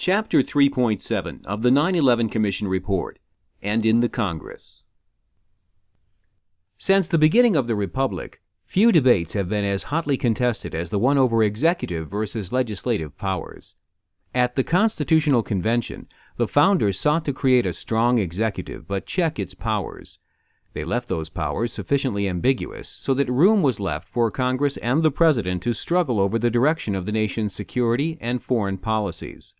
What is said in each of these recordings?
Chapter 3.7 of the 9/11 Commission Report, and in the Congress. Since the beginning of the Republic, few debates have been as hotly contested as the one over executive versus legislative powers. At the Constitutional Convention, the founders sought to create a strong executive but check its powers. They left those powers sufficiently ambiguous so that room was left for Congress and the President to struggle over the direction of the nation's security and foreign policies.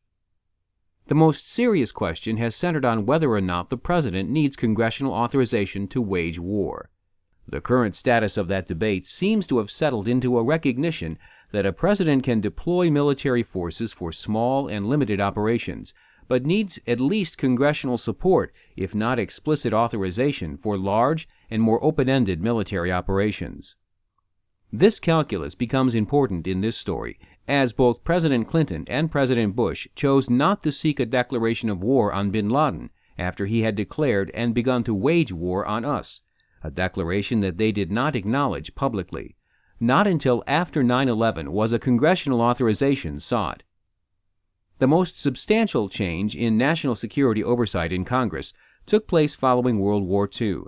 The most serious question has centered on whether or not the President needs congressional authorization to wage war. The current status of that debate seems to have settled into a recognition that a president can deploy military forces for small and limited operations, but needs at least congressional support, if not explicit authorization, for large and more open-ended military operations. This calculus becomes important in this story, as both President Clinton and President Bush chose not to seek a declaration of war on bin Laden after he had declared and begun to wage war on us, a declaration that they did not acknowledge publicly. Not until after 9/11 was a congressional authorization sought. The most substantial change in national security oversight in Congress took place following World War II.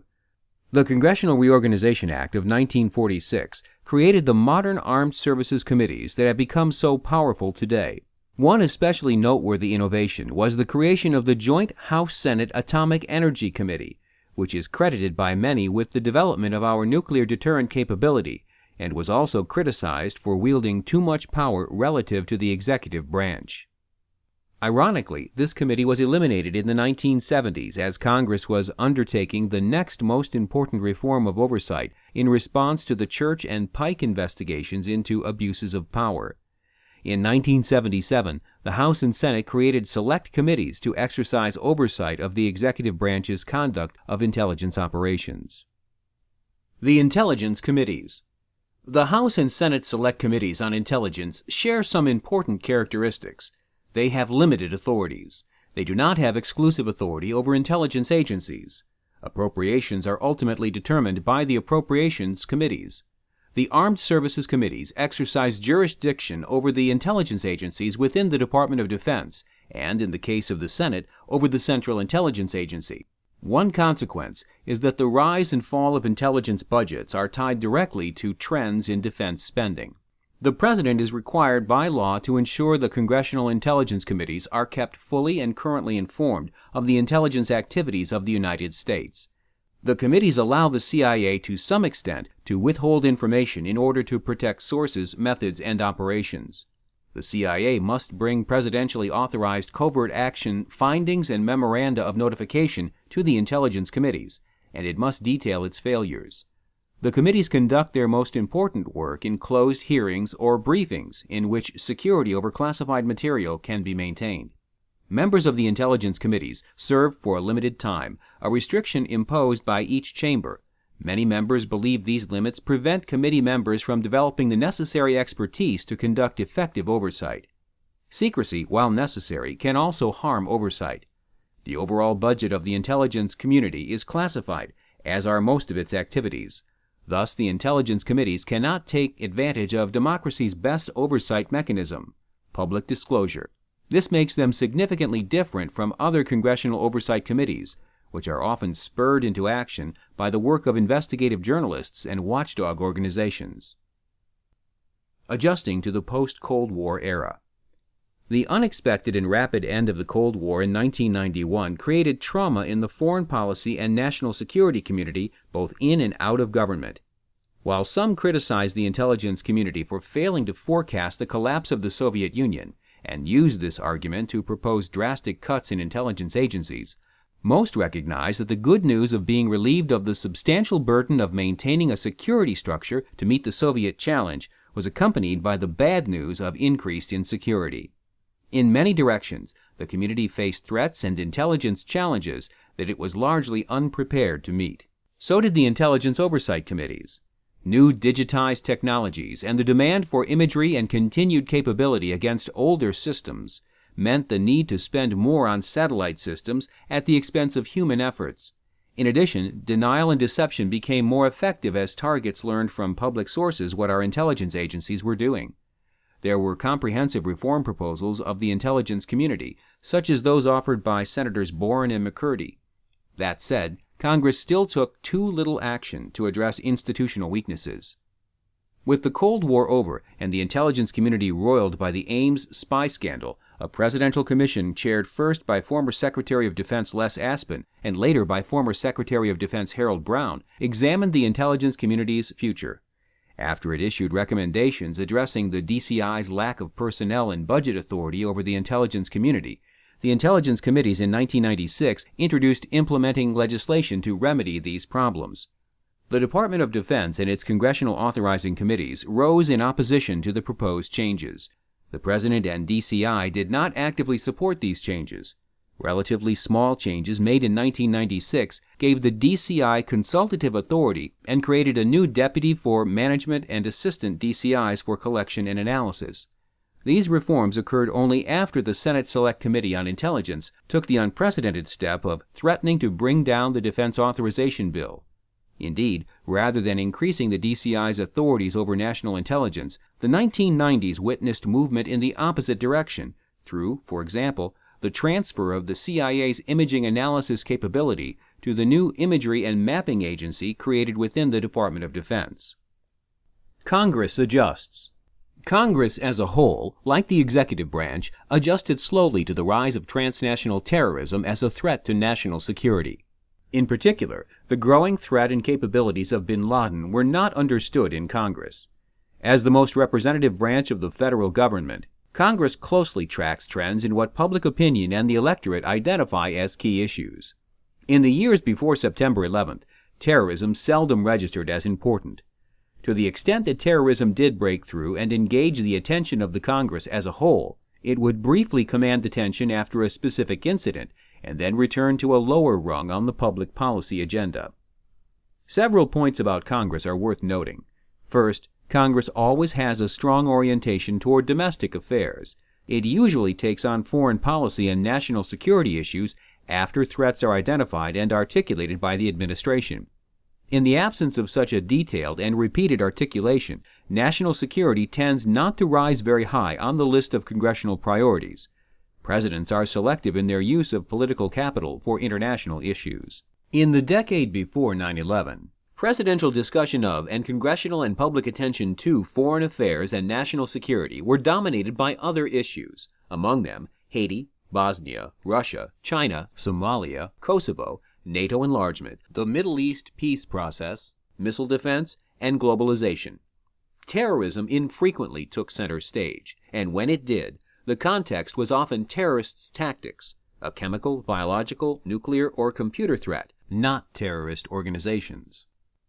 The Congressional Reorganization Act of 1946 created the modern armed services committees that have become so powerful today. One especially noteworthy innovation was the creation of the Joint House-Senate Atomic Energy Committee, which is credited by many with the development of our nuclear deterrent capability and was also criticized for wielding too much power relative to the executive branch. Ironically, this committee was eliminated in the 1970s as Congress was undertaking the next most important reform of oversight in response to the Church and Pike investigations into abuses of power. In 1977, the House and Senate created select committees to exercise oversight of the executive branch's conduct of intelligence operations. The Intelligence Committees. The House and Senate Select Committees on Intelligence share some important characteristics. They have limited authorities. They do not have exclusive authority over intelligence agencies. Appropriations are ultimately determined by the Appropriations Committees. The Armed Services Committees exercise jurisdiction over the intelligence agencies within the Department of Defense, and in the case of the Senate, over the Central Intelligence Agency. One consequence is that the rise and fall of intelligence budgets are tied directly to trends in defense spending. The President is required by law to ensure the Congressional Intelligence Committees are kept fully and currently informed of the intelligence activities of the United States. The committees allow the CIA to some extent to withhold information in order to protect sources, methods, and operations. The CIA must bring presidentially authorized covert action findings and memoranda of notification to the intelligence committees, and it must detail its failures. The committees conduct their most important work in closed hearings or briefings in which security over classified material can be maintained. Members of the intelligence committees serve for a limited time, a restriction imposed by each chamber. Many members believe these limits prevent committee members from developing the necessary expertise to conduct effective oversight. Secrecy, while necessary, can also harm oversight. The overall budget of the intelligence community is classified, as are most of its activities. Thus, the intelligence committees cannot take advantage of democracy's best oversight mechanism, public disclosure. This makes them significantly different from other congressional oversight committees, which are often spurred into action by the work of investigative journalists and watchdog organizations. Adjusting to the post-Cold War era. The unexpected and rapid end of the Cold War in 1991 created trauma in the foreign policy and national security community, both in and out of government. While some criticize the intelligence community for failing to forecast the collapse of the Soviet Union and use this argument to propose drastic cuts in intelligence agencies, most recognize that the good news of being relieved of the substantial burden of maintaining a security structure to meet the Soviet challenge was accompanied by the bad news of increased insecurity. In many directions, the community faced threats and intelligence challenges that it was largely unprepared to meet. So did the intelligence oversight committees. New digitized technologies and the demand for imagery and continued capability against older systems meant the need to spend more on satellite systems at the expense of human efforts. In addition, denial and deception became more effective as targets learned from public sources what our intelligence agencies were doing. There were comprehensive reform proposals of the intelligence community, such as those offered by Senators Boren and McCurdy. That said, Congress still took too little action to address institutional weaknesses. With the Cold War over and the intelligence community roiled by the Ames spy scandal, a presidential commission chaired first by former Secretary of Defense Les Aspin and later by former Secretary of Defense Harold Brown examined the intelligence community's future. After it issued recommendations addressing the DCI's lack of personnel and budget authority over the intelligence community, the intelligence committees in 1996 introduced implementing legislation to remedy these problems. The Department of Defense and its congressional authorizing committees rose in opposition to the proposed changes. The President and DCI did not actively support these changes. Relatively small changes made in 1996 gave the DCI consultative authority and created a new deputy for management and assistant DCIs for collection and analysis. These reforms occurred only after the Senate Select Committee on Intelligence took the unprecedented step of threatening to bring down the Defense Authorization Bill. Indeed, rather than increasing the DCI's authorities over national intelligence, the 1990s witnessed movement in the opposite direction through, for example, the transfer of the CIA's imaging analysis capability to the new Imagery and Mapping Agency created within the Department of Defense. Congress adjusts. Congress as a whole, like the executive branch, adjusted slowly to the rise of transnational terrorism as a threat to national security. In particular, the growing threat and capabilities of bin Laden were not understood in Congress. As the most representative branch of the federal government, Congress closely tracks trends in what public opinion and the electorate identify as key issues. In the years before September 11th, terrorism seldom registered as important. To the extent that terrorism did break through and engage the attention of the Congress as a whole, it would briefly command attention after a specific incident and then return to a lower rung on the public policy agenda. Several points about Congress are worth noting. First, Congress always has a strong orientation toward domestic affairs. It usually takes on foreign policy and national security issues after threats are identified and articulated by the administration. In the absence of such a detailed and repeated articulation, national security tends not to rise very high on the list of congressional priorities. Presidents are selective in their use of political capital for international issues. In the decade before 9/11, presidential discussion of and congressional and public attention to foreign affairs and national security were dominated by other issues, among them Haiti, Bosnia, Russia, China, Somalia, Kosovo, NATO enlargement, the Middle East peace process, missile defense, and globalization. Terrorism infrequently took center stage, and when it did, the context was often terrorists' tactics, a chemical, biological, nuclear, or computer threat, not terrorist organizations.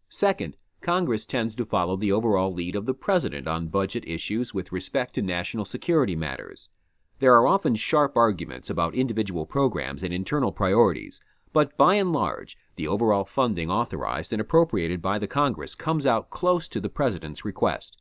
Second, Congress tends to follow the overall lead of the President on budget issues with respect to national security matters. There are often sharp arguments about individual programs and internal priorities, but by and large, the overall funding authorized and appropriated by the Congress comes out close to the President's request.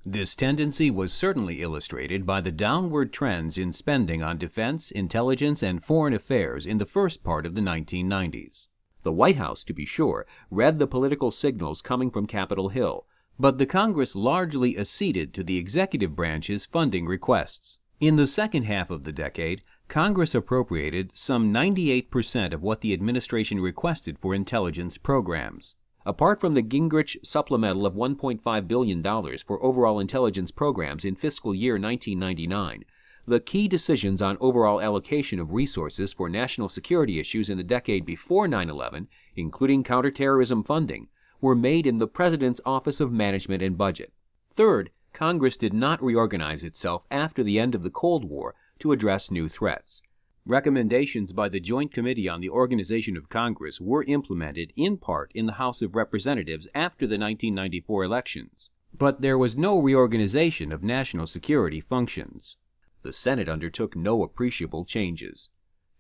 This tendency was certainly illustrated by the downward trends in spending on defense, intelligence, and foreign affairs in the first part of the 1990s. The White House, to be sure, read the political signals coming from Capitol Hill, but the Congress largely acceded to the executive branch's funding requests. In the second half of the decade, Congress appropriated some 98% of what the administration requested for intelligence programs. Apart from the Gingrich supplemental of $1.5 billion for overall intelligence programs in fiscal year 1999, the key decisions on overall allocation of resources for national security issues in the decade before 9/11, including counterterrorism funding, were made in the President's Office of Management and Budget. Third, Congress did not reorganize itself after the end of the Cold War to address new threats. Recommendations by the Joint Committee on the Organization of Congress were implemented in part in the House of Representatives after the 1994 elections, but there was no reorganization of national security functions. The Senate undertook no appreciable changes.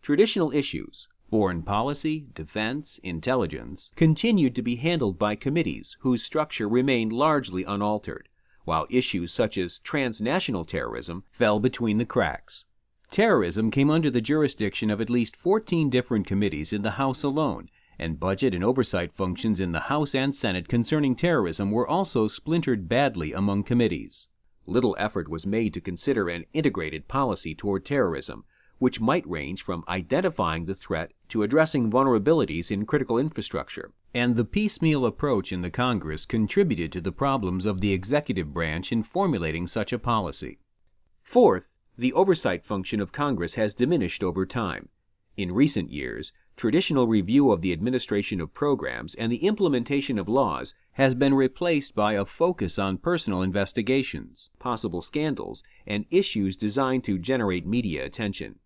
Traditional issues, foreign policy, defense, intelligence, continued to be handled by committees whose structure remained largely unaltered, while issues such as transnational terrorism fell between the cracks. Terrorism came under the jurisdiction of at least 14 different committees in the House alone, and budget and oversight functions in the House and Senate concerning terrorism were also splintered badly among committees. Little effort was made to consider an integrated policy toward terrorism, which might range from identifying the threat to addressing vulnerabilities in critical infrastructure. And the piecemeal approach in the Congress contributed to the problems of the executive branch in formulating such a policy. Fourth, the oversight function of Congress has diminished over time. In recent years, traditional review of the administration of programs and the implementation of laws has been replaced by a focus on personal investigations, possible scandals, and issues designed to generate media attention.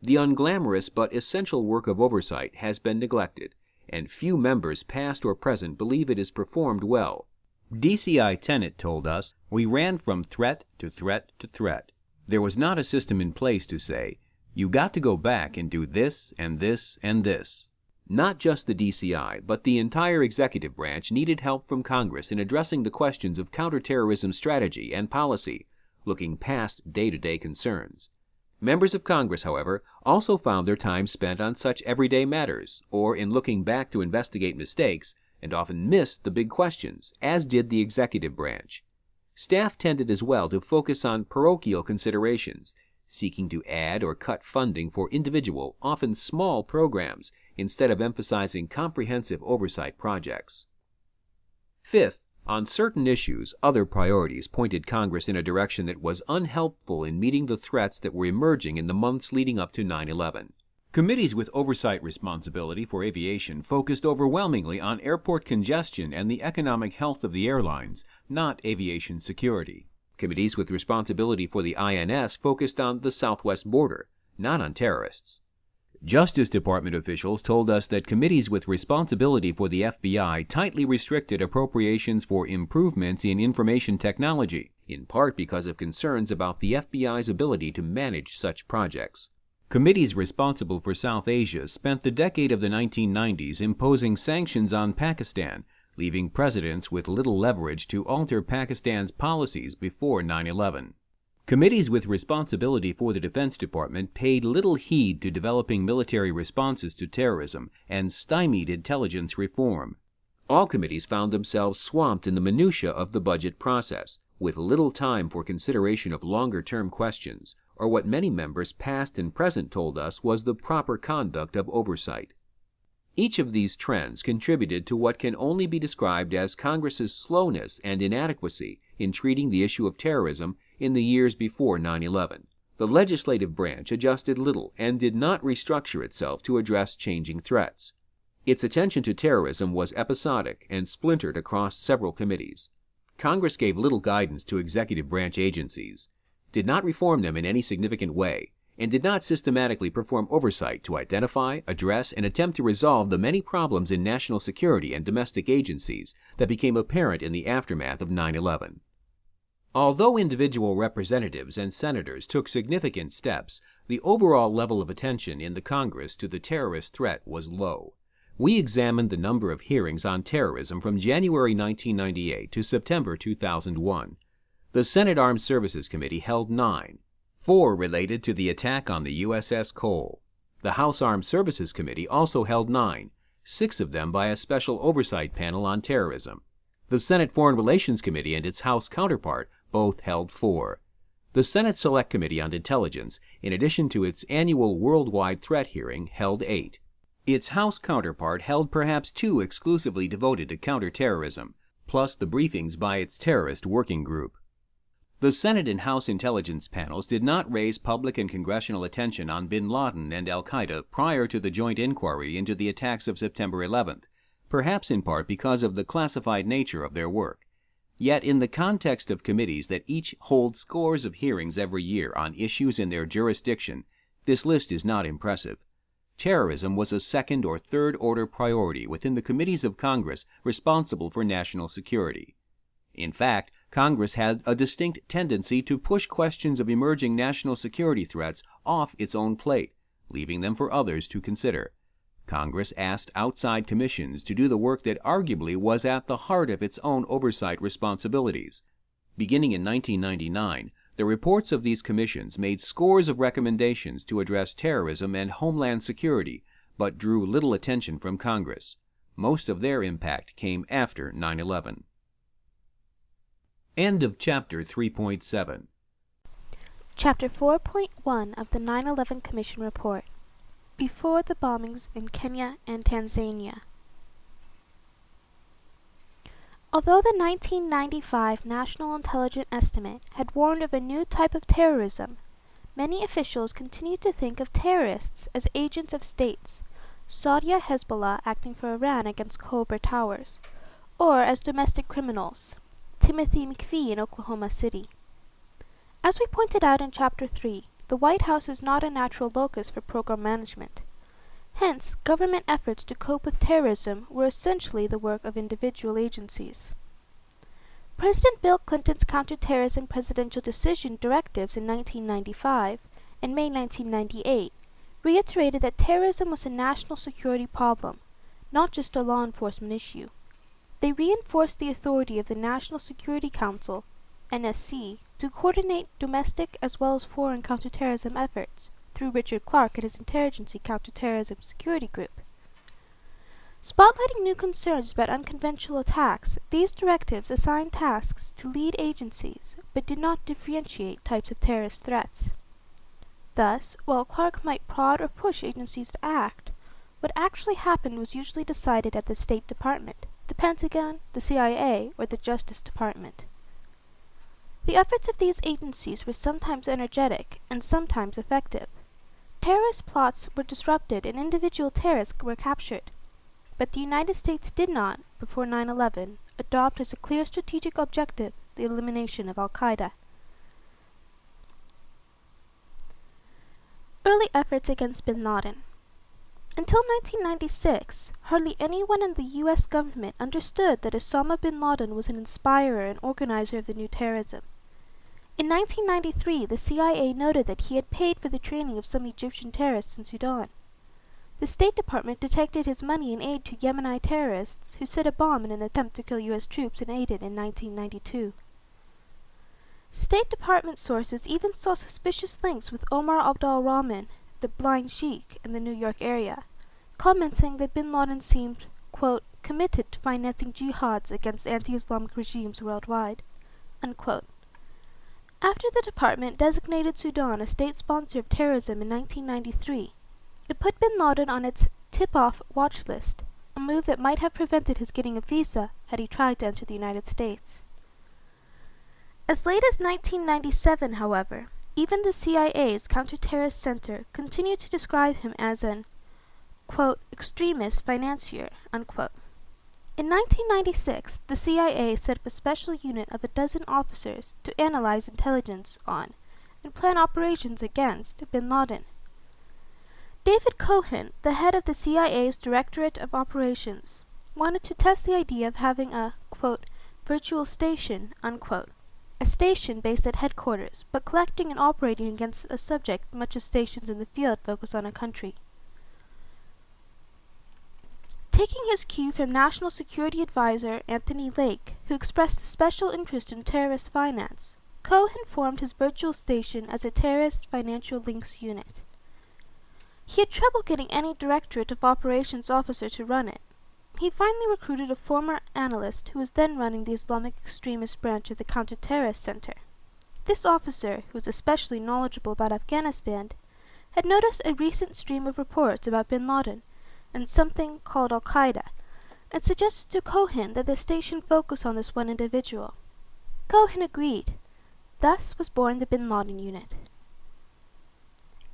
The unglamorous but essential work of oversight has been neglected, and few members, past or present, believe it is performed well. DCI Tenet told us, "We ran from threat to threat to threat. There was not a system in place to say, you got to go back and do this and this and this." Not just the DCI, but the entire executive branch needed help from Congress in addressing the questions of counterterrorism strategy and policy, looking past day-to-day concerns. Members of Congress, however, also found their time spent on such everyday matters, or in looking back to investigate mistakes, and often missed the big questions, as did the executive branch. Staff tended as well to focus on parochial considerations, seeking to add or cut funding for individual, often small programs, instead of emphasizing comprehensive oversight projects. Fifth, on certain issues, other priorities pointed Congress in a direction that was unhelpful in meeting the threats that were emerging in the months leading up to 9/11. Committees with oversight responsibility for aviation focused overwhelmingly on airport congestion and the economic health of the airlines, not aviation security. Committees with responsibility for the INS focused on the southwest border, not on terrorists. Justice Department officials told us that committees with responsibility for the FBI tightly restricted appropriations for improvements in information technology, in part because of concerns about the FBI's ability to manage such projects. Committees responsible for South Asia spent the decade of the 1990s imposing sanctions on Pakistan, leaving presidents with little leverage to alter Pakistan's policies before 9/11. Committees with responsibility for the Defense Department paid little heed to developing military responses to terrorism and stymied intelligence reform. All committees found themselves swamped in the minutiae of the budget process, with little time for consideration of longer-term questions, or what many members past and present told us was the proper conduct of oversight. Each of these trends contributed to what can only be described as Congress's slowness and inadequacy in treating the issue of terrorism in the years before 9/11. The legislative branch adjusted little and did not restructure itself to address changing threats. Its attention to terrorism was episodic and splintered across several committees. Congress gave little guidance to executive branch agencies, did not reform them in any significant way, and did not systematically perform oversight to identify, address, and attempt to resolve the many problems in national security and domestic agencies that became apparent in the aftermath of 9/11. Although individual representatives and senators took significant steps, the overall level of attention in the Congress to the terrorist threat was low. We examined the number of hearings on terrorism from January 1998 to September 2001. The Senate Armed Services Committee held 9. 4 related to the attack on the USS Cole. The House Armed Services Committee also held 9, 6 of them by a special oversight panel on terrorism. The Senate Foreign Relations Committee and its House counterpart both held 4. The Senate Select Committee on Intelligence, in addition to its annual worldwide threat hearing, held 8. Its House counterpart held perhaps 2 exclusively devoted to counterterrorism, plus the briefings by its terrorist working group. The Senate and House intelligence panels did not raise public and congressional attention on bin Laden and al-Qaeda prior to the joint inquiry into the attacks of September 11th, perhaps in part because of the classified nature of their work. Yet in the context of committees that each hold scores of hearings every year on issues in their jurisdiction, this list is not impressive. Terrorism was a second or third order priority within the committees of Congress responsible for national security. In fact, Congress had a distinct tendency to push questions of emerging national security threats off its own plate, leaving them for others to consider. Congress asked outside commissions to do the work that arguably was at the heart of its own oversight responsibilities. Beginning in 1999, the reports of these commissions made scores of recommendations to address terrorism and homeland security, but drew little attention from Congress. Most of their impact came after 9/11. End of Chapter 3.7. Chapter 4.1 of the 9/11 Commission Report. Before the bombings in Kenya and Tanzania. Although the 1995 National Intelligence Estimate had warned of a new type of terrorism, many officials continued to think of terrorists as agents of states, Saudi Hezbollah acting for Iran against Covert Towers, or as domestic criminals, Timothy McVeigh in Oklahoma City. As we pointed out in Chapter 3, the White House is not a natural locus for program management. Hence, government efforts to cope with terrorism were essentially the work of individual agencies. President Bill Clinton's counterterrorism presidential decision directives in 1995 and May 1998 reiterated that terrorism was a national security problem, not just a law enforcement issue. They reinforced the authority of the National Security Council, NSC, to coordinate domestic as well as foreign counterterrorism efforts through Richard Clarke and his Interagency Counterterrorism Security Group. Spotlighting new concerns about unconventional attacks, these directives assigned tasks to lead agencies, but did not differentiate types of terrorist threats. Thus, while Clarke might prod or push agencies to act, what actually happened was usually decided at the State Department, the Pentagon, the CIA, or the Justice Department. The efforts of these agencies were sometimes energetic and sometimes effective. Terrorist plots were disrupted and individual terrorists were captured. But the United States did not, before 9/11, adopt as a clear strategic objective the elimination of Al-Qaeda. Early efforts against bin Laden. Until 1996, hardly anyone in the U.S. government understood that Osama bin Laden was an inspirer and organizer of the new terrorism. In 1993, the CIA noted that he had paid for the training of some Egyptian terrorists in Sudan. The State Department detected his money in aid to Yemeni terrorists who set a bomb in an attempt to kill U.S. troops in Aden in 1992. State Department sources even saw suspicious links with Omar Abdul-Rahman, the Blind Sheikh, in the New York area, commenting that bin Laden seemed, quote, committed to financing jihads against anti-Islamic regimes worldwide, unquote. After the department designated Sudan a state sponsor of terrorism in 1993, it put bin Laden on its tip-off watch list, a move that might have prevented his getting a visa had he tried to enter the United States. As late as 1997, however, even the CIA's Counterterrorist Center continued to describe him as an, quote, extremist financier, unquote. In 1996, the CIA set up a special unit of 12 officers to analyze intelligence on and plan operations against bin Laden. David Cohen, the head of the CIA's Directorate of Operations, wanted to test the idea of having a, quote, virtual station, unquote, a station based at headquarters, but collecting and operating against a subject much as stations in the field focus on a country. Taking his cue from National Security Advisor Anthony Lake, who expressed a special interest in terrorist finance, Cohen formed his virtual station as a terrorist financial links unit. He had trouble getting any Directorate of Operations officer to run it. He finally recruited a former analyst who was then running the Islamic extremist branch of the Counterterrorist Center. This officer, who was especially knowledgeable about Afghanistan, had noticed a recent stream of reports about bin Laden and something called Al-Qaeda, and suggested to Cohen that the station focus on this one individual. Cohen agreed. Thus was born the bin Laden unit.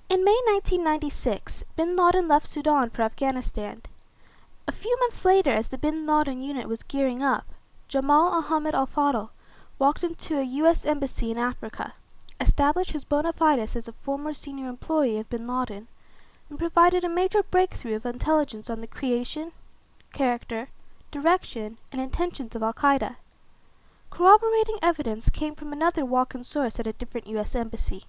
In May 1996, bin Laden left Sudan for Afghanistan. A few months later, as the bin Laden unit was gearing up, Jamal Ahmed al-Fadl walked into a U.S. embassy in Africa, established his bona fides as a former senior employee of bin Laden, and provided a major breakthrough of intelligence on the creation, character, direction, and intentions of Al-Qaeda. Corroborating evidence came from another walk-in source at a different U.S. embassy.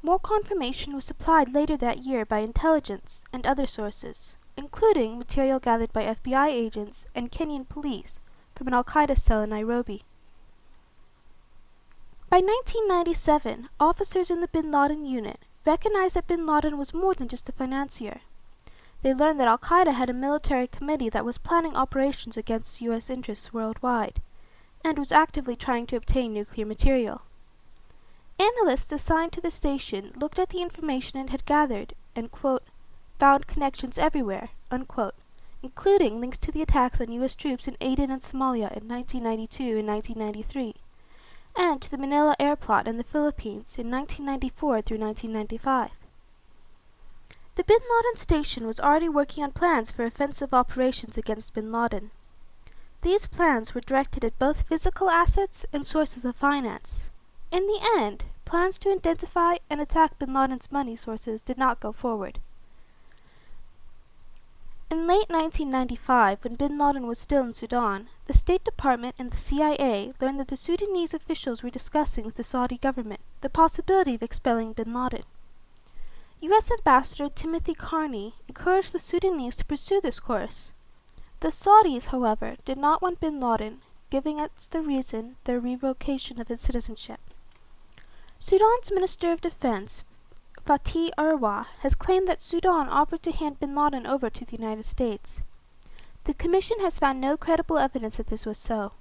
More confirmation was supplied later that year by intelligence and other sources, including material gathered by FBI agents and Kenyan police from an Al-Qaeda cell in Nairobi. By 1997, officers in the bin Laden unit recognized that bin Laden was more than just a financier. They learned that Al-Qaeda had a military committee that was planning operations against U.S. interests worldwide, and was actively trying to obtain nuclear material. Analysts assigned to the station looked at the information it had gathered and, quote, found connections everywhere, unquote, including links to the attacks on U.S. troops in Aden and Somalia in 1992 and 1993, and to the Manila air plot in the Philippines in 1994 through 1995. The bin Laden station was already working on plans for offensive operations against bin Laden. These plans were directed at both physical assets and sources of finance. In the end, plans to identify and attack bin Laden's money sources did not go forward. In late 1995, when bin Laden was still in Sudan, the State Department and the CIA learned that the Sudanese officials were discussing with the Saudi government the possibility of expelling bin Laden. U.S. Ambassador Timothy Carney encouraged the Sudanese to pursue this course. The Saudis, however, did not want bin Laden, giving as the reason their revocation of his citizenship. Sudan's Minister of Defense, Fatih Arwa, has claimed that Sudan offered to hand bin Laden over to the United States. The Commission has found no credible evidence that this was so.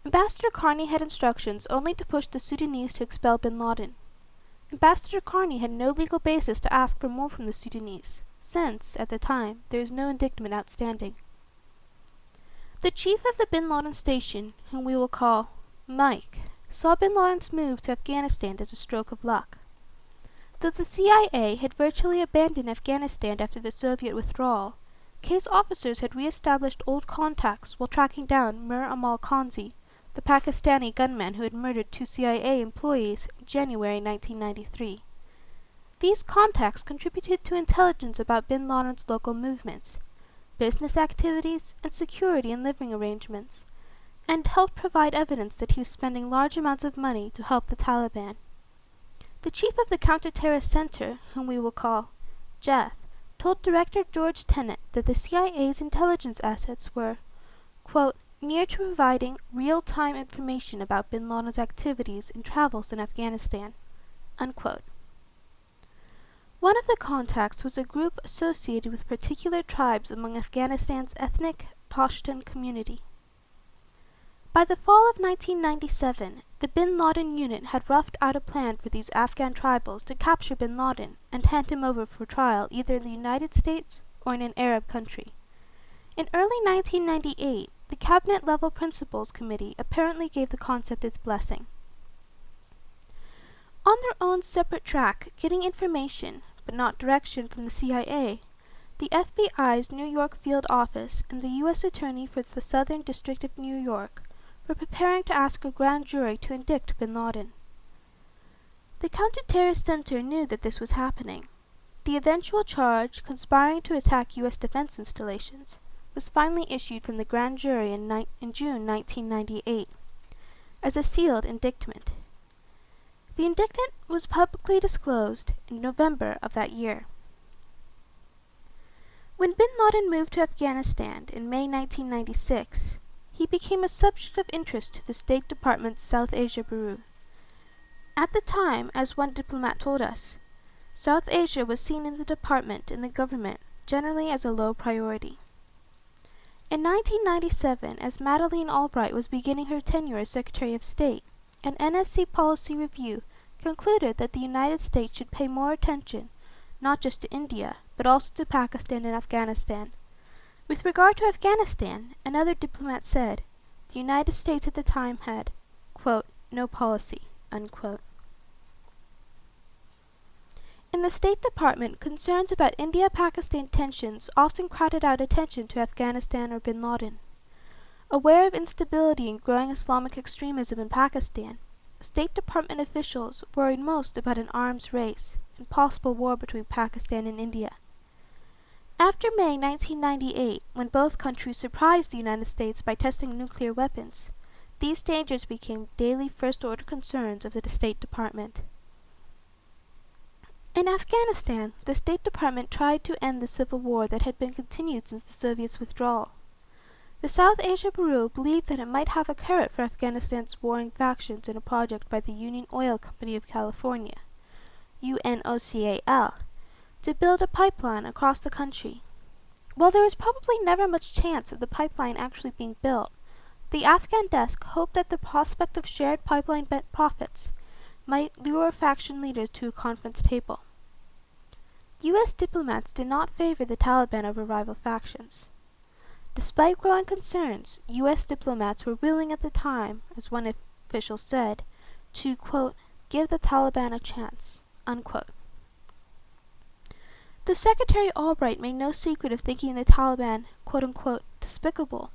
Ambassador Carney had instructions only to push the Sudanese to expel bin Laden. Ambassador Carney had no legal basis to ask for more from the Sudanese, since, at the time, there is no indictment outstanding. The chief of the bin Laden station, whom we will call Mike, saw bin Laden's move to Afghanistan as a stroke of luck. Though the CIA had virtually abandoned Afghanistan after the Soviet withdrawal, case officers had re-established old contacts while tracking down Mir Amal Khanzi, the Pakistani gunman who had murdered 2 CIA employees in January 1993. These contacts contributed to intelligence about bin Laden's local movements, business activities, and security and living arrangements, and helped provide evidence that he was spending large amounts of money to help the Taliban. The chief of the Counter-Terrorist Center, whom we will call Jeff, told Director George Tenet that the CIA's intelligence assets were, quote, near to providing real-time information about bin Laden's activities and travels in Afghanistan, unquote. One of the contacts was a group associated with particular tribes among Afghanistan's ethnic Pashtun community. By the fall of 1997, the bin Laden unit had roughed out a plan for these Afghan tribals to capture bin Laden and hand him over for trial either in the United States or in an Arab country. In early 1998, the Cabinet-level Principals Committee apparently gave the concept its blessing. On their own separate track, getting information, but not direction, from the CIA, the FBI's New York field office and the U.S. Attorney for the Southern District of New York were preparing to ask a grand jury to indict bin Laden. The Counter-Terrorist Center knew that this was happening. The eventual charge, conspiring to attack U.S. defense installations, was finally issued from the grand jury in June 1998 as a sealed indictment. The indictment was publicly disclosed in November of that year. When bin Laden moved to Afghanistan in May 1996, he became a subject of interest to the State Department's South Asia Bureau. At the time, as one diplomat told us, South Asia was seen in the department and the government generally as a low priority. In 1997, as Madeleine Albright was beginning her tenure as Secretary of State, an NSC policy review concluded that the United States should pay more attention not just to India, but also to Pakistan and Afghanistan. With regard to Afghanistan, another diplomat said, the United States at the time had, quote, no policy, unquote. In the State Department, concerns about India-Pakistan tensions often crowded out attention to Afghanistan or bin Laden. Aware of instability and growing Islamic extremism in Pakistan, State Department officials worried most about an arms race and possible war between Pakistan and India. After May 1998, when both countries surprised the United States by testing nuclear weapons, these dangers became daily first-order concerns of the State Department. In Afghanistan, the State Department tried to end the civil war that had been continued since the Soviets' withdrawal. The South Asia Bureau believed that it might have a carrot for Afghanistan's warring factions in a project by the Union Oil Company of California, UNOCAL, to build a pipeline across the country. While there was probably never much chance of the pipeline actually being built, the Afghan desk hoped that the prospect of shared pipeline profits might lure faction leaders to a conference table. U.S. diplomats did not favor the Taliban over rival factions. Despite growing concerns, U.S. diplomats were willing at the time, as one official said, to, quote, give the Taliban a chance, unquote. The Secretary Albright made no secret of thinking the Taliban, quote-unquote, despicable.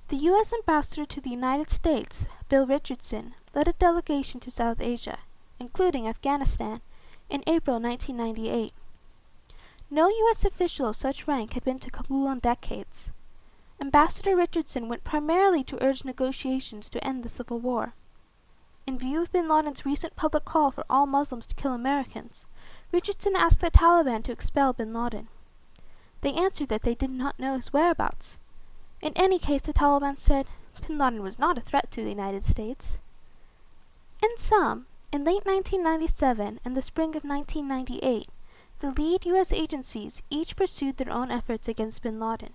The U.S. ambassador to the United States, Bill Richardson, led a delegation to South Asia, including Afghanistan, in April 1998. No U.S. official of such rank had been to Kabul in decades. Ambassador Richardson went primarily to urge negotiations to end the civil war. In view of bin Laden's recent public call for all Muslims to kill Americans, Richardson asked the Taliban to expel bin Laden. They answered that they did not know his whereabouts. In any case, the Taliban said, bin Laden was not a threat to the United States. In sum, in late 1997 and the spring of 1998, the lead U.S. agencies each pursued their own efforts against bin Laden.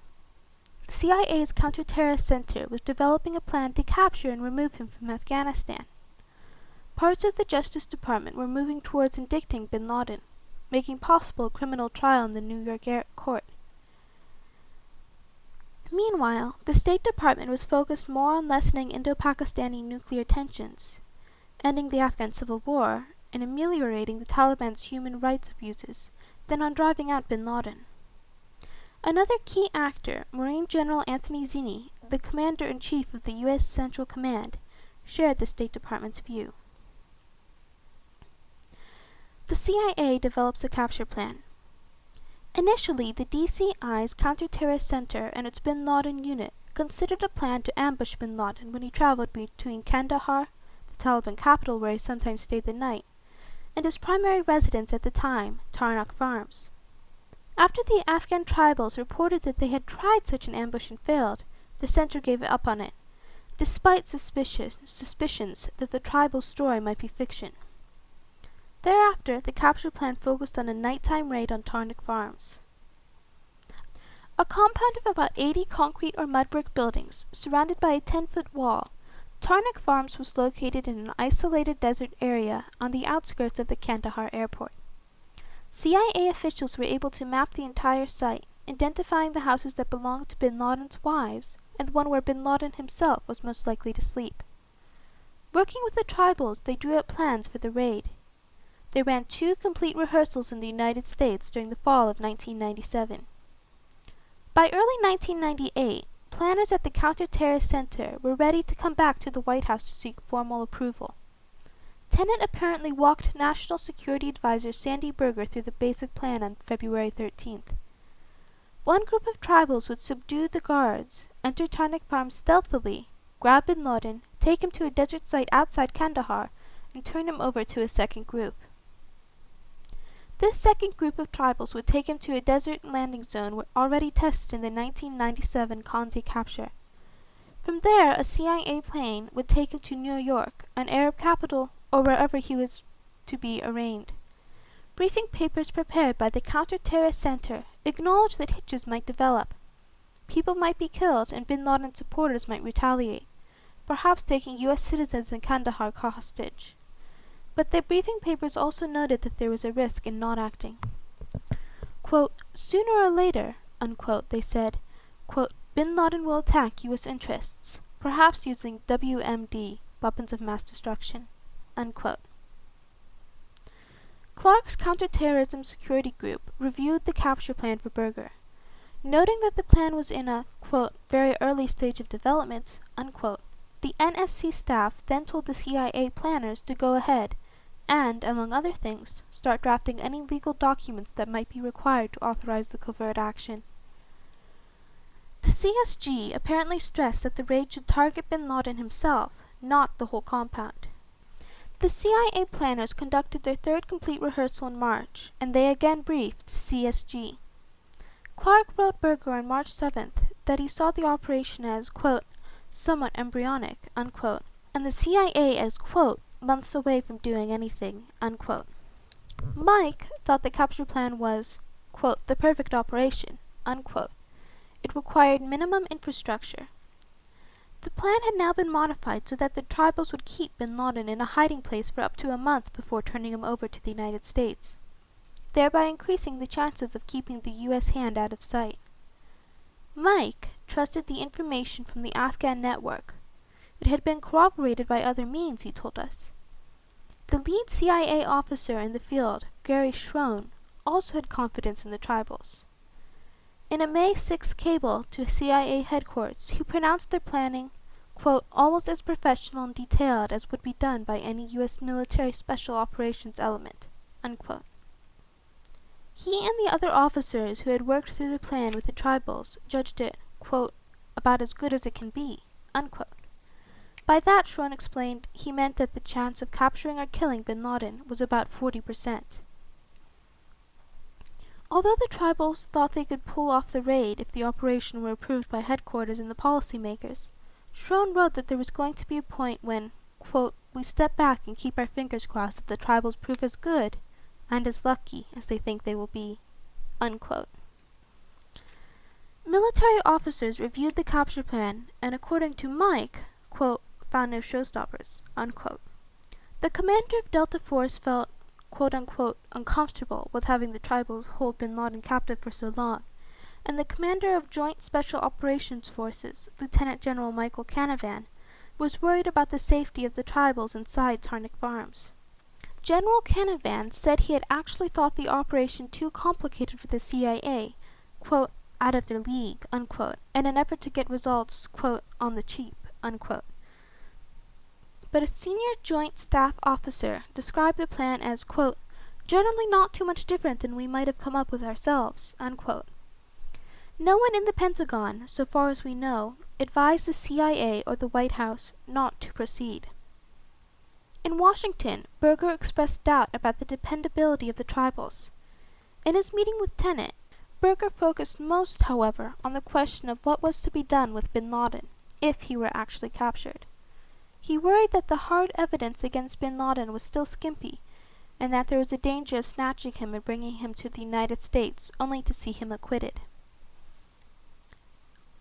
The CIA's Counterterrorist Center was developing a plan to capture and remove him from Afghanistan. Parts of the Justice Department were moving towards indicting bin Laden, making possible a criminal trial in the New York court. Meanwhile, the State Department was focused more on lessening Indo-Pakistani nuclear tensions, ending the Afghan Civil War, and ameliorating the Taliban's human rights abuses, than on driving out bin Laden. Another key actor, Marine General Anthony Zinni, the Commander-in-Chief of the U.S. Central Command, shared the State Department's view. The CIA develops a capture plan. Initially, the DCI's Counterterrorist Center and its bin Laden unit considered a plan to ambush bin Laden when he traveled between Kandahar, the Taliban capital where he sometimes stayed the night, and his primary residence at the time, Tarnak Farms. After the Afghan tribals reported that they had tried such an ambush and failed, the center gave up on it, despite suspicions that the tribal story might be fiction. Thereafter, the capture plan focused on a nighttime raid on Tarnak Farms. A compound of about 80 concrete or mud brick buildings, surrounded by a 10-foot wall, Tarnak Farms was located in an isolated desert area on the outskirts of the Kandahar airport. CIA officials were able to map the entire site, identifying the houses that belonged to bin Laden's wives and the one where bin Laden himself was most likely to sleep. Working with the tribals, they drew up plans for the raid. They ran 2 complete rehearsals in the United States during the fall of 1997. By early 1998, planners at the Counterterrorist Center were ready to come back to the White House to seek formal approval. Tenet apparently walked National Security Advisor Sandy Berger through the basic plan on February 13th. One group of tribals would subdue the guards, enter Tarnak Farms stealthily, grab bin Laden, take him to a desert site outside Kandahar, and turn him over to a second group. This second group of tribals would take him to a desert landing zone already tested in the 1997 Khanzi capture. From there, a CIA plane would take him to New York, an Arab capital, or wherever he was to be arraigned. Briefing papers prepared by the Counter-Terrorist Center acknowledged that hitches might develop. People might be killed and bin Laden supporters might retaliate, perhaps taking U.S. citizens in Kandahar hostage. But their briefing papers also noted that there was a risk in not acting. Quote, sooner or later, unquote, they said, quote, bin Laden will attack U.S. interests, perhaps using WMD, weapons of mass destruction, unquote. Clark's Counterterrorism Security Group reviewed the capture plan for Berger, noting that the plan was in a, quote, very early stage of development, unquote. The NSC staff then told the CIA planners to go ahead and, among other things, start drafting any legal documents that might be required to authorize the covert action. The CSG apparently stressed that the raid should target bin Laden himself, not the whole compound. The CIA planners conducted their third complete rehearsal in March, and they again briefed the CSG. Clark wrote Berger on March 7th that he saw the operation as, quote, somewhat embryonic, unquote, and the CIA as, quote, months away from doing anything, unquote. Mike thought the capture plan was, quote, the perfect operation, unquote. It required minimum infrastructure. The plan had now been modified so that the tribals would keep bin Laden in a hiding place for up to a month before turning him over to the United States, thereby increasing the chances of keeping the U.S. hand out of sight. Mike trusted the information from the Afghan network. It had been corroborated by other means, he told us. The lead CIA officer in the field, Gary Schroen, also had confidence in the tribals. In a May 6 cable to CIA headquarters, he pronounced their planning, quote, almost as professional and detailed as would be done by any U.S. military special operations element, unquote. He and the other officers who had worked through the plan with the tribals judged it, quote, about as good as it can be, unquote. By that, Schroen explained, he meant that the chance of capturing or killing bin Laden was about 40%. Although the tribals thought they could pull off the raid if the operation were approved by headquarters and the policymakers, Schroen wrote that there was going to be a point when, quote, we step back and keep our fingers crossed that the tribals prove as good and as lucky as they think they will be, unquote. Military officers reviewed the capture plan and, according to Mike, quote, found no showstoppers, unquote. The commander of Delta Force felt, quote-unquote, uncomfortable with having the tribals hold bin Laden captive for so long, and the commander of Joint Special Operations Forces, Lieutenant General Michael Canavan, was worried about the safety of the tribals inside Tarnak Farms. General Canavan said he had actually thought the operation too complicated for the CIA, quote, out of their league, unquote, in an effort to get results, quote, on the cheap, unquote. But a senior Joint Staff officer described the plan as, quote, generally not too much different than we might have come up with ourselves, unquote. No one in the Pentagon, so far as we know, advised the CIA or the White House not to proceed. In Washington, Berger expressed doubt about the dependability of the tribals. In his meeting with Tenet, Berger focused most, however, on the question of what was to be done with bin Laden, if he were actually captured. He worried that the hard evidence against bin Laden was still skimpy, and that there was a danger of snatching him and bringing him to the United States only to see him acquitted.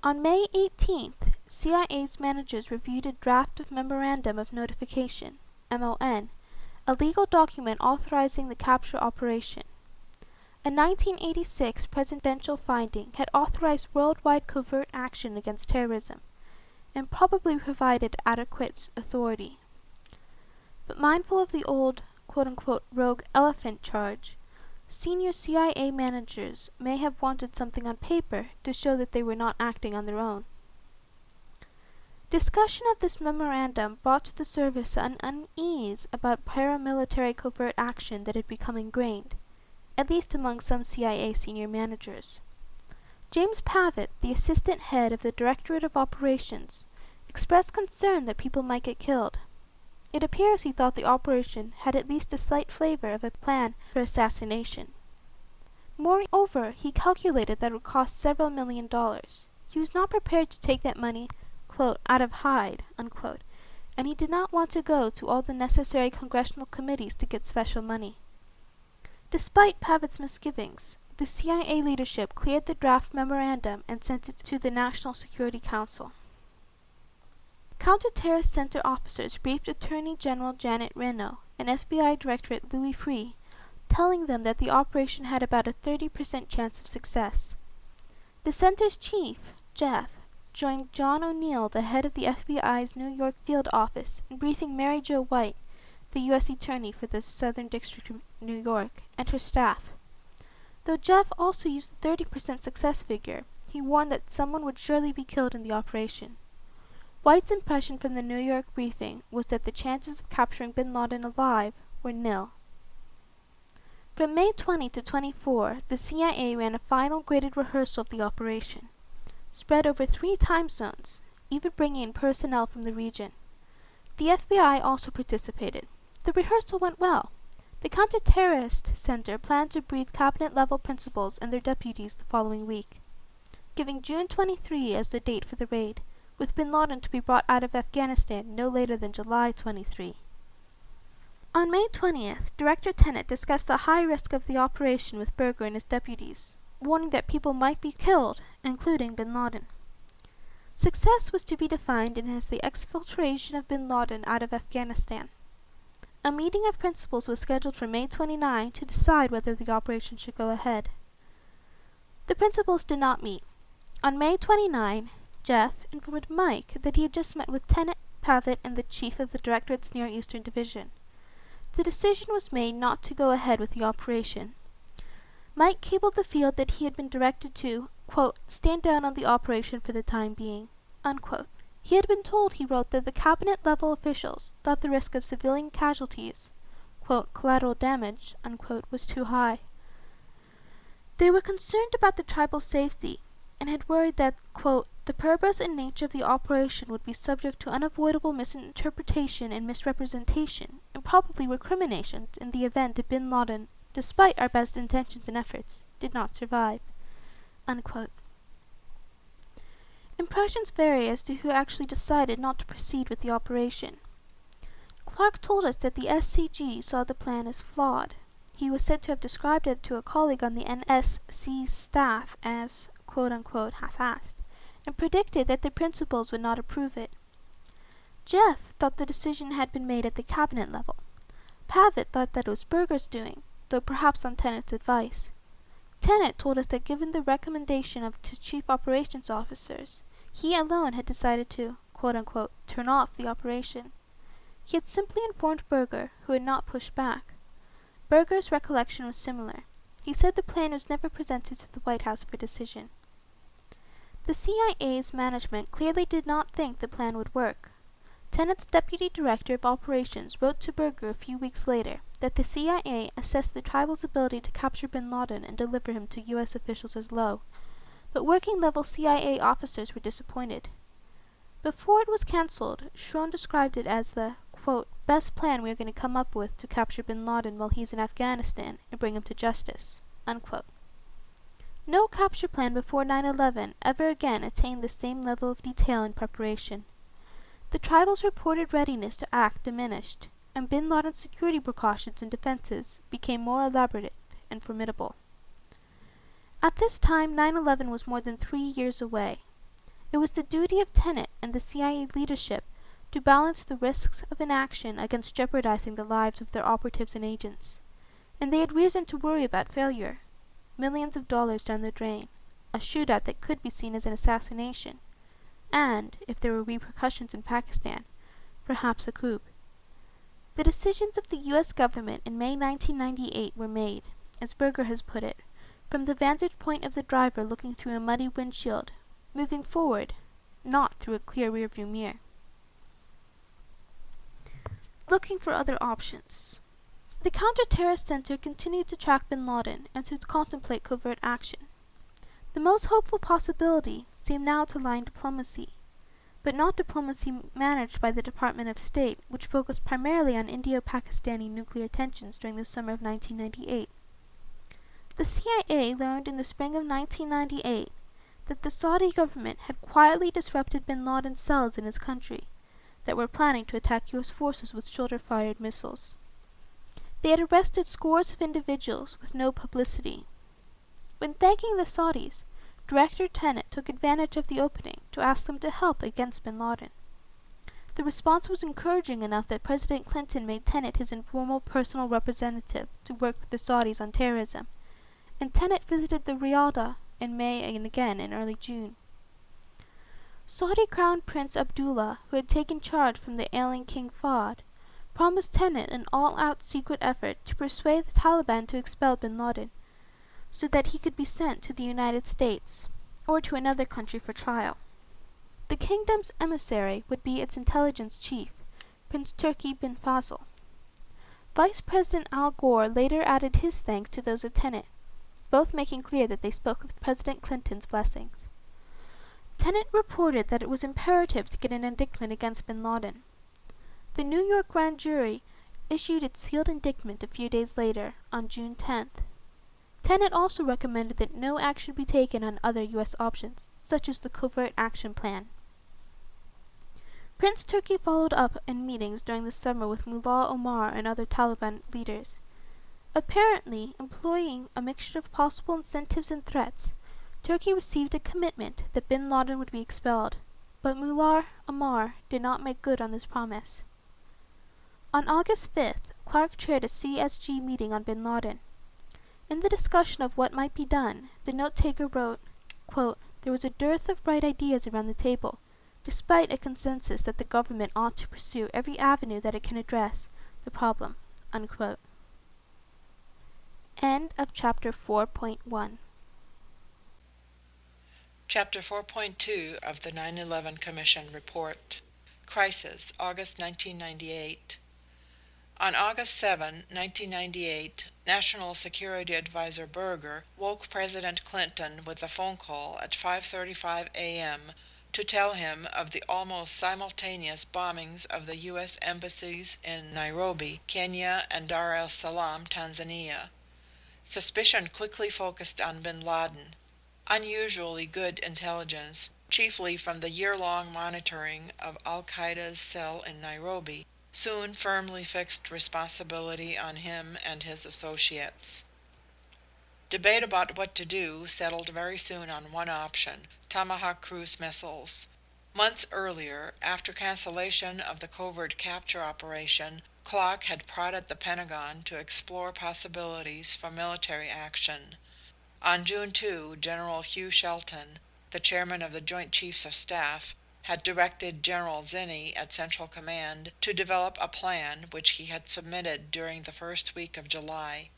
On May 18th, CIA's managers reviewed a draft of Memorandum of Notification, MON, a legal document authorizing the capture operation. A 1986 presidential finding had authorized worldwide covert action against terrorism, and probably provided adequate authority. But mindful of the old, quote-unquote, rogue elephant charge, senior CIA managers may have wanted something on paper to show that they were not acting on their own. Discussion of this memorandum brought to the service an unease about paramilitary covert action that had become ingrained, at least among some CIA senior managers. James Pavitt, the assistant head of the Directorate of Operations, expressed concern that people might get killed. It appears he thought the operation had at least a slight flavor of a plan for assassination. Moreover, he calculated that it would cost several $1 million. He was not prepared to take that money, quote, out of hide, unquote, and he did not want to go to all the necessary congressional committees to get special money. Despite Pavitt's misgivings, the CIA leadership cleared the draft memorandum and sent it to the National Security Council. Counter-Terrorist Center officers briefed Attorney General Janet Reno and FBI Director Louis Freeh, telling them that the operation had about a 30% chance of success. The center's chief, Jeff, joined John O'Neill, the head of the FBI's New York field office, in briefing Mary Jo White, the U.S. Attorney for the Southern District of New York, and her staff. Though Jeff also used the 30% success figure, he warned that someone would surely be killed in the operation. White's impression from the New York briefing was that the chances of capturing bin Laden alive were nil. From May 20 to 24, the CIA ran a final graded rehearsal of the operation, spread over 3 time zones, even bringing in personnel from the region. The FBI also participated. The rehearsal went well. The Counter-Terrorist Center planned to brief cabinet-level principals and their deputies the following week, giving June 23 as the date for the raid, with bin Laden to be brought out of Afghanistan no later than July 23. On May 20th, Director Tenet discussed the high risk of the operation with Berger and his deputies, warning that people might be killed, including bin Laden. Success was to be defined as the exfiltration of bin Laden out of Afghanistan. A meeting of principals was scheduled for May 29 to decide whether the operation should go ahead. The principals did not meet. On May 29, Jeff informed Mike that he had just met with Lieutenant Pavitt and the chief of the Directorate's Near Eastern Division. The decision was made not to go ahead with the operation. Mike cabled the field that he had been directed to, quote, stand down on the operation for the time being, unquote. He had been told, he wrote, that the cabinet-level officials thought the risk of civilian casualties, quote, collateral damage, unquote, was too high. They were concerned about the tribal's safety, and had worried that, quote, the purpose and nature of the operation would be subject to unavoidable misinterpretation and misrepresentation, and probably recriminations in the event that bin Laden, despite our best intentions and efforts, did not survive, unquote. Impressions vary as to who actually decided not to proceed with the operation. Clark told us that the SCG saw the plan as flawed. He was said to have described it to a colleague on the NSC staff as, quote-unquote, half-assed, and predicted that the principals would not approve it. Jeff thought the decision had been made at the cabinet level. Pavitt thought that it was Berger's doing, though perhaps on Tennant's advice. Tennant told us that given the recommendation of his chief operations officers, he alone had decided to, quote-unquote, turn off the operation. He had simply informed Berger, who had not pushed back. Berger's recollection was similar. He said the plan was never presented to the White House for decision. The CIA's management clearly did not think the plan would work. Tennant's deputy director of operations wrote to Berger a few weeks later that the CIA assessed the tribal's ability to capture bin Laden and deliver him to U.S. officials as low, but working-level CIA officers were disappointed. Before it was cancelled, Schroen described it as the, quote, best plan we are going to come up with to capture bin Laden while he's in Afghanistan and bring him to justice, unquote. No capture plan before 9/11 ever again attained the same level of detail and preparation. The tribal's reported readiness to act diminished, and bin Laden's security precautions and defenses became more elaborate and formidable. At this time, 9/11 was more than 3 years away. It was the duty of Tenet and the CIA leadership to balance the risks of inaction against jeopardizing the lives of their operatives and agents, and they had reason to worry about failure. Millions of dollars down the drain, a shootout that could be seen as an assassination, and, if there were repercussions in Pakistan, perhaps a coup. The decisions of the U.S. government in May 1998 were made, as Berger has put it, from the vantage point of the driver looking through a muddy windshield, moving forward, not through a clear rearview mirror. Looking for other options. The Counter-Terrorist Center continued to track bin Laden and to contemplate covert action. The most hopeful possibility seemed now to lie in diplomacy, but not diplomacy managed by the Department of State, which focused primarily on Indo-Pakistani nuclear tensions during the summer of 1998. The CIA learned in the spring of 1998 that the Saudi government had quietly disrupted bin Laden's cells in his country that were planning to attack U.S. forces with shoulder-fired missiles. They had arrested scores of individuals with no publicity. When thanking the Saudis, Director Tenet took advantage of the opening to ask them to help against bin Laden. The response was encouraging enough that President Clinton made Tenet his informal personal representative to work with the Saudis on terrorism, and Tenet visited the Riyadh in May and again in early June. Saudi Crown Prince Abdullah, who had taken charge from the ailing King Fahd, promised Tenet an all-out secret effort to persuade the Taliban to expel bin Laden, so that he could be sent to the United States, or to another country for trial. The kingdom's emissary would be its intelligence chief, Prince Turki bin Faisal. Vice President Al Gore later added his thanks to those of Tenet, both making clear that they spoke with President Clinton's blessings. Tenet reported that it was imperative to get an indictment against bin Laden. The New York grand jury issued its sealed indictment a few days later, on June 10th. Tenet also recommended that no action be taken on other U.S. options, such as the Covert Action plan. Prince Turki followed up in meetings during the summer with Mullah Omar and other Taliban leaders. Apparently, employing a mixture of possible incentives and threats, Turkey received a commitment that bin Laden would be expelled, But Mullah Omar did not make good on this promise. On August 5th, Clark chaired a CSG meeting on bin Laden. In the discussion of what might be done, the note-taker wrote, quote, "There was a dearth of bright ideas around the table, despite a consensus that the government ought to pursue every avenue that it can address the problem." Unquote. End of chapter 4.1. Chapter 4.2 of the 9/11 Commission Report. Crisis, August 1998. On August 7, 1998, National Security Advisor Berger woke President Clinton with a phone call at 5:35 a.m. to tell him of the almost simultaneous bombings of the U.S. embassies in Nairobi, Kenya, and Dar es Salaam, Tanzania. Suspicion quickly focused on bin Laden. Unusually good intelligence, chiefly from the year-long monitoring of al-Qaeda's cell in Nairobi, soon firmly fixed responsibility on him and his associates. Debate about what to do settled very soon on one option: Tomahawk cruise missiles. Months earlier, after cancellation of the covert capture operation, Clark had prodded the Pentagon to explore possibilities for military action. On June 2, General Hugh Shelton, the chairman of the Joint Chiefs of Staff, had directed General Zinni at Central Command to develop a plan which he had submitted during the first week of July.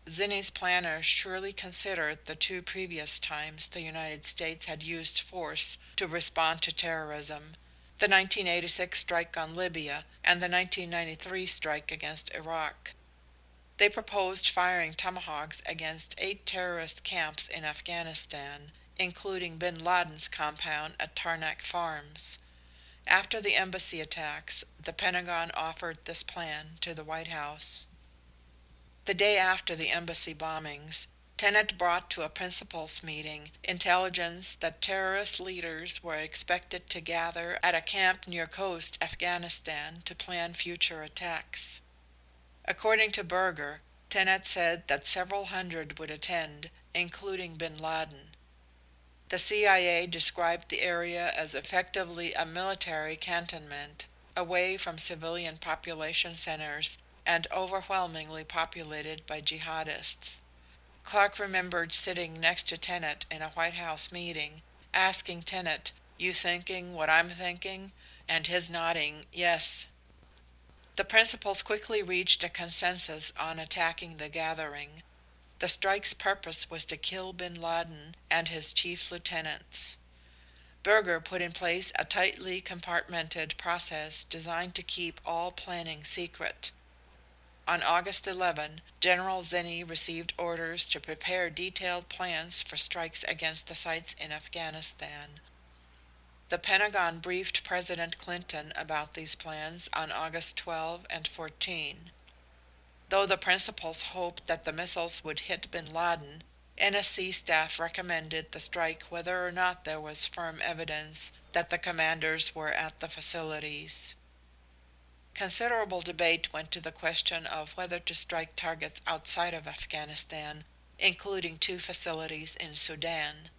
Zinni's planners surely considered the two previous times the United States had used force to respond to terrorism, the 1986 strike on Libya and the 1993 strike against Iraq. They proposed firing tomahawks against 8 terrorist camps in Afghanistan, including bin Laden's compound at Tarnak Farms. After the embassy attacks, the Pentagon offered this plan to the White House. The day after the embassy bombings, Tenet brought to a principals meeting intelligence that terrorist leaders were expected to gather at a camp near Khost, Afghanistan, to plan future attacks. According to Berger, Tenet said that several hundred would attend, including bin Laden. The CIA described the area as effectively a military cantonment, away from civilian population centers and overwhelmingly populated by jihadists. Clark remembered sitting next to Tenet in a White House meeting, asking Tenet, "You thinking what I'm thinking?" and his nodding, "Yes." The principals quickly reached a consensus on attacking the gathering. The strike's purpose was to kill bin Laden and his chief lieutenants. Berger put in place a tightly compartmented process designed to keep all planning secret. On August 11, General Zinni received orders to prepare detailed plans for strikes against the sites in Afghanistan. The Pentagon briefed President Clinton about these plans on August 12 and 14. Though the principals hoped that the missiles would hit bin Laden, NSC staff recommended the strike whether or not there was firm evidence that the commanders were at the facilities. Considerable debate went to the question of whether to strike targets outside of Afghanistan, including 2 facilities in Sudan.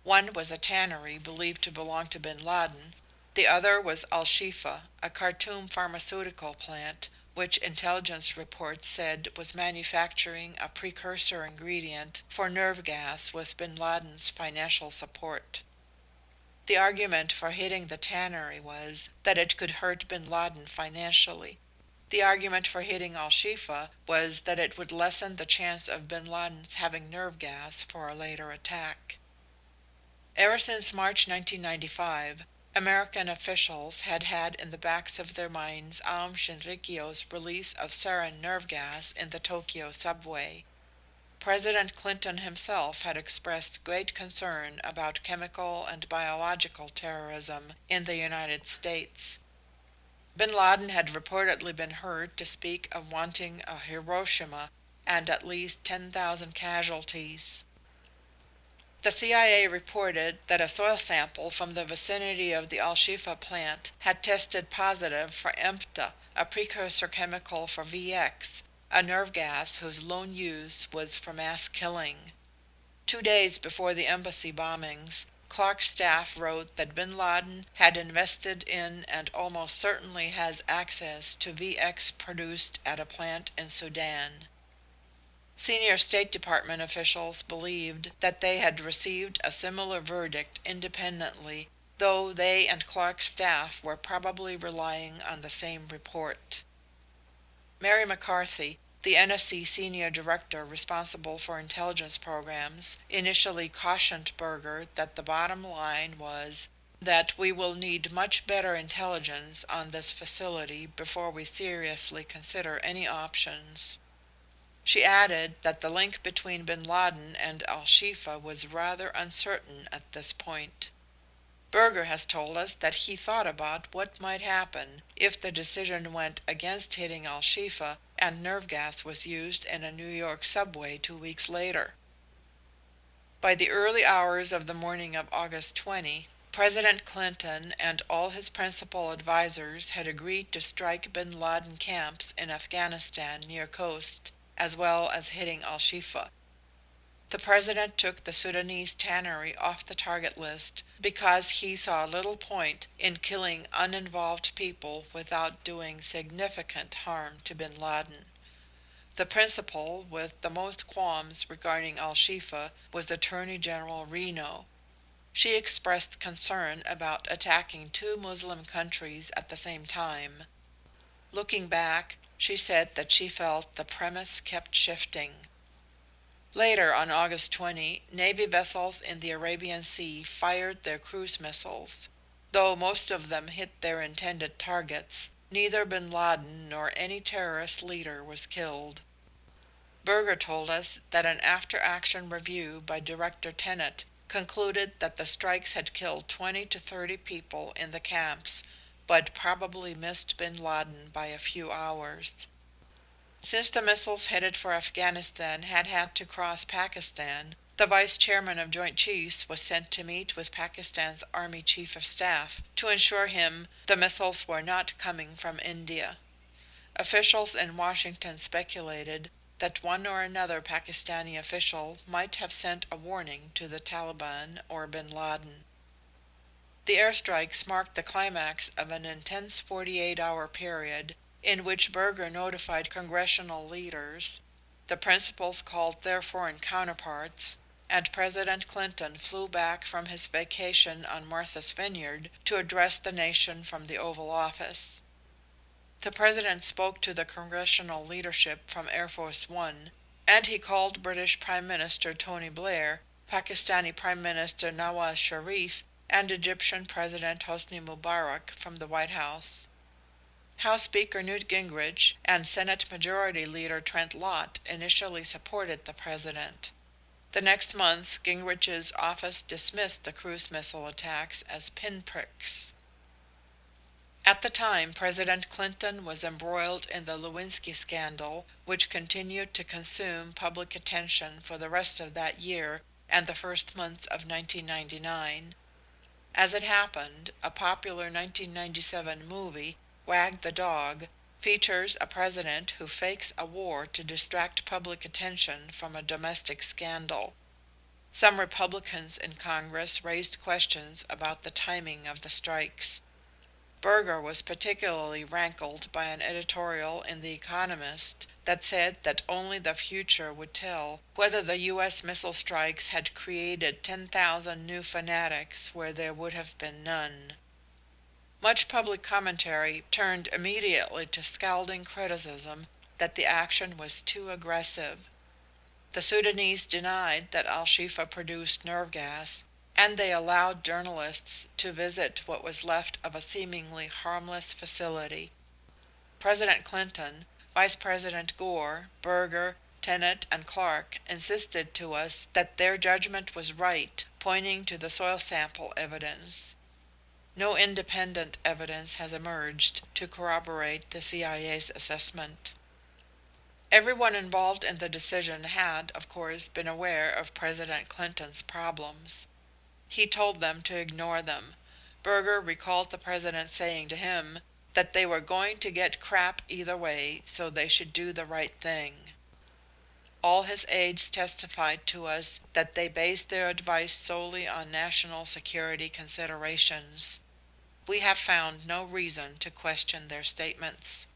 One was a tannery believed to belong to bin Laden. The other was Al-Shifa, a Khartoum pharmaceutical plant, which intelligence reports said was manufacturing a precursor ingredient for nerve gas with bin Laden's financial support. The argument for hitting the tannery was that it could hurt bin Laden financially. The argument for hitting Al-Shifa was that it would lessen the chance of bin Laden's having nerve gas for a later attack. Ever since March 1995, American officials had had in the backs of their minds Aum Shinrikyo's release of sarin nerve gas in the Tokyo subway. President Clinton himself had expressed great concern about chemical and biological terrorism in the United States. Bin Laden had reportedly been heard to speak of wanting a Hiroshima and at least 10,000 casualties. The CIA reported that a soil sample from the vicinity of the Al-Shifa plant had tested positive for EMPTA, a precursor chemical for VX, a nerve gas whose lone use was for mass killing. 2 days before the embassy bombings, Clark's staff wrote that bin Laden had invested in and almost certainly has access to VX produced at a plant in Sudan. Senior State Department officials believed that they had received a similar verdict independently, though they and Clark's staff were probably relying on the same report. Mary McCarthy, the NSC senior director responsible for intelligence programs, initially cautioned Berger that the bottom line was that we will need much better intelligence on this facility before we seriously consider any options. She added that the link between bin Laden and al-Shifa was rather uncertain at this point. Berger has told us that he thought about what might happen if the decision went against hitting al-Shifa and nerve gas was used in a New York subway 2 weeks later. By the early hours of the morning of August 20, President Clinton and all his principal advisors had agreed to strike bin Laden camps in Afghanistan near coast, as well as hitting al-Shifa. The president took the Sudanese tannery off the target list because he saw little point in killing uninvolved people without doing significant harm to bin Laden. The principal with the most qualms regarding al-Shifa was Attorney General Reno. She expressed concern about attacking 2 Muslim countries at the same time. Looking back, she said that she felt the premise kept shifting. Later, on August 20, Navy vessels in the Arabian Sea fired their cruise missiles. Though most of them hit their intended targets, neither bin Laden nor any terrorist leader was killed. Berger told us that an after-action review by Director Tenet concluded that the strikes had killed 20 to 30 people in the camps, but probably missed bin Laden by a few hours. Since the missiles headed for Afghanistan had to cross Pakistan, the Vice Chairman of Joint Chiefs was sent to meet with Pakistan's Army Chief of Staff to assure him the missiles were not coming from India. Officials in Washington speculated that one or another Pakistani official might have sent a warning to the Taliban or bin Laden. The airstrikes marked the climax of an intense 48-hour period in which Berger notified congressional leaders, the principals called their foreign counterparts, and President Clinton flew back from his vacation on Martha's Vineyard to address the nation from the Oval Office. The president spoke to the congressional leadership from Air Force One, and he called British Prime Minister Tony Blair, Pakistani Prime Minister Nawaz Sharif, and Egyptian President Hosni Mubarak from the White House. House Speaker Newt Gingrich and Senate Majority Leader Trent Lott initially supported the president. The next month, Gingrich's office dismissed the cruise missile attacks as pinpricks. At the time, President Clinton was embroiled in the Lewinsky scandal, which continued to consume public attention for the rest of that year and the first months of 1999. As it happened, a popular 1997 movie, Wag the Dog, features a president who fakes a war to distract public attention from a domestic scandal. Some Republicans in Congress raised questions about the timing of the strikes. Berger was particularly rankled by an editorial in The Economist that said that only the future would tell whether the U.S. missile strikes had created 10,000 new fanatics where there would have been none. Much public commentary turned immediately to scalding criticism that the action was too aggressive. The Sudanese denied that al-Shifa produced nerve gas, and they allowed journalists to visit what was left of a seemingly harmless facility. President Clinton, Vice President Gore, Berger, Tenet, and Clark insisted to us that their judgment was right, pointing to the soil sample evidence. No independent evidence has emerged to corroborate the CIA's assessment. Everyone involved in the decision had, of course, been aware of President Clinton's problems. He told them to ignore them. Berger recalled the president saying to him that they were going to get crap either way, so they should do the right thing. All his aides testified to us that they based their advice solely on national security considerations. We have found no reason to question their statements.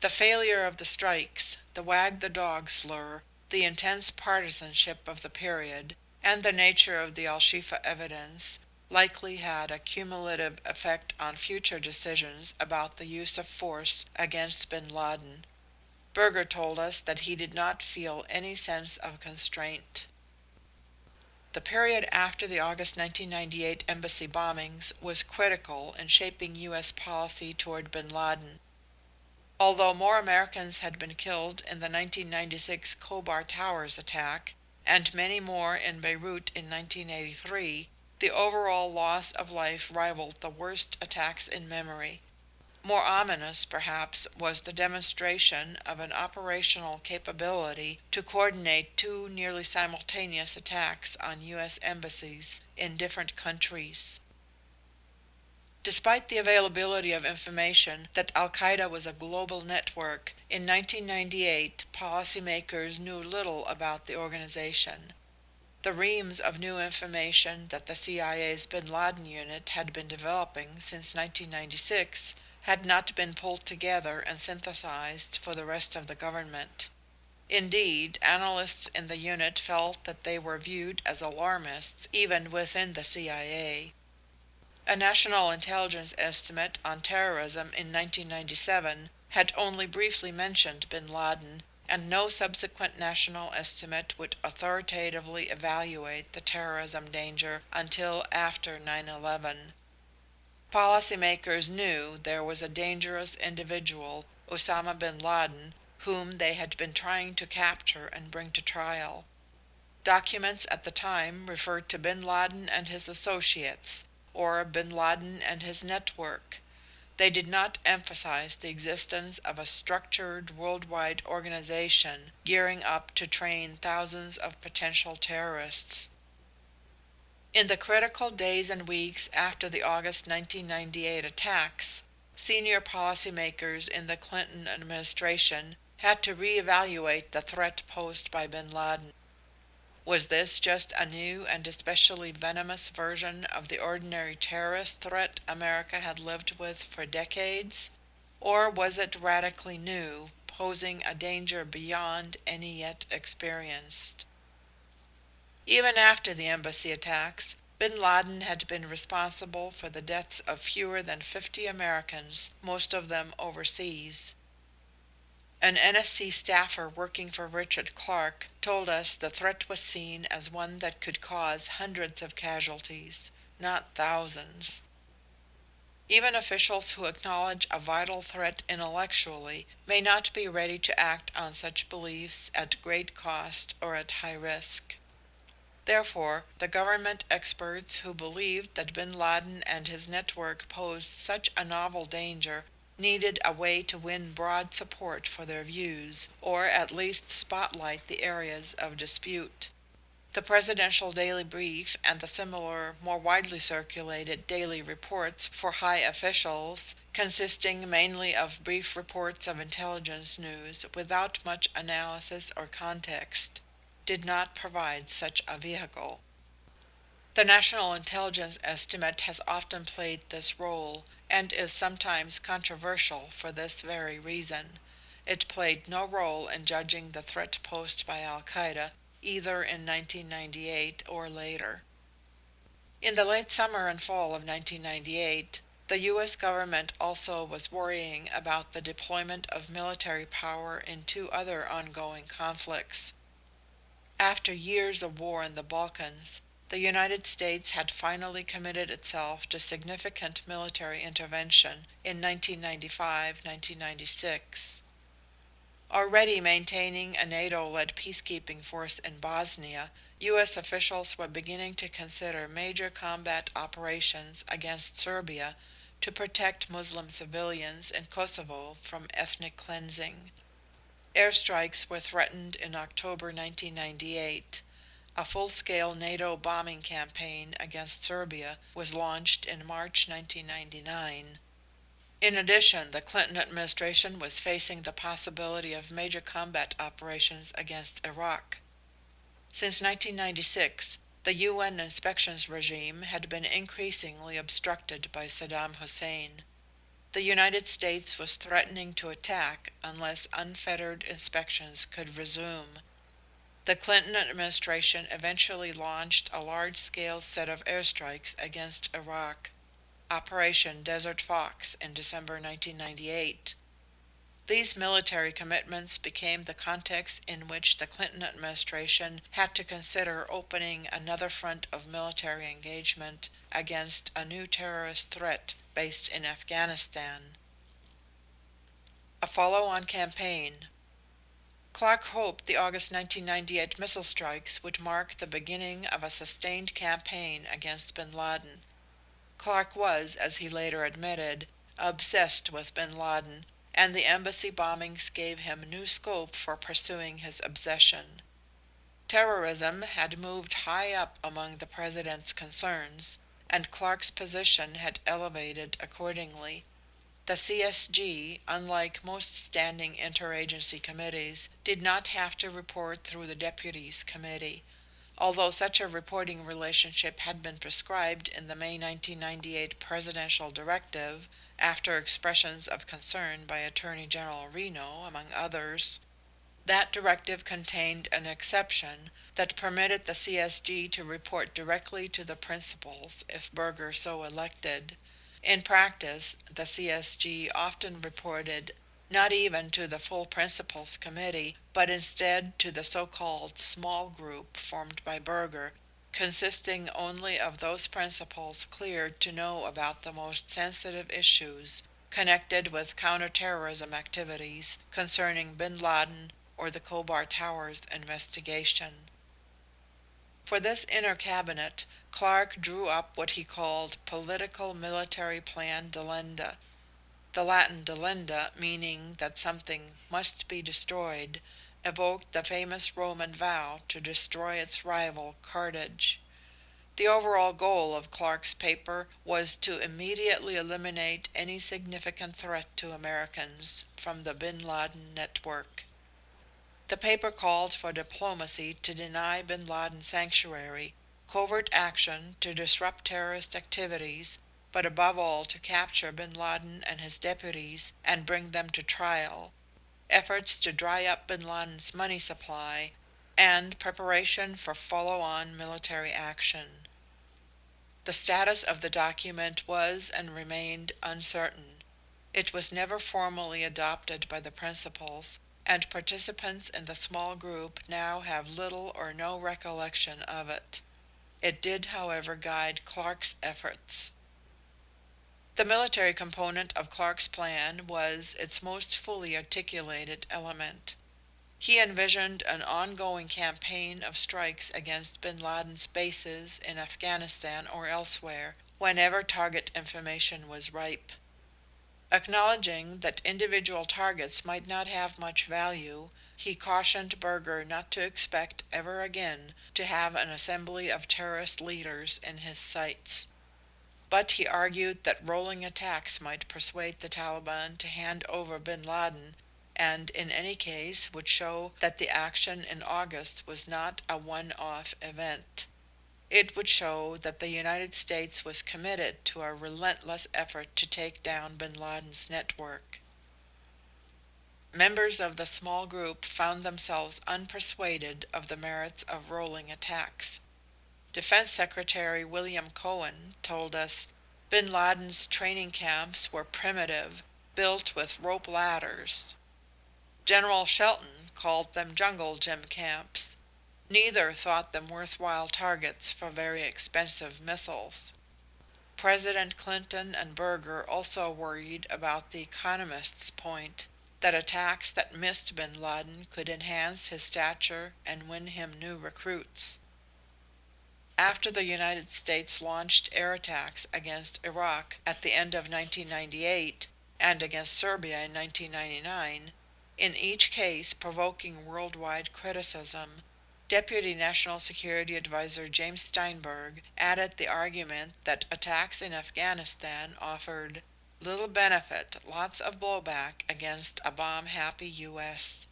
The failure of the strikes, the wag the dog slur, the intense partisanship of the period, and the nature of the Al-Shifa evidence likely had a cumulative effect on future decisions about the use of force against bin Laden. Berger told us that he did not feel any sense of constraint. The period after the August 1998 embassy bombings was critical in shaping U.S. policy toward bin Laden. Although more Americans had been killed in the 1996 Khobar Towers attack, and many more in Beirut in 1983, the overall loss of life rivaled the worst attacks in memory. More ominous, perhaps, was the demonstration of an operational capability to coordinate two nearly simultaneous attacks on U.S. embassies in different countries. Despite the availability of information that Al-Qaeda was a global network, in 1998 policymakers knew little about the organization. The reams of new information that the CIA's bin Laden unit had been developing since 1996 had not been pulled together and synthesized for the rest of the government. Indeed, analysts in the unit felt that they were viewed as alarmists even within the CIA. A national intelligence estimate on terrorism in 1997 had only briefly mentioned bin Laden, and no subsequent national estimate would authoritatively evaluate the terrorism danger until after 9/11. Policymakers knew there was a dangerous individual, Osama bin Laden, whom they had been trying to capture and bring to trial. Documents at the time referred to bin Laden and his associates, or bin Laden and his network. They did not emphasize the existence of a structured worldwide organization gearing up to train thousands of potential terrorists. In the critical days and weeks after the August 1998 attacks, senior policymakers in the Clinton administration had to reevaluate the threat posed by bin Laden. Was this just a new and especially venomous version of the ordinary terrorist threat America had lived with for decades? Or was it radically new, posing a danger beyond any yet experienced? Even after the embassy attacks, bin Laden had been responsible for the deaths of fewer than 50 Americans, most of them overseas. An NSC staffer working for Richard Clarke told us the threat was seen as one that could cause hundreds of casualties, not thousands. Even officials who acknowledge a vital threat intellectually may not be ready to act on such beliefs at great cost or at high risk. Therefore, the government experts who believed that bin Laden and his network posed such a novel danger needed a way to win broad support for their views, or at least spotlight the areas of dispute. The Presidential Daily Brief and the similar, more widely circulated daily reports for high officials, consisting mainly of brief reports of intelligence news without much analysis or context, did not provide such a vehicle. The National Intelligence Estimate has often played this role, and is sometimes controversial for this very reason. It played no role in judging the threat posed by Al-Qaeda, either in 1998 or later. In the late summer and fall of 1998, the U.S. government also was worrying about the deployment of military power in two other ongoing conflicts. After years of war in the Balkans, the United States had finally committed itself to significant military intervention in 1995-1996. Already maintaining a NATO-led peacekeeping force in Bosnia, U.S. officials were beginning to consider major combat operations against Serbia to protect Muslim civilians in Kosovo from ethnic cleansing. Airstrikes were threatened in October 1998. A full-scale NATO bombing campaign against Serbia was launched in March 1999. In addition, the Clinton administration was facing the possibility of major combat operations against Iraq. Since 1996, the UN inspections regime had been increasingly obstructed by Saddam Hussein. The United States was threatening to attack unless unfettered inspections could resume. The Clinton administration eventually launched a large-scale set of airstrikes against Iraq, Operation Desert Fox, in December 1998. These military commitments became the context in which the Clinton administration had to consider opening another front of military engagement against a new terrorist threat based in Afghanistan. A follow-on campaign. Clark hoped the August 1998 missile strikes would mark the beginning of a sustained campaign against bin Laden. Clark was, as he later admitted, obsessed with bin Laden, and the embassy bombings gave him new scope for pursuing his obsession. Terrorism had moved high up among the president's concerns, and Clark's position had elevated accordingly. The CSG, unlike most standing interagency committees, did not have to report through the Deputies Committee. Although such a reporting relationship had been prescribed in the May 1998 presidential directive, after expressions of concern by Attorney General Reno, among others, that directive contained an exception that permitted the CSG to report directly to the principals if Berger so elected. In practice, the CSG often reported not even to the full principals committee, but instead to the so-called small group formed by Berger, consisting only of those principals cleared to know about the most sensitive issues connected with counterterrorism activities concerning bin Laden or the Khobar Towers investigation. For this inner cabinet, Clark drew up what he called Political Military Plan Delenda. The Latin delenda, meaning that something must be destroyed, evoked the famous Roman vow to destroy its rival, Carthage. The overall goal of Clark's paper was to immediately eliminate any significant threat to Americans from the bin Laden network. The paper called for diplomacy to deny bin Laden sanctuary, covert action to disrupt terrorist activities, but above all to capture bin Laden and his deputies and bring them to trial, efforts to dry up bin Laden's money supply, and preparation for follow-on military action. The status of the document was and remained uncertain. It was never formally adopted by the principals, and participants in the small group now have little or no recollection of it. It did, however, guide Clark's efforts. The military component of Clark's plan was its most fully articulated element. He envisioned an ongoing campaign of strikes against bin Laden's bases in Afghanistan or elsewhere, whenever target information was ripe. Acknowledging that individual targets might not have much value, he cautioned Berger not to expect ever again to have an assembly of terrorist leaders in his sights. But he argued that rolling attacks might persuade the Taliban to hand over bin Laden, and in any case would show that the action in August was not a one-off event. It would show that the United States was committed to a relentless effort to take down bin Laden's network. Members of the small group found themselves unpersuaded of the merits of rolling attacks. Defense Secretary William Cohen told us, bin Laden's training camps were primitive, built with rope ladders. General Shelton called them jungle gym camps. Neither thought them worthwhile targets for very expensive missiles. President Clinton and Berger also worried about The Economist's point that attacks that missed bin Laden could enhance his stature and win him new recruits. After the United States launched air attacks against Iraq at the end of 1998 and against Serbia in 1999, in each case provoking worldwide criticism, Deputy National Security Advisor James Steinberg added the argument that attacks in Afghanistan offered little benefit, lots of blowback against a bomb-happy U.S.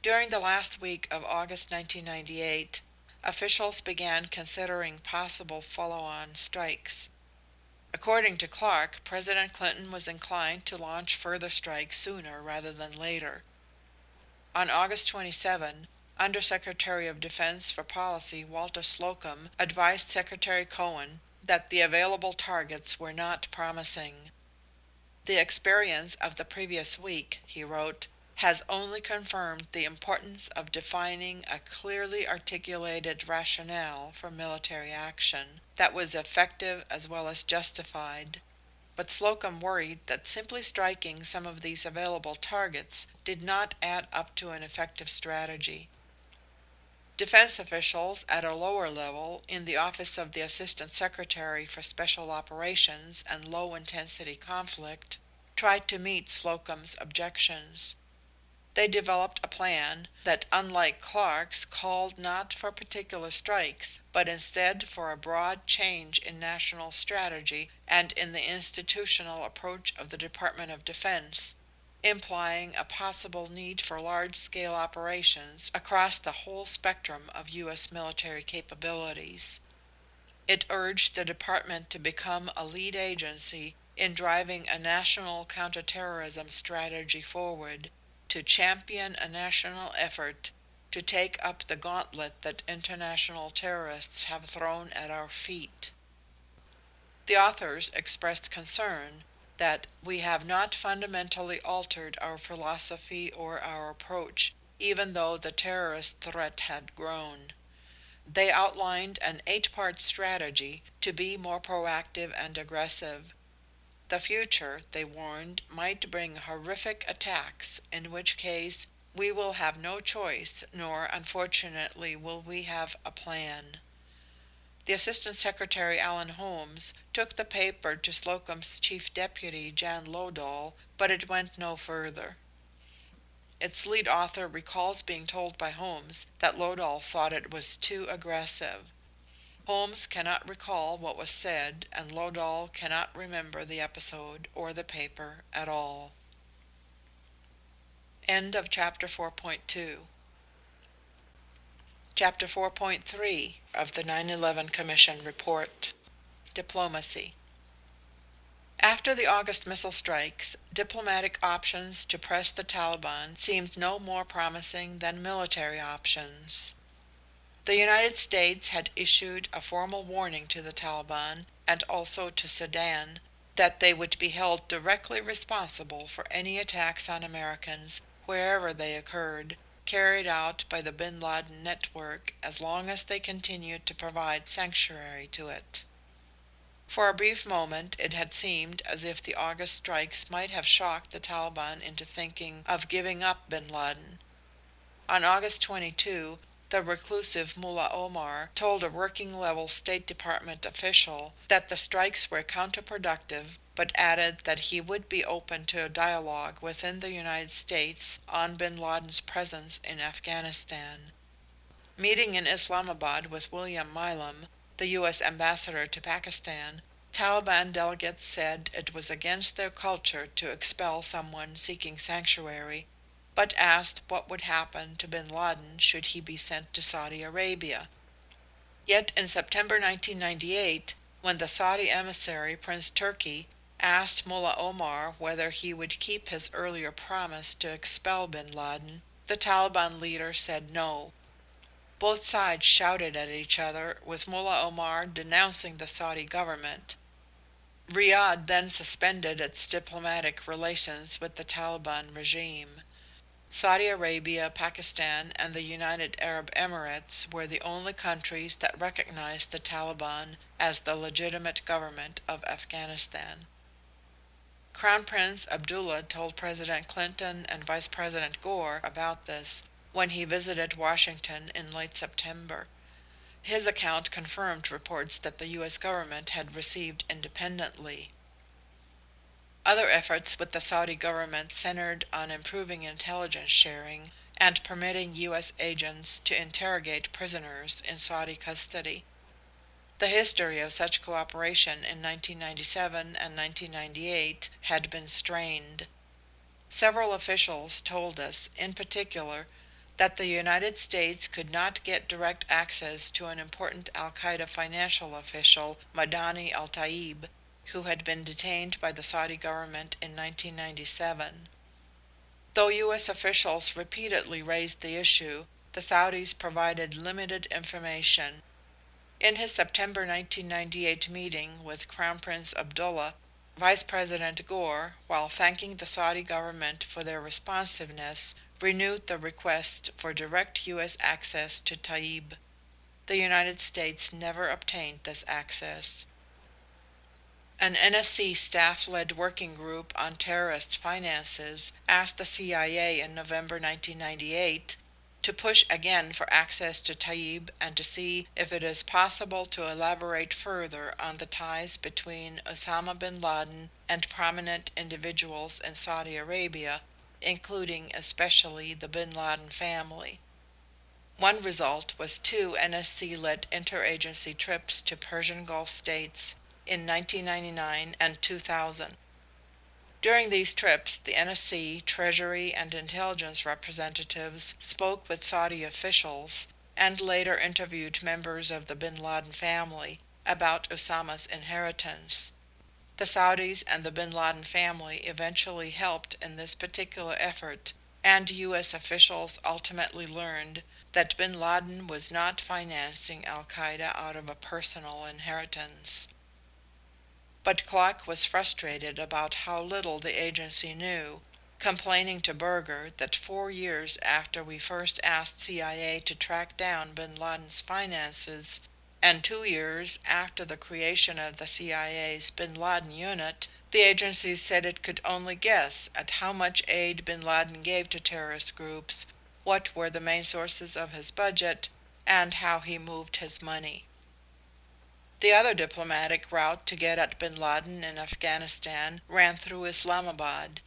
During the last week of August 1998, officials began considering possible follow-on strikes. According to Clark, President Clinton was inclined to launch further strikes sooner rather than later. On August 27, Undersecretary of Defense for Policy Walter Slocum advised Secretary Cohen that the available targets were not promising. The experience of the previous week, he wrote, has only confirmed the importance of defining a clearly articulated rationale for military action that was effective as well as justified. But Slocum worried that simply striking some of these available targets did not add up to an effective strategy. Defense officials at a lower level, in the Office of the Assistant Secretary for Special Operations and Low-Intensity Conflict, tried to meet Slocum's objections. They developed a plan that, unlike Clark's, called not for particular strikes, but instead for a broad change in national strategy and in the institutional approach of the Department of Defense, implying a possible need for large-scale operations across the whole spectrum of U.S. military capabilities. It urged the department to become a lead agency in driving a national counterterrorism strategy forward, to champion a national effort to take up the gauntlet that international terrorists have thrown at our feet. The authors expressed concern that we have not fundamentally altered our philosophy or our approach, even though the terrorist threat had grown. They outlined an 8-part strategy to be more proactive and aggressive. The future, they warned, might bring horrific attacks, in which case we will have no choice, nor, unfortunately, will we have a plan. The Assistant Secretary Alan Holmes took the paper to Slocum's chief deputy, Jan Lodahl, but it went no further. Its lead author recalls being told by Holmes that Lodahl thought it was too aggressive. Holmes cannot recall what was said, and Lodahl cannot remember the episode or the paper at all. End of Chapter 4.2. Chapter 4.3 of the 9/11 Commission Report. Diplomacy. After the August missile strikes, diplomatic options to press the Taliban seemed no more promising than military options. The United States had issued a formal warning to the Taliban, and also to Sudan, that they would be held directly responsible for any attacks on Americans, wherever they occurred, carried out by the bin Laden network, as long as they continued to provide sanctuary to it. For a brief moment it had seemed as if the August strikes might have shocked the Taliban into thinking of giving up bin Laden. On August 22, the reclusive Mullah Omar told a working-level State Department official that the strikes were counterproductive, but added that he would be open to a dialogue within the United States on bin Laden's presence in Afghanistan. Meeting in Islamabad with William Milam, the U.S. ambassador to Pakistan, Taliban delegates said it was against their culture to expel someone seeking sanctuary, but asked what would happen to bin Laden should he be sent to Saudi Arabia. Yet in September 1998, when the Saudi emissary Prince Turki asked Mullah Omar whether he would keep his earlier promise to expel bin Laden, the Taliban leader said no. Both sides shouted at each other, with Mullah Omar denouncing the Saudi government. Riyadh then suspended its diplomatic relations with the Taliban regime. Saudi Arabia, Pakistan, and the United Arab Emirates were the only countries that recognized the Taliban as the legitimate government of Afghanistan. Crown Prince Abdullah told President Clinton and Vice President Gore about this when he visited Washington in late September. His account confirmed reports that the U.S. government had received independently. Other efforts with the Saudi government centered on improving intelligence sharing and permitting U.S. agents to interrogate prisoners in Saudi custody. The history of such cooperation in 1997 and 1998 had been strained. Several officials told us, in particular, that the United States could not get direct access to an important al-Qaeda financial official, Madani al-Taib, who had been detained by the Saudi government in 1997. Though U.S. officials repeatedly raised the issue, the Saudis provided limited information. In his September 1998 meeting with Crown Prince Abdullah, Vice President Gore, while thanking the Saudi government for their responsiveness, renewed the request for direct U.S. access to Taib. The United States never obtained this access. An NSC staff-led working group on terrorist finances asked the CIA in November 1998 to push again for access to Taib and to see if it is possible to elaborate further on the ties between Osama bin Laden and prominent individuals in Saudi Arabia, including especially the bin Laden family. One result was 2 NSC-led interagency trips to Persian Gulf states in 1999 and 2000. During these trips, the NSC, Treasury, and intelligence representatives spoke with Saudi officials and later interviewed members of the bin Laden family about Osama's inheritance. The Saudis and the bin Laden family eventually helped in this particular effort, and U.S. officials ultimately learned that bin Laden was not financing al-Qaeda out of a personal inheritance. But Clark was frustrated about how little the agency knew, complaining to Berger that 4 years after we first asked CIA to track down bin Laden's finances, and 2 years after the creation of the CIA's bin Laden unit, the agency said it could only guess at how much aid bin Laden gave to terrorist groups, what were the main sources of his budget, and how he moved his money. The other diplomatic route to get at bin Laden in Afghanistan ran through Islamabad.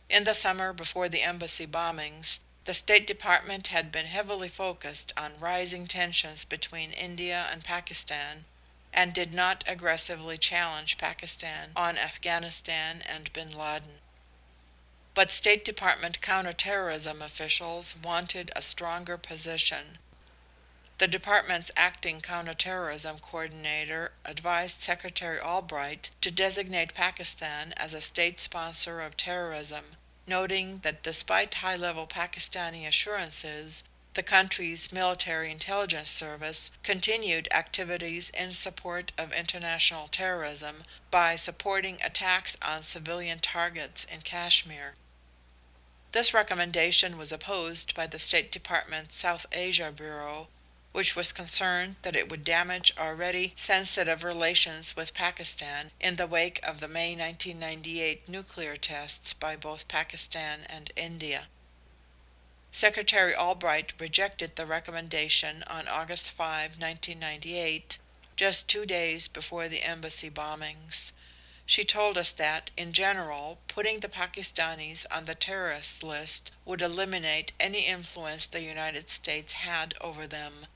In the summer before the embassy bombings, the State Department had been heavily focused on rising tensions between India and Pakistan, and did not aggressively challenge Pakistan on Afghanistan and bin Laden. But State Department counterterrorism officials wanted a stronger position. The department's acting counterterrorism coordinator advised Secretary Albright to designate Pakistan as a state sponsor of terrorism, noting that despite high-level Pakistani assurances, the country's military intelligence service continued activities in support of international terrorism by supporting attacks on civilian targets in Kashmir. This recommendation was opposed by the State Department's South Asia Bureau, which was concerned that it would damage already sensitive relations with Pakistan in the wake of the May 1998 nuclear tests by both Pakistan and India. Secretary Albright rejected the recommendation on August 5, 1998, just 2 days before the embassy bombings. She told us that, in general, putting the Pakistanis on the terrorist list would eliminate any influence the United States had over them.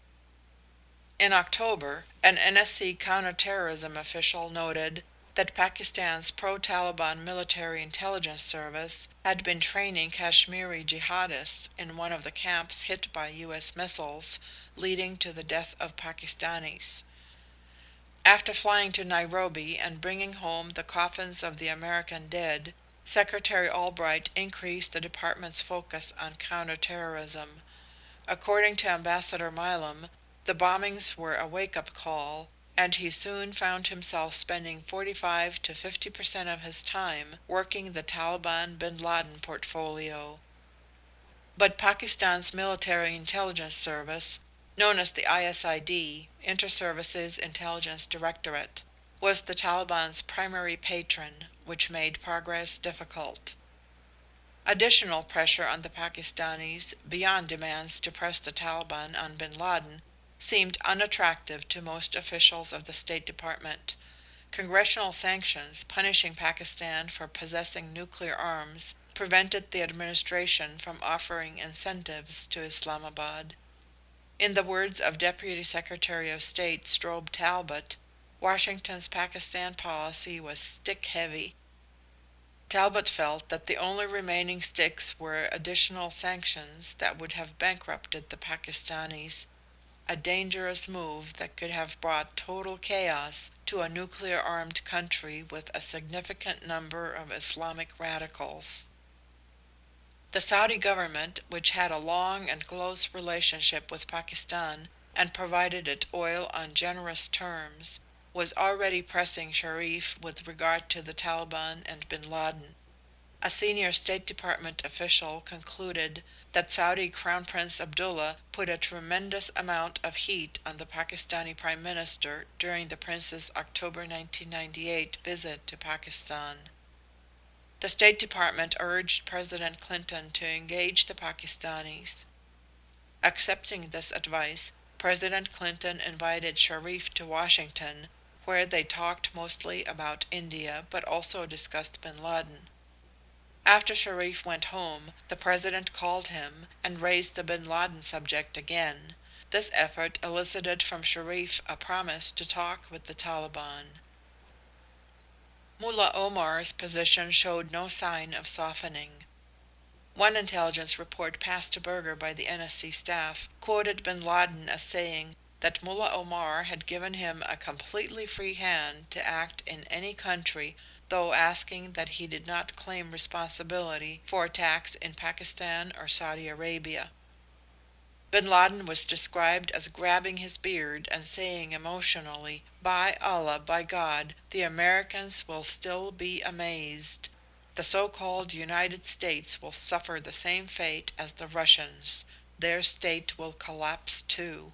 In October, an NSC counterterrorism official noted that Pakistan's pro-Taliban military intelligence service had been training Kashmiri jihadists in one of the camps hit by U.S. missiles, leading to the death of Pakistanis. After flying to Nairobi and bringing home the coffins of the American dead, Secretary Albright increased the department's focus on counterterrorism. According to Ambassador Milam, the bombings were a wake-up call, and he soon found himself spending 45 to 50% of his time working the Taliban bin Laden portfolio. But Pakistan's military intelligence service, known as the ISID, Inter-Services Intelligence Directorate, was the Taliban's primary patron, which made progress difficult. Additional pressure on the Pakistanis, beyond demands to press the Taliban on bin Laden, seemed unattractive to most officials of the State Department. Congressional sanctions punishing Pakistan for possessing nuclear arms prevented the administration from offering incentives to Islamabad. In the words of Deputy Secretary of State Strobe Talbot, Washington's Pakistan policy was stick-heavy. Talbot felt that the only remaining sticks were additional sanctions that would have bankrupted the Pakistanis, a dangerous move that could have brought total chaos to a nuclear-armed country with a significant number of Islamic radicals. The Saudi government, which had a long and close relationship with Pakistan and provided it oil on generous terms, was already pressing Sharif with regard to the Taliban and bin Laden. A senior State Department official concluded that Saudi Crown Prince Abdullah put a tremendous amount of heat on the Pakistani Prime Minister during the prince's October 1998 visit to Pakistan. The State Department urged President Clinton to engage the Pakistanis. Accepting this advice, President Clinton invited Sharif to Washington, where they talked mostly about India but also discussed bin Laden. After Sharif went home, the president called him and raised the bin Laden subject again. This effort elicited from Sharif a promise to talk with the Taliban. Mullah Omar's position showed no sign of softening. One intelligence report passed to Berger by the NSC staff quoted bin Laden as saying that Mullah Omar had given him a completely free hand to act in any country, though asking that he did not claim responsibility for attacks in Pakistan or Saudi Arabia. Bin Laden was described as grabbing his beard and saying emotionally, "By Allah, by God, the Americans will still be amazed. The so-called United States will suffer the same fate as the Russians. Their state will collapse too."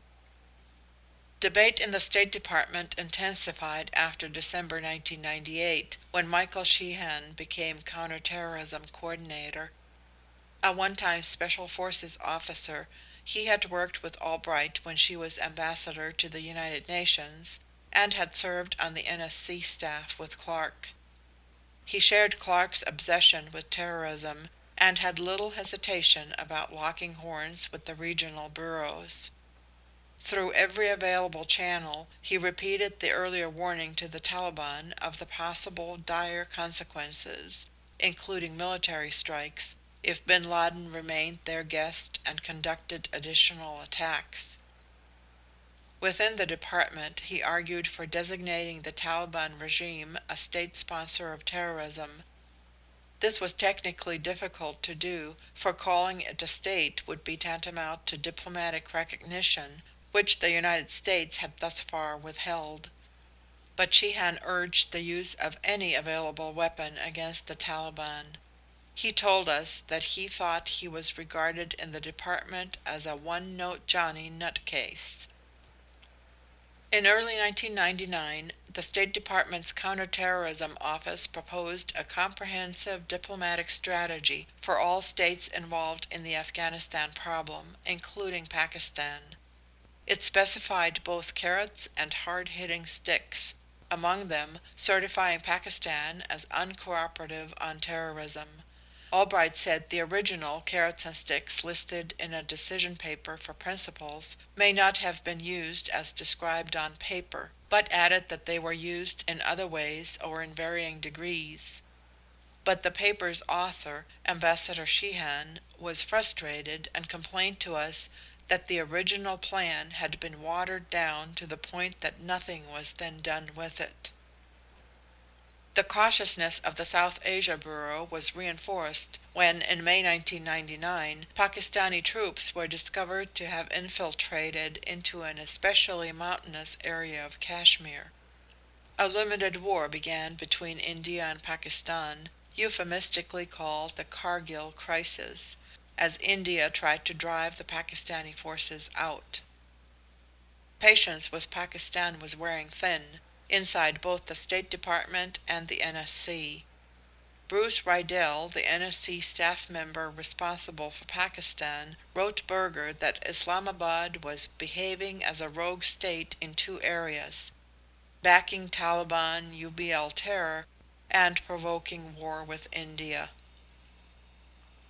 Debate in the State Department intensified after December 1998, when Michael Sheehan became counterterrorism coordinator. A one-time Special Forces officer, he had worked with Albright when she was ambassador to the United Nations and had served on the NSC staff with Clark. He shared Clark's obsession with terrorism and had little hesitation about locking horns with the regional bureaus. Through every available channel, he repeated the earlier warning to the Taliban of the possible dire consequences, including military strikes, if bin Laden remained their guest and conducted additional attacks. Within the department, he argued for designating the Taliban regime a state sponsor of terrorism. This was technically difficult to do, for calling it a state would be tantamount to diplomatic recognition, which the United States had thus far withheld. But Sheehan urged the use of any available weapon against the Taliban. He told us that he thought he was regarded in the department as a one-note Johnny nutcase. In early 1999, the State Department's Counterterrorism Office proposed a comprehensive diplomatic strategy for all states involved in the Afghanistan problem, including Pakistan. It specified both carrots and hard-hitting sticks, among them certifying Pakistan as uncooperative on terrorism. Albright said the original carrots and sticks listed in a decision paper for principals may not have been used as described on paper, but added that they were used in other ways or in varying degrees. But the paper's author, Ambassador Sheehan, was frustrated and complained to us that the original plan had been watered down to the point that nothing was then done with it. The cautiousness of the South Asia Bureau was reinforced when, in May 1999, Pakistani troops were discovered to have infiltrated into an especially mountainous area of Kashmir. A limited war began between India and Pakistan, euphemistically called the Kargil Crisis, as India tried to drive the Pakistani forces out. Patience with Pakistan was wearing thin, inside both the State Department and the NSC. Bruce Rydell, the NSC staff member responsible for Pakistan, wrote Berger that Islamabad was behaving as a rogue state in two areas, backing Taliban UBL terror and provoking war with India.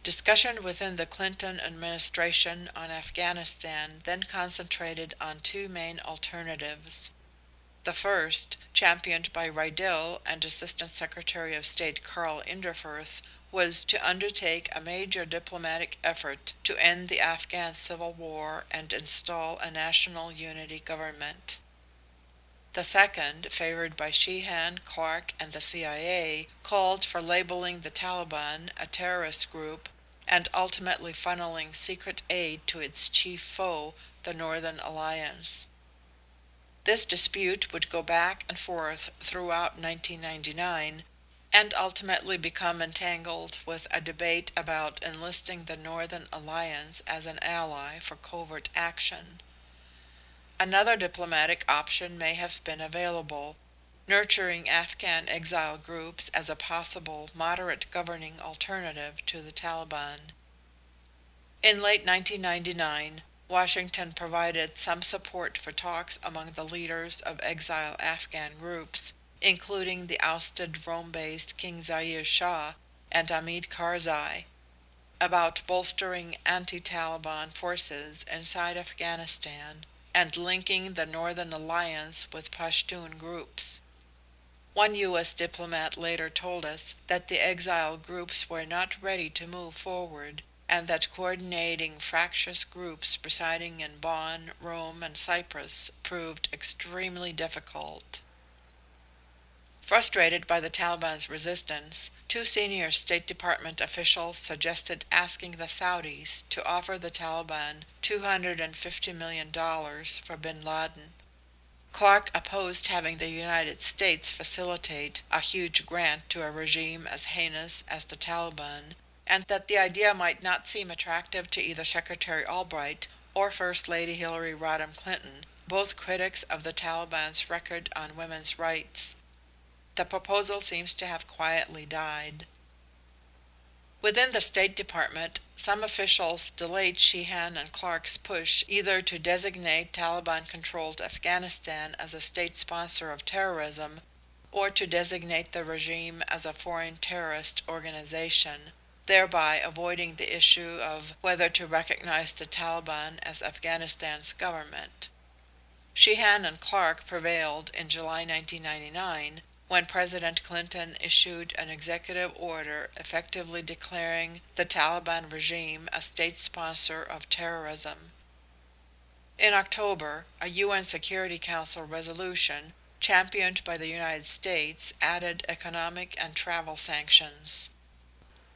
Discussion within the Clinton administration on Afghanistan then concentrated on two main alternatives. The first, championed by Rydell and Assistant Secretary of State Carl Inderfurth, was to undertake a major diplomatic effort to end the Afghan civil war and install a national unity government. The second, favored by Sheehan, Clark, and the CIA, called for labeling the Taliban a terrorist group and ultimately funneling secret aid to its chief foe, the Northern Alliance. This dispute would go back and forth throughout 1999 and ultimately become entangled with a debate about enlisting the Northern Alliance as an ally for covert action. Another diplomatic option may have been available, nurturing Afghan exile groups as a possible moderate governing alternative to the Taliban. In late 1999, Washington provided some support for talks among the leaders of exile Afghan groups, including the ousted Rome-based King Zahir Shah and Hamid Karzai, about bolstering anti-Taliban forces inside Afghanistan and linking the Northern Alliance with Pashtun groups. One U.S. diplomat later told us that the exile groups were not ready to move forward, and that coordinating fractious groups residing in Bonn, Rome, and Cyprus proved extremely difficult. Frustrated by the Taliban's resistance, two senior State Department officials suggested asking the Saudis to offer the Taliban $250 million for bin Laden. Clark opposed having the United States facilitate a huge grant to a regime as heinous as the Taliban, and that the idea might not seem attractive to either Secretary Albright or First Lady Hillary Rodham Clinton, both critics of the Taliban's record on women's rights. The proposal seems to have quietly died. Within the State Department, some officials delayed Sheehan and Clark's push either to designate Taliban-controlled Afghanistan as a state sponsor of terrorism or to designate the regime as a foreign terrorist organization, thereby avoiding the issue of whether to recognize the Taliban as Afghanistan's government. Sheehan and Clark prevailed in July 1999, when President Clinton issued an executive order effectively declaring the Taliban regime a state sponsor of terrorism. In October, a UN Security Council resolution, championed by the United States, added economic and travel sanctions.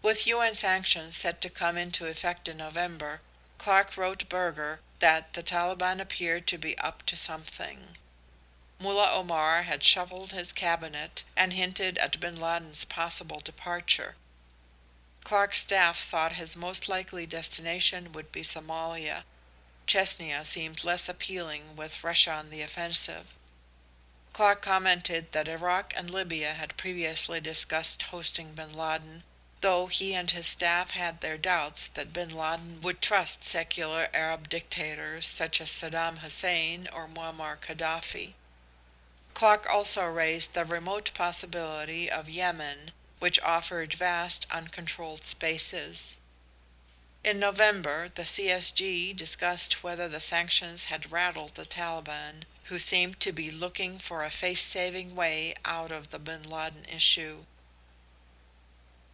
With UN sanctions set to come into effect in November, Clark wrote Berger that the Taliban appeared to be up to something. Mullah Omar had shuffled his cabinet and hinted at bin Laden's possible departure. Clark's staff thought his most likely destination would be Somalia. Chechnya seemed less appealing with Russia on the offensive. Clark commented that Iraq and Libya had previously discussed hosting bin Laden, though he and his staff had their doubts that bin Laden would trust secular Arab dictators such as Saddam Hussein or Muammar Gaddafi. Clark also raised the remote possibility of Yemen, which offered vast uncontrolled spaces. In November, the CSG discussed whether the sanctions had rattled the Taliban, who seemed to be looking for a face-saving way out of the bin Laden issue.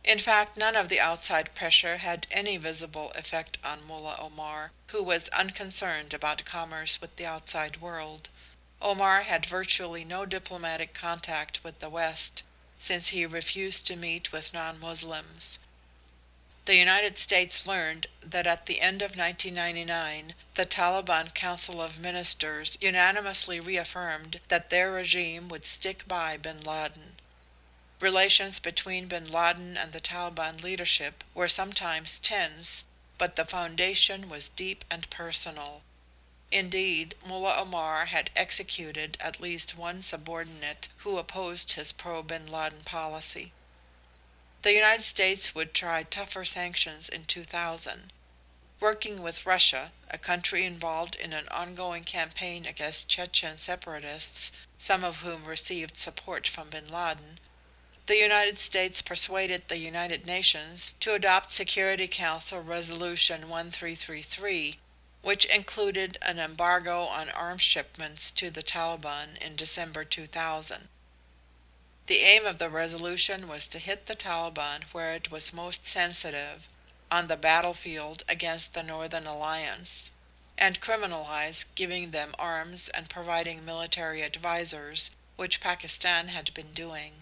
In fact, none of the outside pressure had any visible effect on Mullah Omar, who was unconcerned about commerce with the outside world. Omar had virtually no diplomatic contact with the West, since he refused to meet with non-Muslims. The United States learned that at the end of 1999, the Taliban Council of Ministers unanimously reaffirmed that their regime would stick by bin Laden. Relations between bin Laden and the Taliban leadership were sometimes tense, but the foundation was deep and personal. Indeed, Mullah Omar had executed at least one subordinate who opposed his pro-bin Laden policy. The United States would try tougher sanctions in 2000. Working with Russia, a country involved in an ongoing campaign against Chechen separatists, some of whom received support from bin Laden, The United States persuaded the United Nations to adopt Security Council Resolution 1333, which included an embargo on arms shipments to the Taliban in December 2000. The aim of the resolution was to hit the Taliban where it was most sensitive, on the battlefield against the Northern Alliance, and criminalize giving them arms and providing military advisors, which Pakistan had been doing.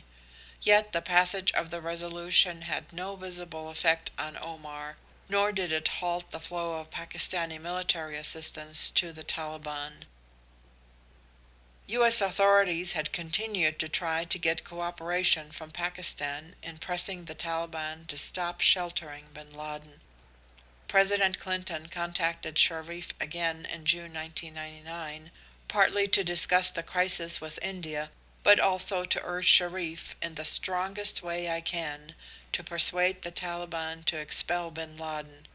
Yet the passage of the resolution had no visible effect on Omar, nor did it halt the flow of Pakistani military assistance to the Taliban. U.S. authorities had continued to try to get cooperation from Pakistan in pressing the Taliban to stop sheltering bin Laden. President Clinton contacted Sharif again in June 1999, partly to discuss the crisis with India, but also to urge Sharif, in the strongest way I can, to persuade the Taliban to expel bin Laden.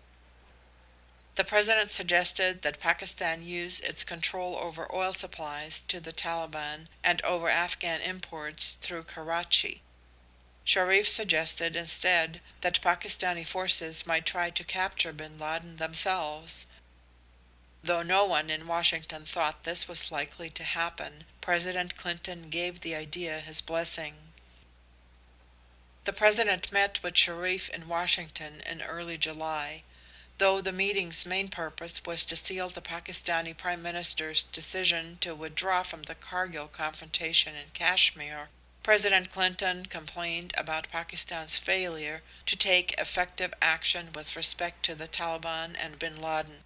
The president suggested that Pakistan use its control over oil supplies to the Taliban and over Afghan imports through Karachi. Sharif suggested instead that Pakistani forces might try to capture bin Laden themselves. Though no one in Washington thought this was likely to happen, President Clinton gave the idea his blessing. The president met with Sharif in Washington in early July. Though the meeting's main purpose was to seal the Pakistani Prime Minister's decision to withdraw from the Kargil confrontation in Kashmir, President Clinton complained about Pakistan's failure to take effective action with respect to the Taliban and bin Laden.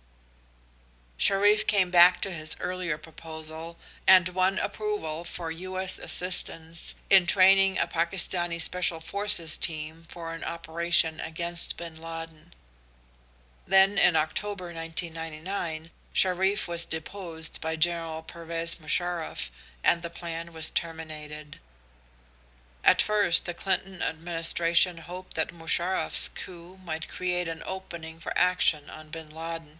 Sharif came back to his earlier proposal and won approval for U.S. assistance in training a Pakistani Special Forces team for an operation against bin Laden. Then, in October 1999, Sharif was deposed by General Pervez Musharraf, and the plan was terminated. At first, the Clinton administration hoped that Musharraf's coup might create an opening for action on bin Laden.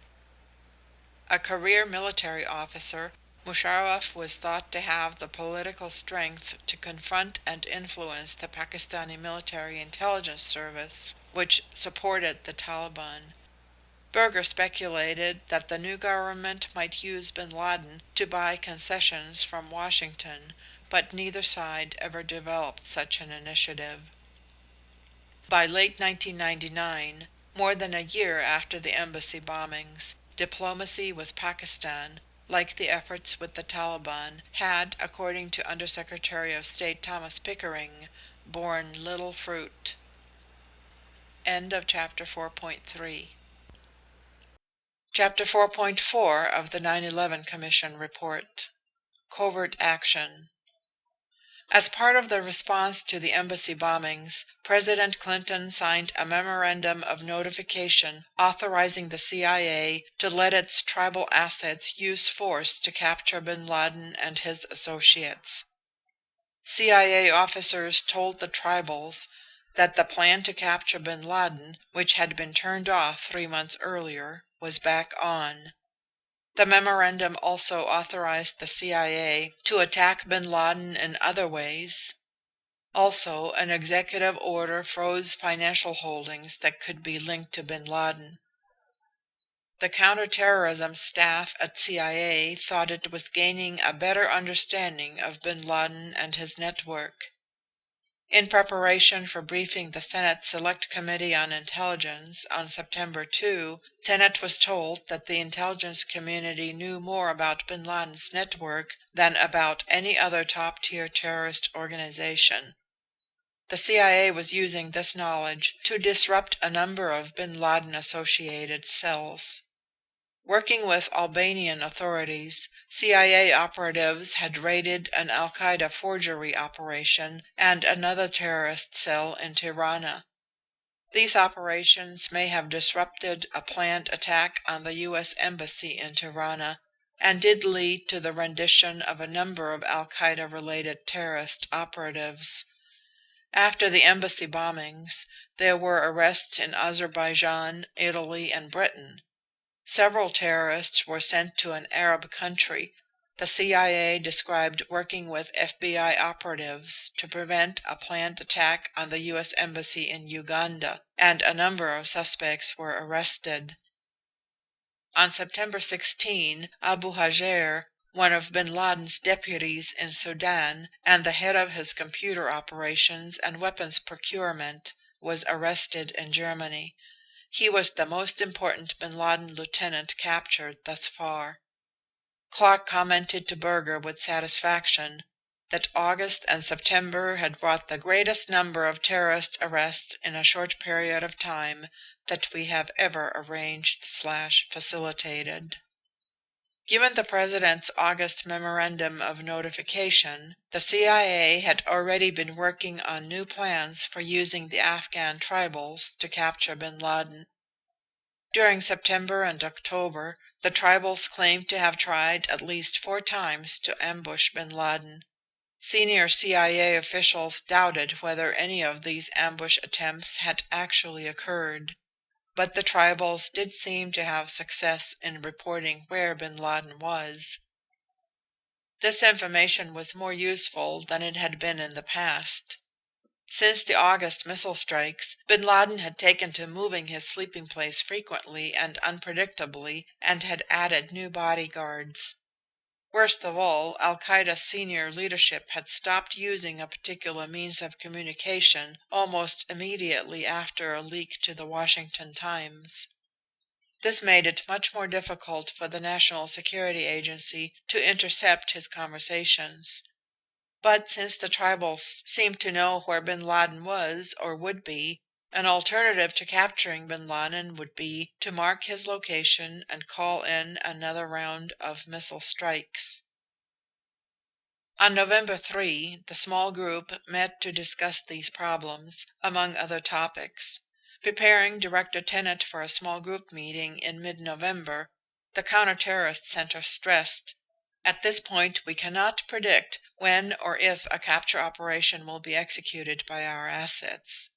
A career military officer, Musharraf was thought to have the political strength to confront and influence the Pakistani military intelligence service, which supported the Taliban. Berger speculated that the new government might use bin Laden to buy concessions from Washington, but neither side ever developed such an initiative. By late 1999, more than a year after the embassy bombings, diplomacy with Pakistan, like the efforts with the Taliban, had, according to Undersecretary of State Thomas Pickering, borne little fruit. End of chapter 4.3. Chapter 4.4 of the 9/11 Commission Report. Covert Action. As part of the response to the embassy bombings, President Clinton signed a memorandum of notification authorizing the CIA to let its tribal assets use force to capture bin Laden and his associates. CIA officers told the tribals that the plan to capture bin Laden, which had been turned off 3 months earlier, was back on. The memorandum also authorized the CIA to attack bin Laden in other ways. Also, an executive order froze financial holdings that could be linked to bin Laden. The counterterrorism staff at CIA thought it was gaining a better understanding of bin Laden and his network. In preparation for briefing the Senate Select Committee on Intelligence on September 2, Tenet was told that the intelligence community knew more about bin Laden's network than about any other top-tier terrorist organization. The CIA was using this knowledge to disrupt a number of bin Laden-associated cells. Working with Albanian authorities, CIA operatives had raided an al-Qaeda forgery operation and another terrorist cell in Tirana. These operations may have disrupted a planned attack on the U.S. Embassy in Tirana, and did lead to the rendition of a number of al-Qaeda-related terrorist operatives. After the embassy bombings, there were arrests in Azerbaijan, Italy, and Britain. Several terrorists were sent to an Arab country, The CIA described working with FBI operatives to prevent a planned attack on the U.S. Embassy in Uganda, and a number of suspects were arrested. On September 16, Abu Hajer, one of bin Laden's deputies in Sudan and the head of his computer operations and weapons procurement, was arrested in Germany. He was the most important bin Laden lieutenant captured thus far. Clark commented to Berger with satisfaction that August and September had brought the greatest number of terrorist arrests in a short period of time that we have ever arranged/facilitated. Given the President's August memorandum of notification, the CIA had already been working on new plans for using the Afghan tribals to capture bin Laden. During September and October, the tribals claimed to have tried at least 4 times to ambush bin Laden. Senior CIA officials doubted whether any of these ambush attempts had actually occurred, but the tribals did seem to have success in reporting where bin Laden was. This information was more useful than it had been in the past. Since the August missile strikes, bin Laden had taken to moving his sleeping place frequently and unpredictably, and had added new bodyguards. Worst of all, al-Qaeda's senior leadership had stopped using a particular means of communication almost immediately after a leak to the Washington Times. This made it much more difficult for the National Security Agency to intercept his conversations. But since the tribals seemed to know where bin Laden was or would be, an alternative to capturing bin Laden would be to mark his location and call in another round of missile strikes. On November 3, the small group met to discuss these problems, among other topics. Preparing Director Tenet for a small group meeting in mid-November, the Counterterrorist Center stressed, "At this point we cannot predict when or if a capture operation will be executed by our assets."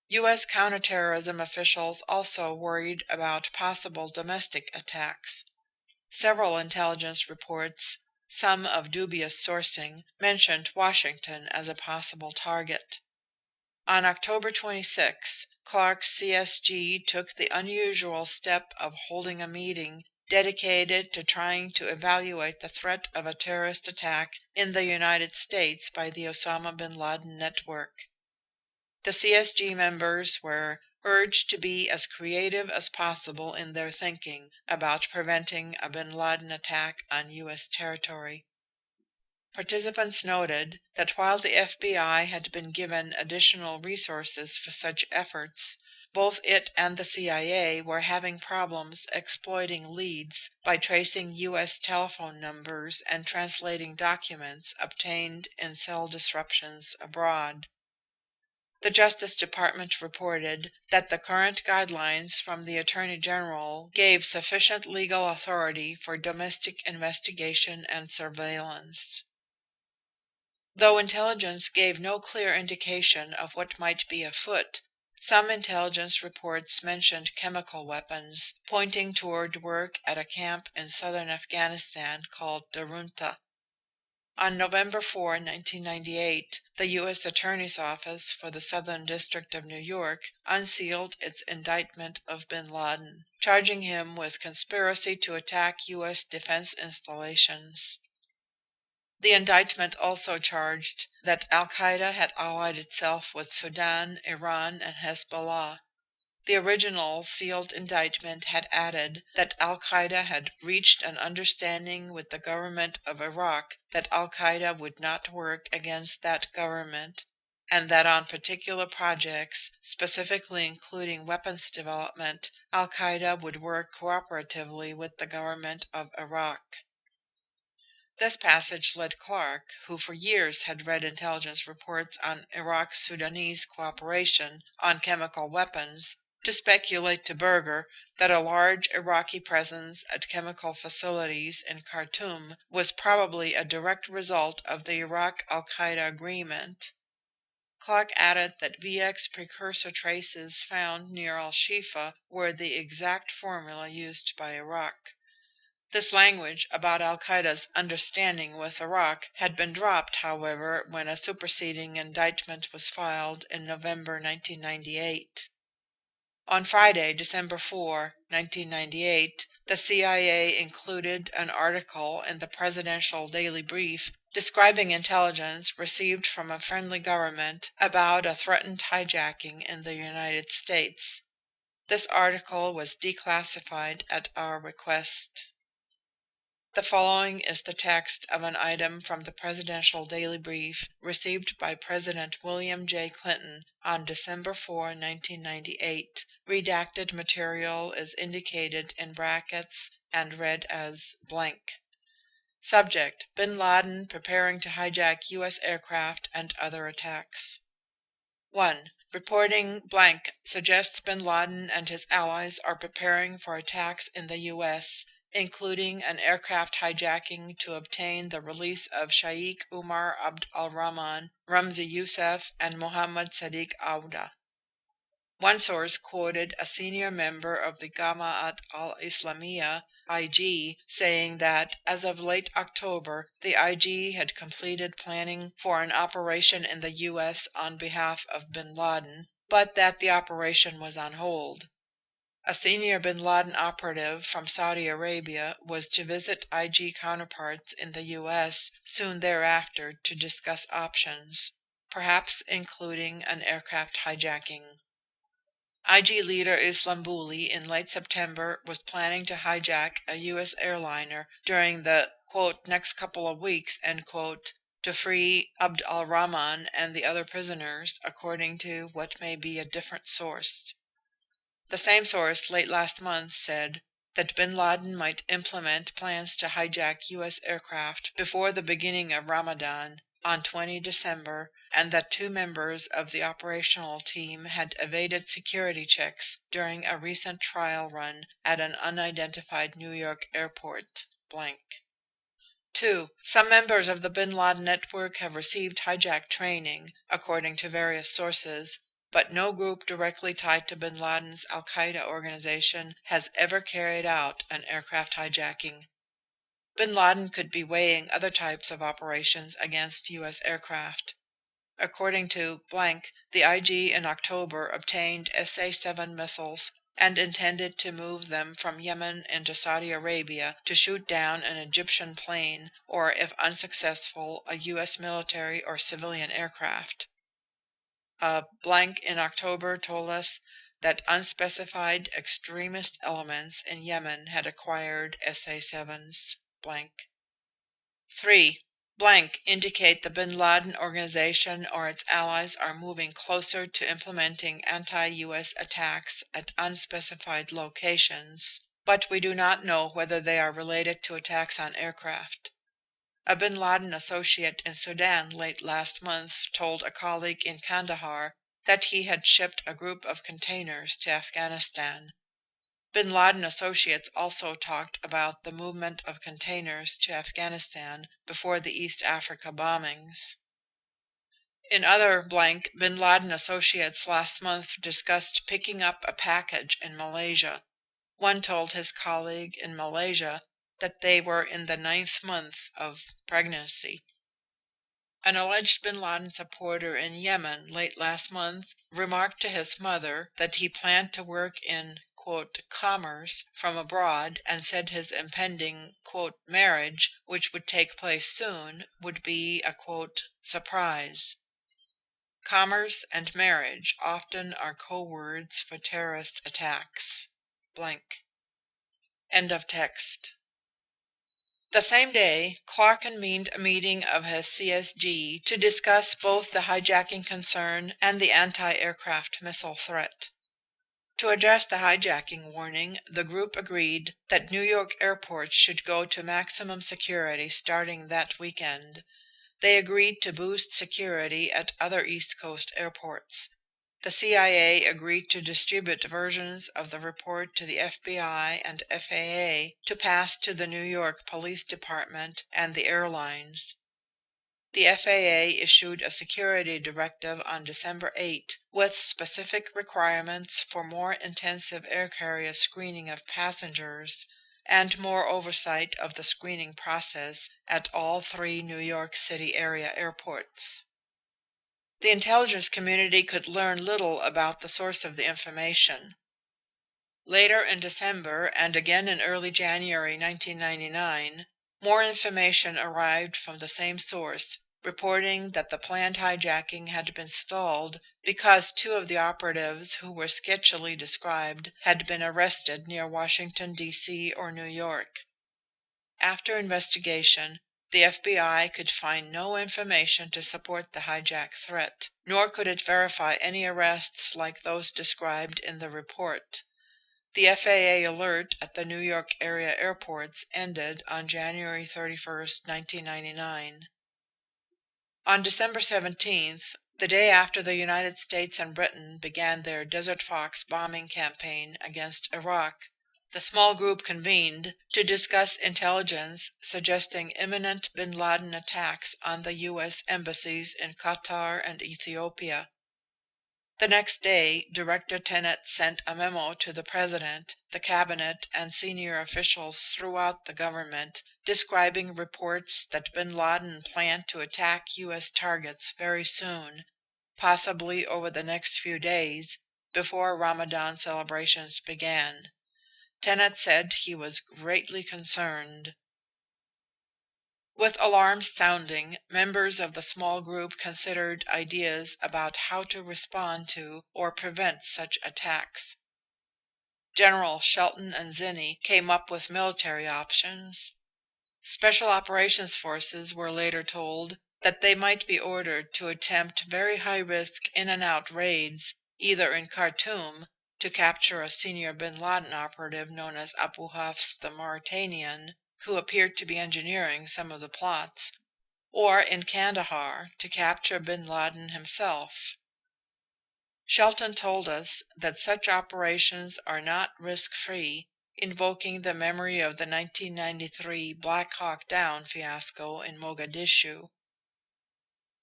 U.S. counterterrorism officials also worried about possible domestic attacks. Several intelligence reports, some of dubious sourcing, mentioned Washington as a possible target. On October 26, Clark's CSG took the unusual step of holding a meeting dedicated to trying to evaluate the threat of a terrorist attack in the United States by the Osama bin Laden network. The CSG members were urged to be as creative as possible in their thinking about preventing a bin Laden attack on U.S. territory. Participants noted that while the FBI had been given additional resources for such efforts, both it and the CIA were having problems exploiting leads by tracing U.S. telephone numbers and translating documents obtained in cell disruptions abroad. The Justice Department reported that the current guidelines from the Attorney General gave sufficient legal authority for domestic investigation and surveillance. Though intelligence gave no clear indication of what might be afoot, some intelligence reports mentioned chemical weapons, pointing toward work at a camp in southern Afghanistan called Darunta. On November 4, 1998, the U.S. Attorney's Office for the Southern District of New York unsealed its indictment of bin Laden, charging him with conspiracy to attack U.S. defense installations. The indictment also charged that al-Qaeda had allied itself with Sudan, Iran, and Hezbollah. The original sealed indictment had added that al-Qaeda had reached an understanding with the government of Iraq that al-Qaeda would not work against that government, and that on particular projects, specifically including weapons development, al-Qaeda would work cooperatively with the government of Iraq. This passage led Clark, who for years had read intelligence reports on Iraq-Sudanese cooperation on chemical weapons, to speculate to Berger that a large Iraqi presence at chemical facilities in Khartoum was probably a direct result of the Iraq-Al-Qaeda agreement. Clark added that VX precursor traces found near Al-Shifa were the exact formula used by Iraq. This language about al-Qaeda's understanding with Iraq had been dropped, however, when a superseding indictment was filed in November 1998. On Friday, December 4, 1998, the CIA included an article in the Presidential Daily Brief describing intelligence received from a friendly government about a threatened hijacking in the United States. This article was declassified at our request. The following is the text of an item from the Presidential Daily Brief received by President William J. Clinton on December 4, 1998. Redacted material is indicated in brackets and read as blank. Subject: Bin Laden preparing to hijack U.S. aircraft and other attacks. 1. Reporting blank suggests bin Laden and his allies are preparing for attacks in the U.S., including an aircraft hijacking to obtain the release of Shaikh Umar Abd al-Rahman, Ramzi Youssef, and Mohammad Sadiq Auda. One source quoted a senior member of the Jama'at al-Islamiyah (IG) saying that, as of late October, the IG had completed planning for an operation in the U.S. on behalf of bin Laden, but that the operation was on hold. A senior bin Laden operative from Saudi Arabia was to visit IG counterparts in the U.S. soon thereafter to discuss options, perhaps including an aircraft hijacking. IG leader Islambouli in late September was planning to hijack a U.S. airliner during the, quote, next couple of weeks, end quote, to free Abd al-Rahman and the other prisoners, according to what may be a different source. The same source late last month said that bin Laden might implement plans to hijack U.S. aircraft before the beginning of Ramadan on 20 December, and that 2 members of the operational team had evaded security checks during a recent trial run at an unidentified New York airport. Blank. 2. Some members of the bin Laden network have received hijack training, according to various sources, but no group directly tied to bin Laden's al-Qaeda organization has ever carried out an aircraft hijacking. Bin Laden could be weighing other types of operations against U.S. aircraft. According to blank, the IG in October obtained SA-7 missiles and intended to move them from Yemen into Saudi Arabia to shoot down an Egyptian plane or, if unsuccessful, a U.S. military or civilian aircraft. Blank in October told us that unspecified extremist elements in Yemen had acquired SA-7s. Blank. 3. Blank indicate the bin Laden organization or its allies are moving closer to implementing anti-U.S. attacks at unspecified locations, but we do not know whether they are related to attacks on aircraft. A bin Laden associate in Sudan late last month told a colleague in Kandahar that he had shipped a group of containers to Afghanistan. Bin Laden associates also talked about the movement of containers to Afghanistan before the East Africa bombings. In other blank, Bin Laden associates last month discussed picking up a package in Malaysia. One told his colleague in Malaysia that they were in the 9th month of pregnancy. An alleged bin Laden supporter in Yemen late last month remarked to his mother that he planned to work in, quote, commerce from abroad, and said his impending, quote, marriage, which would take place soon, would be a, quote, surprise. Commerce and marriage often are co-words for terrorist attacks. Blank. End of text. The same day, Clark convened a meeting of his CSG to discuss both the hijacking concern and the anti-aircraft missile threat. To address the hijacking warning, the group agreed that New York airports should go to maximum security starting that weekend. They agreed to boost security at other East Coast airports. The CIA agreed to distribute versions of the report to the FBI and FAA to pass to the New York Police Department and the airlines. The FAA issued a security directive on December 8 with specific requirements for more intensive air carrier screening of passengers, and more oversight of the screening process at all 3 New York City area airports. The intelligence community could learn little about the source of the information. Later in December and again in early January 1999, more information arrived from the same source, reporting that the planned hijacking had been stalled because 2 of the operatives who were sketchily described had been arrested near Washington, D.C. or New York. After investigation, the FBI could find no information to support the hijack threat, nor could it verify any arrests like those described in the report. The FAA alert at the New York area airports ended on January 31, 1999. On December 17th, the day after the United States and Britain began their Desert Fox bombing campaign against Iraq, the small group convened to discuss intelligence suggesting imminent bin Laden attacks on the U.S. embassies in Qatar and Ethiopia. The next day, Director Tenet sent a memo to the President, the Cabinet, and senior officials throughout the government describing reports that bin Laden planned to attack U.S. targets very soon, possibly over the next few days, before Ramadan celebrations began. Tenet said he was greatly concerned. With alarms sounding, members of the small group considered ideas about how to respond to or prevent such attacks. General Shelton and Zinni came up with military options. Special operations forces were later told that they might be ordered to attempt very high-risk in-and-out raids, either in Khartoum, to capture a senior bin Laden operative known as Abu Hafs the Mauritanian, who appeared to be engineering some of the plots, or in Kandahar to capture bin Laden himself. Shelton told us that such operations are not risk-free, invoking the memory of the 1993 Black Hawk Down fiasco in Mogadishu.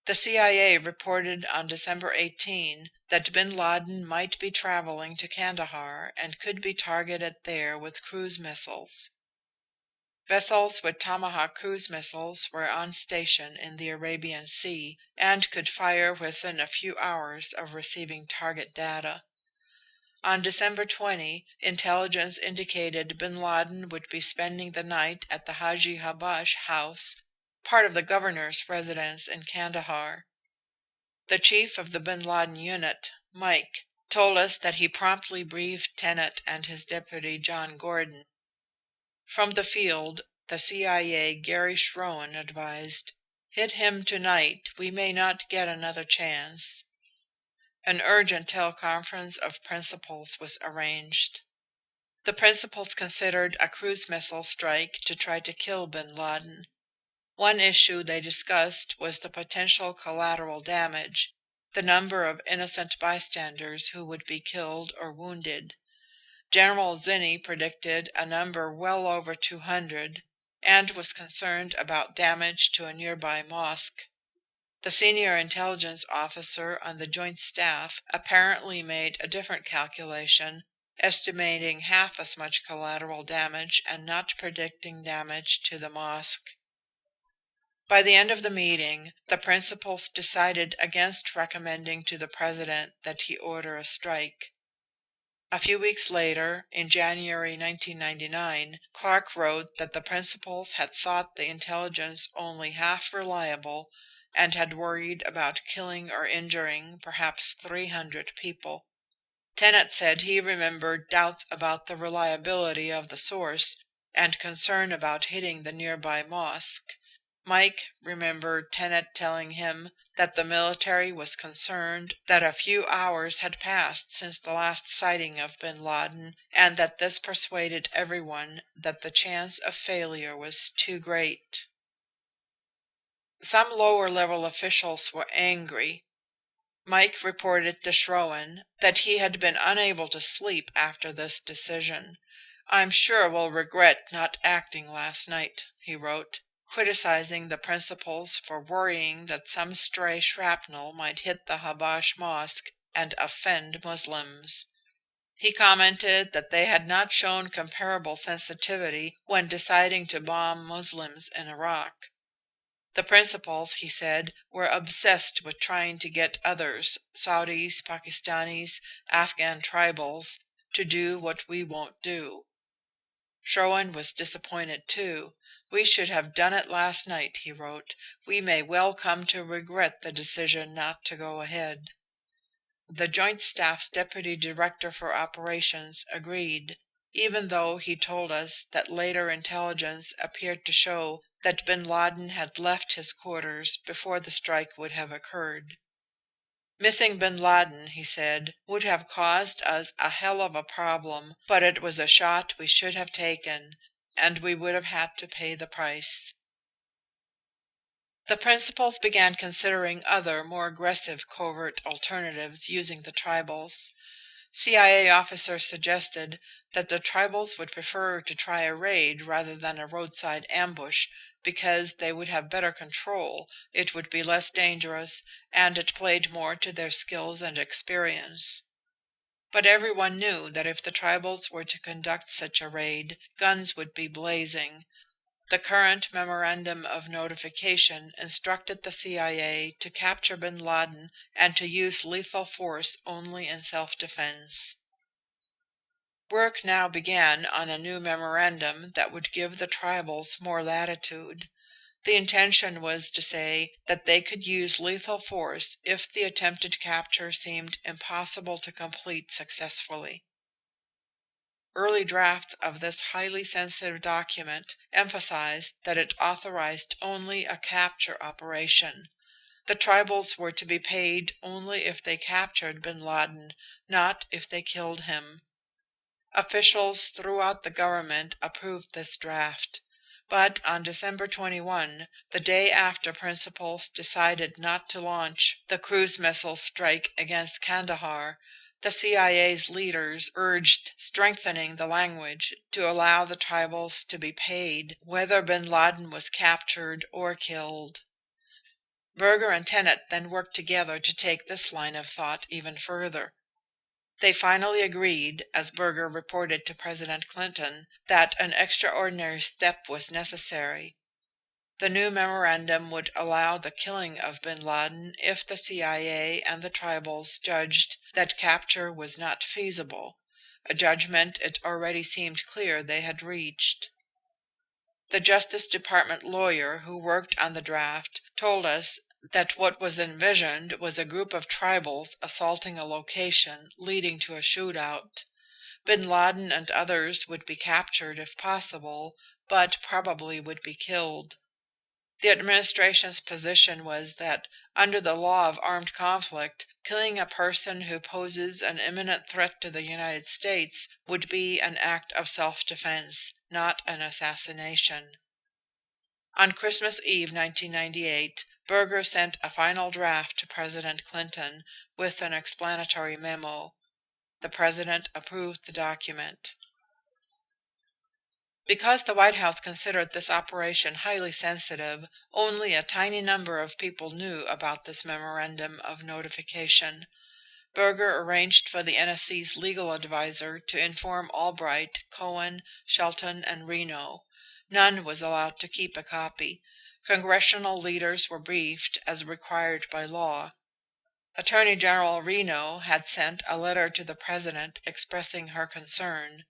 The CIA reported on December 18 that bin Laden might be traveling to Kandahar and could be targeted there with cruise missiles. Vessels with Tomahawk cruise missiles were on station in the Arabian Sea and could fire within a few hours of receiving target data. On December 20, intelligence indicated bin Laden would be spending the night at the Haji Habash house, part of the governor's residence in Kandahar. The chief of the bin Laden unit, Mike, told us that he promptly briefed Tenet and his deputy John Gordon. From the field, the CIA Gary Schroen advised, "Hit him tonight, we may not get another chance." An urgent teleconference of principals was arranged. The principals considered a cruise missile strike to try to kill bin Laden. One issue they discussed was the potential collateral damage, the number of innocent bystanders who would be killed or wounded. General Zinni predicted a number well over 200 and was concerned about damage to a nearby mosque. The senior intelligence officer on the Joint Staff apparently made a different calculation, estimating half as much collateral damage and not predicting damage to the mosque. By the end of the meeting, the principals decided against recommending to the President that he order a strike. A few weeks later, in January 1999, Clark wrote that the principals had thought the intelligence only half reliable and had worried about killing or injuring perhaps 300 people. Tenet said he remembered doubts about the reliability of the source and concern about hitting the nearby mosque. Mike remembered Tenet telling him that the military was concerned that a few hours had passed since the last sighting of bin Laden, and that this persuaded everyone that the chance of failure was too great. Some lower-level officials were angry. Mike reported to Schroen that he had been unable to sleep after this decision. "I'm sure we'll regret not acting last night," he wrote, criticizing the principals for worrying that some stray shrapnel might hit the Habash Mosque and offend Muslims. He commented that they had not shown comparable sensitivity when deciding to bomb Muslims in Iraq. The principals, he said, were obsessed with trying to get others, Saudis, Pakistanis, Afghan tribals, to do what we won't do. Sherwin was disappointed too. We should have done it last night, he wrote. We may well come to regret the decision not to go ahead. The Joint Staff's Deputy Director for Operations agreed, even though he told us that later intelligence appeared to show that bin Laden had left his quarters before the strike would have occurred. Missing bin Laden, he said, would have caused us a hell of a problem, but it was a shot we should have taken, and we would have had to pay the price. The principals began considering other, more aggressive covert alternatives using the tribals. CIA officers suggested that the tribals would prefer to try a raid rather than a roadside ambush because they would have better control, it would be less dangerous, and it played more to their skills and experience. But everyone knew that if the tribals were to conduct such a raid, guns would be blazing. The current memorandum of notification instructed the CIA to capture bin Laden and to use lethal force only in self-defense. Work now began on a new memorandum that would give the tribals more latitude. The intention was to say that they could use lethal force if the attempted capture seemed impossible to complete successfully. Early drafts of this highly sensitive document emphasized that it authorized only a capture operation. The tribals were to be paid only if they captured bin Laden, not if they killed him. Officials throughout the government approved this draft. But on December 21, the day after principals decided not to launch the cruise missile strike against Kandahar, the CIA's leaders urged strengthening the language to allow the tribals to be paid whether bin Laden was captured or killed. Berger and Tenet then worked together to take this line of thought even further. They finally agreed, as Berger reported to President Clinton, that an extraordinary step was necessary. The new memorandum would allow the killing of bin Laden if the CIA and the tribals judged that capture was not feasible, a judgment it already seemed clear they had reached. The Justice Department lawyer who worked on the draft told us that what was envisioned was a group of tribals assaulting a location, leading to a shootout. Bin Laden and others would be captured if possible, but probably would be killed. The administration's position was that, under the law of armed conflict, killing a person who poses an imminent threat to the United States would be an act of self-defense, not an assassination. On Christmas Eve 1998, Berger sent a final draft to President Clinton with an explanatory memo. The President approved the document. Because the White House considered this operation highly sensitive, only a tiny number of people knew about this memorandum of notification. Berger arranged for the NSC's legal advisor to inform Albright, Cohen, Shelton, and Reno. None was allowed to keep a copy. Congressional leaders were briefed as required by law. Attorney General Reno had sent a letter to the President expressing her concern.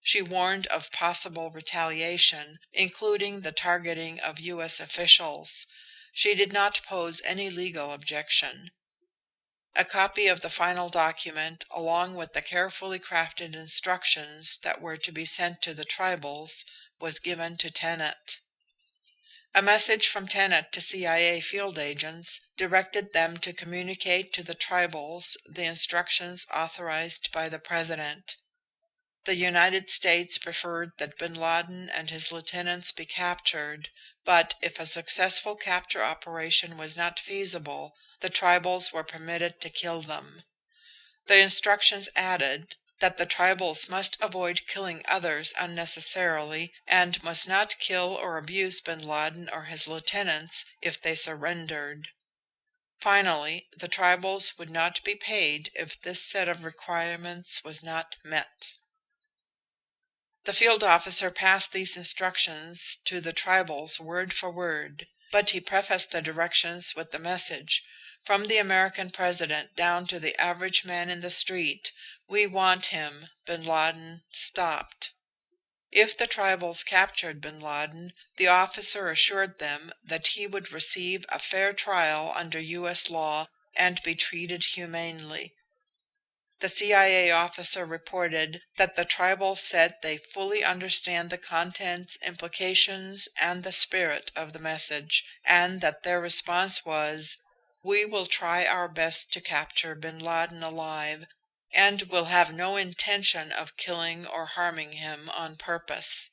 She warned of possible retaliation, including the targeting of U.S. officials. She did not pose any legal objection. A copy of the final document, along with the carefully crafted instructions that were to be sent to the tribals, was given to Tenet. A message from Tenet to CIA field agents directed them to communicate to the tribals the instructions authorized by the President. The United States preferred that bin Laden and his lieutenants be captured, but if a successful capture operation was not feasible, the tribals were permitted to kill them. The instructions added that the tribals must avoid killing others unnecessarily and must not kill or abuse bin Laden or his lieutenants if they surrendered. Finally, the tribals would not be paid if this set of requirements was not met. The field officer passed these instructions to the tribals word for word, but he prefaced the directions with the message, "From the American president down to the average man in the street, we want him, bin Laden, stopped." If the tribals captured bin Laden, the officer assured them that he would receive a fair trial under U.S. law and be treated humanely. The CIA officer reported that the tribals said they fully understand the contents, implications, and the spirit of the message, and that their response was, "We will try our best to capture bin Laden alive, and will have no intention of killing or harming him on purpose."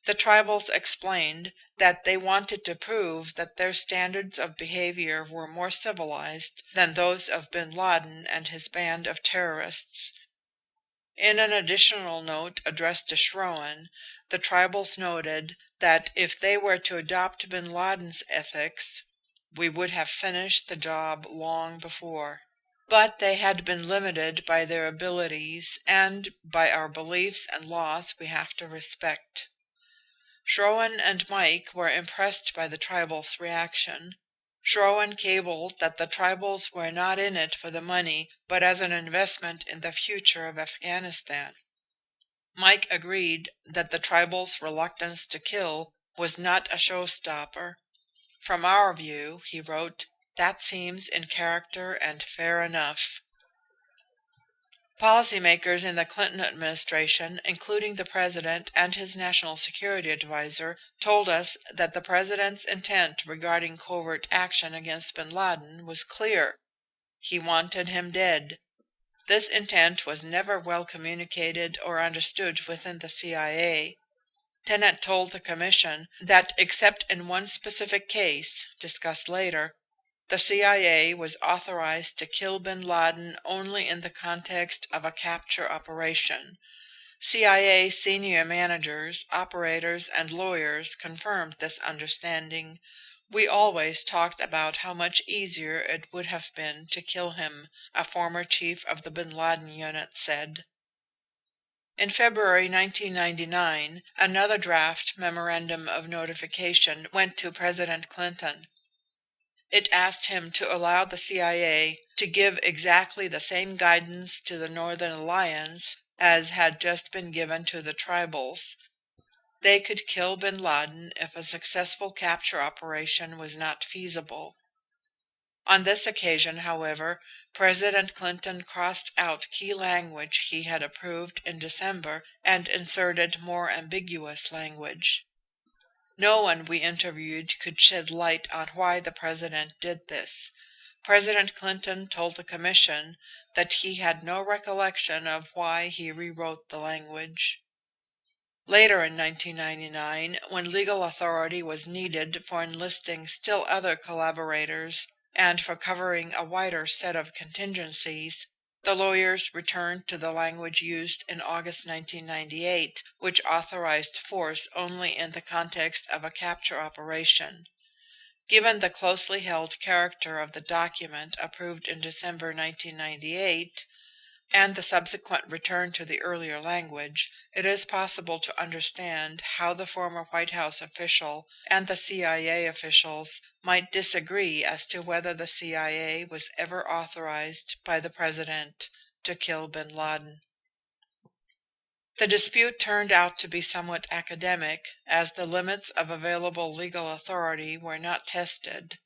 The tribals explained that they wanted to prove that their standards of behavior were more civilized than those of bin Laden and his band of terrorists. In an additional note addressed to Schroen, the tribals noted that if they were to adopt bin Laden's ethics, "we would have finished the job long before." But they had been limited by their abilities and by our beliefs and laws we have to respect. Schroen and Mike were impressed by the tribals' reaction. Schroen cabled that the tribals were not in it for the money, but as an investment in the future of Afghanistan. Mike agreed that the tribals' reluctance to kill was not a showstopper. "From our view," he wrote, "that seems in character and fair enough." Policymakers in the Clinton administration, including the president and his national security advisor, told us that the president's intent regarding covert action against bin Laden was clear. He wanted him dead. This intent was never well communicated or understood within the CIA. Tenet told the Commission that except in one specific case, discussed later, the CIA was authorized to kill bin Laden only in the context of a capture operation. CIA senior managers, operators, and lawyers confirmed this understanding. "We always talked about how much easier it would have been to kill him," a former chief of the bin Laden unit said. In February 1999, another draft memorandum of notification went to President Clinton. It asked him to allow the CIA to give exactly the same guidance to the Northern Alliance as had just been given to the tribals. They could kill bin Laden if a successful capture operation was not feasible. On this occasion, however, President Clinton crossed out key language he had approved in December and inserted more ambiguous language. No one we interviewed could shed light on why the president did this. President Clinton told the Commission that he had no recollection of why he rewrote the language. Later in 1999, when legal authority was needed for enlisting still other collaborators and for covering a wider set of contingencies, the lawyers returned to the language used in August 1998, which authorized force only in the context of a capture operation. Given the closely held character of the document approved in December 1998, and the subsequent return to the earlier language, it is possible to understand how the former White House official and the CIA officials might disagree as to whether the CIA was ever authorized by the president to kill bin Laden. The dispute turned out to be somewhat academic, as the limits of available legal authority were not tested.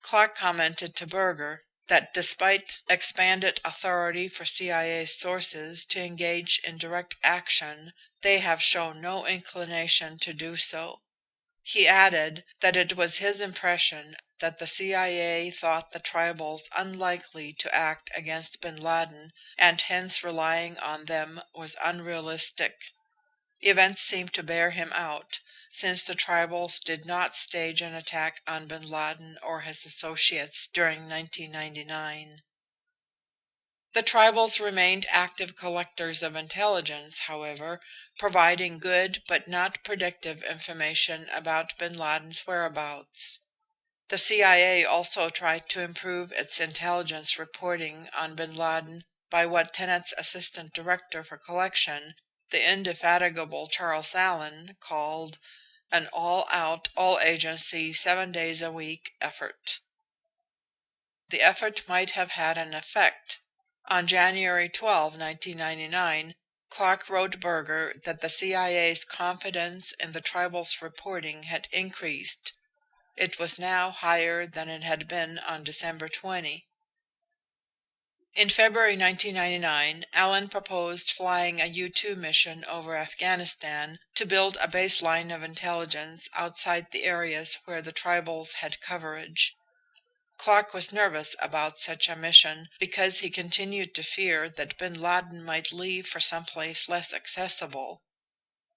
Clark commented to Berger that despite expanded authority for CIA sources to engage in direct action, they have shown no inclination to do so. He added that it was his impression that the CIA thought the tribals unlikely to act against bin Laden, and hence relying on them was unrealistic. Events seemed to bear him out, since the tribals did not stage an attack on bin Laden or his associates during 1999. The tribals remained active collectors of intelligence, however, providing good but not predictive information about bin Laden's whereabouts. The CIA also tried to improve its intelligence reporting on bin Laden by what Tenet's assistant director for collection, the indefatigable Charles Allen, called an all-out, all-agency, 7 days a week effort. The effort might have had an effect. On January 12, 1999, Clark wrote Berger that the CIA's confidence in the tribal's reporting had increased. It was now higher than it had been on December 20. In February 1999, Allen proposed flying a U-2 mission over Afghanistan to build a baseline of intelligence outside the areas where the tribals had coverage. Clark was nervous about such a mission because he continued to fear that bin Laden might leave for someplace less accessible.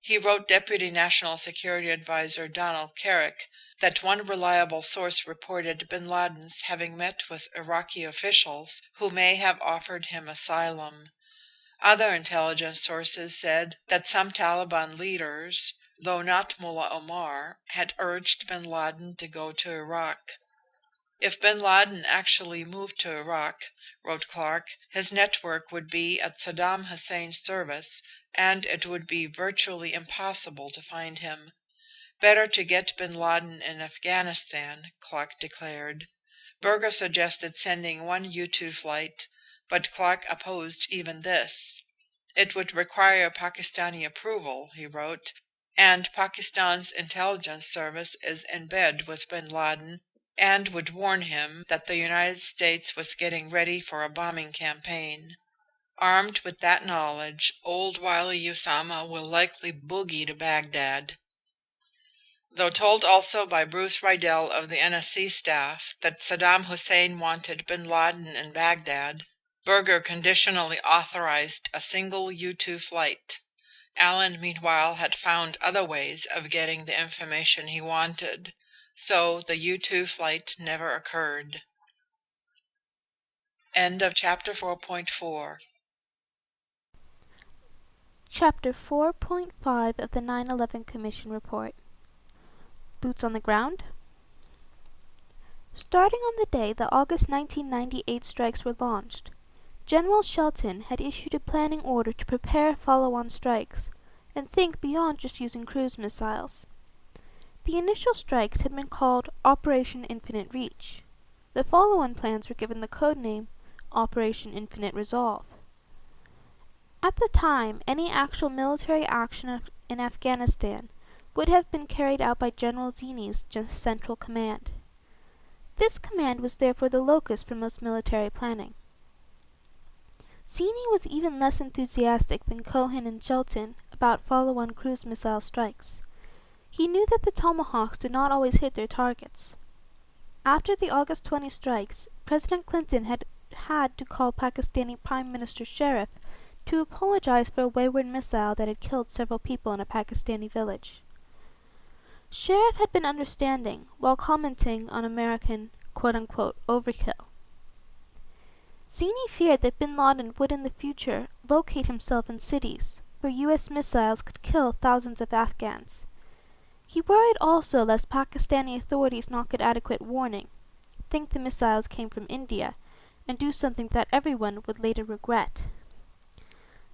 He wrote Deputy National Security Advisor Donald Carrick that one reliable source reported bin Laden's having met with Iraqi officials who may have offered him asylum. Other intelligence sources said that some Taliban leaders, though not Mullah Omar, had urged bin Laden to go to Iraq. If bin Laden actually moved to Iraq, wrote Clark, his network would be at Saddam Hussein's service, and it would be virtually impossible to find him. Better to get bin Laden in Afghanistan, Clark declared. Berger suggested sending one U-2 flight, but Clark opposed even this. It would require Pakistani approval, he wrote, and Pakistan's intelligence service is in bed with bin Laden, and would warn him that the United States was getting ready for a bombing campaign. Armed with that knowledge, old wily Usama will likely boogie to Baghdad. Though told also by Bruce Riedel of the NSC staff that Saddam Hussein wanted bin Laden in Baghdad, Berger conditionally authorized a single U-2 flight. Allen, meanwhile, had found other ways of getting the information he wanted. So the U-2 flight never occurred. End of Chapter 4.4. Chapter 4.5 of the 9/11 Commission Report. Boots on the ground? Starting on the day that August 1998 strikes were launched, General Shelton had issued a planning order to prepare follow-on strikes and think beyond just using cruise missiles. The initial strikes had been called Operation Infinite Reach. The follow-on plans were given the code name Operation Infinite Resolve. At the time, any actual military action in Afghanistan would have been carried out by General Zinni's Central Command. This command was therefore the locus for most military planning. Zinni was even less enthusiastic than Cohen and Shelton about follow-on cruise missile strikes. He knew that the Tomahawks did not always hit their targets. After the August 20 strikes, President Clinton had to call Pakistani Prime Minister Sharif to apologize for a wayward missile that had killed several people in a Pakistani village. Sharif had been understanding while commenting on American quote-unquote overkill. Zinni feared that bin Laden would in the future locate himself in cities where U.S. missiles could kill thousands of Afghans. He worried also lest Pakistani authorities not get adequate warning, think the missiles came from India, and do something that everyone would later regret.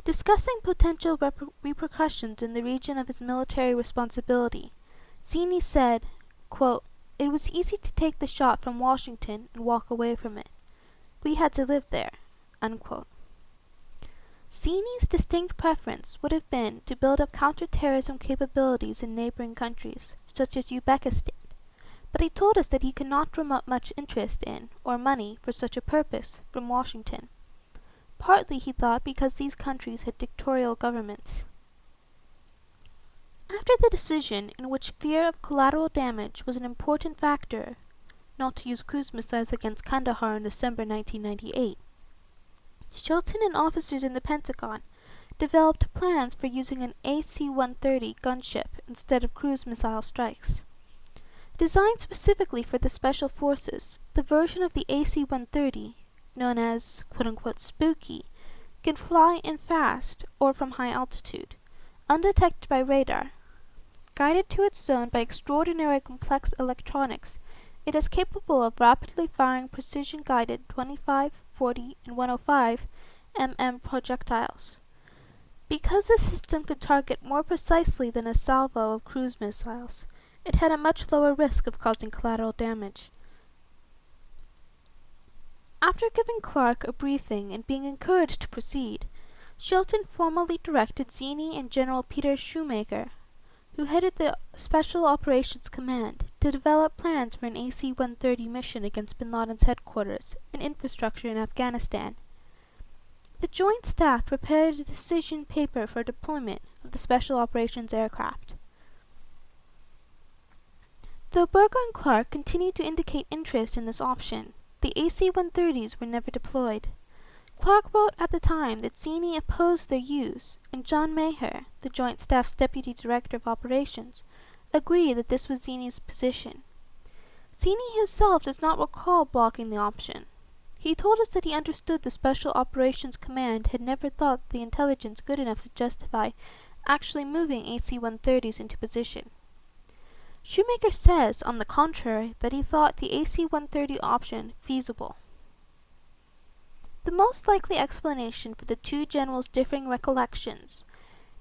Discussing potential repercussions in the region of his military responsibility, Zinni said, quote, "It was easy to take the shot from Washington and walk away from it. We had to live there." Unquote. Zinni's distinct preference would have been to build up counterterrorism capabilities in neighboring countries, such as Uzbekistan, but he told us that he could not drum up much interest in, or money, for such a purpose, from Washington. Partly, he thought, because these countries had dictatorial governments. After the decision, in which fear of collateral damage was an important factor, not to use cruise missiles against Kandahar in December 1998, Shelton and officers in the Pentagon developed plans for using an AC-130 gunship instead of cruise missile strikes. Designed specifically for the Special Forces, the version of the AC-130, known as quote-unquote spooky, can fly in fast or from high altitude, undetected by radar. Guided to its zone by extraordinary complex electronics It is capable of rapidly firing precision-guided 25, 40, and 105 mm projectiles. Because the system could target more precisely than a salvo of cruise missiles, it had a much lower risk of causing collateral damage. After giving Clark a briefing and being encouraged to proceed, Shelton formally directed Zinni and General Peter Shoemaker, who headed the Special Operations Command, to develop plans for an AC-130 mission against bin Laden's headquarters and infrastructure in Afghanistan. The Joint Staff prepared a decision paper for deployment of the Special Operations aircraft. Though Berger and Clark continued to indicate interest in this option, the AC-130s were never deployed. Clark wrote at the time that Zinni opposed their use, and John Maher, the Joint Staff's Deputy Director of Operations, agreed that this was Zinni's position. Zinni himself does not recall blocking the option. He told us that he understood the Special Operations Command had never thought the intelligence good enough to justify actually moving AC-130s into position. Shoemaker says, on the contrary, that he thought the AC-130 option feasible. The most likely explanation for the two generals' differing recollections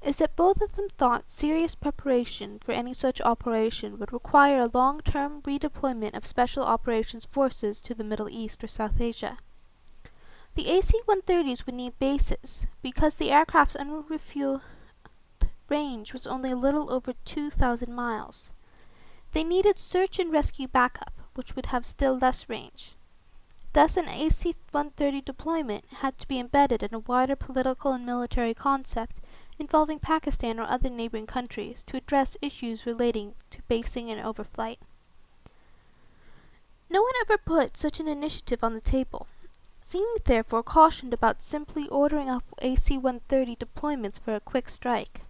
is that both of them thought serious preparation for any such operation would require a long-term redeployment of Special Operations forces to the Middle East or South Asia. The AC-130s would need bases, because the aircraft's unrefueled range was only a little over 2,000 miles. They needed search and rescue backup, which would have still less range. Thus an AC-130 deployment had to be embedded in a wider political and military concept involving Pakistan or other neighboring countries to address issues relating to basing and overflight. No one ever put such an initiative on the table. Zinni therefore cautioned about simply ordering up AC-130 deployments for a quick strike.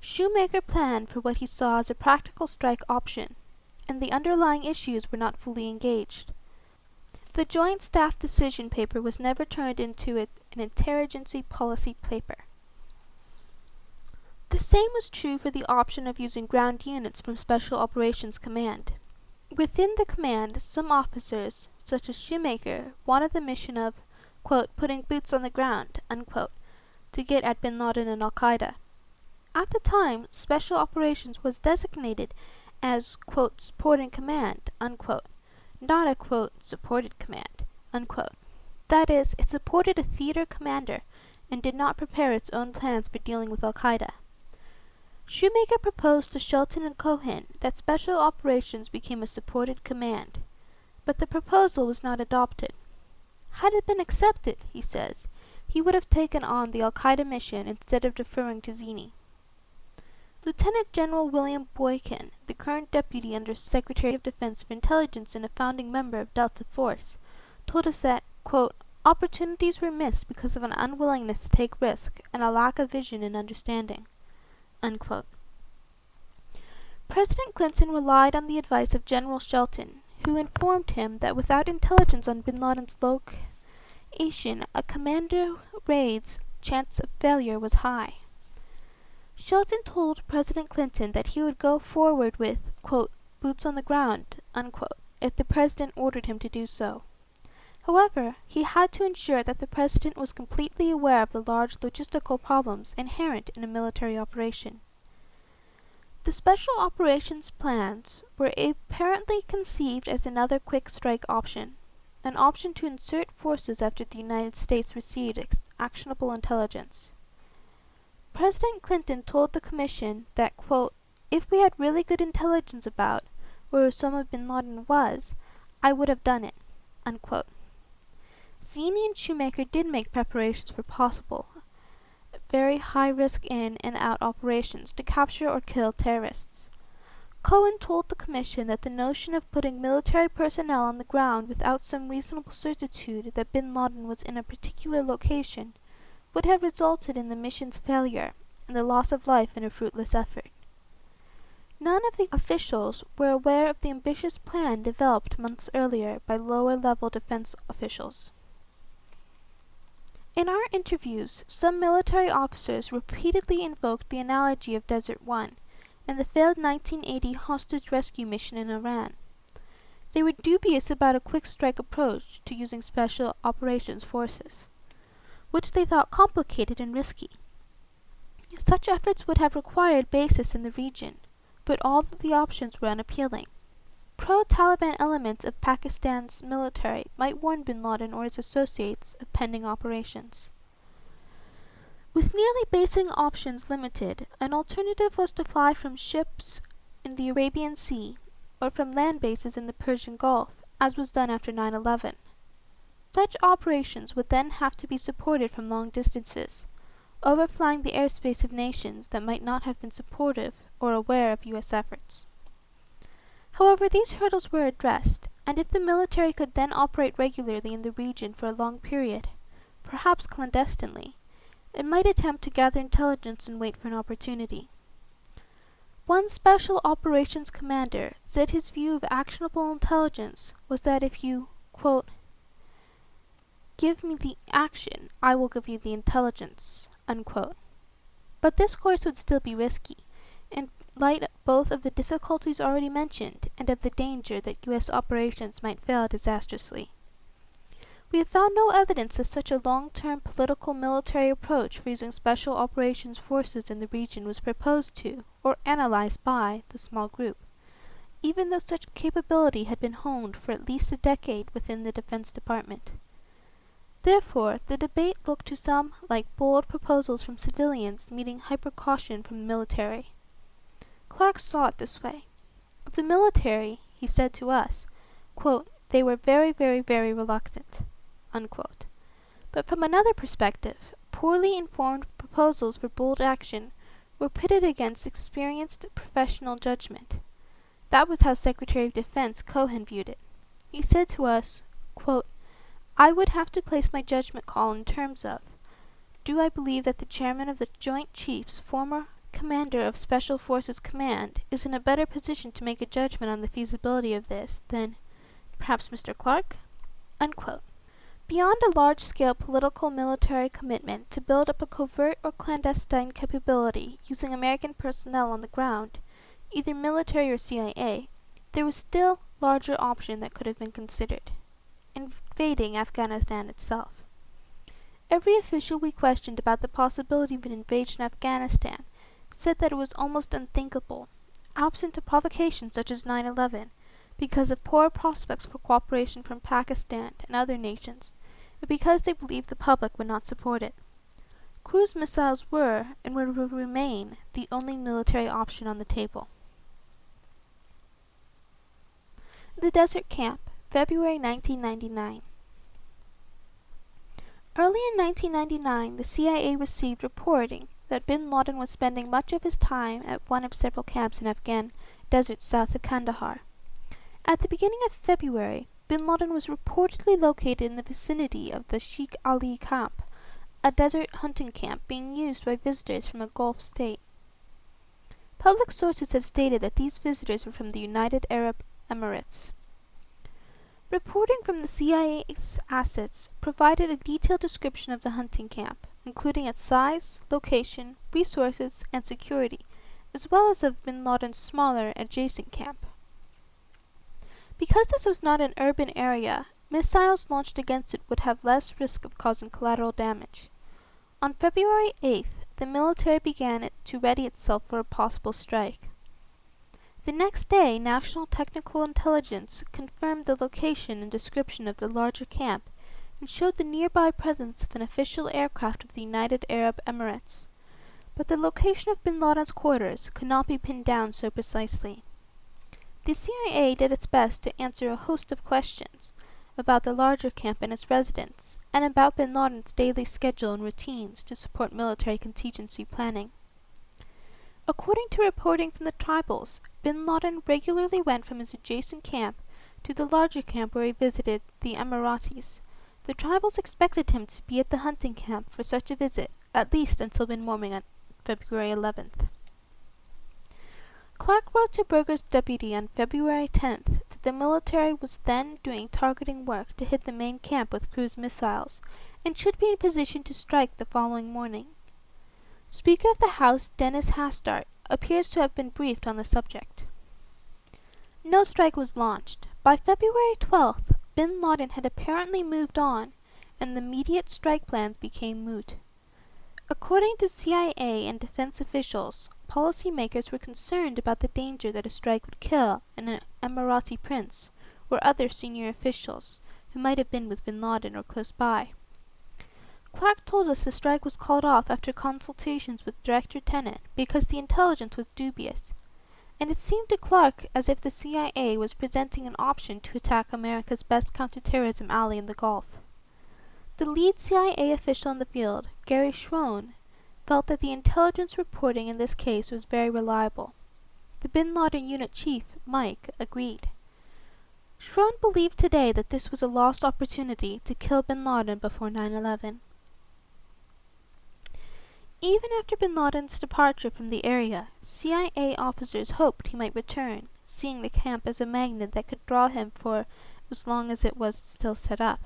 Shoemaker planned for what he saw as a practical strike option, and the underlying issues were not fully engaged. The Joint Staff decision paper was never turned into an interagency policy paper. The same was true for the option of using ground units from Special Operations Command. Within the command, some officers, such as Shoemaker, wanted the mission of, quote, putting boots on the ground, unquote, to get at bin Laden and Al-Qaeda. At the time, Special Operations was designated as, quote, supporting command, unquote, not a, quote, supported command, unquote. That is, it supported a theater commander and did not prepare its own plans for dealing with Al-Qaeda. Shoemaker proposed to Shelton and Cohen that Special Operations became a supported command, but the proposal was not adopted. Had it been accepted, he says, he would have taken on the Al-Qaeda mission instead of deferring to Zinni. Lieutenant General William Boykin, the current Deputy Under Secretary of Defense for Intelligence and a founding member of Delta Force, told us that, quote, opportunities were missed because of an unwillingness to take risk and a lack of vision and understanding, unquote. President Clinton relied on the advice of General Shelton, who informed him that without intelligence on bin Laden's location, a commander raid's chance of failure was high. Shelton told President Clinton that he would go forward with, quote, boots on the ground, unquote, if the President ordered him to do so. However, he had to ensure that the President was completely aware of the large logistical problems inherent in a military operation. The Special Operations plans were apparently conceived as another quick strike option, an option to insert forces after the United States received actionable intelligence. President Clinton told the Commission that, quote, if we had really good intelligence about where Osama bin Laden was, I would have done it, unquote. Zinni and Shoemaker did make preparations for possible, very high-risk in and out operations to capture or kill terrorists. Cohen told the Commission that the notion of putting military personnel on the ground without some reasonable certitude that bin Laden was in a particular location would have resulted in the mission's failure and the loss of life in a fruitless effort. None of the officials were aware of the ambitious plan developed months earlier by lower-level defense officials. In our interviews, some military officers repeatedly invoked the analogy of Desert One and the failed 1980 hostage rescue mission in Iran. They were dubious about a quick strike approach to using special operations forces, which they thought complicated and risky. Such efforts would have required bases in the region, but all of the options were unappealing. Pro-Taliban elements of Pakistan's military might warn bin Laden or his associates of pending operations. With nearly basing options limited, an alternative was to fly from ships in the Arabian Sea or from land bases in the Persian Gulf, as was done after 9/11. Such operations would then have to be supported from long distances, overflying the airspace of nations that might not have been supportive or aware of U.S. efforts. However, these hurdles were addressed, and if the military could then operate regularly in the region for a long period, perhaps clandestinely, it might attempt to gather intelligence and wait for an opportunity. One Special Operations Commander said his view of actionable intelligence was that if you, quote, give me the action, I will give you the intelligence, unquote. But this course would still be risky, in light both of the difficulties already mentioned and of the danger that U.S. operations might fail disastrously. We have found no evidence that such a long-term political military approach for using special operations forces in the region was proposed to, or analyzed by, the small group, even though such capability had been honed for at least a decade within the Defense Department. Therefore, the debate looked to some like bold proposals from civilians meeting hyper-caution from the military. Clark saw it this way. Of the military, he said to us, quote, they were very, very, very reluctant, unquote. But from another perspective, poorly informed proposals for bold action were pitted against experienced professional judgment. That was how Secretary of Defense Cohen viewed it. He said to us, quote, I would have to place my judgment call in terms of, do I believe that the chairman of the Joint Chiefs, former commander of Special Forces Command, is in a better position to make a judgment on the feasibility of this than perhaps Mr. Clark? Unquote. Beyond a large-scale political military commitment to build up a covert or clandestine capability using American personnel on the ground, either military or CIA, there was still a larger option that could have been considered: invading Afghanistan itself. Every official we questioned about the possibility of an invasion of Afghanistan said that it was almost unthinkable, absent a provocation such as 9/11, because of poor prospects for cooperation from Pakistan and other nations, and because they believed the public would not support it. Cruise missiles were, and would remain, the only military option on the table. The Desert Camp, February 1999. Early in 1999, the CIA received reporting that bin Laden was spending much of his time at one of several camps in Afghan deserts south of Kandahar. At the beginning of February, bin Laden was reportedly located in the vicinity of the Sheikh Ali camp, a desert hunting camp being used by visitors from a Gulf state. Public sources have stated that these visitors were from the United Arab Emirates. Reporting from the CIA's assets provided a detailed description of the hunting camp, including its size, location, resources, and security, as well as of bin Laden's smaller adjacent camp. Because this was not an urban area, missiles launched against it would have less risk of causing collateral damage. On February 8th, the military began to ready itself for a possible strike. The next day, National Technical Intelligence confirmed the location and description of the larger camp and showed the nearby presence of an official aircraft of the United Arab Emirates. But the location of bin Laden's quarters could not be pinned down so precisely. The CIA did its best to answer a host of questions about the larger camp and its residents, and about bin Laden's daily schedule and routines to support military contingency planning. According to reporting from the tribals, bin Laden regularly went from his adjacent camp to the larger camp where he visited the Emiratis. The tribals expected him to be at the hunting camp for such a visit, at least until mid-morning on February 11th. Clark wrote to Berger's deputy on February 10th that the military was then doing targeting work to hit the main camp with cruise missiles, and should be in position to strike the following morning. Speaker of the House Dennis Hastert appears to have been briefed on the subject. No strike was launched, By February 12th, bin Laden had apparently moved on, and the immediate strike plans became moot. According to CIA and defense officials, policymakers were concerned about the danger that a strike would kill an Emirati prince or other senior officials who might have been with bin Laden or close by. Clark told us the strike was called off after consultations with Director Tenet because the intelligence was dubious, and it seemed to Clark as if the CIA was presenting an option to attack America's best counterterrorism ally in the Gulf. The lead CIA official in the field, Gary Schroen, felt that the intelligence reporting in this case was very reliable. The bin Laden unit chief, Mike, agreed. Schroen believed today that this was a lost opportunity to kill bin Laden before 9/11. Even after bin Laden's departure from the area, CIA officers hoped he might return, seeing the camp as a magnet that could draw him for as long as it was still set up.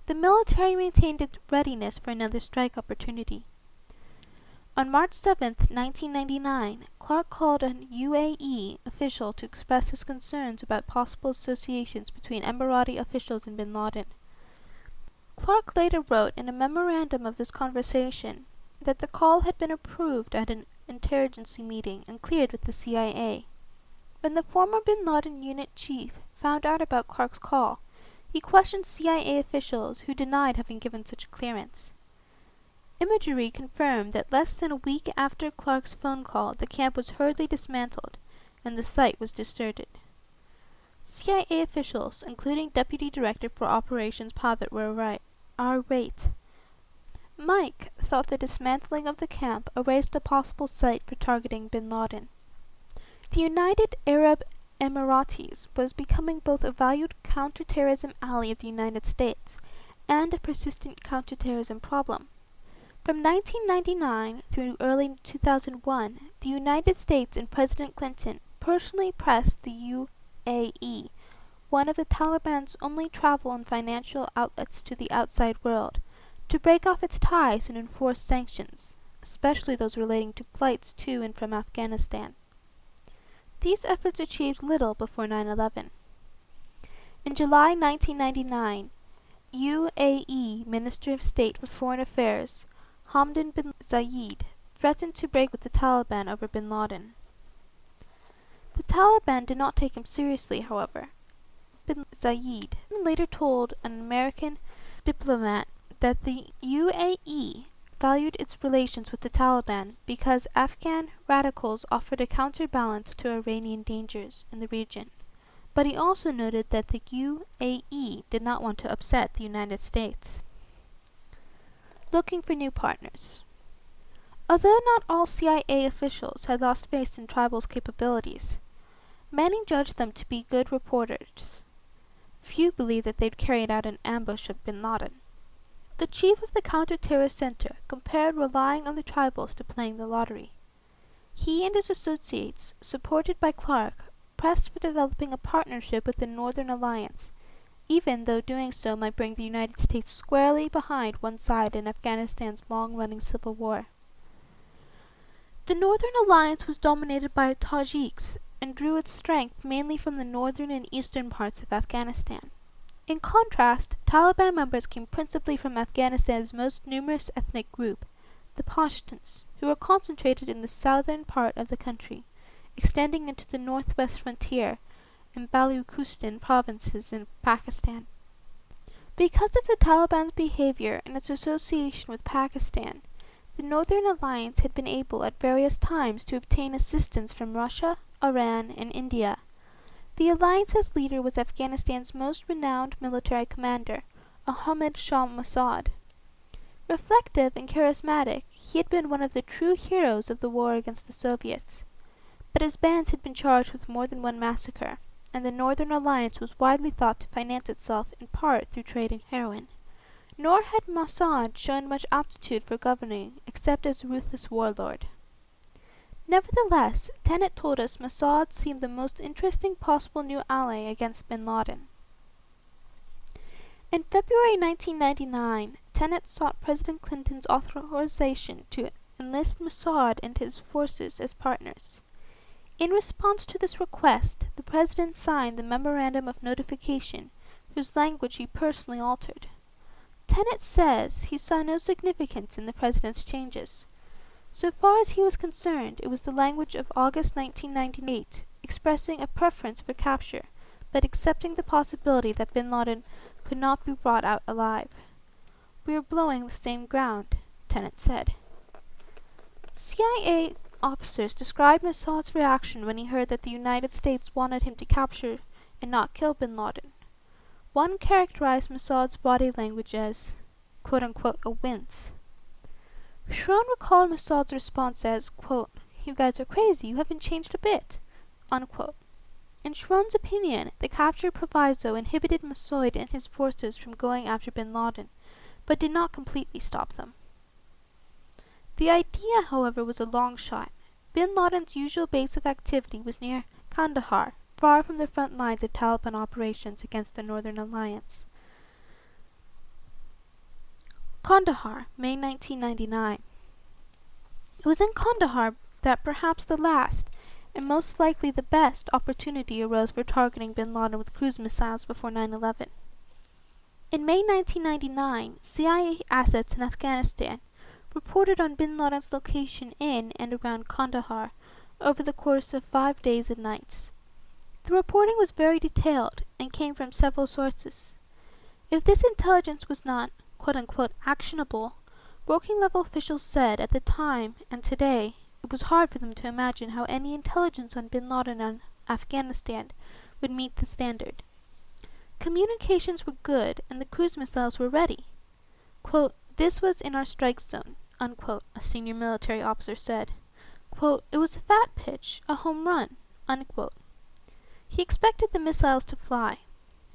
The military maintained its readiness for another strike opportunity. On March 7, 1999, Clark called an UAE official to express his concerns about possible associations between Emirati officials and bin Laden. Clark later wrote in a memorandum of this conversation that the call had been approved at an interagency meeting and cleared with the CIA. When the former bin Laden unit chief found out about Clark's call, he questioned CIA officials who denied having given such a clearance. Imagery confirmed that less than a week after Clark's phone call, the camp was hurriedly dismantled and the site was deserted. CIA officials, including Deputy Director for Operations Pavitt, were irate. Mike thought the dismantling of the camp erased a possible site for targeting bin Laden. The United Arab Emiratis was becoming both a valued counterterrorism ally of the United States and a persistent counterterrorism problem. From 1999 through early 2001, the United States and President Clinton personally pressed the UAE, one of the Taliban's only travel and financial outlets to the outside world, to break off its ties and enforce sanctions, especially those relating to flights to and from Afghanistan. These efforts achieved little before 9/11. In July 1999, UAE Minister of State for Foreign Affairs, Hamdan bin Zayed, threatened to break with the Taliban over bin Laden. The Taliban did not take him seriously, however. Bin Zayed later told an American diplomat that the UAE valued its relations with the Taliban because Afghan radicals offered a counterbalance to Iranian dangers in the region, but he also noted that the UAE did not want to upset the United States. Looking for new partners. Although not all CIA officials had lost faith in Tribal's capabilities, many judged them to be good reporters. Few believed that they'd carried out an ambush of bin Laden. The chief of the Counter-Terrorist Center compared relying on the Tribals to playing the lottery. He and his associates, supported by Clark, pressed for developing a partnership with the Northern Alliance, even though doing so might bring the United States squarely behind one side in Afghanistan's long-running civil war. The Northern Alliance was dominated by Tajiks and drew its strength mainly from the northern and eastern parts of Afghanistan. In contrast, Taliban members came principally from Afghanistan's most numerous ethnic group, the Pashtuns, who were concentrated in the southern part of the country, extending into the northwest frontier and Baluchistan provinces in Pakistan. Because of the Taliban's behavior and its association with Pakistan, the Northern Alliance had been able at various times to obtain assistance from Russia, Iran, and India. The alliance's leader was Afghanistan's most renowned military commander, Ahmad Shah Massoud. Reflective and charismatic, he had been one of the true heroes of the war against the Soviets. But his bands had been charged with more than one massacre, and the Northern Alliance was widely thought to finance itself in part through trade in heroin. Nor had Massoud shown much aptitude for governing, except as a ruthless warlord. Nevertheless, Tenet told us Massoud seemed the most interesting possible new ally against bin Laden. In February 1999, Tenet sought President Clinton's authorization to enlist Massoud and his forces as partners. In response to this request, the President signed the Memorandum of Notification, whose language he personally altered. Tenet says he saw no significance in the President's changes. So far as he was concerned, it was the language of August 1998, expressing a preference for capture, but accepting the possibility that bin Laden could not be brought out alive. "We are blowing the same ground," Tenet said. CIA officers described Mossad's reaction when he heard that the United States wanted him to capture and not kill bin Laden. One characterized Mossad's body language as, quote-unquote, a wince. Sharon recalled Mossad's response as, quote, "You guys are crazy, you haven't changed a bit," unquote. In Sharon's opinion, the capture proviso inhibited Mossad and his forces from going after bin Laden, but did not completely stop them. The idea, however, was a long shot. Bin Laden's usual base of activity was near Kandahar, far from the front lines of Taliban operations against the Northern Alliance. Kandahar, May 1999. It was in Kandahar that perhaps the last, and most likely the best, opportunity arose for targeting bin Laden with cruise missiles before 9/11. In May 1999, CIA assets in Afghanistan reported on bin Laden's location in and around Kandahar over the course of 5 days and nights. The reporting was very detailed and came from several sources. If this intelligence was not, quote-unquote, actionable, working-level officials said at the time and today it was hard for them to imagine how any intelligence on bin Laden and Afghanistan would meet the standard. Communications were good and the cruise missiles were ready. Quote, "This was in our strike zone," unquote, a senior military officer said. Quote, "It was a fat pitch, a home run," unquote. He expected the missiles to fly.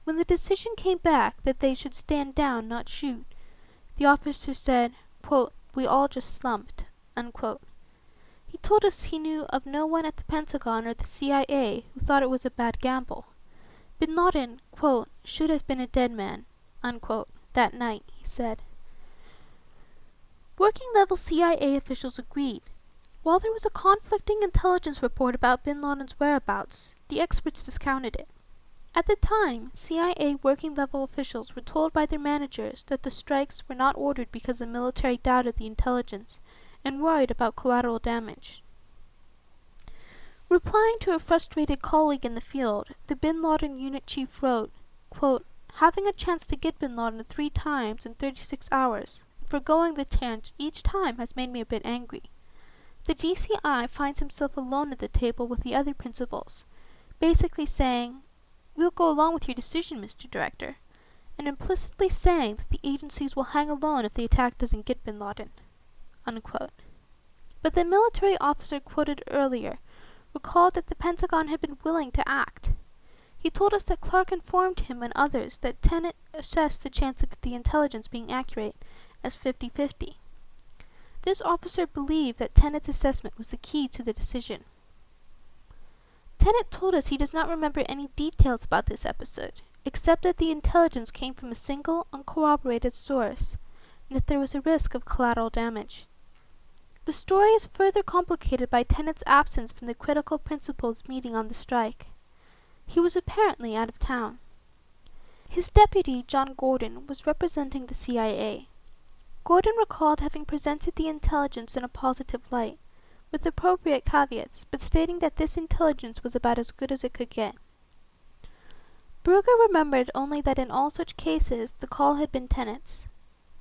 When the decision came back that they should stand down, not shoot, the officer said, quote, "We all just slumped," unquote. He told us he knew of no one at the Pentagon or the CIA who thought it was a bad gamble. Bin Laden, quote, "should have been a dead man," unquote, that night, he said. Working-level CIA officials agreed. While there was a conflicting intelligence report about bin Laden's whereabouts, the experts discounted it. At the time, CIA working-level officials were told by their managers that the strikes were not ordered because the military doubted the intelligence and worried about collateral damage. Replying to a frustrated colleague in the field, the bin Laden unit chief wrote, quote, "Having a chance to get bin Laden 3 times in 36 hours, forgoing the chance each time has made me a bit angry. The DCI finds himself alone at the table with the other principals, basically saying, 'We'll go along with your decision, Mr. Director,' and implicitly saying that the agencies will hang alone if the attack doesn't get bin Laden." Unquote. But the military officer quoted earlier recalled that the Pentagon had been willing to act. He told us that Clark informed him and others that Tenet assessed the chance of the intelligence being accurate as 50-50. This officer believed that Tenet's assessment was the key to the decision. Tenet told us he does not remember any details about this episode, except that the intelligence came from a single, uncorroborated source, and that there was a risk of collateral damage. The story is further complicated by Tenet's absence from the critical principals meeting on the strike. He was apparently out of town. His deputy, John Gordon, was representing the CIA. Gordon recalled having presented the intelligence in a positive light, with appropriate caveats, but stating that this intelligence was about as good as it could get. Berger remembered only that in all such cases the call had been Tenet's.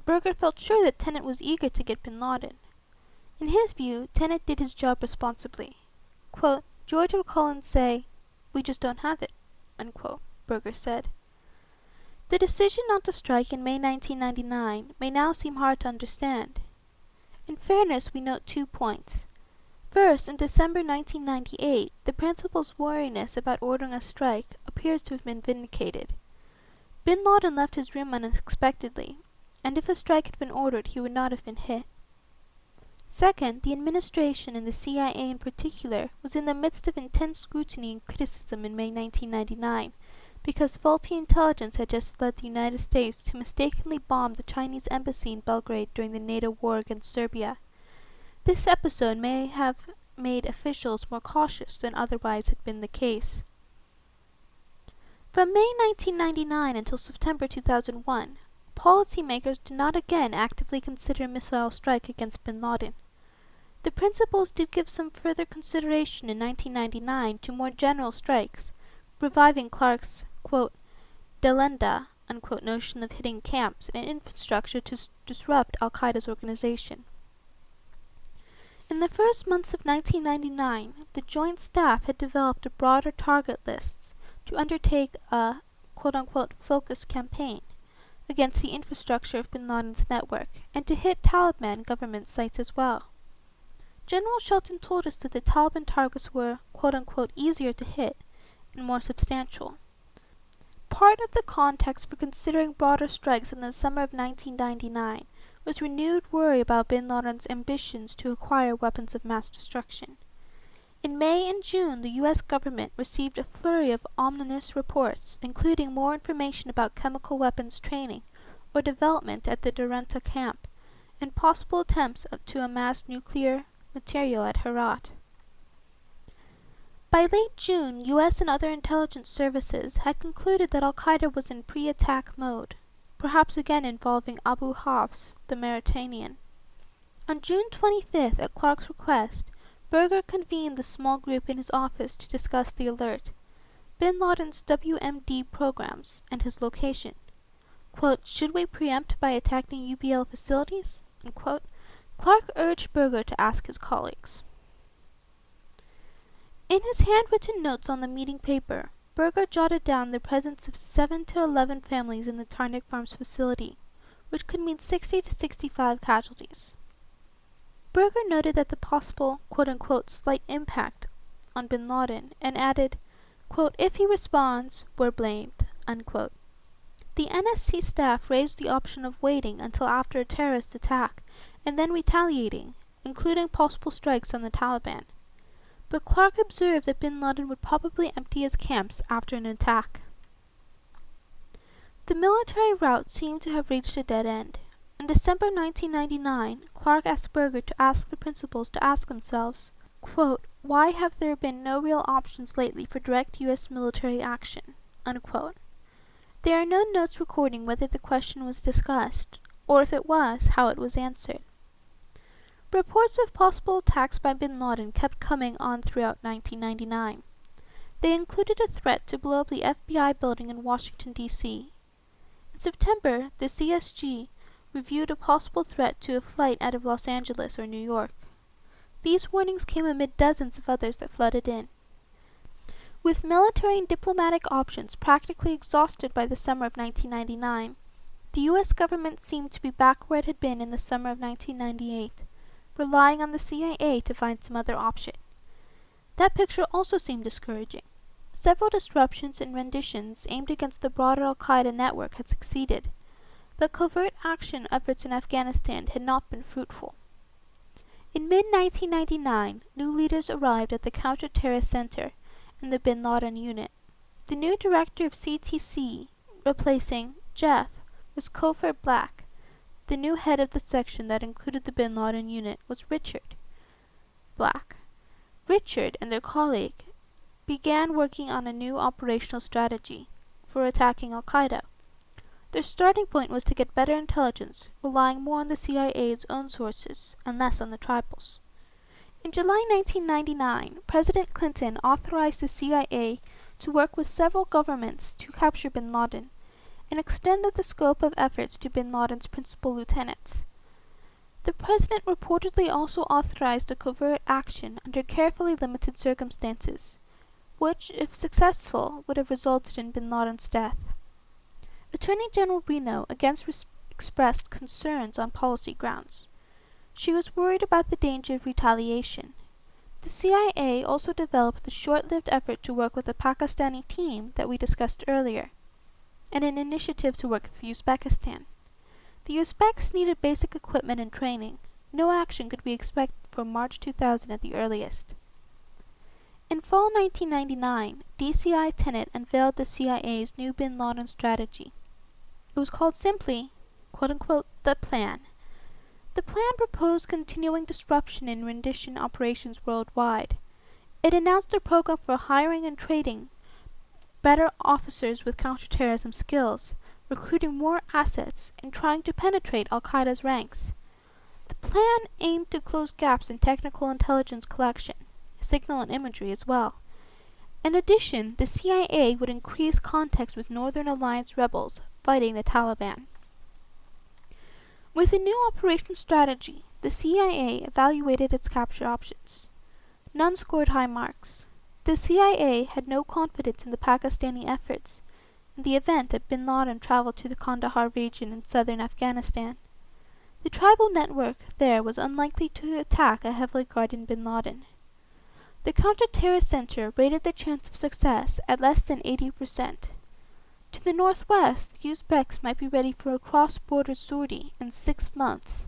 Berger felt sure that Tenet was eager to get bin Laden. In his view, Tenet did his job responsibly. Quote, "George would call and say, 'We just don't have it,'" unquote, Berger said. The decision not to strike in May 1999 may now seem hard to understand. In fairness, we note 2 points. First, in December 1998, the principal's wariness about ordering a strike appears to have been vindicated. Bin Laden left his room unexpectedly, and if a strike had been ordered, he would not have been hit. Second, the administration and the CIA in particular was in the midst of intense scrutiny and criticism in May 1999, because faulty intelligence had just led the United States to mistakenly bomb the Chinese embassy in Belgrade during the NATO war against Serbia. This episode may have made officials more cautious than otherwise had been the case. From May 1999 until September 2001, policymakers did not again actively consider a missile strike against bin Laden. The principals did give some further consideration in 1999 to more general strikes, reviving Clark's, quote, delenda, unquote, notion of hitting camps and infrastructure to disrupt al-Qaeda's organization. In the first months of 1999, the Joint Staff had developed a broader target list to undertake a, quote-unquote, focus campaign against the infrastructure of bin Laden's network and to hit Taliban government sites as well. General Shelton told us that the Taliban targets were, quote-unquote, easier to hit and more substantial. Part of the context for considering broader strikes in the summer of 1999 was renewed worry about bin Laden's ambitions to acquire weapons of mass destruction. In May and June, the U.S. government received a flurry of ominous reports, including more information about chemical weapons training or development at the Duranta camp, and possible attempts to amass nuclear material at Herat. By late June, U.S. and other intelligence services had concluded that al-Qaeda was in pre-attack mode, perhaps again involving Abu Hafs, the Mauritanian. On June 25th, at Clark's request, Berger convened the small group in his office to discuss the alert, bin Laden's WMD programs, and his location. Quote, should we preempt by attacking UBL facilities? Unquote. Clark urged Berger to ask his colleagues. In his handwritten notes on the meeting paper, Berger jotted down the presence of 7 to 11 families in the Tarnik Farms facility, which could mean 60 to 65 casualties. Berger noted that the possible, quote-unquote, slight impact on bin Laden, and added, quote, if he responds, we're blamed, unquote. The NSC staff raised the option of waiting until after a terrorist attack, and then retaliating, including possible strikes on the Taliban. But Clark observed that bin Laden would probably empty his camps after an attack. The military route seemed to have reached a dead end. In December 1999, Clark asked Berger to ask the principals to ask themselves, quote, why have there been no real options lately for direct U.S. military action, unquote. There are no notes recording whether the question was discussed, or if it was, how it was answered. Reports of possible attacks by bin Laden kept coming on throughout 1999. They included a threat to blow up the FBI building in Washington, D.C. In September, the CSG reviewed a possible threat to a flight out of Los Angeles or New York. These warnings came amid dozens of others that flooded in. With military and diplomatic options practically exhausted by the summer of 1999, the U.S. government seemed to be back where it had been in the summer of 1998, relying on the CIA to find some other option. That picture also seemed discouraging. Several disruptions and renditions aimed against the broader al-Qaeda network had succeeded, but covert action efforts in Afghanistan had not been fruitful. In mid-1999, new leaders arrived at the Counter-Terrorist Center and the bin Laden unit. The new director of CTC, replacing Jeff, was Kofer Black. The new head of the section that included the bin Laden unit was Richard Black. Richard and their colleague began working on a new operational strategy for attacking al-Qaeda. Their starting point was to get better intelligence, relying more on the CIA's own sources and less on the tribals. In July 1999, President Clinton authorized the CIA to work with several governments to capture bin Laden, and extended the scope of efforts to bin Laden's principal lieutenants. The President reportedly also authorized a covert action under carefully limited circumstances, which, if successful, would have resulted in bin Laden's death. Attorney General Reno again expressed concerns on policy grounds. She was worried about the danger of retaliation. The CIA also developed the short-lived effort to work with a Pakistani team that we discussed earlier, and an initiative to work with Uzbekistan. The Uzbeks needed basic equipment and training. No action could be expected for March 2000 at the earliest. In fall 1999, DCI Tenet unveiled the CIA's new bin Laden strategy. It was called simply, quote-unquote, the plan. The plan proposed continuing disruption in rendition operations worldwide. It announced a program for hiring and training better officers with counterterrorism skills, recruiting more assets, and trying to penetrate al-Qaeda's ranks. The plan aimed to close gaps in technical intelligence collection, signal and imagery as well. In addition, the CIA would increase contacts with Northern Alliance rebels fighting the Taliban. With a new operation strategy, the CIA evaluated its capture options. None scored high marks. The CIA had no confidence in the Pakistani efforts in the event that bin Laden traveled to the Kandahar region in southern Afghanistan. The tribal network there was unlikely to attack a heavily guarded bin Laden. The Counter-Terrorist Center rated the chance of success at less than 80%. To the northwest, Uzbeks might be ready for a cross-border sortie in 6 months.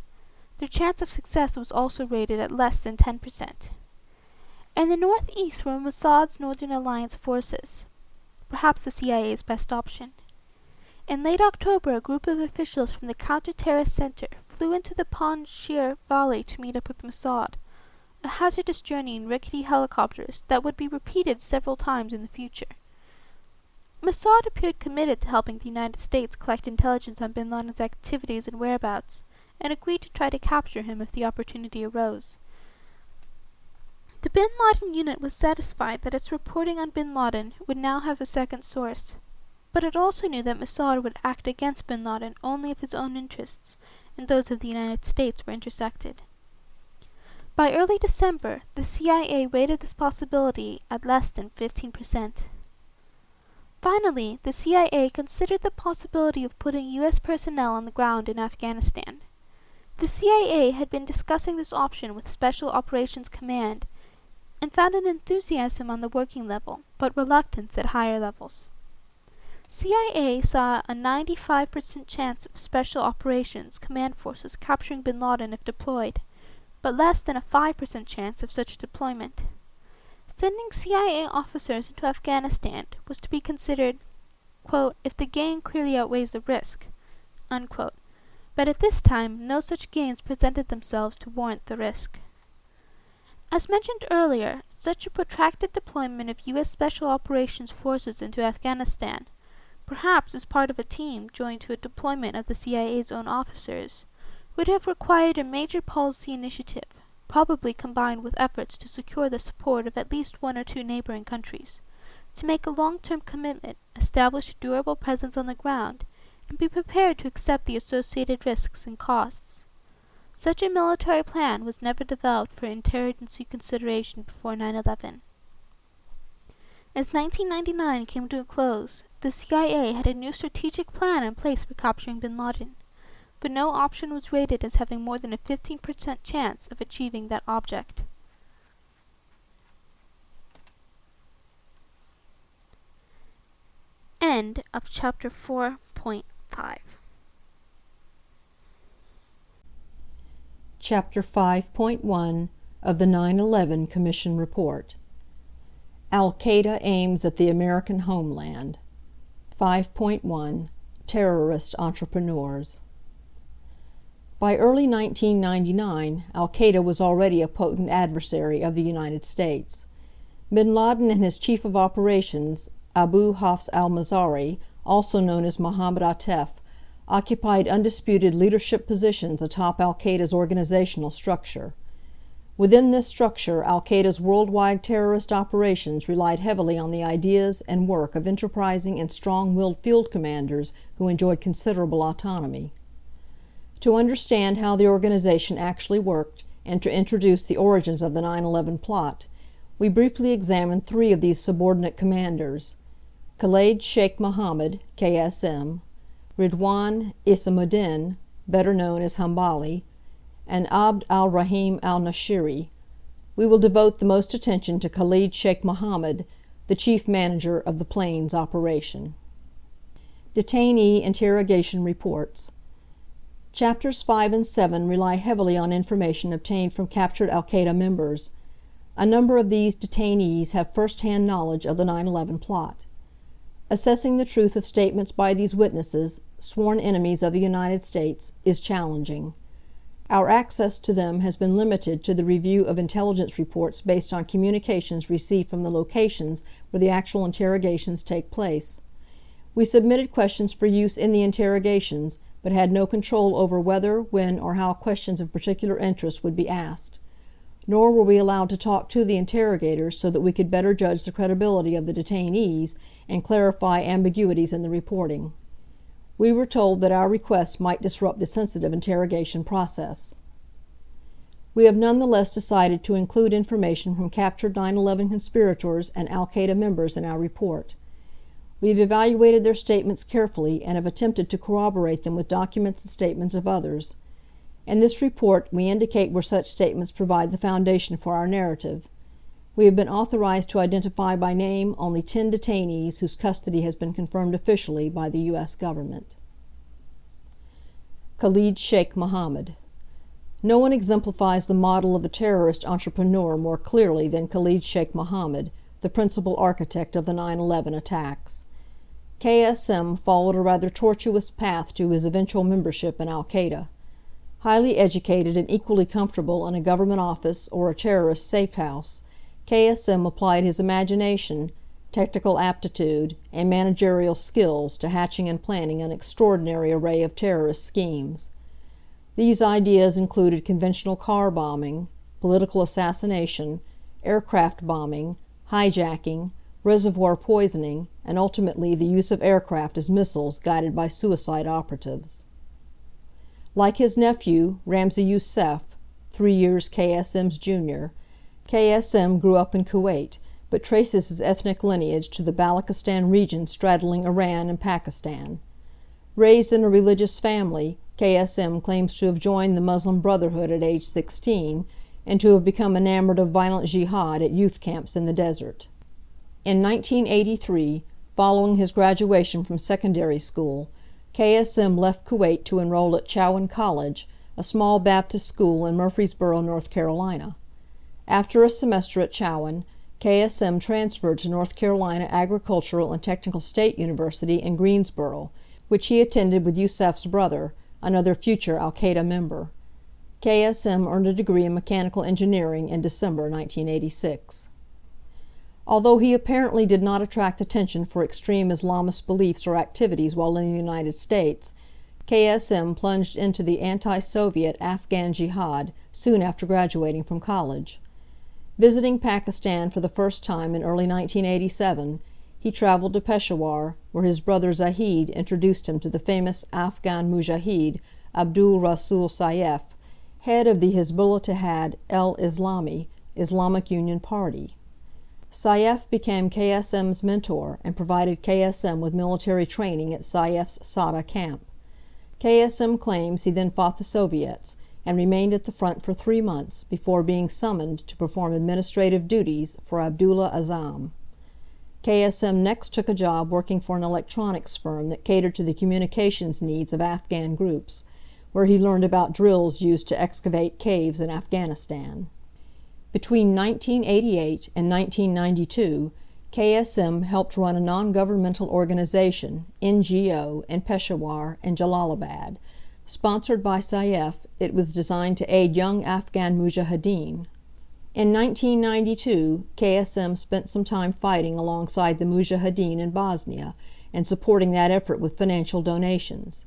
Their chance of success was also rated at less than 10%. In the northeast were Mossad's Northern Alliance forces, perhaps the CIA's best option. In late October, a group of officials from the Counter-Terrorist Center flew into the Panjshir Valley to meet up with Mossad, a hazardous journey in rickety helicopters that would be repeated several times in the future. Mossad appeared committed to helping the United States collect intelligence on bin Laden's activities and whereabouts, and agreed to try to capture him if the opportunity arose. The bin Laden unit was satisfied that its reporting on bin Laden would now have a second source, but it also knew that Mossad would act against bin Laden only if his own interests and those of the United States were intersected. By early December, the CIA rated this possibility at less than 15%. Finally, the CIA considered the possibility of putting U.S. personnel on the ground in Afghanistan. The CIA had been discussing this option with Special Operations Command and found an enthusiasm on the working level, but reluctance at higher levels. CIA saw a 95% chance of Special Operations Command forces capturing bin Laden if deployed, but less than a 5% chance of such deployment. Sending CIA officers into Afghanistan was to be considered, quote, if the gain clearly outweighs the risk, unquote. But at this time, no such gains presented themselves to warrant the risk. As mentioned earlier, such a protracted deployment of U.S. Special Operations Forces into Afghanistan, perhaps as part of a team joined to a deployment of the CIA's own officers, would have required a major policy initiative, probably combined with efforts to secure the support of at least 1 or 2 neighboring countries, to make a long-term commitment, establish a durable presence on the ground, and be prepared to accept the associated risks and costs. Such a military plan was never developed for interagency consideration before 9/11. As 1999 came to a close, the CIA had a new strategic plan in place for capturing bin Laden, but no option was rated as having more than a 15% chance of achieving that object. End of Chapter 4.5. Chapter 5.1 of the 9/11 Commission Report. Al-Qaeda aims at the American homeland. 5.1 Terrorist Entrepreneurs. By early 1999, Al-Qaeda was already a potent adversary of the United States. Bin Laden and his chief of operations, Abu Hafs al-Mazari, also known as Mohammed Atef, occupied undisputed leadership positions atop Al-Qaeda's organizational structure. Within this structure, Al-Qaeda's worldwide terrorist operations relied heavily on the ideas and work of enterprising and strong-willed field commanders who enjoyed considerable autonomy. To understand how the organization actually worked, and to introduce the origins of the 9/11 plot, we briefly examine 3 of these subordinate commanders: Khalid Sheikh Mohammed, KSM, Ridwan Isamuddin, better known as Hambali, and Abd al-Rahim al-Nashiri. We will devote the most attention to Khalid Sheikh Mohammed, the chief manager of the planes operation. Detainee Interrogation Reports. Chapters 5 and 7 rely heavily on information obtained from captured Al-Qaeda members. A number of these detainees have first-hand knowledge of the 9/11 plot. Assessing the truth of statements by these witnesses, sworn enemies of the United States, is challenging. Our access to them has been limited to the review of intelligence reports based on communications received from the locations where the actual interrogations take place. We submitted questions for use in the interrogations, but had no control over whether, when, or how questions of particular interest would be asked. Nor were we allowed to talk to the interrogators so that we could better judge the credibility of the detainees and clarify ambiguities in the reporting. We were told that our requests might disrupt the sensitive interrogation process. We have nonetheless decided to include information from captured 9/11 conspirators and al-Qaeda members in our report. We have evaluated their statements carefully and have attempted to corroborate them with documents and statements of others. In this report, we indicate where such statements provide the foundation for our narrative. We have been authorized to identify by name only 10 detainees whose custody has been confirmed officially by the U.S. government. Khalid Sheikh Mohammed. No one exemplifies the model of a terrorist entrepreneur more clearly than Khalid Sheikh Mohammed, the principal architect of the 9/11 attacks. KSM followed a rather tortuous path to his eventual membership in al-Qaeda. Highly educated and equally comfortable in a government office or a terrorist safe house, KSM applied his imagination, technical aptitude, and managerial skills to hatching and planning an extraordinary array of terrorist schemes. These ideas included conventional car bombing, political assassination, aircraft bombing, hijacking, reservoir poisoning, and ultimately the use of aircraft as missiles guided by suicide operatives. Like his nephew, Ramzi Youssef, 3 years KSM's junior, KSM grew up in Kuwait, but traces his ethnic lineage to the Balochistan region straddling Iran and Pakistan. Raised in a religious family, KSM claims to have joined the Muslim Brotherhood at age 16 and to have become enamored of violent jihad at youth camps in the desert. In 1983, following his graduation from secondary school, KSM left Kuwait to enroll at Chowan College, a small Baptist school in Murfreesboro, North Carolina. After a semester at Chowan, KSM transferred to North Carolina Agricultural and Technical State University in Greensboro, which he attended with Youssef's brother, another future al-Qaeda member. KSM earned a degree in mechanical engineering in December 1986. Although he apparently did not attract attention for extreme Islamist beliefs or activities while in the United States, KSM plunged into the anti-Soviet Afghan jihad soon after graduating from college. Visiting Pakistan for the first time in early 1987, he traveled to Peshawar, where his brother Zahid introduced him to the famous Afghan mujahid Abdul Rasul Saif, head of the Hizbullah el-Islami, Islamic Union Party. Saif became KSM's mentor and provided KSM with military training at Saif's Sada camp. KSM claims he then fought the Soviets and remained at the front for 3 months before being summoned to perform administrative duties for Abdullah Azam. KSM next took a job working for an electronics firm that catered to the communications needs of Afghan groups, where he learned about drills used to excavate caves in Afghanistan. Between 1988 and 1992, KSM helped run a non-governmental organization, NGO, in Peshawar and Jalalabad. Sponsored by Saif, it was designed to aid young Afghan mujahideen. In 1992, KSM spent some time fighting alongside the mujahideen in Bosnia and supporting that effort with financial donations.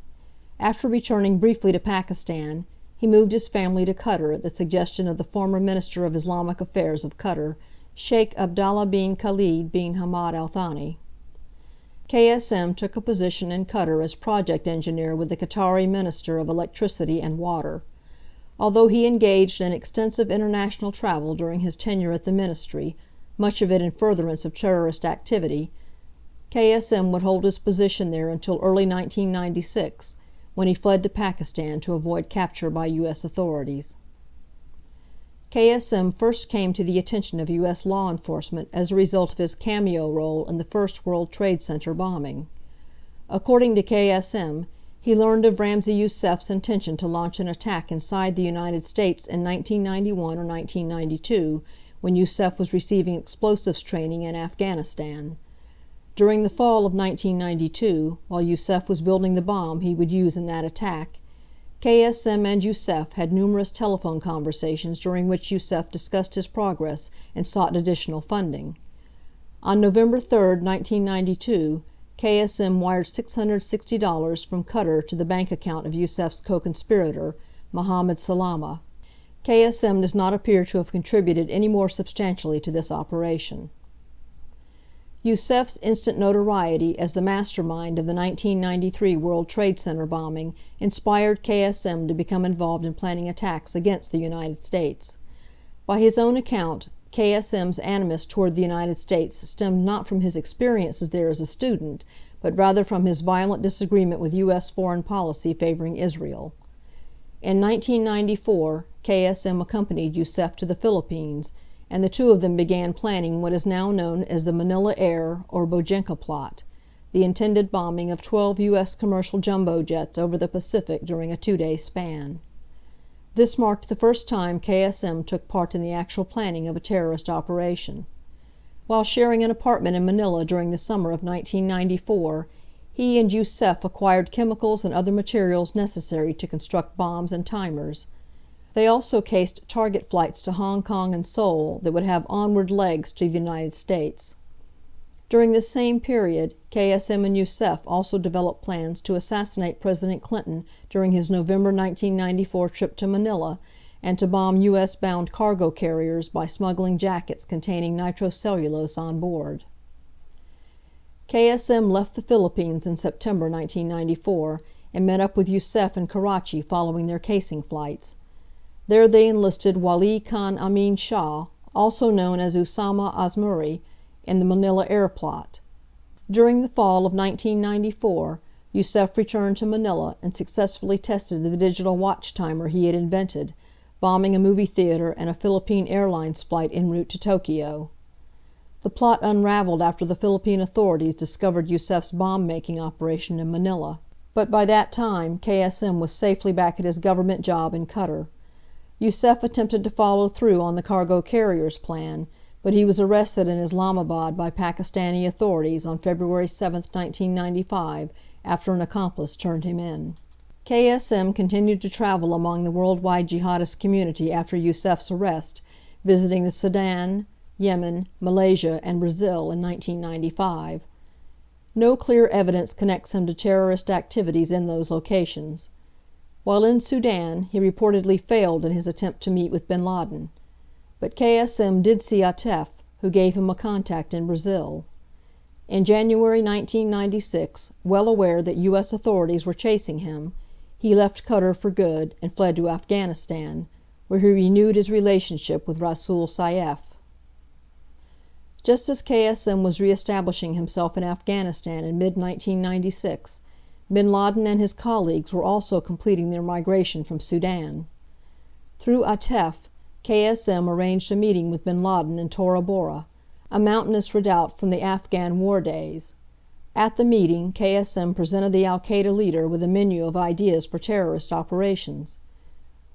After returning briefly to Pakistan, he moved his family to Qatar at the suggestion of the former Minister of Islamic Affairs of Qatar, Sheikh Abdallah bin Khalid bin Hamad Al Thani. KSM took a position in Qatar as project engineer with the Qatari Minister of Electricity and Water. Although he engaged in extensive international travel during his tenure at the ministry, much of it in furtherance of terrorist activity, KSM would hold his position there until early 1996, when he fled to Pakistan to avoid capture by U.S. authorities. KSM first came to the attention of U.S. law enforcement as a result of his cameo role in the first World Trade Center bombing. According to KSM, he learned of Ramzi Youssef's intention to launch an attack inside the United States in 1991 or 1992, when Youssef was receiving explosives training in Afghanistan. During the fall of 1992, while Youssef was building the bomb he would use in that attack, KSM and Youssef had numerous telephone conversations during which Youssef discussed his progress and sought additional funding. On November 3, 1992, KSM wired $660 from Qatar to the bank account of Youssef's co-conspirator, Mohammed Salama. KSM does not appear to have contributed any more substantially to this operation. Youssef's instant notoriety as the mastermind of the 1993 World Trade Center bombing inspired KSM to become involved in planning attacks against the United States. By his own account, KSM's animus toward the United States stemmed not from his experiences there as a student, but rather from his violent disagreement with U.S. foreign policy favoring Israel. In 1994, KSM accompanied Youssef to the Philippines, and the two of them began planning what is now known as the Manila Air or Bojinka plot, the intended bombing of 12 U.S. commercial jumbo jets over the Pacific during a 2-day span. This marked the first time KSM took part in the actual planning of a terrorist operation. While sharing an apartment in Manila during the summer of 1994, he and Youssef acquired chemicals and other materials necessary to construct bombs and timers. They also cased target flights to Hong Kong and Seoul that would have onward legs to the United States. During this same period, KSM and Youssef also developed plans to assassinate President Clinton during his November 1994 trip to Manila and to bomb U.S.-bound cargo carriers by smuggling jackets containing nitrocellulose on board. KSM left the Philippines in September 1994 and met up with Youssef in Karachi following their casing flights. There they enlisted Wali Khan Amin Shah, also known as Usama Azmuri, in the Manila Air plot. During the fall of 1994, Youssef returned to Manila and successfully tested the digital watch timer he had invented, bombing a movie theater and a Philippine Airlines flight en route to Tokyo. The plot unraveled after the Philippine authorities discovered Youssef's bomb-making operation in Manila, but by that time KSM was safely back at his government job in Qatar. Youssef attempted to follow through on the cargo carrier's plan, but he was arrested in Islamabad by Pakistani authorities on February 7, 1995, after an accomplice turned him in. KSM continued to travel among the worldwide jihadist community after Youssef's arrest, visiting the Sudan, Yemen, Malaysia, and Brazil in 1995. No clear evidence connects him to terrorist activities in those locations. While in Sudan, he reportedly failed in his attempt to meet with bin Laden. But KSM did see Atef, who gave him a contact in Brazil. In January 1996, well aware that U.S. authorities were chasing him, he left Qatar for good and fled to Afghanistan, where he renewed his relationship with Rasul Saif. Just as KSM was reestablishing himself in Afghanistan in mid-1996, bin Laden and his colleagues were also completing their migration from Sudan. Through Atef, KSM arranged a meeting with bin Laden in Tora Bora, a mountainous redoubt from the Afghan war days. At the meeting, KSM presented the al-Qaeda leader with a menu of ideas for terrorist operations.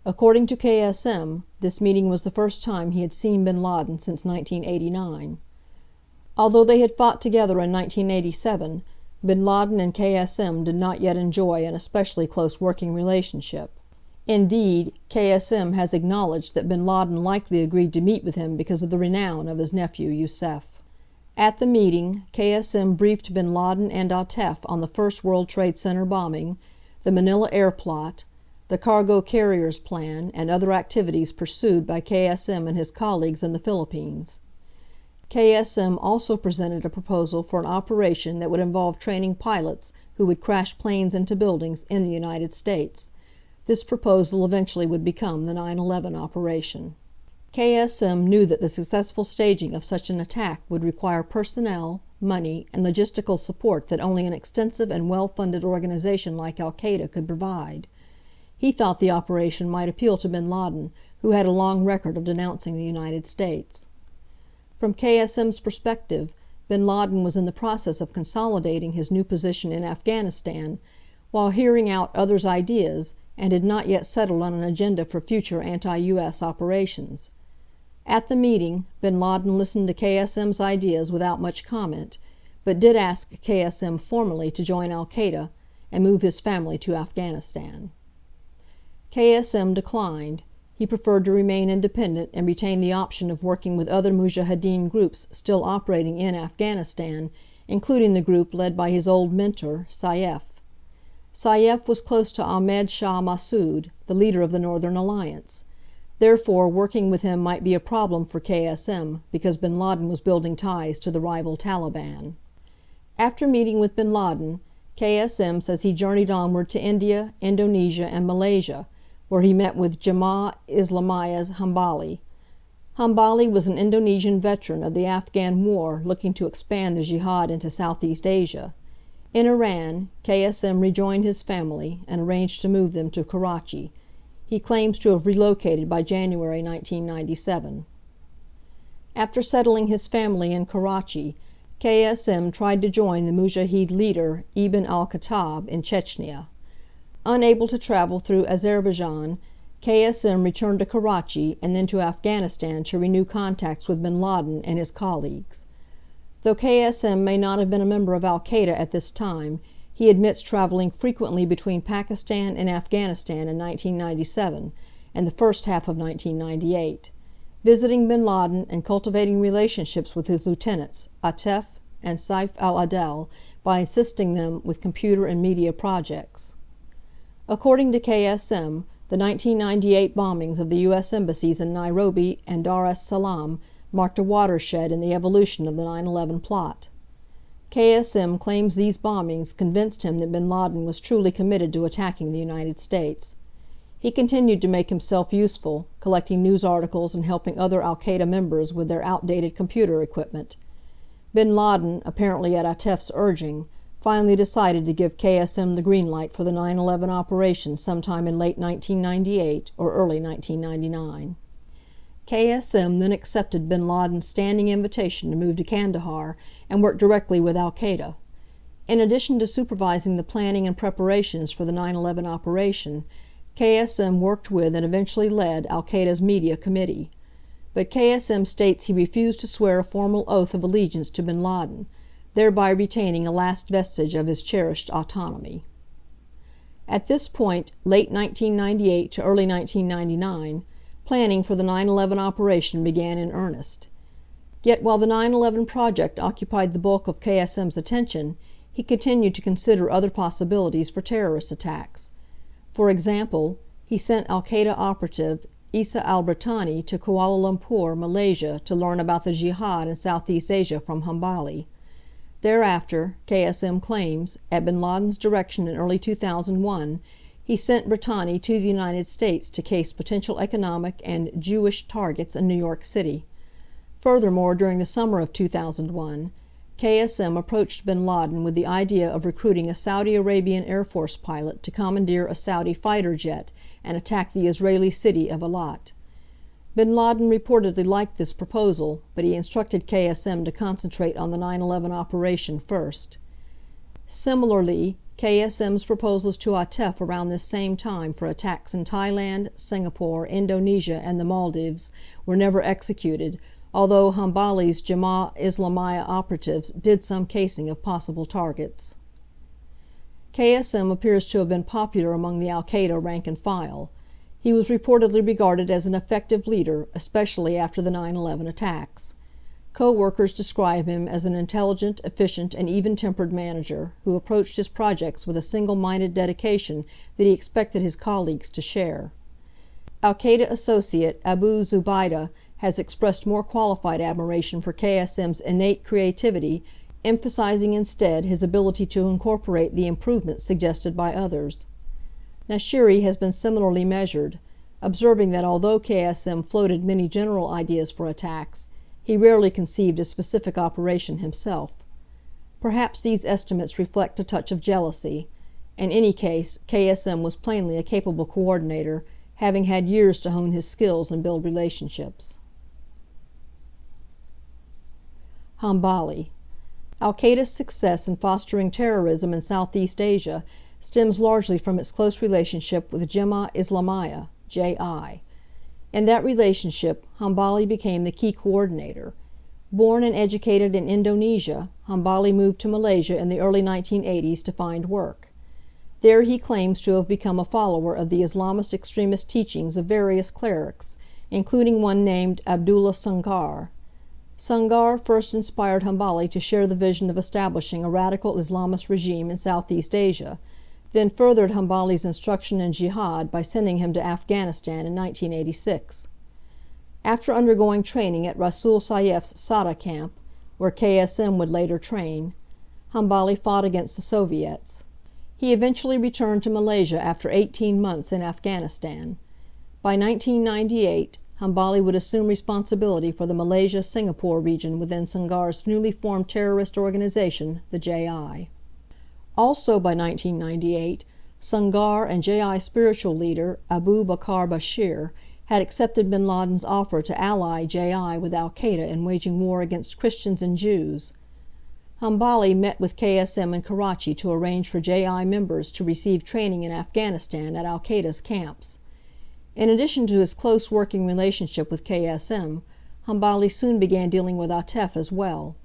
According to KSM, this meeting was the first time he had seen bin Laden since 1989. Although they had fought together in 1987, bin Laden and KSM did not yet enjoy an especially close working relationship. Indeed, KSM has acknowledged that bin Laden likely agreed to meet with him because of the renown of his nephew Youssef. At the meeting, KSM briefed bin Laden and Atef on the first World Trade Center bombing, the Manila Air plot, the cargo carriers plan, and other activities pursued by KSM and his colleagues in the Philippines. KSM also presented a proposal for an operation that would involve training pilots who would crash planes into buildings in the United States. This proposal eventually would become the 9/11 operation. KSM knew that the successful staging of such an attack would require personnel, money, and logistical support that only an extensive and well-funded organization like al-Qaeda could provide. He thought the operation might appeal to bin Laden, who had a long record of denouncing the United States. From KSM's perspective, bin Laden was in the process of consolidating his new position in Afghanistan while hearing out others' ideas, and had not yet settled on an agenda for future anti-U.S. operations. At the meeting, bin Laden listened to KSM's ideas without much comment, but did ask KSM formally to join al-Qaeda and move his family to Afghanistan. KSM declined. He preferred to remain independent and retain the option of working with other mujahideen groups still operating in Afghanistan, including the group led by his old mentor, Saif. Saif was close to Ahmed Shah Massoud, the leader of the Northern Alliance. Therefore, working with him might be a problem for KSM because bin Laden was building ties to the rival Taliban. After meeting with bin Laden, KSM says he journeyed onward to India, Indonesia, and Malaysia, where he met with Jemaah Islamiya's Hambali. Hambali was an Indonesian veteran of the Afghan War looking to expand the jihad into Southeast Asia. In Iran, KSM rejoined his family and arranged to move them to Karachi. He claims to have relocated by January 1997. After settling his family in Karachi, KSM tried to join the Mujahid leader Ibn al-Khattab in Chechnya. Unable to travel through Azerbaijan, KSM returned to Karachi and then to Afghanistan to renew contacts with bin Laden and his colleagues. Though KSM may not have been a member of al-Qaeda at this time, he admits traveling frequently between Pakistan and Afghanistan in 1997 and the first half of 1998, visiting bin Laden and cultivating relationships with his lieutenants, Atef and Saif al-Adel, by assisting them with computer and media projects. According to KSM, the 1998 bombings of the U.S. embassies in Nairobi and Dar es Salaam marked a watershed in the evolution of the 9/11 plot. KSM claims these bombings convinced him that bin Laden was truly committed to attacking the United States. He continued to make himself useful, collecting news articles and helping other al-Qaeda members with their outdated computer equipment. Bin Laden, apparently at Atef's urging, finally decided to give KSM the green light for the 9/11 operation sometime in late 1998 or early 1999. KSM then accepted bin Laden's standing invitation to move to Kandahar and work directly with al-Qaeda. In addition to supervising the planning and preparations for the 9/11 operation, KSM worked with and eventually led al-Qaeda's media committee. But KSM states he refused to swear a formal oath of allegiance to bin Laden, thereby retaining a last vestige of his cherished autonomy. At this point, late 1998 to early 1999, planning for the 9/11 operation began in earnest. Yet while the 9/11 project occupied the bulk of KSM's attention, he continued to consider other possibilities for terrorist attacks. For example, he sent al-Qaeda operative Isa al-Britani to Kuala Lumpur, Malaysia, to learn about the jihad in Southeast Asia from Hambali. Thereafter, KSM claims, at bin Laden's direction in early 2001, he sent Britani to the United States to case potential economic and Jewish targets in New York City. Furthermore, during the summer of 2001, KSM approached bin Laden with the idea of recruiting a Saudi Arabian Air Force pilot to commandeer a Saudi fighter jet and attack the Israeli city of Eilat. Bin Laden reportedly liked this proposal, but he instructed KSM to concentrate on the 9/11 operation first. Similarly, KSM's proposals to Atef around this same time for attacks in Thailand, Singapore, Indonesia, and the Maldives were never executed, although Hambali's Jemaah Islamiyah operatives did some casing of possible targets. KSM appears to have been popular among the al-Qaeda rank and file. He was reportedly regarded as an effective leader, especially after the 9/11 attacks. Co-workers describe him as an intelligent, efficient, and even-tempered manager who approached his projects with a single-minded dedication that he expected his colleagues to share. Al-Qaeda associate Abu Zubaydah has expressed more qualified admiration for KSM's innate creativity, emphasizing instead his ability to incorporate the improvements suggested by others. Nashiri has been similarly measured, observing that although KSM floated many general ideas for attacks, he rarely conceived a specific operation himself. Perhaps these estimates reflect a touch of jealousy. In any case, KSM was plainly a capable coordinator, having had years to hone his skills and build relationships. Hambali. Al-Qaeda's success in fostering terrorism in Southeast Asia stems largely from its close relationship with Jemaah Islamiyah, J.I. In that relationship, Hambali became the key coordinator. Born and educated in Indonesia, Hambali moved to Malaysia in the early 1980s to find work. There he claims to have become a follower of the Islamist extremist teachings of various clerics, including one named Abdullah Sangar. Sangar first inspired Hambali to share the vision of establishing a radical Islamist regime in Southeast Asia, then furthered Hambali's instruction in jihad by sending him to Afghanistan in 1986. After undergoing training at Rasul Saif's Sada camp, where KSM would later train, Hambali fought against the Soviets. He eventually returned to Malaysia after 18 months in Afghanistan. By 1998, Hambali would assume responsibility for the Malaysia-Singapore region within Sangar's newly formed terrorist organization, the JI. Also by 1998, Sangar and JI spiritual leader Abu Bakr Bashir had accepted bin Laden's offer to ally JI with al-Qaeda in waging war against Christians and Jews. Hambali met with KSM in Karachi to arrange for JI members to receive training in Afghanistan at al-Qaeda's camps. In addition to his close working relationship with KSM, Hambali soon began dealing with Atef as well.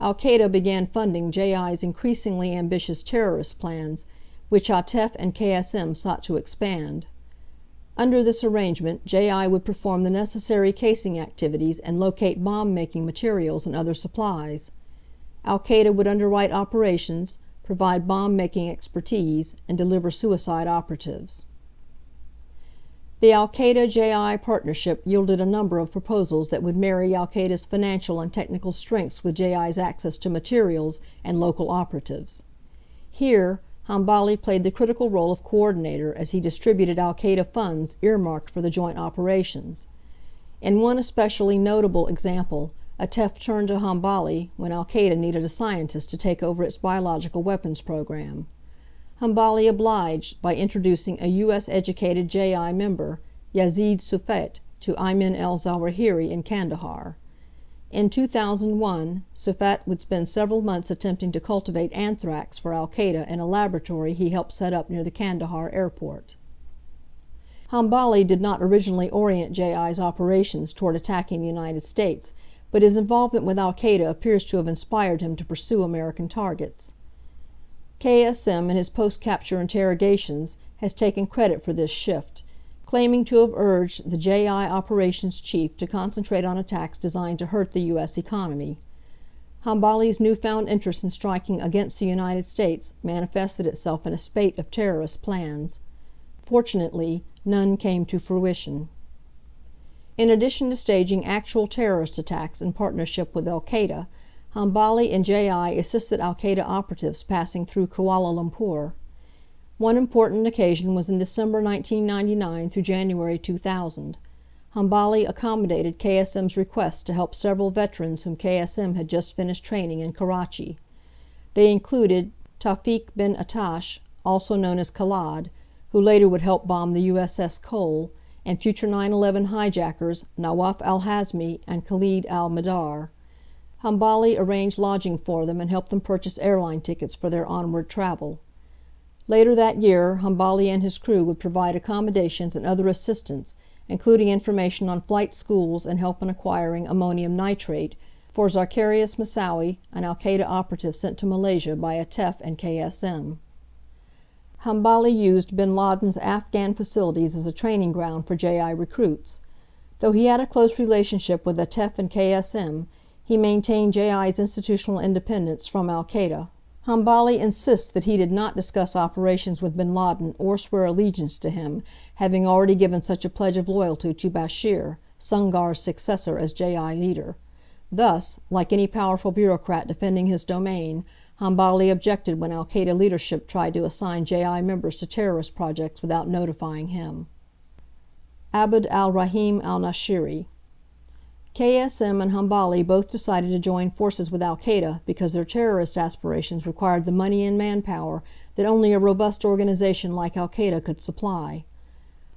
Al-Qaeda began funding JI's increasingly ambitious terrorist plans, which Atef and KSM sought to expand. Under this arrangement, JI would perform the necessary casing activities and locate bomb-making materials and other supplies. Al-Qaeda would underwrite operations, provide bomb-making expertise, and deliver suicide operatives. The al-Qaeda-JI partnership yielded a number of proposals that would marry al-Qaeda's financial and technical strengths with JI's access to materials and local operatives. Here, Hambali played the critical role of coordinator as he distributed al-Qaeda funds earmarked for the joint operations. In one especially notable example, Atef turned to Hambali when al-Qaeda needed a scientist to take over its biological weapons program. Hambali obliged by introducing a U.S.-educated JI member, Yazid Sufet, to Ayman el-Zawahiri in Kandahar. In 2001, Sufet would spend several months attempting to cultivate anthrax for al-Qaeda in a laboratory he helped set up near the Kandahar airport. Hambali did not originally orient JI's operations toward attacking the United States, but his involvement with al-Qaeda appears to have inspired him to pursue American targets. KSM, in his post-capture interrogations, has taken credit for this shift, claiming to have urged the JI operations chief to concentrate on attacks designed to hurt the U.S. economy. Hambali's newfound interest in striking against the United States manifested itself in a spate of terrorist plans. Fortunately, none came to fruition. In addition to staging actual terrorist attacks in partnership with al-Qaeda, Hambali and JI assisted al-Qaeda operatives passing through Kuala Lumpur. One important occasion was in December 1999 through January 2000. Hambali accommodated KSM's request to help several veterans whom KSM had just finished training in Karachi. They included Tawfiq bin Atash, also known as Khalad, who later would help bomb the USS Cole, and future 9/11 hijackers Nawaf al-Hazmi and Khalid al-Madar. Hambali arranged lodging for them and helped them purchase airline tickets for their onward travel. Later that year, Hambali and his crew would provide accommodations and other assistance, including information on flight schools and help in acquiring ammonium nitrate for Zakarias Moussaoui, an al-Qaeda operative sent to Malaysia by Atef and KSM. Hambali used bin Laden's Afghan facilities as a training ground for JI recruits. Though he had a close relationship with Atef and KSM, he maintained JI's institutional independence from al-Qaeda. Hambali insists that he did not discuss operations with bin Laden or swear allegiance to him, having already given such a pledge of loyalty to Bashir, Sangar's successor as JI leader. Thus, like any powerful bureaucrat defending his domain, Hambali objected when al-Qaeda leadership tried to assign JI members to terrorist projects without notifying him. Abd al-Rahim al-Nashiri. KSM and Hambali both decided to join forces with al-Qaeda because their terrorist aspirations required the money and manpower that only a robust organization like al-Qaeda could supply.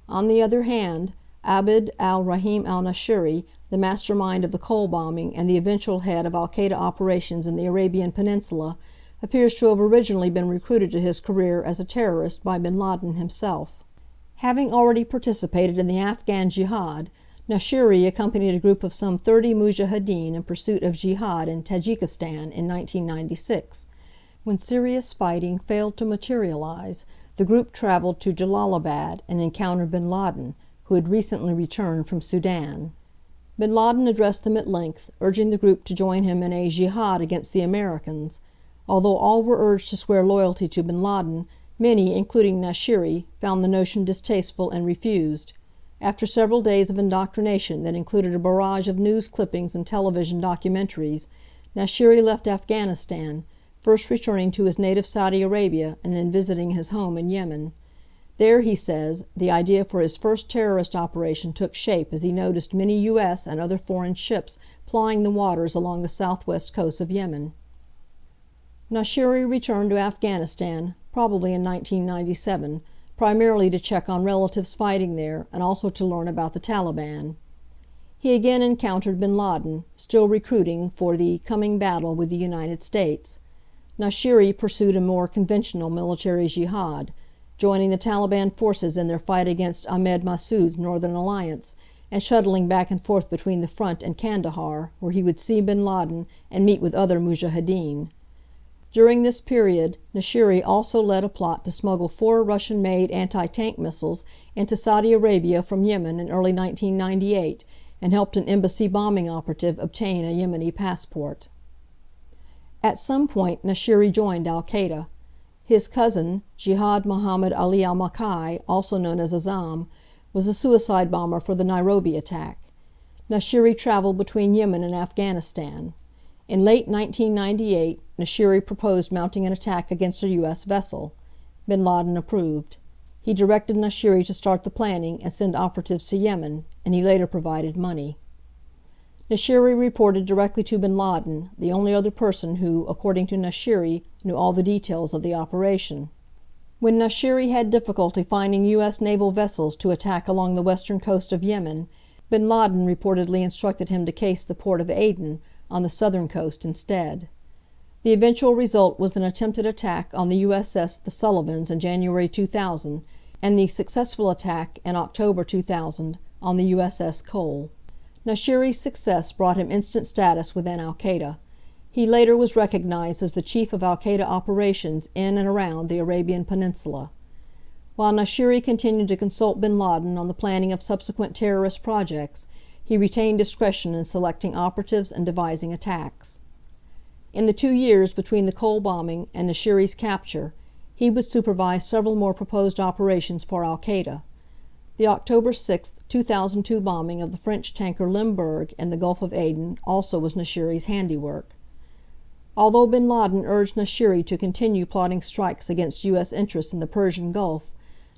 On the other hand, Abd al-Rahim al-Nashiri, the mastermind of the Cole bombing and the eventual head of al-Qaeda operations in the Arabian Peninsula, appears to have originally been recruited to his career as a terrorist by bin Laden himself. Having already participated in the Afghan jihad, Nashiri accompanied a group of some 30 mujahideen in pursuit of jihad in Tajikistan in 1996. When serious fighting failed to materialize, the the group traveled to Jalalabad and encountered bin Laden, who had recently returned from Sudan. Bin Laden addressed them at length, urging the group to join him in a jihad against the Americans. Although all were urged to swear loyalty to bin Laden, many, including Nashiri, found the notion distasteful and refused. After several days of indoctrination that included a barrage of news clippings and television documentaries, Nashiri left Afghanistan, first returning to his native Saudi Arabia and then visiting his home in Yemen. There, he says, the idea for his first terrorist operation took shape as he noticed many U.S. and other foreign ships plying the waters along the southwest coast of Yemen. Nashiri returned to Afghanistan, probably in 1997, primarily to check on relatives fighting there and also to learn about the Taliban. He again encountered bin Laden, still recruiting for the coming battle with the United States. Nashiri pursued a more conventional military jihad, joining the Taliban forces in their fight against Ahmed Massoud's Northern Alliance, and shuttling back and forth between the front and Kandahar, where he would see bin Laden and meet with other mujahideen. During this period, Nashiri also led a plot to smuggle 4 Russian-made anti-tank missiles into Saudi Arabia from Yemen in early 1998 and helped an embassy bombing operative obtain a Yemeni passport. At some point, Nashiri joined al-Qaeda. His cousin, Jihad Muhammad Ali al-Makai, also known as Azam, was a suicide bomber for the Nairobi attack. Nashiri traveled between Yemen and Afghanistan. In late 1998, Nashiri proposed mounting an attack against a U.S. vessel. Bin Laden approved. He directed Nashiri to start the planning and send operatives to Yemen, and he later provided money. Nashiri reported directly to bin Laden, the only other person who, according to Nashiri, knew all the details of the operation. When Nashiri had difficulty finding U.S. naval vessels to attack along the western coast of Yemen, bin Laden reportedly instructed him to case the port of Aden on the southern coast instead. The eventual result was an attempted attack on the USS The Sullivans in January 2000 and the successful attack in October 2000 on the USS Cole. Nashiri's success brought him instant status within al-Qaeda. He later was recognized as the chief of al-Qaeda operations in and around the Arabian Peninsula. While Nashiri continued to consult bin Laden on the planning of subsequent terrorist projects, he retained discretion in selecting operatives and devising attacks. In the 2 years between the Cole bombing and Nashiri's capture, he would supervise several more proposed operations for al-Qaeda. The October 6, 2002 bombing of the French tanker Limburg in the Gulf of Aden also was Nashiri's handiwork. Although bin Laden urged Nashiri to continue plotting strikes against U.S. interests in the Persian Gulf,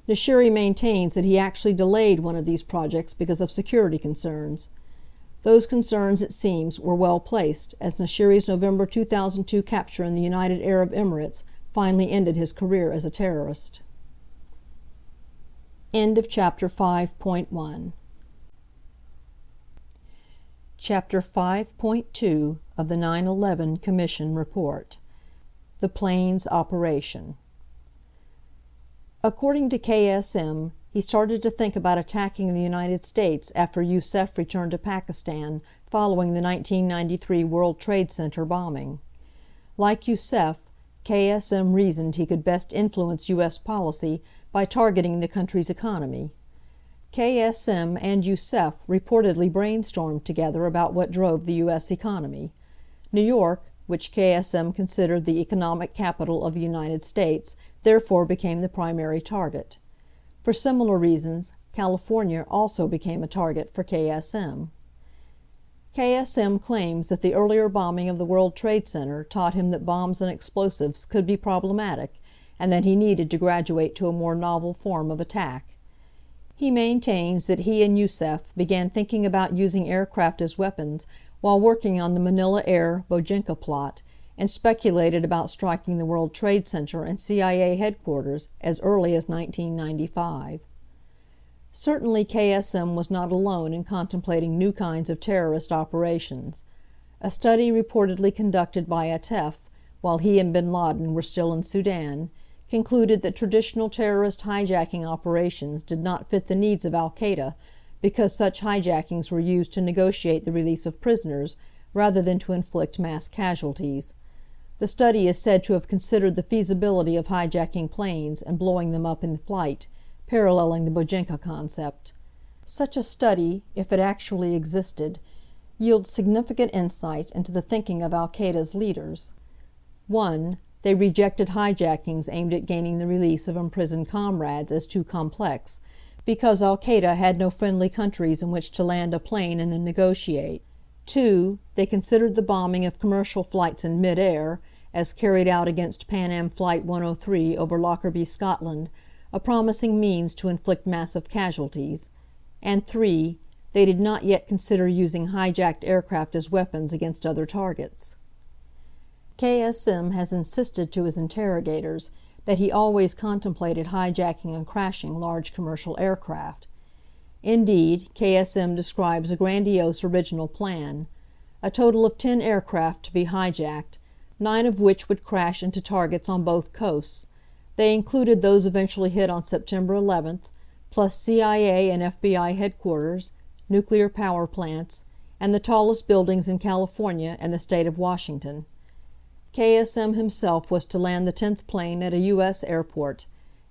Nashiri maintains that he actually delayed one of these projects because of security concerns. Those concerns, it seems, were well placed, as Nashiri's November 2002 capture in the United Arab Emirates finally ended his career as a terrorist. End of Chapter 5.1. Chapter 5.2 of the 9/11 Commission Report. The Planes Operation. According to KSM, he started to think about attacking the United States after Youssef returned to Pakistan following the 1993 World Trade Center bombing. Like Youssef, KSM reasoned he could best influence U.S. policy by targeting the country's economy. KSM and Youssef reportedly brainstormed together about what drove the U.S. economy. New York, which KSM considered the economic capital of the United States, therefore became the primary target. For similar reasons, California also became a target for KSM. KSM claims that the earlier bombing of the World Trade Center taught him that bombs and explosives could be problematic, and that he needed to graduate to a more novel form of attack. He maintains that he and Youssef began thinking about using aircraft as weapons while working on the Manila Air Bojinka plot, and speculated about striking the World Trade Center and CIA headquarters as early as 1995. Certainly KSM was not alone in contemplating new kinds of terrorist operations. A study reportedly conducted by ATEF, while he and bin Laden were still in Sudan, concluded that traditional terrorist hijacking operations did not fit the needs of al-Qaeda because such hijackings were used to negotiate the release of prisoners rather than to inflict mass casualties. The study is said to have considered the feasibility of hijacking planes and blowing them up in flight, paralleling the Bojinka concept. Such a study, if it actually existed, yields significant insight into the thinking of al-Qaeda's leaders. 1. They rejected hijackings aimed at gaining the release of imprisoned comrades as too complex, because al-Qaeda had no friendly countries in which to land a plane and then negotiate. 2. They considered the bombing of commercial flights in mid-air, as carried out against Pan Am Flight 103 over Lockerbie, Scotland, a promising means to inflict massive casualties. And 3. They did not yet consider using hijacked aircraft as weapons against other targets. KSM has insisted to his interrogators that he always contemplated hijacking and crashing large commercial aircraft. Indeed, KSM describes a grandiose original plan, a total of 10 aircraft to be hijacked, 9 of which would crash into targets on both coasts. They included those eventually hit on September 11th, plus CIA and FBI headquarters, nuclear power plants, and the tallest buildings in California and the state of Washington. KSM himself was to land the 10th plane at a U.S. airport,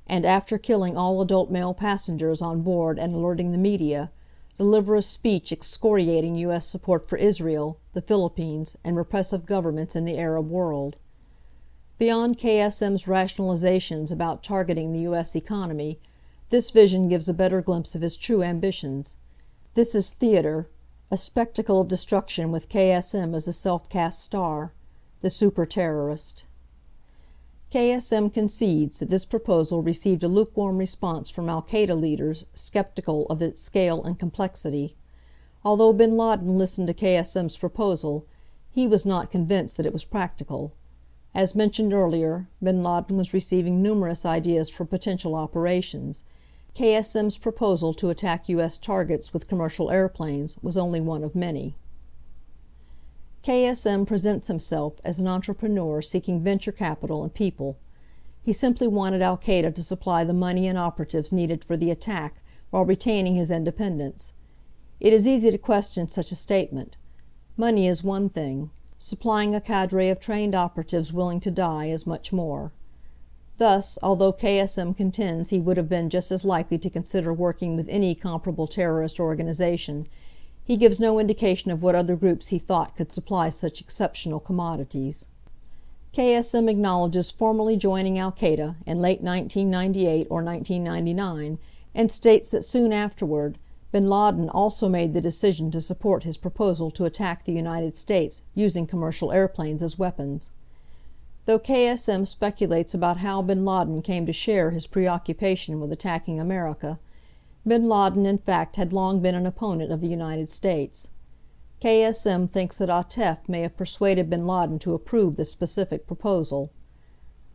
and after killing all adult male passengers on board and alerting the media, deliver a speech excoriating U.S. support for Israel, the Philippines, and repressive governments in the Arab world. Beyond KSM's rationalizations about targeting the U.S. economy, this vision gives a better glimpse of his true ambitions. This is theater, a spectacle of destruction with KSM as the self-cast star, the super-terrorist. KSM concedes that this proposal received a lukewarm response from al-Qaeda leaders skeptical of its scale and complexity. Although bin Laden listened to KSM's proposal, he was not convinced that it was practical. As mentioned earlier, bin Laden was receiving numerous ideas for potential operations. KSM's proposal to attack U.S. targets with commercial airplanes was only one of many. KSM presents himself as an entrepreneur seeking venture capital and people. He simply wanted al-Qaeda to supply the money and operatives needed for the attack while retaining his independence. It is easy to question such a statement. Money is one thing. Supplying a cadre of trained operatives willing to die is much more. Thus, although KSM contends he would have been just as likely to consider working with any comparable terrorist organization, he gives no indication of what other groups he thought could supply such exceptional commodities. KSM acknowledges formally joining al-Qaeda in late 1998 or 1999 and states that soon afterward, bin Laden also made the decision to support his proposal to attack the United States using commercial airplanes as weapons. Though KSM speculates about how bin Laden came to share his preoccupation with attacking America, bin Laden in fact had long been an opponent of the United States. KSM thinks that Atef may have persuaded bin Laden to approve this specific proposal.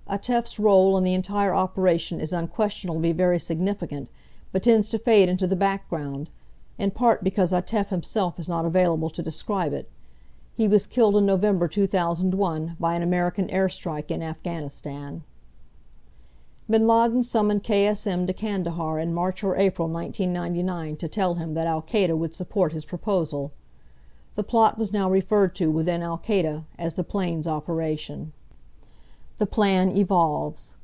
Atef's role in the entire operation is unquestionably very significant, but tends to fade into the background, in part because Atef himself is not available to describe it. He was killed in November 2001 by an American airstrike in Afghanistan. Bin Laden summoned KSM to Kandahar in March or April 1999 to tell him that al-Qaeda would support his proposal. The plot was now referred to within al-Qaeda as the Plains Operation. The plan evolves.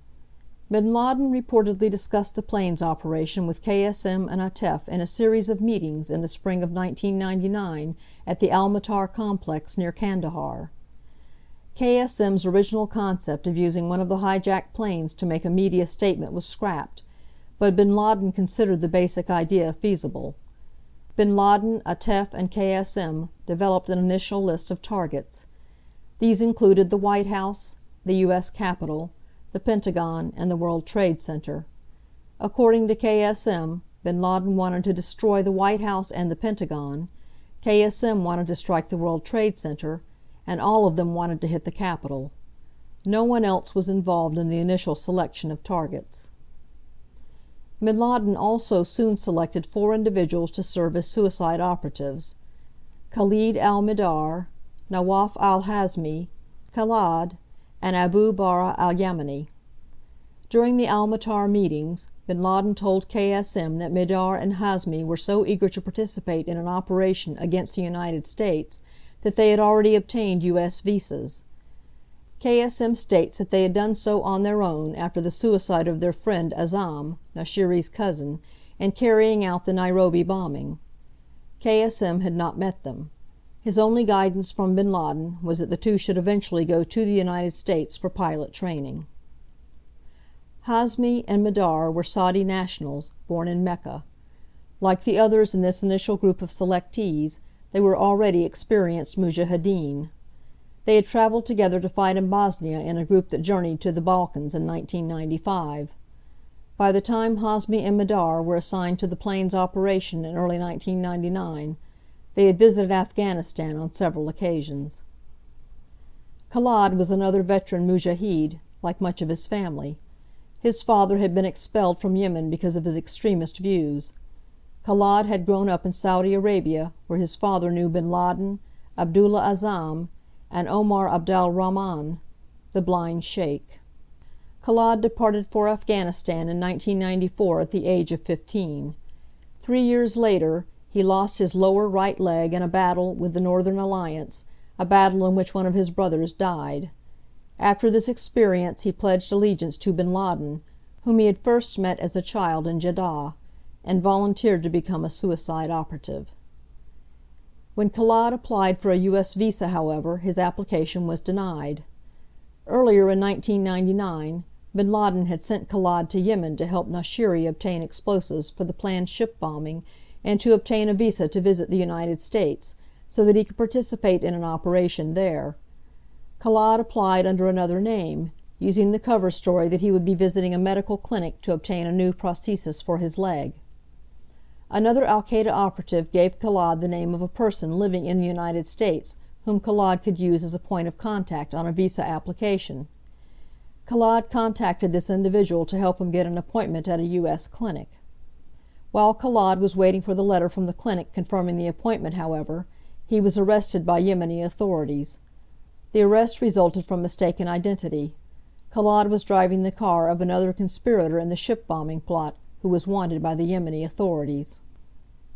Bin Laden reportedly discussed the Plains Operation with KSM and Atef in a series of meetings in the spring of 1999 at the Al-Matar complex near Kandahar. KSM's original concept of using one of the hijacked planes to make a media statement was scrapped, but bin Laden considered the basic idea feasible. Bin Laden, Atef, and KSM developed an initial list of targets. These included the White House, the U.S. Capitol, the Pentagon, and the World Trade Center. According to KSM, bin Laden wanted to destroy the White House and the Pentagon, KSM wanted to strike the World Trade Center, and all of them wanted to hit the Capitol. No one else was involved in the initial selection of targets. Bin Laden also soon selected 4 individuals to serve as suicide operatives: Khalid al-Mihdhar, Nawaf al-Hazmi, Khalad, and Abu Bara al-Yamani. During the Al-Matar meetings, bin Laden told KSM that Mihdhar and Hazmi were so eager to participate in an operation against the United States that they had already obtained U.S. visas. KSM states that they had done so on their own after the suicide of their friend Azam, Nashiri's cousin, and carrying out the Nairobi bombing. KSM had not met them. His only guidance from bin Laden was that the two should eventually go to the United States for pilot training. Hazmi and Madar were Saudi nationals, born in Mecca. Like the others in this initial group of selectees, they were already experienced mujahideen. They had traveled together to fight in Bosnia in a group that journeyed to the Balkans in 1995. By the time Hazmi and Madar were assigned to the plane's operation in early 1999, they had visited Afghanistan on several occasions. Khalad was another veteran mujahid, like much of his family. His father had been expelled from Yemen because of his extremist views. Khalad had grown up in Saudi Arabia, where his father knew bin Laden, Abdullah Azam, and Omar Abdal Rahman, the blind sheikh. Khalad departed for Afghanistan in 1994 at the age of 15. 3 years later, he lost his lower right leg in a battle with the Northern Alliance, a battle in which one of his brothers died. After this experience he pledged allegiance to bin Laden, whom he had first met as a child in Jeddah, and volunteered to become a suicide operative. When Khalad applied for a U.S. visa, however, his application was denied. Earlier in 1999, bin Laden had sent Khalad to Yemen to help Nashiri obtain explosives for the planned ship bombing and to obtain a visa to visit the United States so that he could participate in an operation there. Khalad applied under another name, using the cover story that he would be visiting a medical clinic to obtain a new prosthesis for his leg. Another al-Qaeda operative gave Khalad the name of a person living in the United States whom Khalad could use as a point of contact on a visa application. Khalad contacted this individual to help him get an appointment at a U.S. clinic. While Khalad was waiting for the letter from the clinic confirming the appointment, however, he was arrested by Yemeni authorities. The arrest resulted from mistaken identity. Khalad was driving the car of another conspirator in the ship bombing plot who was wanted by the Yemeni authorities.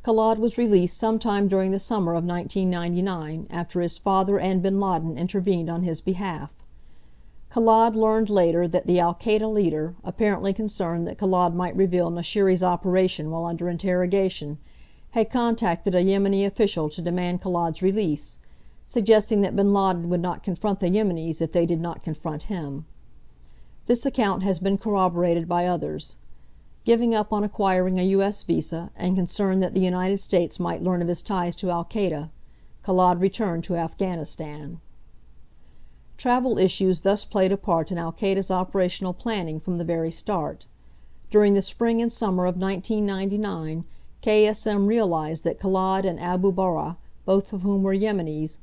Khalad was released sometime during the summer of 1999 after his father and bin Laden intervened on his behalf. Khalad learned later that the al-Qaeda leader, apparently concerned that Khalad might reveal Nashiri's operation while under interrogation, had contacted a Yemeni official to demand Khalad's release, suggesting that bin Laden would not confront the Yemenis if they did not confront him. This account has been corroborated by others. Giving up on acquiring a U.S. visa, and concerned that the United States might learn of his ties to al-Qaeda, Khalad returned to Afghanistan. Travel issues thus played a part in al-Qaeda's operational planning from the very start. During the spring and summer of 1999, KSM realized that Khalad and Abu Bara, both of whom were Yemenis,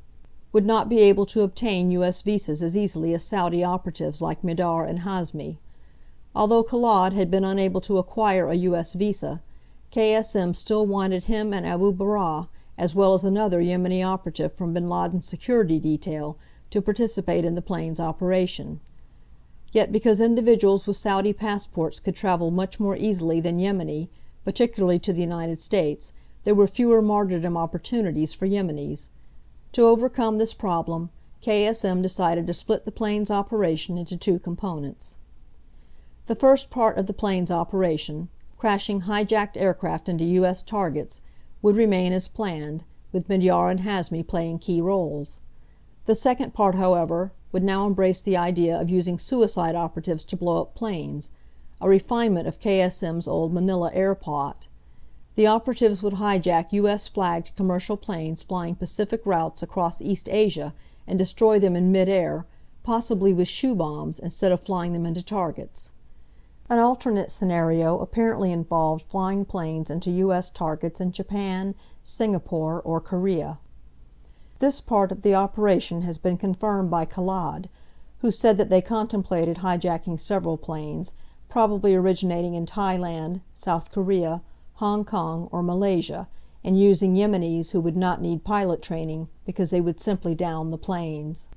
would not be able to obtain U.S. visas as easily as Saudi operatives like Madar and Hazmi. Although Khalad had been unable to acquire a U.S. visa, KSM still wanted him and Abu Bara, as well as another Yemeni operative from bin Laden's security detail, to participate in the plane's operation. Yet because individuals with Saudi passports could travel much more easily than Yemeni, particularly to the United States, there were fewer martyrdom opportunities for Yemenis. To overcome this problem, KSM decided to split the plane's operation into two components. The first part of the plane's operation, crashing hijacked aircraft into U.S. targets, would remain as planned, with Midyar and Hazmi playing key roles. The second part, however, would now embrace the idea of using suicide operatives to blow up planes, a refinement of KSM's old Manila air plot. The operatives would hijack U.S.-flagged commercial planes flying Pacific routes across East Asia and destroy them in mid-air, possibly with shoe bombs, instead of flying them into targets. An alternate scenario apparently involved flying planes into U.S. targets in Japan, Singapore, or Korea. This part of the operation has been confirmed by Khalad, who said that they contemplated hijacking several planes, probably originating in Thailand, South Korea, Hong Kong, or Malaysia, and using Yemenis who would not need pilot training because they would simply down the planes.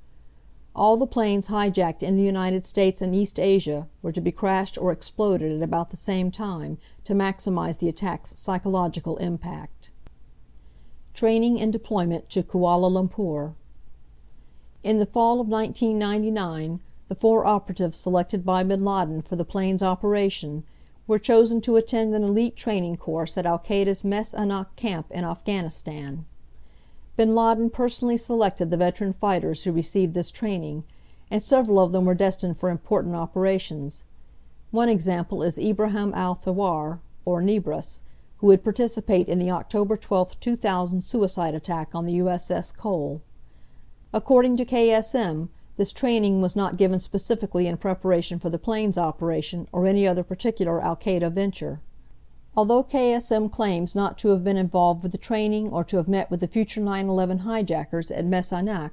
All the planes hijacked in the United States and East Asia were to be crashed or exploded at about the same time to maximize the attack's psychological impact. Training and deployment to Kuala Lumpur. In the fall of 1999, the 4 operatives selected by bin Laden for the plane's operation were chosen to attend an elite training course at al-Qaeda's Mes Anak camp in Afghanistan. Bin Laden personally selected the veteran fighters who received this training, and several of them were destined for important operations. One example is Ibrahim al-Thawar, or Nebras, who would participate in the October 12, 2000 suicide attack on the USS Cole. According to KSM, this training was not given specifically in preparation for the plane's operation or any other particular al-Qaeda venture. Although KSM claims not to have been involved with the training or to have met with the future 9/11 hijackers at Mes Anak,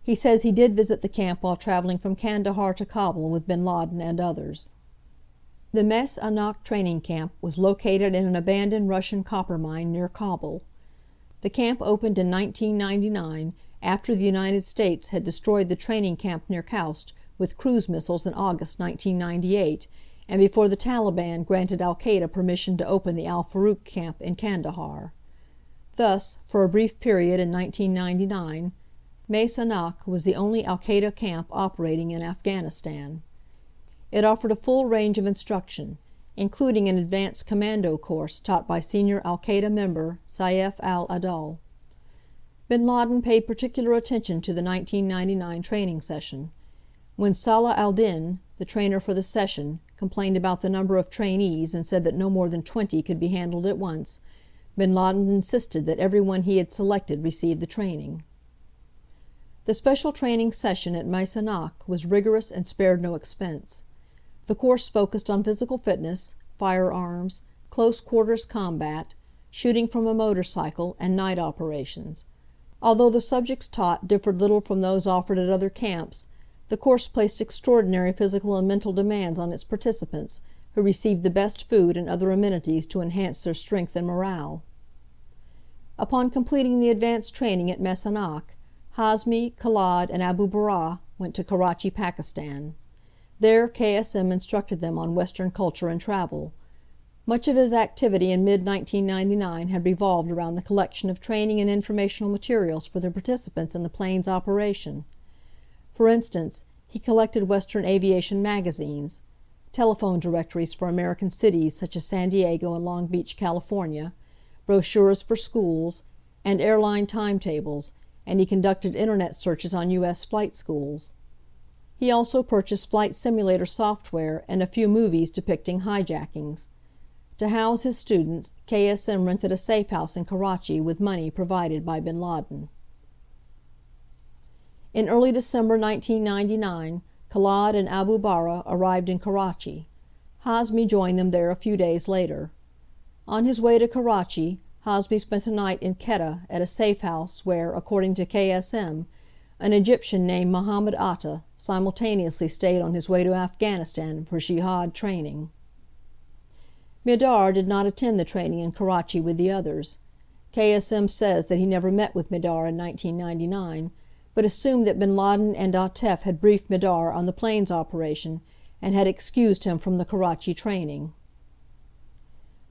he says he did visit the camp while traveling from Kandahar to Kabul with bin Laden and others. The Mes Anak training camp was located in an abandoned Russian copper mine near Kabul. The camp opened in 1999 after the United States had destroyed the training camp near Khoust with cruise missiles in August 1998, and before the Taliban granted al-Qaeda permission to open the Al-Farouk camp in Kandahar. Thus, for a brief period in 1999, Mes Anak was the only al-Qaeda camp operating in Afghanistan. It offered a full range of instruction, including an advanced commando course taught by senior al-Qaeda member Saif al-Adal. Bin Laden paid particular attention to the 1999 training session. When Salah al-Din, the trainer for the session, complained about the number of trainees and said that no more than 20 could be handled at once, bin Laden insisted that everyone he had selected receive the training. The special training session at Mes Anak was rigorous and spared no expense. The course focused on physical fitness, firearms, close quarters combat, shooting from a motorcycle, and night operations. Although the subjects taught differed little from those offered at other camps, the course placed extraordinary physical and mental demands on its participants, who received the best food and other amenities to enhance their strength and morale. Upon completing the advanced training at Mes Anak, Hazmi, Khalad, and Abu Bara went to Karachi, Pakistan. There KSM instructed them on Western culture and travel. Much of his activity in mid-1999 had revolved around the collection of training and informational materials for the participants in the plane's operation. For instance, he collected Western aviation magazines, telephone directories for American cities such as San Diego and Long Beach, California, brochures for schools, and airline timetables, and he conducted Internet searches on U.S. flight schools. He also purchased flight simulator software and a few movies depicting hijackings. To house his students, KSM rented a safe house in Karachi with money provided by bin Laden. In early December 1999, Khalad and Abu Bara arrived in Karachi. Hazmi joined them there a few days later. On his way to Karachi, Hazmi spent a night in Quetta at a safe house where, according to KSM, an Egyptian named Mohammed Atta simultaneously stayed on his way to Afghanistan for jihad training. Midar did not attend the training in Karachi with the others. KSM says that he never met with Midar in 1999, but assumed that bin Laden and Atef had briefed Midar on the plane's operation and had excused him from the Karachi training.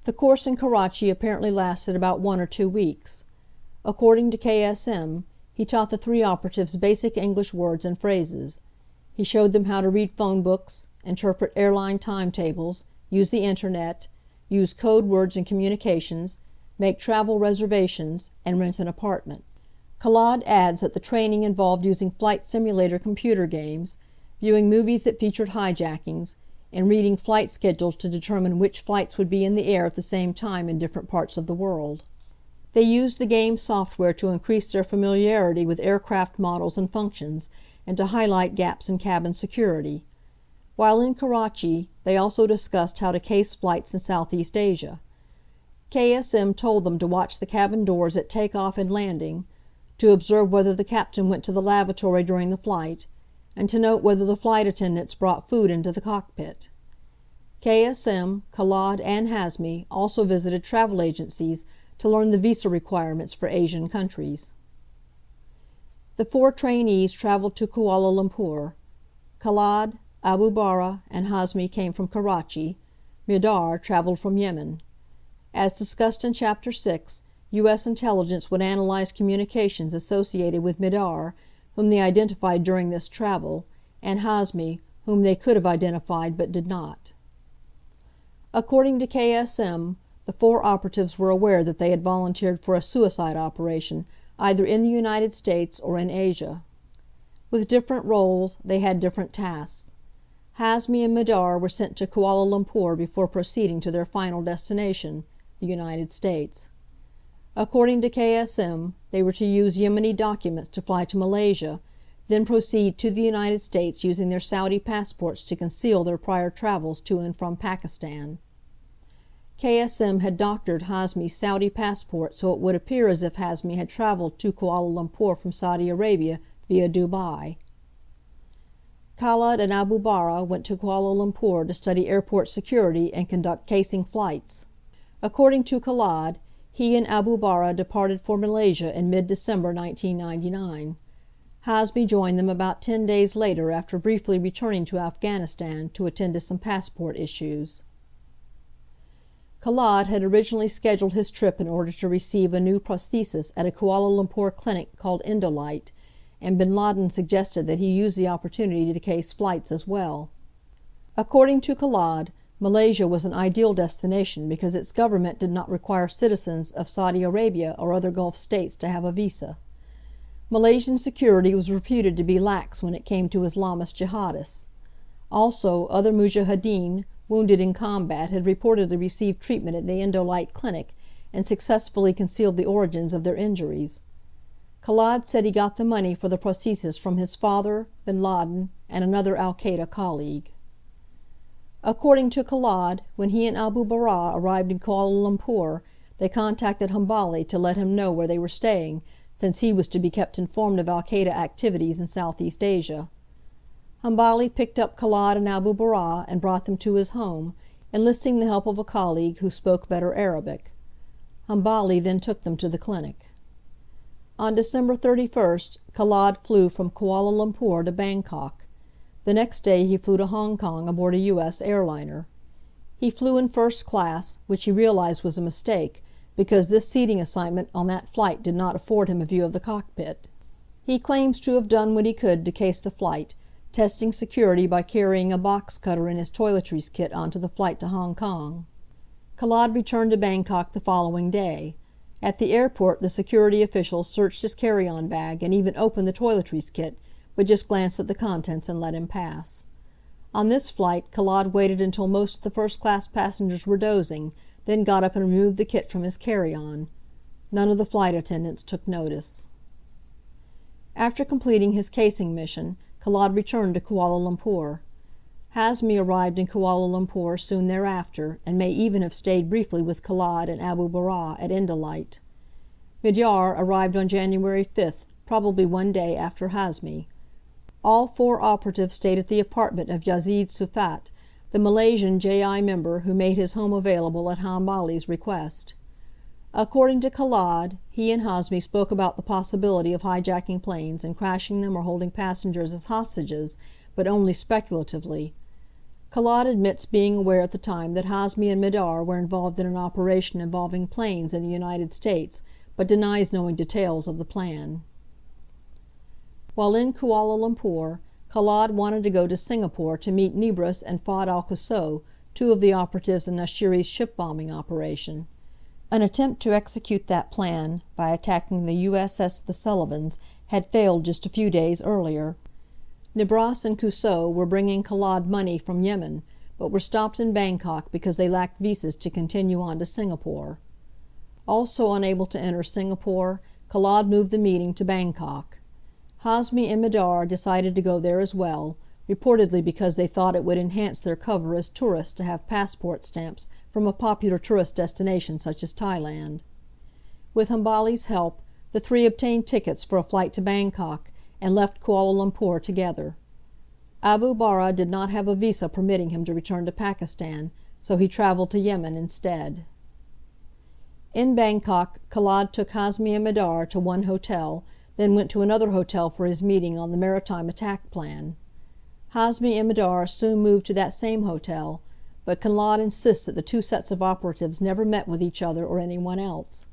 The course in Karachi apparently lasted about 1 or 2 weeks. According to KSM, he taught the 3 operatives basic English words and phrases. He showed them how to read phone books, interpret airline timetables, use the Internet, use code words in communications, make travel reservations, and rent an apartment. Khalad adds that the training involved using flight simulator computer games, viewing movies that featured hijackings, and reading flight schedules to determine which flights would be in the air at the same time in different parts of the world. They used the game software to increase their familiarity with aircraft models and functions, and to highlight gaps in cabin security. While in Karachi, they also discussed how to case flights in Southeast Asia. KSM told them to watch the cabin doors at takeoff and landing, to observe whether the captain went to the lavatory during the flight, and to note whether the flight attendants brought food into the cockpit. KSM, Khalad, and Hazmi also visited travel agencies to learn the visa requirements for Asian countries. The 4 trainees traveled to Kuala Lumpur. Khalad, Abu Bara, and Hazmi came from Karachi. Midar traveled from Yemen. As discussed in Chapter 6, U.S. intelligence would analyze communications associated with Midar whom they identified during this travel, and Hazmi, whom they could have identified but did not. According to KSM, the 4 operatives were aware that they had volunteered for a suicide operation either in the United States or in Asia. With different roles, they had different tasks. Hazmi and Madar were sent to Kuala Lumpur before proceeding to their final destination, the United States. According to KSM, they were to use Yemeni documents to fly to Malaysia, then proceed to the United States using their Saudi passports to conceal their prior travels to and from Pakistan. KSM had doctored Hazmi's Saudi passport so it would appear as if Hazmi had traveled to Kuala Lumpur from Saudi Arabia via Dubai. Khalid and Abu Bara went to Kuala Lumpur to study airport security and conduct casing flights. According to Khalid, he and Abu Bara departed for Malaysia in mid-December 1999. Hazmi joined them about 10 days later after briefly returning to Afghanistan to attend to some passport issues. Khalid had originally scheduled his trip in order to receive a new prosthesis at a Kuala Lumpur clinic called Indolite, and bin Laden suggested that he use the opportunity to case flights as well. According to Khalid, Malaysia was an ideal destination because its government did not require citizens of Saudi Arabia or other Gulf states to have a visa. Malaysian security was reputed to be lax when it came to Islamist jihadists. Also, other mujahideen wounded in combat had reportedly received treatment at the Indolite clinic and successfully concealed the origins of their injuries. Khalid said he got the money for the prosthesis from his father, bin Laden, and another al-Qaeda colleague. According to Khalid, when he and Abu Bara arrived in Kuala Lumpur, they contacted Hambali to let him know where they were staying, since he was to be kept informed of al-Qaeda activities in Southeast Asia. Hambali picked up Khalid and Abu Bara and brought them to his home, enlisting the help of a colleague who spoke better Arabic. Hambali then took them to the clinic. On December 31st, Khalid flew from Kuala Lumpur to Bangkok. The next day he flew to Hong Kong aboard a U.S. airliner. He flew in first class, which he realized was a mistake, because this seating assignment on that flight did not afford him a view of the cockpit. He claims to have done what he could to case the flight, testing security by carrying a box cutter in his toiletries kit onto the flight to Hong Kong. Khalid returned to Bangkok the following day. At the airport, the security officials searched his carry-on bag and even opened the toiletries kit, but just glanced at the contents and let him pass. On this flight, Khalid waited until most of the first-class passengers were dozing, then got up and removed the kit from his carry-on. None of the flight attendants took notice. After completing his casing mission, Khalid returned to Kuala Lumpur. Hazmi arrived in Kuala Lumpur soon thereafter, and may even have stayed briefly with Khalid and Abu Bara at Indolite. Midyar arrived on January 5th, probably one day after Hazmi. All 4 operatives stayed at the apartment of Yazid Sufat, the Malaysian J.I. member who made his home available at Hambali's request. According to Khalid, he and Hazmi spoke about the possibility of hijacking planes and crashing them or holding passengers as hostages, but only speculatively. Khalid admits being aware at the time that Hazmi and Madar were involved in an operation involving planes in the United States, but denies knowing details of the plan. While in Kuala Lumpur, Khalid wanted to go to Singapore to meet Nibras and Fahd al-Qusso, 2 of the operatives in Nashiri's ship bombing operation. An attempt to execute that plan by attacking the USS The Sullivans had failed just a few days earlier. Nibras and Qusso were bringing Khalid money from Yemen, but were stopped in Bangkok because they lacked visas to continue on to Singapore. Also unable to enter Singapore, Khalid moved the meeting to Bangkok. Hazmi and Madar decided to go there as well, reportedly because they thought it would enhance their cover as tourists to have passport stamps from a popular tourist destination such as Thailand. With Hambali's help, the 3 obtained tickets for a flight to Bangkok and left Kuala Lumpur together. Abu Bara did not have a visa permitting him to return to Pakistan, so he traveled to Yemen instead. In Bangkok, Khalid took Hazmi and Madar to one hotel, then went to another hotel for his meeting on the maritime attack plan. Hazmi and Madar soon moved to that same hotel, but Khalid insists that the 2 sets of operatives never met with each other or anyone else.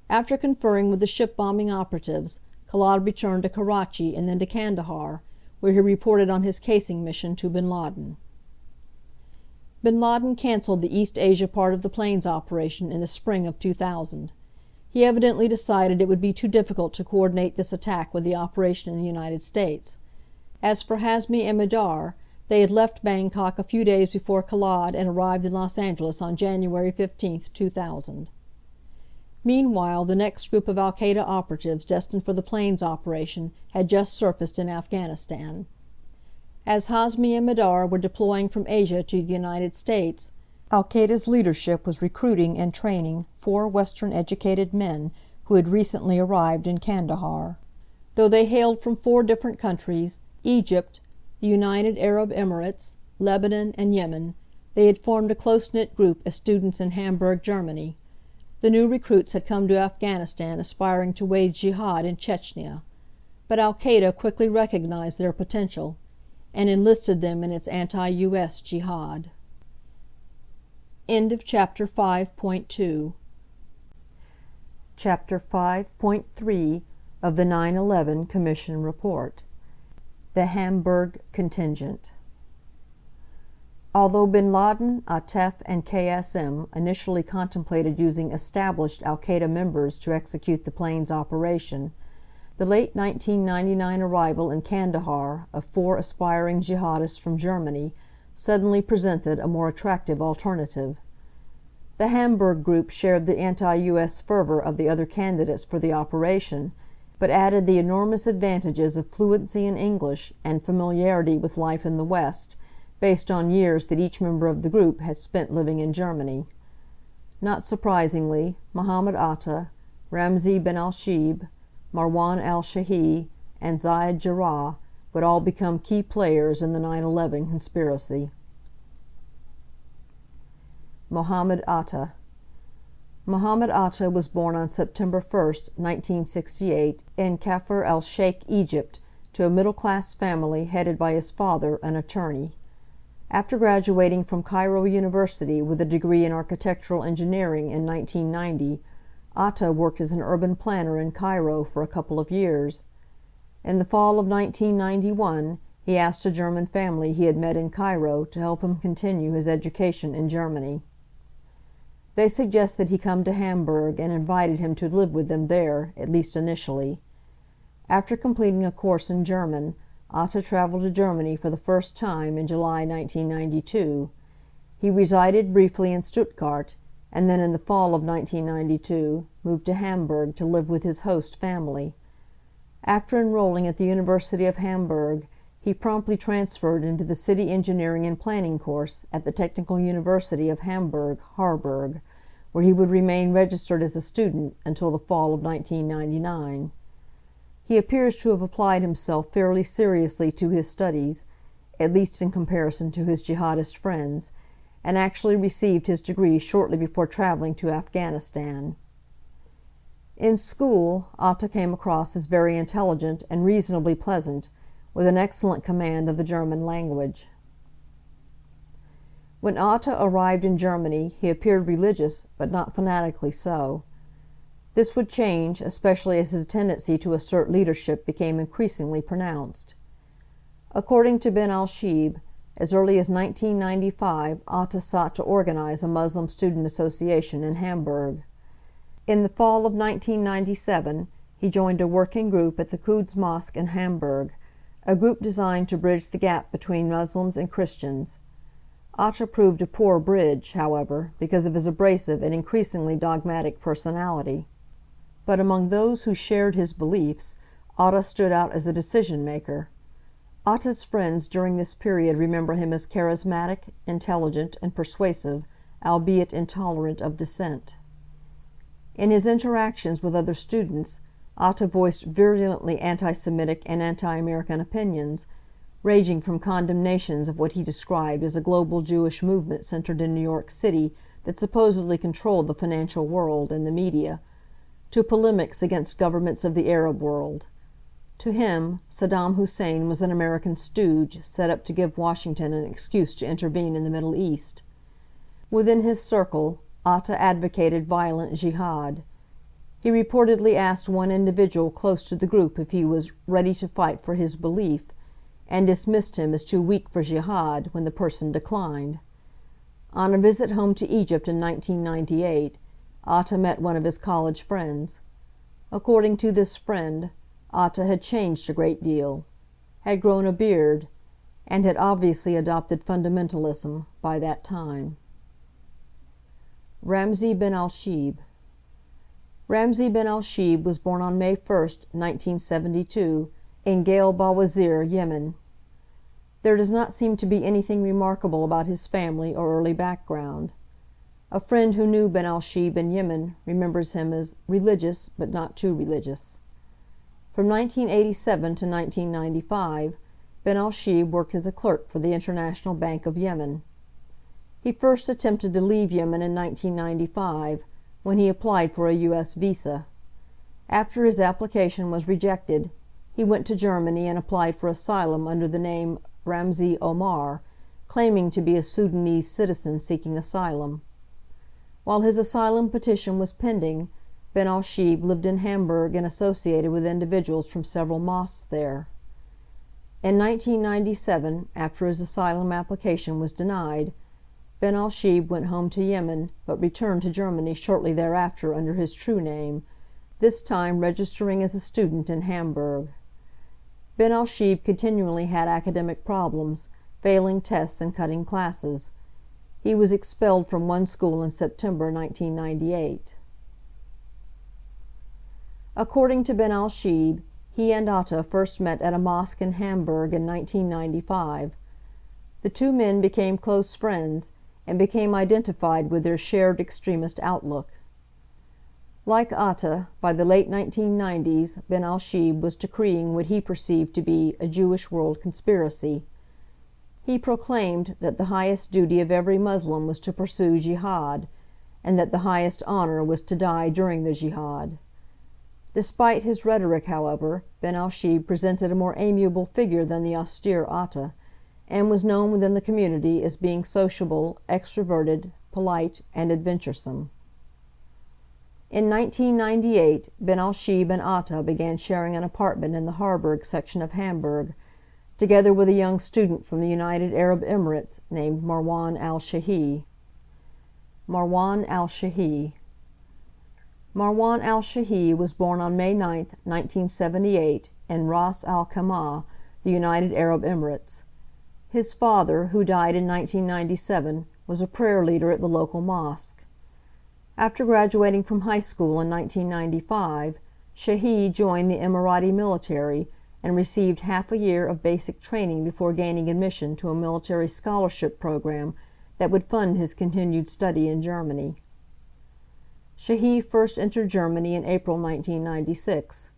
After conferring with the ship bombing operatives, Khalad returned to Karachi and then to Kandahar, where he reported on his casing mission to bin Laden. Bin Laden canceled the East Asia part of the planes operation in the spring of 2000. He evidently decided it would be too difficult to coordinate this attack with the operation in the United States. As for Hazmi and Madar, they had left Bangkok a few days before Khalad and arrived in Los Angeles on January 15, 2000. Meanwhile, the next group of al-Qaeda operatives destined for the planes operation had just surfaced in Afghanistan. As Hazmi and Madar were deploying from Asia to the United States, al-Qaeda's leadership was recruiting and training 4 Western-educated men who had recently arrived in Kandahar. Though they hailed from 4 different countries, Egypt, the United Arab Emirates, Lebanon, and Yemen, they had formed a close-knit group as students in Hamburg, Germany. The new recruits had come to Afghanistan aspiring to wage jihad in Chechnya, but al-Qaeda quickly recognized their potential and enlisted them in its anti-US jihad. End of Chapter 5.2. Chapter 5.3 of the 9/11 Commission Report. The Hamburg Contingent. Although bin Laden, Atef, and KSM initially contemplated using established al-Qaeda members to execute the planes operation, the late 1999 arrival in Kandahar of 4 aspiring jihadists from Germany suddenly presented a more attractive alternative. The Hamburg group shared the anti-US fervor of the other candidates for the operation, but added the enormous advantages of fluency in English and familiarity with life in the West, based on years that each member of the group had spent living in Germany. Not surprisingly, Mohammed Atta, Ramzi bin al-Shibh, Marwan al-Shahi, and Zayed Jarrah would all become key players in the 9/11 conspiracy. Mohammed Atta. Mohammed Atta was born on September 1, 1968, in Kafr el-Sheikh, Egypt, to a middle-class family headed by his father, an attorney. After graduating from Cairo University with a degree in architectural engineering in 1990, Atta worked as an urban planner in Cairo for a couple of years. In the fall of 1991, he asked a German family he had met in Cairo to help him continue his education in Germany. They suggested he come to Hamburg and invited him to live with them there, at least initially. After completing a course in German, Atta traveled to Germany for the first time in July 1992. He resided briefly in Stuttgart, and then in the fall of 1992 moved to Hamburg to live with his host family. After enrolling at the University of Hamburg, he promptly transferred into the City Engineering and Planning course at the Technical University of Hamburg, Harburg, where he would remain registered as a student until the fall of 1999. He appears to have applied himself fairly seriously to his studies, at least in comparison to his jihadist friends, and actually received his degree shortly before traveling to Afghanistan. In school, Atta came across as very intelligent and reasonably pleasant, with an excellent command of the German language. When Atta arrived in Germany, he appeared religious, but not fanatically so. This would change, especially as his tendency to assert leadership became increasingly pronounced. According to bin al-Shibh, as early as 1995, Atta sought to organize a Muslim student association in Hamburg. In the fall of 1997, he joined a working group at the Quds Mosque in Hamburg, a group designed to bridge the gap between Muslims and Christians. Atta proved a poor bridge, however, because of his abrasive and increasingly dogmatic personality. But among those who shared his beliefs, Atta stood out as the decision-maker. Atta's friends during this period remember him as charismatic, intelligent, and persuasive, albeit intolerant of dissent. In his interactions with other students, Atta voiced virulently anti-Semitic and anti-American opinions, ranging from condemnations of what he described as a global Jewish movement centered in New York City that supposedly controlled the financial world and the media, to polemics against governments of the Arab world. To him, Saddam Hussein was an American stooge set up to give Washington an excuse to intervene in the Middle East. Within his circle, Atta advocated violent jihad. He reportedly asked one individual close to the group if he was "ready to fight for his belief," and dismissed him as too weak for jihad when the person declined. On a visit home to Egypt in 1998, Atta met one of his college friends. According to this friend, Atta had changed a great deal, had grown a beard, and had obviously adopted fundamentalism by that time. Ramzi bin al-Shibh. Ramzi bin al-Shibh was born on May 1, 1972, in Gail Bawazir, Yemen. There does not seem to be anything remarkable about his family or early background. A friend who knew bin al-Shibh in Yemen remembers him as religious but not too religious. From 1987 to 1995, bin al-Shibh worked as a clerk for the International Bank of Yemen. He first attempted to leave Yemen in 1995, when he applied for a U.S. visa. After his application was rejected, he went to Germany and applied for asylum under the name Ramzi Omar, claiming to be a Sudanese citizen seeking asylum. While his asylum petition was pending, bin al-Shibh lived in Hamburg and associated with individuals from several mosques there. In 1997, after his asylum application was denied, bin al-Shibh went home to Yemen, but returned to Germany shortly thereafter under his true name, this time registering as a student in Hamburg. Bin al-Shibh continually had academic problems, failing tests and cutting classes. He was expelled from one school in September 1998. According to bin al-Shibh, he and Atta first met at a mosque in Hamburg in 1995. The two men became close friends, and became identified with their shared extremist outlook. Like Atta, by the late 1990s, bin al-Shibh was decreeing what he perceived to be a Jewish world conspiracy. He proclaimed that the highest duty of every Muslim was to pursue jihad, and that the highest honor was to die during the jihad. Despite his rhetoric, however, bin al-Shibh presented a more amiable figure than the austere Atta, and was known within the community as being sociable, extroverted, polite, and adventuresome. In 1998, bin al-Shibh and Atta began sharing an apartment in the Harburg section of Hamburg, together with a young student from the United Arab Emirates named Marwan al-Shahi. Marwan al-Shahi. Marwan al-Shahi was born on May 9, 1978, in Ras al-Khaimah, the United Arab Emirates. His father, who died in 1997, was a prayer leader at the local mosque. After graduating from high school in 1995, Shahi joined the Emirati military and received half a year of basic training before gaining admission to a military scholarship program that would fund his continued study in Germany. Shahi first entered Germany in April 1996.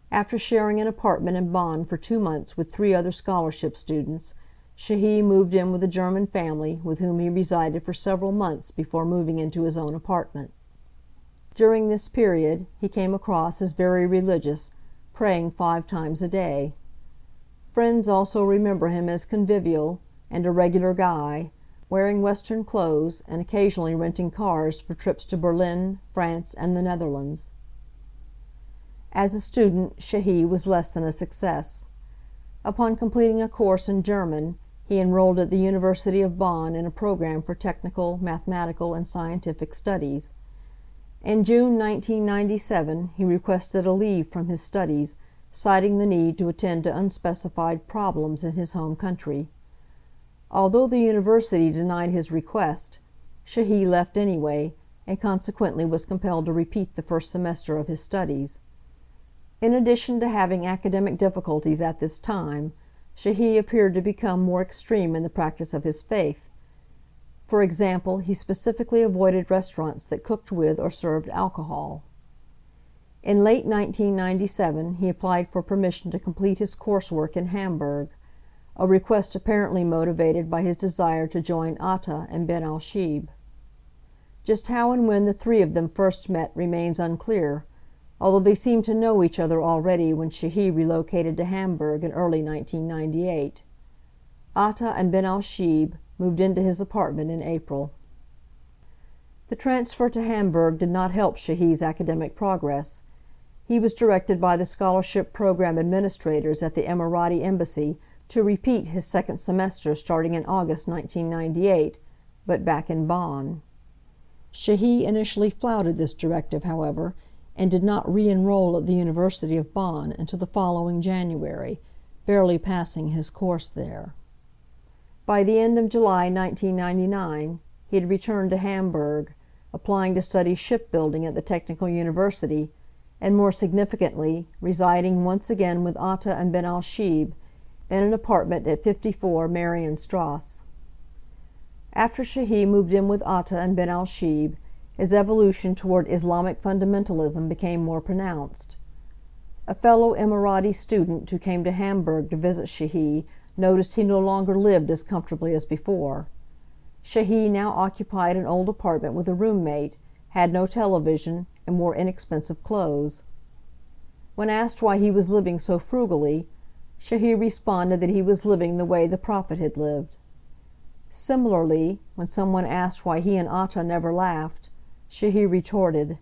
After sharing an apartment in Bonn for 2 months with 3 other scholarship students, Shahi moved in with a German family with whom he resided for several months before moving into his own apartment. During this period, he came across as very religious, praying 5 times a day. Friends also remember him as convivial and a regular guy, wearing Western clothes and occasionally renting cars for trips to Berlin, France, and the Netherlands. As a student, Shahi was less than a success. Upon completing a course in German, he enrolled at the University of Bonn in a program for technical, mathematical, and scientific studies. In June 1997, he requested a leave from his studies, citing the need to attend to unspecified problems in his home country. Although the university denied his request, Shahi left anyway, and consequently was compelled to repeat the first semester of his studies. In addition to having academic difficulties at this time, Shahi appeared to become more extreme in the practice of his faith. For example, he specifically avoided restaurants that cooked with or served alcohol. In late 1997, he applied for permission to complete his coursework in Hamburg, a request apparently motivated by his desire to join Atta and bin al-Shibh. Just how and when the 3 of them first met remains unclear, although they seemed to know each other already when Shahi relocated to Hamburg in early 1998. Atta and bin al-Shibh moved into his apartment in April. The transfer to Hamburg did not help Shahi's academic progress. He was directed by the scholarship program administrators at the Emirati Embassy to repeat his second semester starting in August 1998, but back in Bonn. Shahi initially flouted this directive, however, and did not re-enroll at the University of Bonn until the following January, barely passing his course there. By the end of July 1999, he had returned to Hamburg, applying to study shipbuilding at the Technical University, and more significantly, residing once again with Atta and Ben al-Shib in an apartment at 54 Marienstrasse. After Shahi moved in with Atta and Ben al-Shib, his evolution toward Islamic fundamentalism became more pronounced. A fellow Emirati student who came to Hamburg to visit Shahi noticed he no longer lived as comfortably as before. Shahi now occupied an old apartment with a roommate, had no television, and wore inexpensive clothes. When asked why he was living so frugally, Shahi responded that he was living the way the Prophet had lived. Similarly, when someone asked why he and Atta never laughed, Shahi retorted,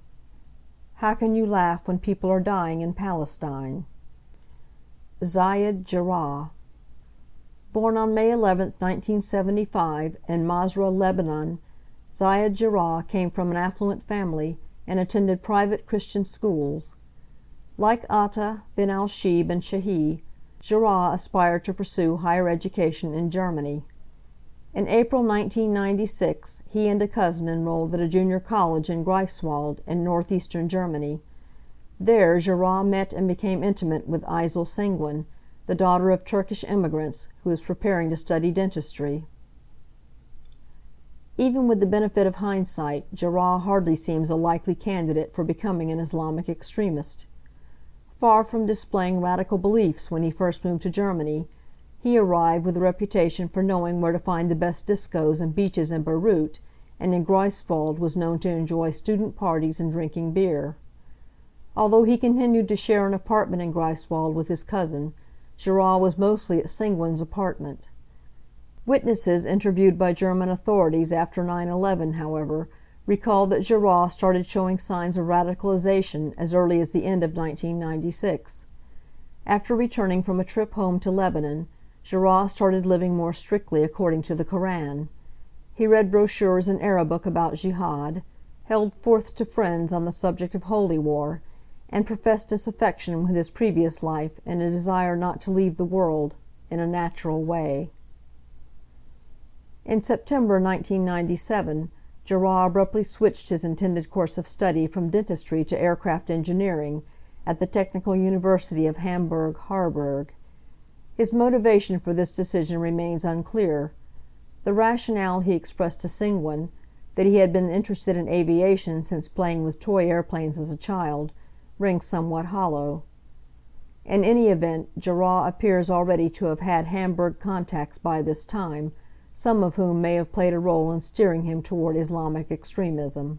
"How can you laugh when people are dying in Palestine?" Zayed Jarrah. Born on May 11, 1975, in Masra, Lebanon, Zayed Jarrah came from an affluent family and attended private Christian schools. Like Atta, Ben al-Shib, and Shahi, Jarrah aspired to pursue higher education in Germany. In April 1996, he and a cousin enrolled at a junior college in Greifswald in northeastern Germany. There Jarrah met and became intimate with Aysel Senguin, the daughter of Turkish immigrants who was preparing to study dentistry. Even with the benefit of hindsight, Jarrah hardly seems a likely candidate for becoming an Islamic extremist. Far from displaying radical beliefs when he first moved to Germany, he arrived with a reputation for knowing where to find the best discos and beaches in Beirut, and in Greifswald was known to enjoy student parties and drinking beer. Although he continued to share an apartment in Greifswald with his cousin, Jarrah was mostly at Senguin's apartment. Witnesses interviewed by German authorities after 9/11, however, recalled that Jarrah started showing signs of radicalization as early as the end of 1996. After returning from a trip home to Lebanon, Jarrah started living more strictly according to the Koran. He read brochures in Arabic about jihad, held forth to friends on the subject of holy war, and professed disaffection with his previous life and a desire not to leave the world in a natural way. In September 1997, Jarrah abruptly switched his intended course of study from dentistry to aircraft engineering at the Technical University of Hamburg-Harburg. His motivation for this decision remains unclear. The rationale he expressed to Senguin, that he had been interested in aviation since playing with toy airplanes as a child, rings somewhat hollow. In any event, Jarrah appears already to have had Hamburg contacts by this time, some of whom may have played a role in steering him toward Islamic extremism.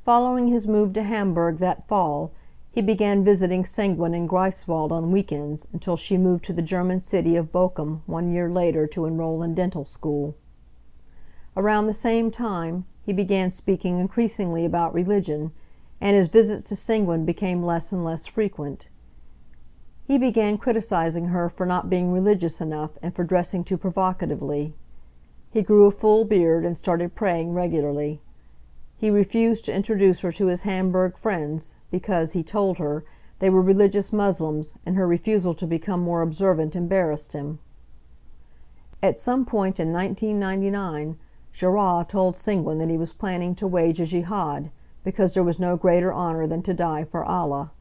Following his move to Hamburg that fall, he began visiting Senguin in Greifswald on weekends until she moved to the German city of Bochum 1 year later to enroll in dental school. Around the same time, he began speaking increasingly about religion, and his visits to Senguin became less and less frequent. He began criticizing her for not being religious enough and for dressing too provocatively. He grew a full beard and started praying regularly. He refused to introduce her to his Hamburg friends because, he told her, they were religious Muslims, and her refusal to become more observant embarrassed him. At some point in 1999, Jarrah told Senguin that he was planning to wage a jihad because there was no greater honor than to die for Allah.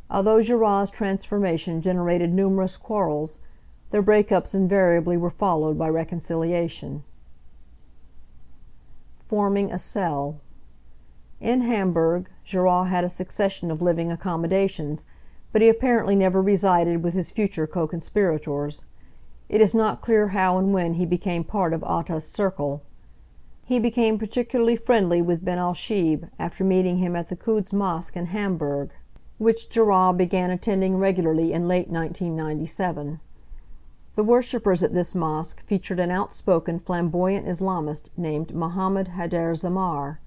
Although Jarrah's transformation generated numerous quarrels, their breakups invariably were followed by reconciliation. Forming a cell. In Hamburg, Jarrah had a succession of living accommodations, but he apparently never resided with his future co-conspirators. It is not clear how and when he became part of Atta's circle. He became particularly friendly with Ben al-Shib after meeting him at the Quds Mosque in Hamburg, which Jarrah began attending regularly in late 1997. The worshippers at this mosque featured an outspoken, flamboyant Islamist named Mohammed Haider Zamar.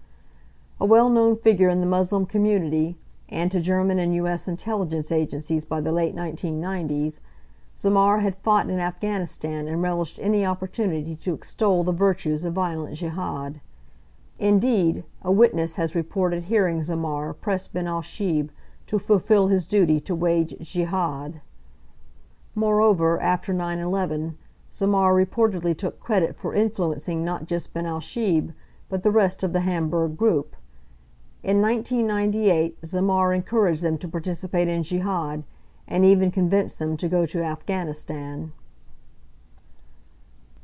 A well-known figure in the Muslim community, and to German and U.S. intelligence agencies by the late 1990s, Zamar had fought in Afghanistan and relished any opportunity to extol the virtues of violent jihad. Indeed, a witness has reported hearing Zamar press bin al-Shibh to fulfill his duty to wage jihad. Moreover, after 9/11, Zamar reportedly took credit for influencing not just bin al-Shibh, but the rest of the Hamburg group. In 1998, Zamar encouraged them to participate in jihad and even convinced them to go to Afghanistan.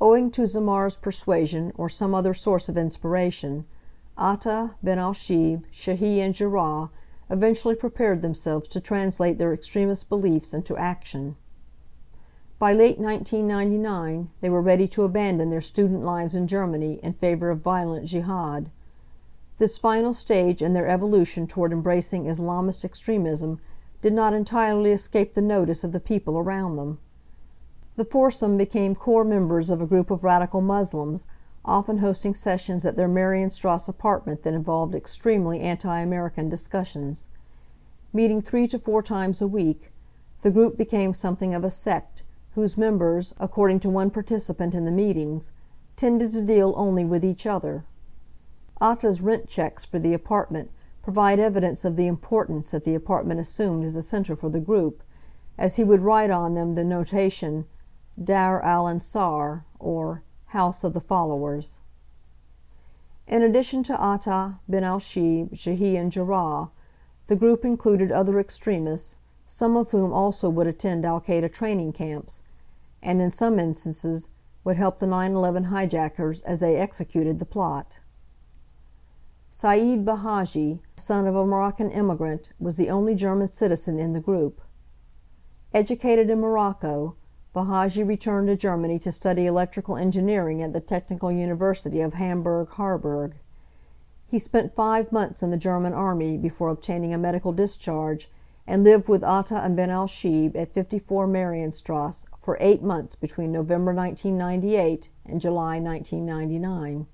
Owing to Zamar's persuasion or some other source of inspiration, Atta, bin al-Shibh, Shahi, and Jarrah eventually prepared themselves to translate their extremist beliefs into action. By late 1999, they were ready to abandon their student lives in Germany in favor of violent jihad. This final stage in their evolution toward embracing Islamist extremism did not entirely escape the notice of the people around them. The foursome became core members of a group of radical Muslims, often hosting sessions at their Marienstrasse apartment that involved extremely anti-American discussions. Meeting 3 to 4 times a week, the group became something of a sect, whose members, according to one participant in the meetings, tended to deal only with each other. Atta's rent checks for the apartment provide evidence of the importance that the apartment assumed as a center for the group, as he would write on them the notation Dar al-Ansar, or House of the Followers. In addition to Atta, bin al-Shibh, Shahi, and Jarrah, the group included other extremists, some of whom also would attend al-Qaeda training camps, and in some instances would help the 9/11 hijackers as they executed the plot. Saeed Bahaji, son of a Moroccan immigrant, was the only German citizen in the group. Educated in Morocco, Bahaji returned to Germany to study electrical engineering at the Technical University of Hamburg-Harburg. He spent 5 months in the German army before obtaining a medical discharge, and lived with Atta and bin al-Shibh at 54 Marienstrasse for 8 months between November 1998 and July 1999.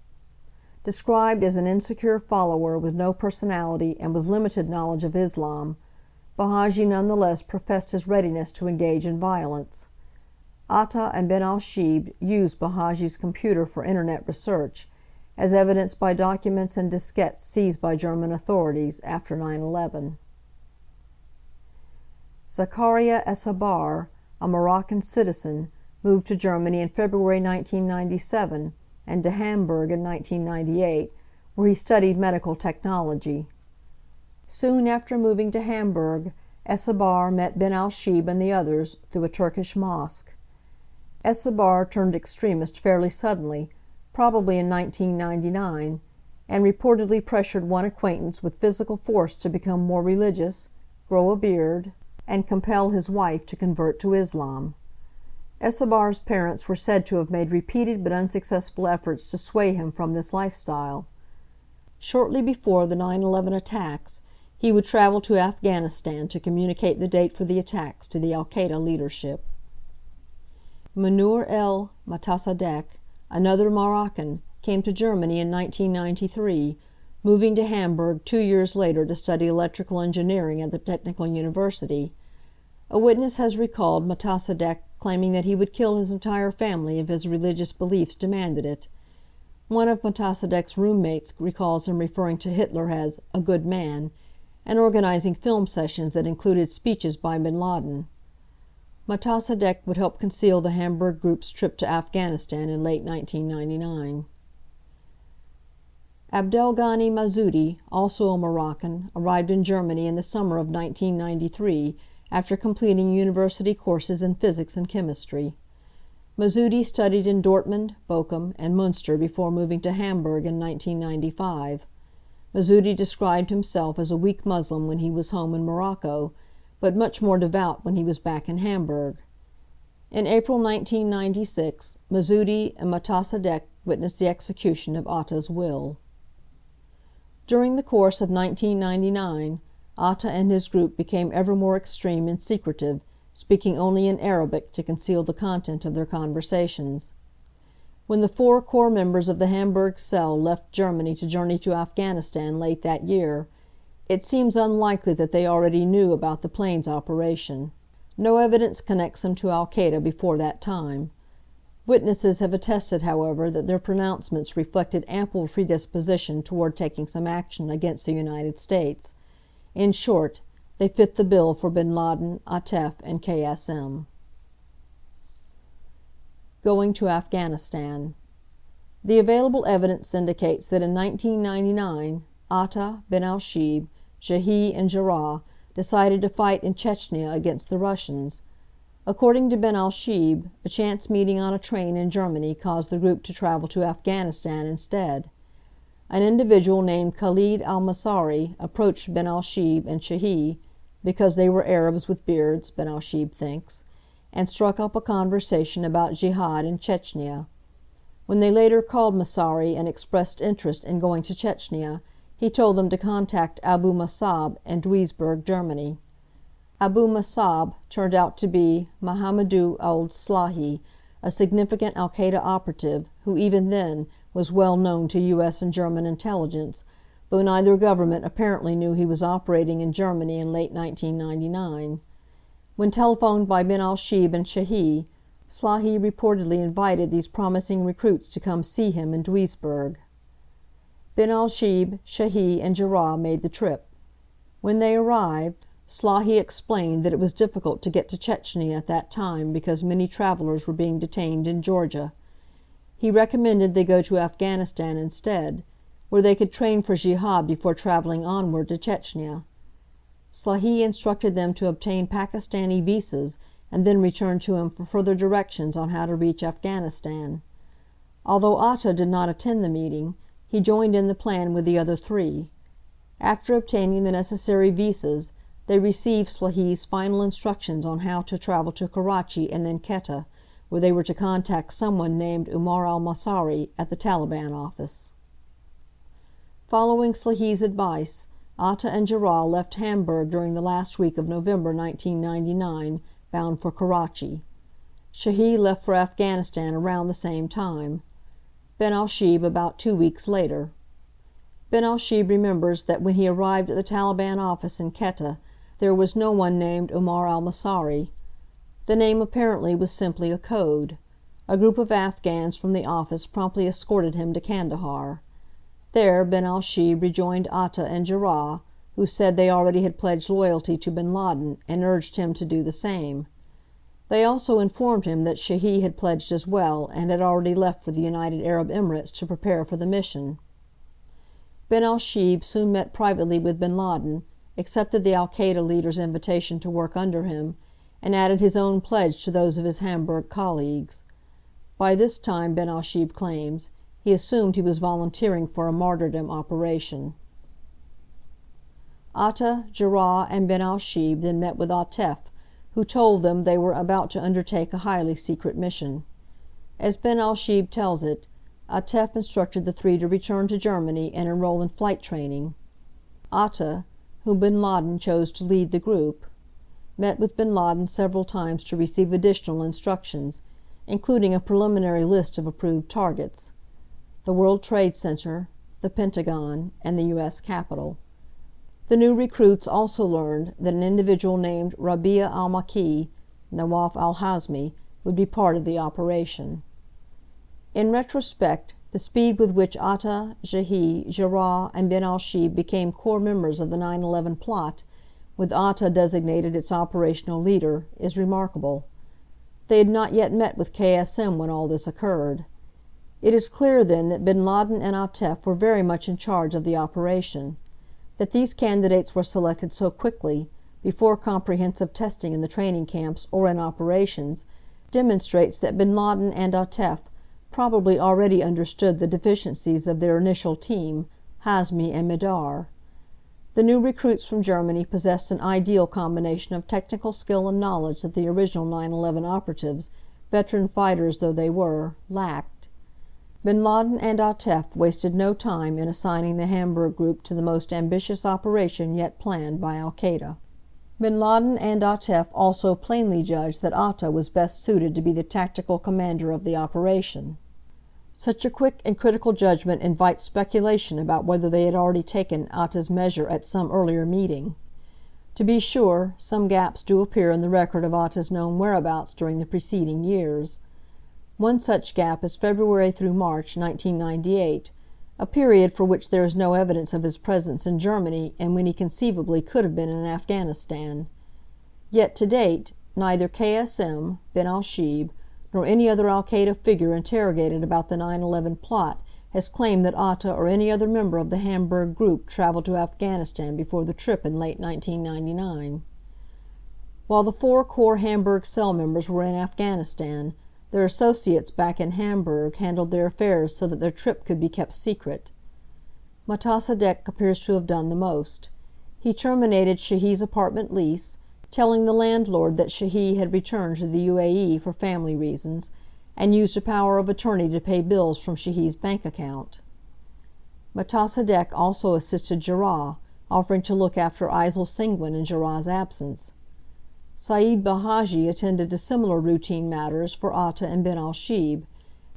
Described as an insecure follower with no personality and with limited knowledge of Islam, Bahaji nonetheless professed his readiness to engage in violence. Atta and bin al-Shibh used Bahaji's computer for Internet research, as evidenced by documents and diskettes seized by German authorities after 9/11. Zakaria Essabar, a Moroccan citizen, moved to Germany in February 1997 and to Hamburg in 1998, where he studied medical technology. Soon after moving to Hamburg, Essabar met bin al-Shibh and the others through a Turkish mosque. Essabar turned extremist fairly suddenly, probably in 1999, and reportedly pressured one acquaintance with physical force to become more religious, grow a beard, and compel his wife to convert to Islam. Essabar's parents were said to have made repeated but unsuccessful efforts to sway him from this lifestyle. Shortly before the 9/11 attacks, he would travel to Afghanistan to communicate the date for the attacks to the al-Qaeda leadership. Munir el Matasadek, another Moroccan, came to Germany in 1993, moving to Hamburg 2 years later to study electrical engineering at the Technical University. A witness has recalled Matasadek claiming that he would kill his entire family if his religious beliefs demanded it. One of Matasadek's roommates recalls him referring to Hitler as a good man, and organizing film sessions that included speeches by bin Laden. Matasadek would help conceal the Hamburg group's trip to Afghanistan in late 1999. Abdelghani Mazoudi, also a Moroccan, arrived in Germany in the summer of 1993 after completing university courses in physics and chemistry. Mazoudi studied in Dortmund, Bochum, and Münster before moving to Hamburg in 1995. Mazoudi described himself as a weak Muslim when he was home in Morocco, but much more devout when he was back in Hamburg. In April 1996, Mazoudi and Matasadek witnessed the execution of Atta's will. During the course of 1999, Atta and his group became ever more extreme and secretive, speaking only in Arabic to conceal the content of their conversations. When the 4 core members of the Hamburg cell left Germany to journey to Afghanistan late that year, it seems unlikely that they already knew about the plane's operation. No evidence connects them to Al-Qaeda before that time. Witnesses have attested, however, that their pronouncements reflected ample predisposition toward taking some action against the United States. In short, they fit the bill for bin Laden, Atef, and KSM. Going to Afghanistan. The available evidence indicates that in 1999, Atta, bin al-Shibh, Shahi, and Jarrah decided to fight in Chechnya against the Russians. According to bin al-Shibh, a chance meeting on a train in Germany caused the group to travel to Afghanistan instead. An individual named Khalid al-Masari approached bin al-Shibh and Shahi, because they were Arabs with beards, bin al-Shibh thinks, and struck up a conversation about jihad in Chechnya. When they later called Masari and expressed interest in going to Chechnya, he told them to contact Abu Musab in Duisburg, Germany. Abu Musab turned out to be Mahamadou Ould Slahi, a significant Al-Qaeda operative who even then was well known to U.S. and German intelligence, though neither government apparently knew he was operating in Germany in late 1999. When telephoned by bin al-Shibh and Shahi, Slahi reportedly invited these promising recruits to come see him in Duisburg. Bin al-Shibh, Shahi, and Jarrah made the trip. When they arrived, Slahi explained that it was difficult to get to Chechnya at that time because many travelers were being detained in Georgia. He recommended they go to Afghanistan instead, where they could train for jihad before traveling onward to Chechnya. Slahi instructed them to obtain Pakistani visas and then returned to him for further directions on how to reach Afghanistan. Although Atta did not attend the meeting, he joined in the plan with the other 3. After obtaining the necessary visas, they received Slahi's final instructions on how to travel to Karachi and then Quetta, where they were to contact someone named Umar al-Masari at the Taliban office. Following Slahi's advice, Atta and Jarrah left Hamburg during the last week of November 1999, bound for Karachi. Shahi left for Afghanistan around the same time. Bin al-Shibh about 2 weeks later. Bin al-Shibh remembers that when he arrived at the Taliban office in Quetta, there was no one named Umar al-Masari. The name apparently was simply a code. A group of Afghans from the office promptly escorted him to Kandahar. There bin al-Shibh rejoined Atta and Jarrah, who said they already had pledged loyalty to bin Laden, and urged him to do the same. They also informed him that Shahi had pledged as well and had already left for the United Arab Emirates to prepare for the mission. Bin al-Shibh soon met privately with bin Laden, accepted the Al-Qaeda leader's invitation to work under him, and added his own pledge to those of his Hamburg colleagues. By this time, bin al-Shibh claims, he assumed he was volunteering for a martyrdom operation. Atta, Jarrah, and bin al-Shibh then met with Atef, who told them they were about to undertake a highly secret mission. As bin al-Shibh tells it, Atef instructed the 3 to return to Germany and enroll in flight training. Atta, whom bin Laden chose to lead the group, met with bin Laden several times to receive additional instructions, including a preliminary list of approved targets: the World Trade Center, the Pentagon, and the U.S. Capitol. The new recruits also learned that an individual named Rabia al-Makki, Nawaf al-Hazmi, would be part of the operation. In retrospect, the speed with which Atta, Shahi, Jarrah, and bin al-Shibh became core members of the 9/11 plot, with Atta designated its operational leader, is remarkable. They had not yet met with KSM when all this occurred. It is clear, then, that bin Laden and Atef were very much in charge of the operation. That these candidates were selected so quickly, before comprehensive testing in the training camps or in operations, demonstrates that bin Laden and Atef probably already understood the deficiencies of their initial team, Hazmi and Midar. The new recruits from Germany possessed an ideal combination of technical skill and knowledge that the original 9/11 operatives, veteran fighters though they were, lacked. Bin Laden and Atef wasted no time in assigning the Hamburg group to the most ambitious operation yet planned by Al-Qaeda. Bin Laden and Atef also plainly judged that Atta was best suited to be the tactical commander of the operation. Such a quick and critical judgment invites speculation about whether they had already taken Atta's measure at some earlier meeting. To be sure, some gaps do appear in the record of Atta's known whereabouts during the preceding years. One such gap is February through March 1998, a period for which there is no evidence of his presence in Germany and when he conceivably could have been in Afghanistan. Yet to date, neither KSM, bin al-Shibh, nor any other al-Qaeda figure interrogated about the 9/11 plot has claimed that Atta or any other member of the Hamburg group traveled to Afghanistan before the trip in late 1999. While the 4 core Hamburg cell members were in Afghanistan, their associates back in Hamburg handled their affairs so that their trip could be kept secret. Mossadegh appears to have done the most. He terminated Shahid's apartment lease, telling the landlord that Shahid had returned to the UAE for family reasons, and used a power of attorney to pay bills from Shahid's bank account. Mossadegh also assisted Jarrah, offering to look after Aysel Singwan in Jarrah's absence. Saeed Bahaji attended to similar routine matters for Atta and bin al-Shibh,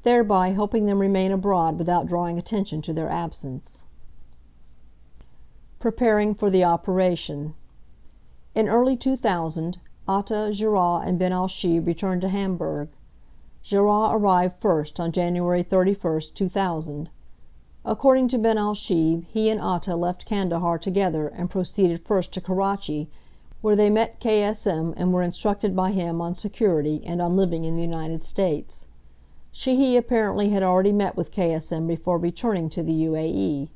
thereby helping them remain abroad without drawing attention to their absence. Preparing for the operation. In early 2000, Atta, Jarrah, and bin al-Shibh returned to Hamburg. Jarrah arrived first on January 31, 2000. According to bin al-Shibh, he and Atta left Kandahar together and proceeded first to Karachi, where they met KSM and were instructed by him on security and on living in the United States. Shahid apparently had already met with KSM before returning to the UAE.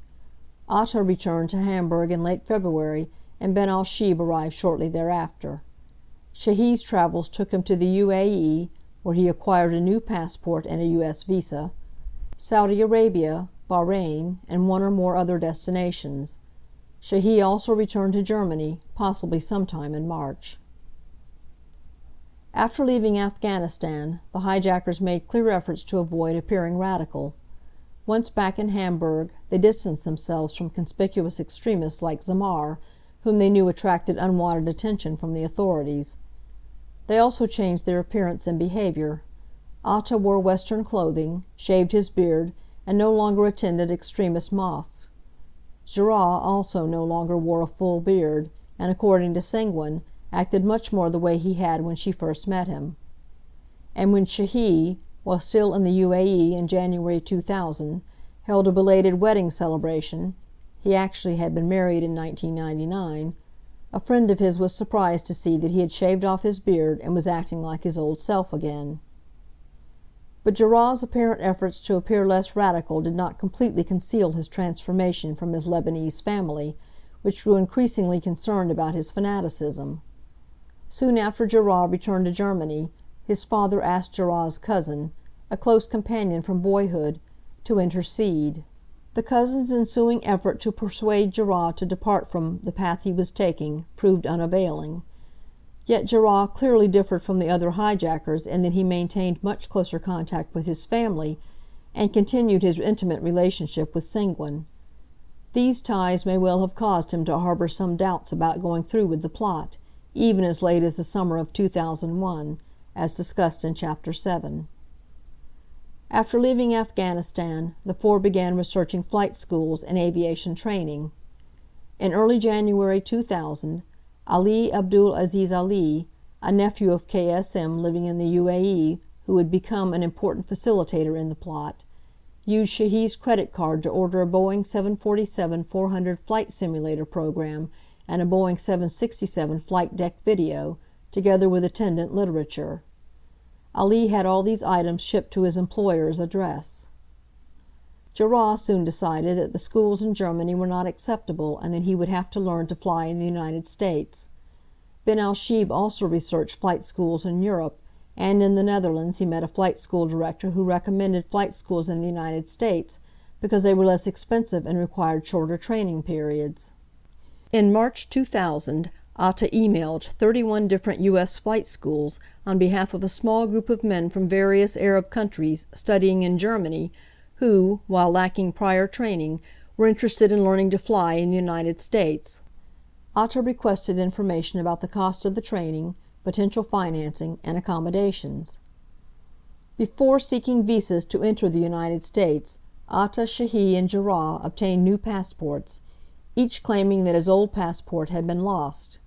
Atta returned to Hamburg in late February, and bin al-Shibh arrived shortly thereafter. Shahid's travels took him to the UAE, where he acquired a new passport and a U.S. visa, Saudi Arabia, Bahrain, and 1 or more other destinations. Shahid also returned to Germany, possibly sometime in March. After leaving Afghanistan, the hijackers made clear efforts to avoid appearing radical. Once back in Hamburg, they distanced themselves from conspicuous extremists like Zamar, whom they knew attracted unwanted attention from the authorities. They also changed their appearance and behavior. Atta wore Western clothing, shaved his beard, and no longer attended extremist mosques. Jarrah also no longer wore a full beard, and, according to Singwan, acted much more the way he had when she first met him. And when Shahid, while still in the UAE in January 2000, held a belated wedding celebration — he actually had been married in 1999 — a friend of his was surprised to see that he had shaved off his beard and was acting like his old self again. But Jarrah's apparent efforts to appear less radical did not completely conceal his transformation from his Lebanese family, which grew increasingly concerned about his fanaticism. Soon after Jarrah returned to Germany, his father asked Jarrah's cousin, a close companion from boyhood, to intercede. The cousin's ensuing effort to persuade Jarrah to depart from the path he was taking proved unavailing. Yet Jarrah clearly differed from the other hijackers in that he maintained much closer contact with his family, and continued his intimate relationship with Singwan. These ties may well have caused him to harbor some doubts about going through with the plot, even as late as the summer of 2001, as discussed in Chapter 7. After leaving Afghanistan, the 4 began researching flight schools and aviation training. In early January 2000, Ali Abdul Aziz Ali, a nephew of KSM living in the UAE, who would become an important facilitator in the plot, used Shahid's credit card to order a Boeing 747-400 flight simulator program and a Boeing 767 flight deck video, together with attendant literature. Ali had all these items shipped to his employer's address. Jarrah soon decided that the schools in Germany were not acceptable and that he would have to learn to fly in the United States. Bin al-Shibh also researched flight schools in Europe, and in the Netherlands he met a flight school director who recommended flight schools in the United States because they were less expensive and required shorter training periods. In March 2000, Atta emailed 31 different U.S. flight schools on behalf of a small group of men from various Arab countries studying in Germany who, while lacking prior training, were interested in learning to fly in the United States. Atta requested information about the cost of the training, potential financing, and accommodations. Before seeking visas to enter the United States, Atta, Shahi, and Jarrah obtained new passports, each claiming that his old passport had been lost.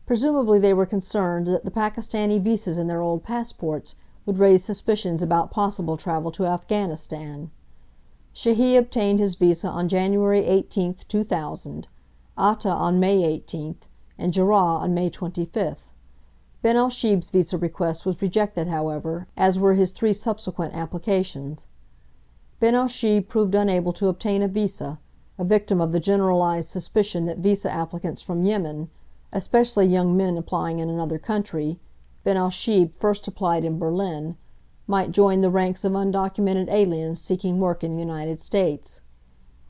Presumably they were concerned that the Pakistani visas in their old passports would raise suspicions about possible travel to Afghanistan. Shahi obtained his visa on January 18, 2000, Atta on May 18, and Jarrah on May 25. Ben al-Shib's visa request was rejected, however, as were his 3 subsequent applications. Ben al-Shib proved unable to obtain a visa, a victim of the generalized suspicion that visa applicants from Yemen, especially young men applying in another country, Ben al-Shib first applied in Berlin, might join the ranks of undocumented aliens seeking work in the United States.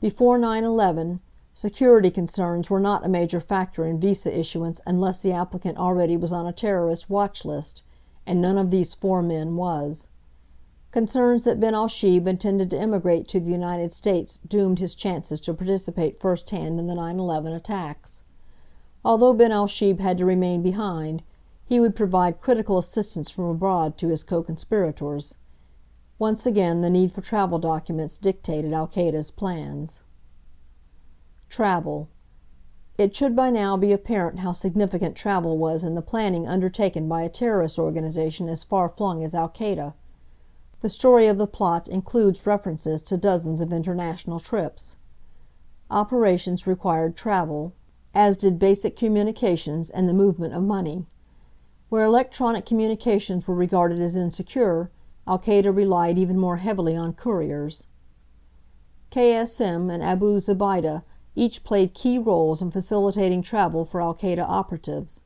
Before 9/11, security concerns were not a major factor in visa issuance unless the applicant already was on a terrorist watch list, and none of these 4 men was. Concerns that Ben al-Shib intended to immigrate to the United States doomed his chances to participate firsthand in the 9/11 attacks. Although Ben al-Shib had to remain behind, he would provide critical assistance from abroad to his co-conspirators. Once again, the need for travel documents dictated al-Qaeda's plans. Travel. It should by now be apparent how significant travel was in the planning undertaken by a terrorist organization as far-flung as al-Qaeda. The story of the plot includes references to dozens of international trips. Operations required travel, as did basic communications and the movement of money. Where electronic communications were regarded as insecure, al-Qaeda relied even more heavily on couriers. KSM and Abu Zubaydah each played key roles in facilitating travel for al-Qaeda operatives.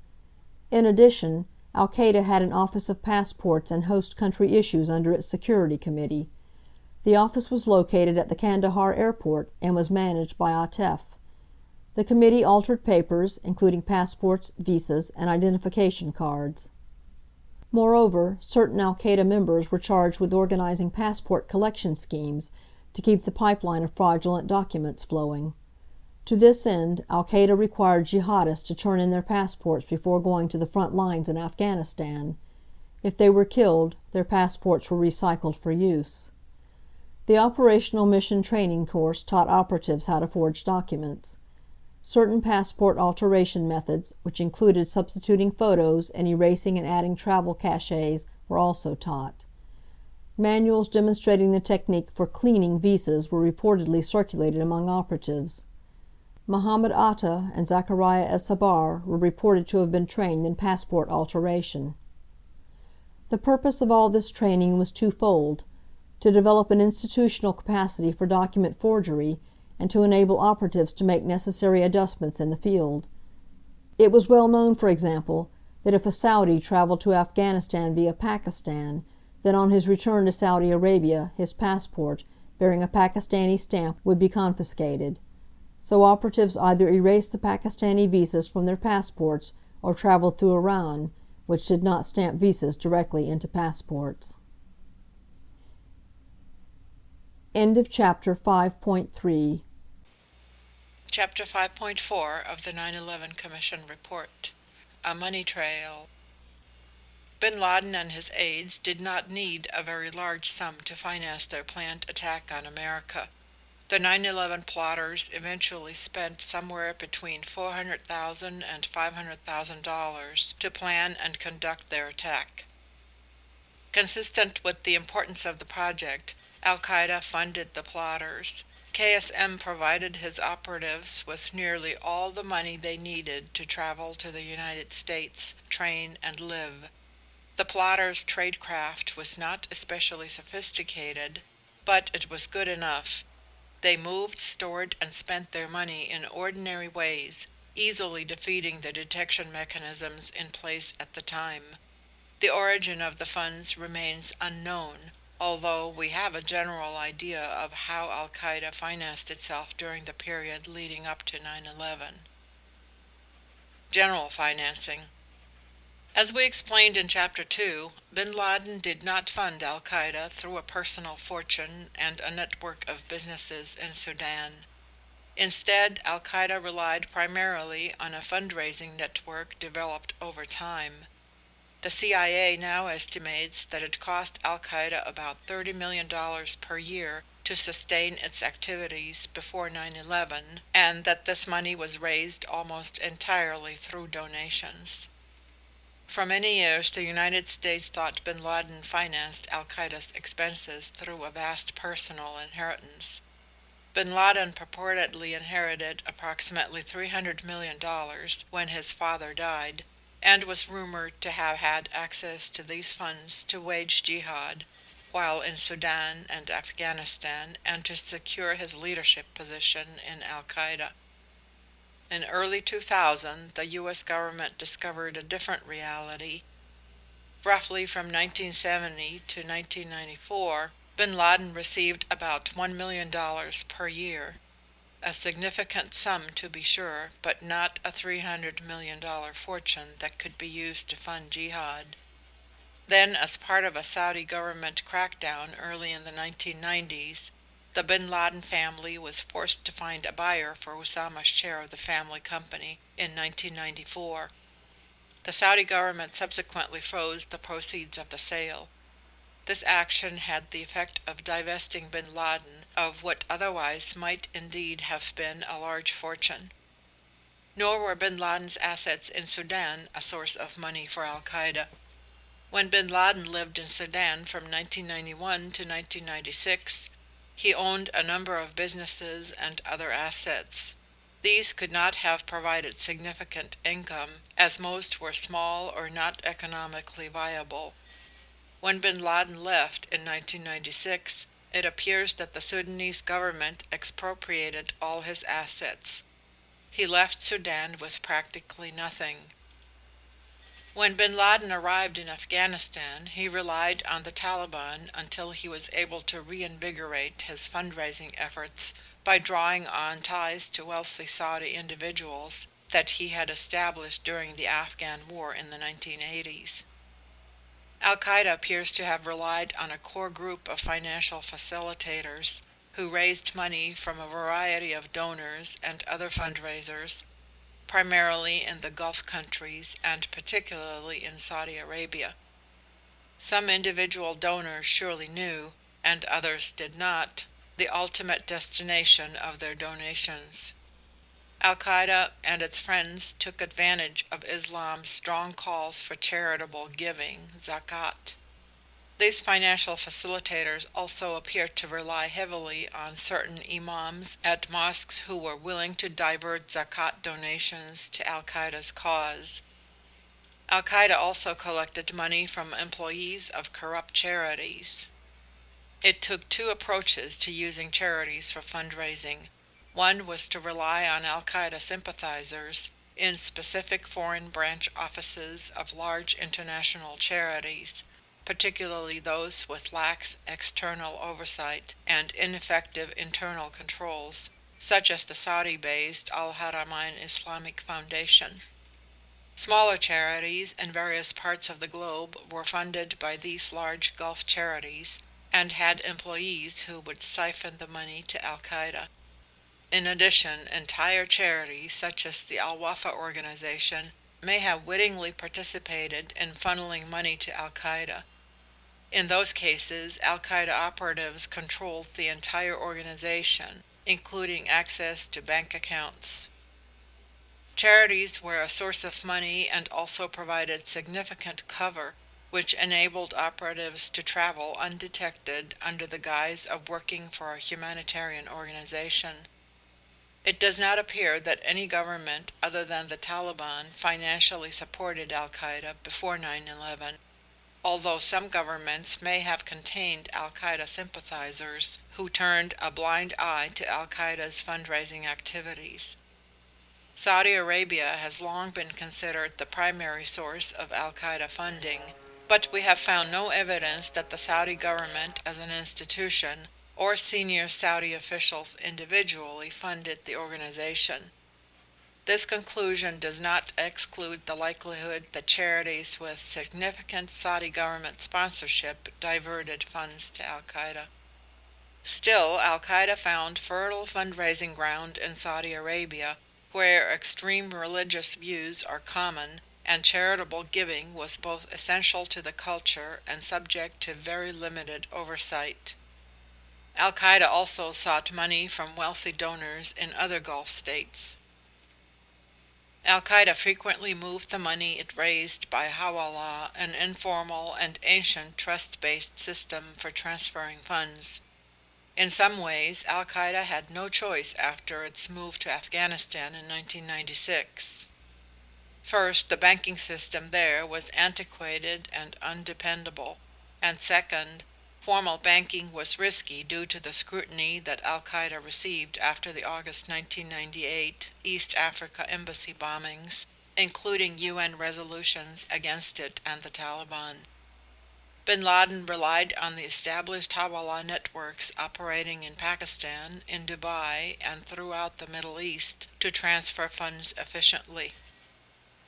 In addition, al-Qaeda had an Office of Passports and Host Country Issues under its Security Committee. The office was located at the Kandahar airport and was managed by Atef. The committee altered papers, including passports, visas, and identification cards. Moreover, certain al-Qaeda members were charged with organizing passport collection schemes to keep the pipeline of fraudulent documents flowing. To this end, al-Qaeda required jihadists to turn in their passports before going to the front lines in Afghanistan. If they were killed, their passports were recycled for use. The Operational Mission Training course taught operatives how to forge documents. Certain passport alteration methods, which included substituting photos and erasing and adding travel cachets, were also taught. Manuals demonstrating the technique for cleaning visas were reportedly circulated among operatives. Muhammad Atta and Zakaria Es-Sabar were reported to have been trained in passport alteration. The purpose of all this training was twofold: to develop an institutional capacity for document forgery, and to enable operatives to make necessary adjustments in the field. It was well known, for example, that if a Saudi traveled to Afghanistan via Pakistan, then on his return to Saudi Arabia his passport, bearing a Pakistani stamp, would be confiscated. So operatives either erased the Pakistani visas from their passports or traveled through Iran, which did not stamp visas directly into passports. End of Chapter 5.3. Chapter 5.4 of the 9/11 Commission Report. A Money Trail. Bin Laden and his aides did not need a very large sum to finance their planned attack on America. The 9/11 plotters eventually spent somewhere between $400,000 and $500,000 to plan and conduct their attack. Consistent with the importance of the project, al-Qaeda funded the plotters. KSM provided his operatives with nearly all the money they needed to travel to the United States, train, and live. The plotters' tradecraft was not especially sophisticated, but it was good enough. They moved, stored, and spent their money in ordinary ways, easily defeating the detection mechanisms in place at the time. The origin of the funds remains unknown, although we have a general idea of how al-Qaeda financed itself during the period leading up to 9/11. General financing. As we explained in Chapter 2, bin Laden did not fund al-Qaeda through a personal fortune and a network of businesses in Sudan. Instead, al-Qaeda relied primarily on a fundraising network developed over time. The CIA now estimates that it cost al-Qaeda about $30 million per year to sustain its activities before 9/11, and that this money was raised almost entirely through donations. For many years, the United States thought bin Laden financed al-Qaeda's expenses through a vast personal inheritance. Bin Laden purportedly inherited approximately $300 million when his father died, and was rumored to have had access to these funds to wage jihad while in Sudan and Afghanistan and to secure his leadership position in al-Qaeda. In early 2000, the U.S. government discovered a different reality. Roughly from 1970 to 1994, bin Laden received about $1 million per year. A significant sum, to be sure, but not a $300 million fortune that could be used to fund jihad. Then, as part of a Saudi government crackdown early in the 1990s, the bin Laden family was forced to find a buyer for Osama's share of the family company in 1994. The Saudi government subsequently froze the proceeds of the sale. This action had the effect of divesting bin Laden of what otherwise might indeed have been a large fortune. Nor were bin Laden's assets in Sudan a source of money for al-Qaeda. When bin Laden lived in Sudan from 1991 to 1996, he owned a number of businesses and other assets. These could not have provided significant income, as most were small or not economically viable. When bin Laden left in 1996, it appears that the Sudanese government expropriated all his assets. He left Sudan with practically nothing. When bin Laden arrived in Afghanistan, he relied on the Taliban until he was able to reinvigorate his fundraising efforts by drawing on ties to wealthy Saudi individuals that he had established during the Afghan War in the 1980s. Al-Qaeda appears to have relied on a core group of financial facilitators who raised money from a variety of donors and other fundraisers, primarily in the Gulf countries and particularly in Saudi Arabia. Some individual donors surely knew, and others did not, the ultimate destination of their donations. Al-Qaeda and its friends took advantage of Islam's strong calls for charitable giving, zakat. These financial facilitators also appear to rely heavily on certain imams at mosques who were willing to divert zakat donations to al-Qaeda's cause. Al-Qaeda also collected money from employees of corrupt charities. It took two approaches to using charities for fundraising. One was to rely on al-Qaeda sympathizers in specific foreign branch offices of large international charities, particularly those with lax external oversight and ineffective internal controls, such as the Saudi-based Al-Haramain Islamic Foundation. Smaller charities in various parts of the globe were funded by these large Gulf charities and had employees who would siphon the money to al-Qaeda. In addition, entire charities such as the Al-Wafa organization may have wittingly participated in funneling money to al-Qaeda. In those cases, al-Qaeda operatives controlled the entire organization, including access to bank accounts. Charities were a source of money and also provided significant cover, which enabled operatives to travel undetected under the guise of working for a humanitarian organization. It does not appear that any government other than the Taliban financially supported al-Qaeda before 9/11, although some governments may have contained al-Qaeda sympathizers who turned a blind eye to al-Qaeda's fundraising activities. Saudi Arabia has long been considered the primary source of al-Qaeda funding, but we have found no evidence that the Saudi government as an institution or senior Saudi officials individually funded the organization. This conclusion does not exclude the likelihood that charities with significant Saudi government sponsorship diverted funds to al-Qaeda. Still, al-Qaeda found fertile fundraising ground in Saudi Arabia, where extreme religious views are common, and charitable giving was both essential to the culture and subject to very limited oversight. Al-Qaeda also sought money from wealthy donors in other Gulf states. Al-Qaeda frequently moved the money it raised by hawala, an informal and ancient trust-based system for transferring funds. In some ways, Al-Qaeda had no choice after its move to Afghanistan in 1996. First, the banking system there was antiquated and undependable, and second, formal banking was risky due to the scrutiny that al-Qaeda received after the August 1998 East Africa embassy bombings, including UN resolutions against it and the Taliban. Bin Laden relied on the established Hawala networks operating in Pakistan, in Dubai, and throughout the Middle East to transfer funds efficiently.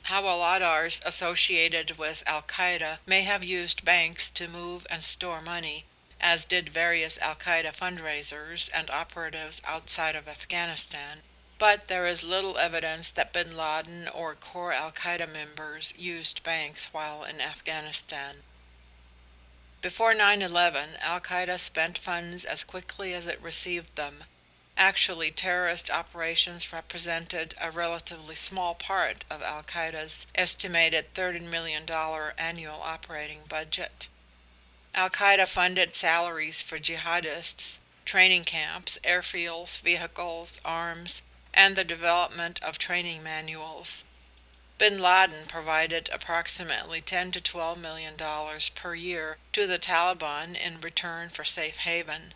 Hawaladars associated with al-Qaeda may have used banks to move and store money, as did various al-Qaeda fundraisers and operatives outside of Afghanistan, but there is little evidence that bin Laden or core al-Qaeda members used banks while in Afghanistan. Before 9/11, al-Qaeda spent funds as quickly as it received them. Actually, terrorist operations represented a relatively small part of al-Qaeda's estimated $30 million annual operating budget. Al-Qaeda funded salaries for jihadists, training camps, airfields, vehicles, arms, and the development of training manuals. Bin Laden provided approximately $10 to $12 million per year to the Taliban in return for safe haven.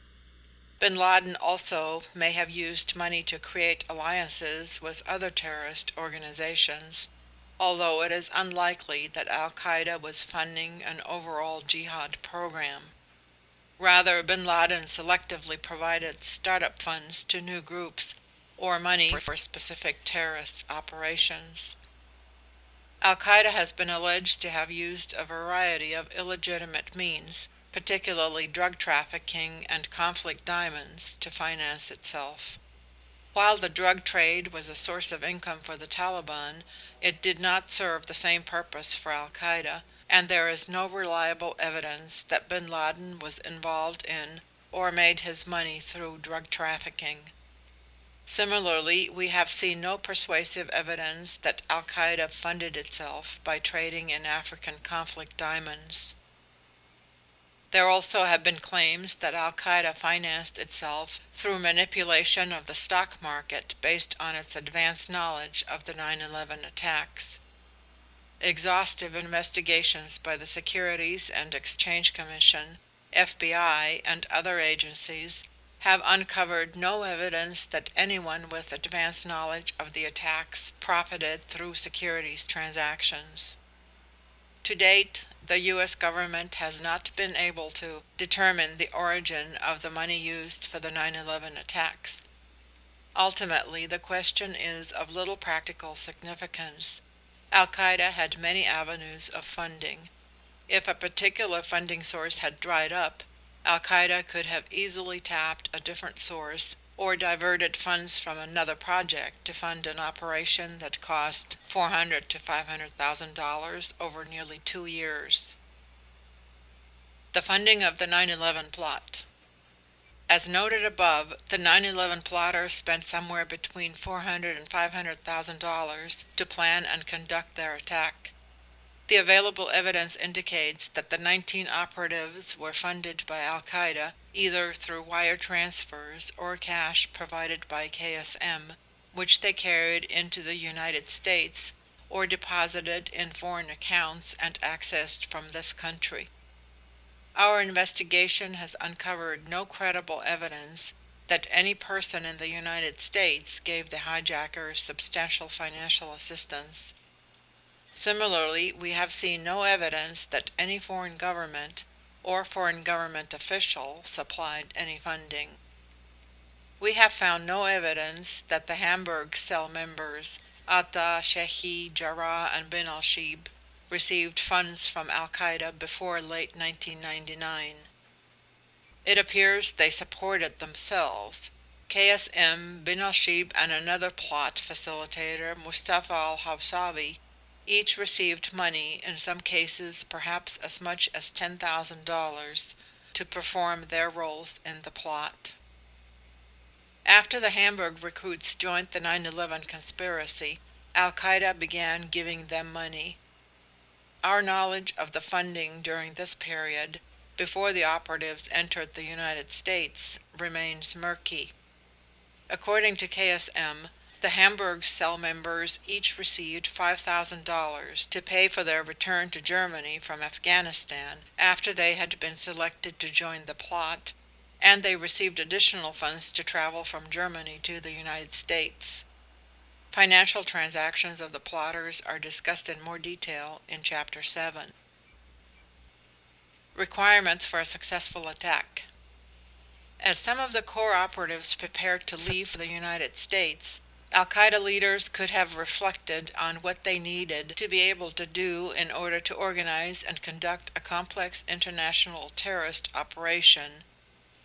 Bin Laden also may have used money to create alliances with other terrorist organizations, although it is unlikely that al-Qaeda was funding an overall jihad program. Rather, bin Laden selectively provided startup funds to new groups or money for specific terrorist operations. Al-Qaeda has been alleged to have used a variety of illegitimate means, particularly drug trafficking and conflict diamonds, to finance itself. While the drug trade was a source of income for the Taliban, it did not serve the same purpose for al-Qaeda, and there is no reliable evidence that bin Laden was involved in or made his money through drug trafficking. Similarly, we have seen no persuasive evidence that al-Qaeda funded itself by trading in African conflict diamonds. There also have been claims that al-Qaeda financed itself through manipulation of the stock market based on its advanced knowledge of the 9/11 attacks. Exhaustive investigations by the Securities and Exchange Commission, FBI, and other agencies have uncovered no evidence that anyone with advanced knowledge of the attacks profited through securities transactions. To date, the U.S. government has not been able to determine the origin of the money used for the 9/11 attacks. Ultimately, the question is of little practical significance. Al-Qaeda had many avenues of funding. If a particular funding source had dried up, Al-Qaeda could have easily tapped a different source or diverted funds from another project to fund an operation that cost $400,000 to $500,000 over nearly 2 years. The funding of the 9/11 plot. As noted above, the 9/11 plotters spent somewhere between $400,000 and $500,000 to plan and conduct their attack. The available evidence indicates that the 19 operatives were funded by al-Qaeda either through wire transfers or cash provided by KSM, which they carried into the United States or deposited in foreign accounts and accessed from this country. Our investigation has uncovered no credible evidence that any person in the United States gave the hijackers substantial financial assistance. Similarly, we have seen no evidence that any foreign government or foreign government official supplied any funding. We have found no evidence that the Hamburg cell members Atta, Shehi, Jarrah, and Bin al-Shib received funds from al-Qaeda before late 1999. It appears they supported themselves. KSM bin al-Shib and another plot facilitator, Mustafa al-Hawsawi, each received money, in some cases perhaps as much as $10,000, to perform their roles in the plot. After the Hamburg recruits joined the 9/11 conspiracy, Al-Qaeda began giving them money. Our knowledge of the funding during this period, before the operatives entered the United States, remains murky. According to KSM, the Hamburg cell members each received $5,000 to pay for their return to Germany from Afghanistan after they had been selected to join the plot, and they received additional funds to travel from Germany to the United States. Financial transactions of the plotters are discussed in more detail in Chapter 7. Requirements for a successful attack. As some of the core operatives prepared to leave for the United States, Al-Qaeda leaders could have reflected on what they needed to be able to do in order to organize and conduct a complex international terrorist operation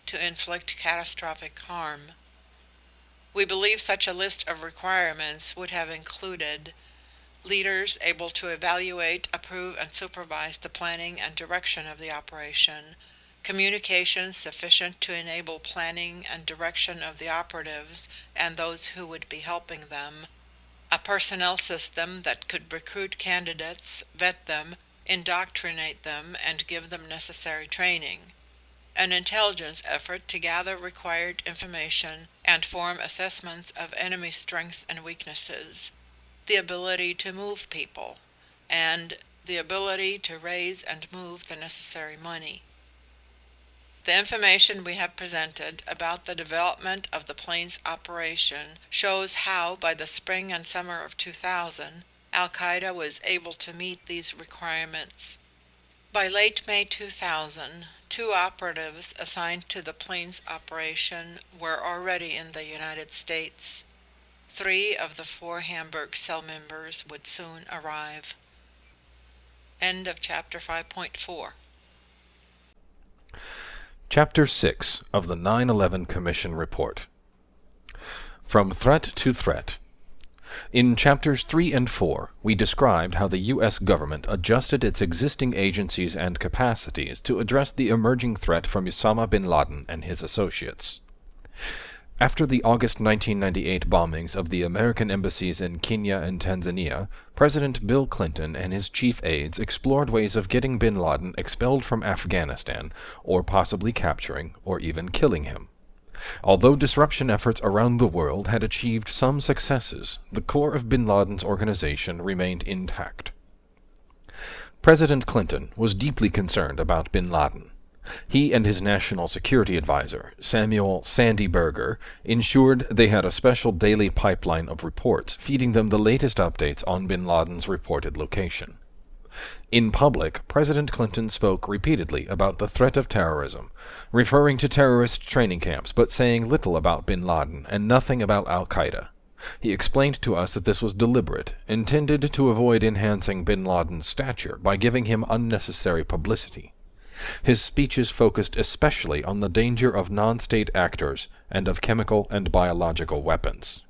to inflict catastrophic harm. We believe such a list of requirements would have included leaders able to evaluate, approve, and supervise the planning and direction of the operation, communications sufficient to enable planning and direction of the operatives and those who would be helping them, a personnel system that could recruit candidates, vet them, indoctrinate them, and give them necessary training, an intelligence effort to gather required information and form assessments of enemy strengths and weaknesses, the ability to move people, and the ability to raise and move the necessary money. The information we have presented about the development of the plane's operation shows how, by the spring and summer of 2000, Al-Qaeda was able to meet these requirements. By late May 2000, 2 operatives assigned to the plane's operation were already in the United States. 3 of the 4 Hamburg cell members would soon arrive. End of Chapter 5.4. Chapter 6 of the 9/11 Commission Report. From Threat to Threat. In Chapters 3 and 4, we described how the U.S. government adjusted its existing agencies and capacities to address the emerging threat from Osama bin Laden and his associates. After the August 1998 bombings of the American embassies in Kenya and Tanzania, President Bill Clinton and his chief aides explored ways of getting bin Laden expelled from Afghanistan, or possibly capturing or even killing him. Although disruption efforts around the world had achieved some successes, the core of bin Laden's organization remained intact. President Clinton was deeply concerned about bin Laden. He and his national security advisor, Samuel "Sandy" Berger, ensured they had a special daily pipeline of reports feeding them the latest updates on bin Laden's reported location. In public, President Clinton spoke repeatedly about the threat of terrorism, referring to terrorist training camps but saying little about bin Laden and nothing about Al-Qaeda. He explained to us that this was deliberate, intended to avoid enhancing bin Laden's stature by giving him unnecessary publicity. His speeches focused especially on the danger of non-state actors and of chemical and biological weapons.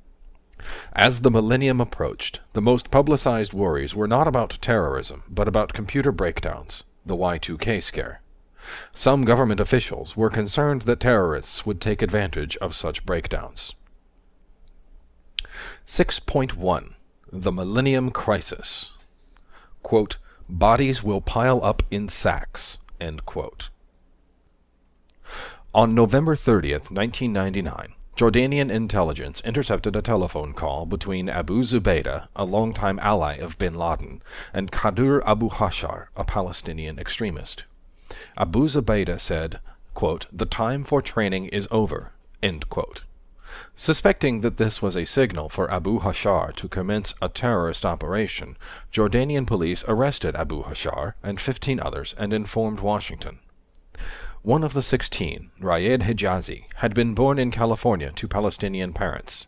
As the millennium approached, the most publicized worries were not about terrorism, but about computer breakdowns, the Y2K scare. Some government officials were concerned that terrorists would take advantage of such breakdowns. 6.1. The Millennium Crisis. Quote, "Bodies will pile up in sacks." End quote. On November 30th, 1999, Jordanian intelligence intercepted a telephone call between Abu Zubaydah, a longtime ally of bin Laden, and Qadir Abu Hashar, a Palestinian extremist. Abu Zubaydah said, quote, "The time for training is over." End quote. Suspecting that this was a signal for Abu Hashar to commence a terrorist operation, Jordanian police arrested Abu Hashar and 15 others and informed Washington. One of the 16, Rayed Hijazi, had been born in California to Palestinian parents.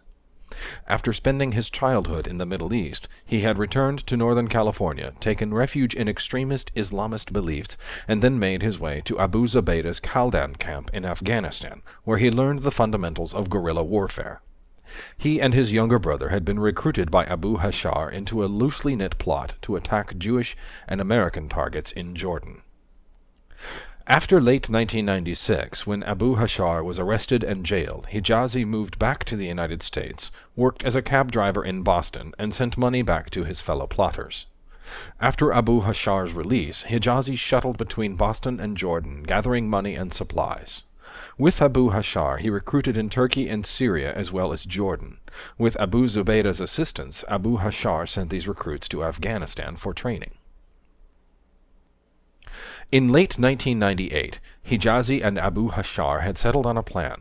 After spending his childhood in the Middle East, he had returned to Northern California, taken refuge in extremist Islamist beliefs, and then made his way to Abu Zubaydah's Kaldan camp in Afghanistan, where he learned the fundamentals of guerrilla warfare. He and his younger brother had been recruited by Abu Hashar into a loosely knit plot to attack Jewish and American targets in Jordan. After late 1996, when Abu Hashar was arrested and jailed, Hijazi moved back to the United States, worked as a cab driver in Boston, and sent money back to his fellow plotters. After Abu Hashar's release, Hijazi shuttled between Boston and Jordan, gathering money and supplies. With Abu Hashar, he recruited in Turkey and Syria as well as Jordan. With Abu Zubaydah's assistance, Abu Hashar sent these recruits to Afghanistan for training. In late 1998, Hijazi and Abu Hashar had settled on a plan.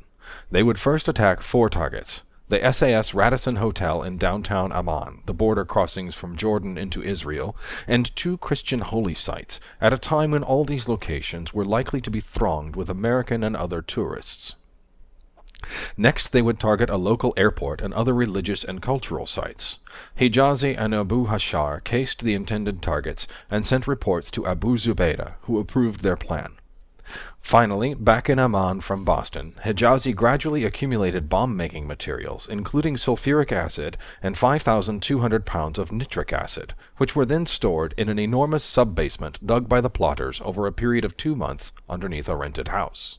They would first attack 4 targets: the SAS Radisson Hotel in downtown Amman, the border crossings from Jordan into Israel, and 2 Christian holy sites, at a time when all these locations were likely to be thronged with American and other tourists. Next, they would target a local airport and other religious and cultural sites. Hijazi and Abu Hashar cased the intended targets and sent reports to Abu Zubaydah, who approved their plan. Finally, back in Amman from Boston, Hijazi gradually accumulated bomb-making materials, including sulfuric acid and 5,200 pounds of nitric acid, which were then stored in an enormous sub-basement dug by the plotters over a period of 2 months underneath a rented house.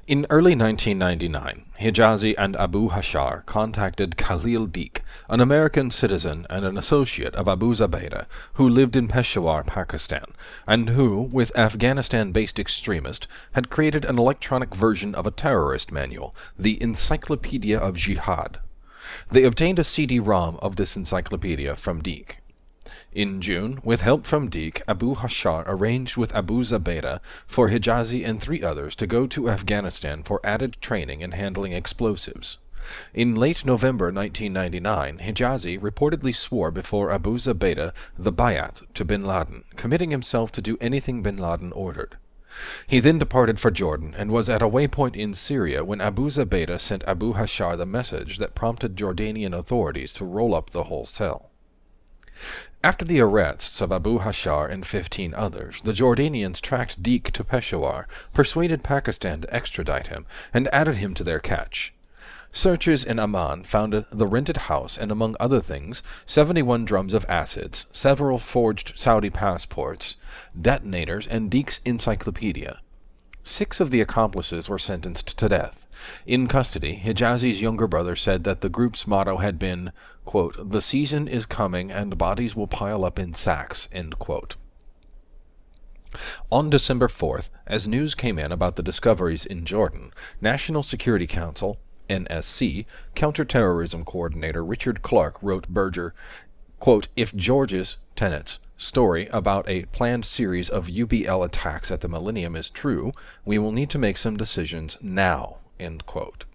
In early 1999, Hijazi and Abu Hashar contacted Khalil Deek, an American citizen and an associate of Abu Zubaydah, who lived in Peshawar, Pakistan, and who, with Afghanistan-based extremists, had created an electronic version of a terrorist manual, the Encyclopedia of Jihad. They obtained a CD-ROM of this encyclopedia from Deek. In June, with help from Deek, Abu Hashar arranged with Abu Zubaydah for Hijazi and 3 others to go to Afghanistan for added training in handling explosives. In late November 1999, Hijazi reportedly swore before Abu Zubaydah the bayat to bin Laden, committing himself to do anything bin Laden ordered. He then departed for Jordan and was at a waypoint in Syria when Abu Zubaydah sent Abu Hashar the message that prompted Jordanian authorities to roll up the whole cell. After the arrests of Abu Hashar and 15 others, the Jordanians tracked Deek to Peshawar, persuaded Pakistan to extradite him, and added him to their catch. Searchers in Amman found the rented house and, among other things, 71 drums of acids, several forged Saudi passports, detonators, and Deek's encyclopedia. 6 of the accomplices were sentenced to death. In custody, Hijazi's younger brother said that the group's motto had been, quote, "The season is coming and bodies will pile up in sacks," end quote. On December 4th, as news came in about the discoveries in Jordan, National Security Council, NSC, counterterrorism coordinator Richard Clark wrote Berger, quote, "If George's, Tenet's, story about a planned series of UBL attacks at the Millenium is true, we will need to make some decisions now," end quote.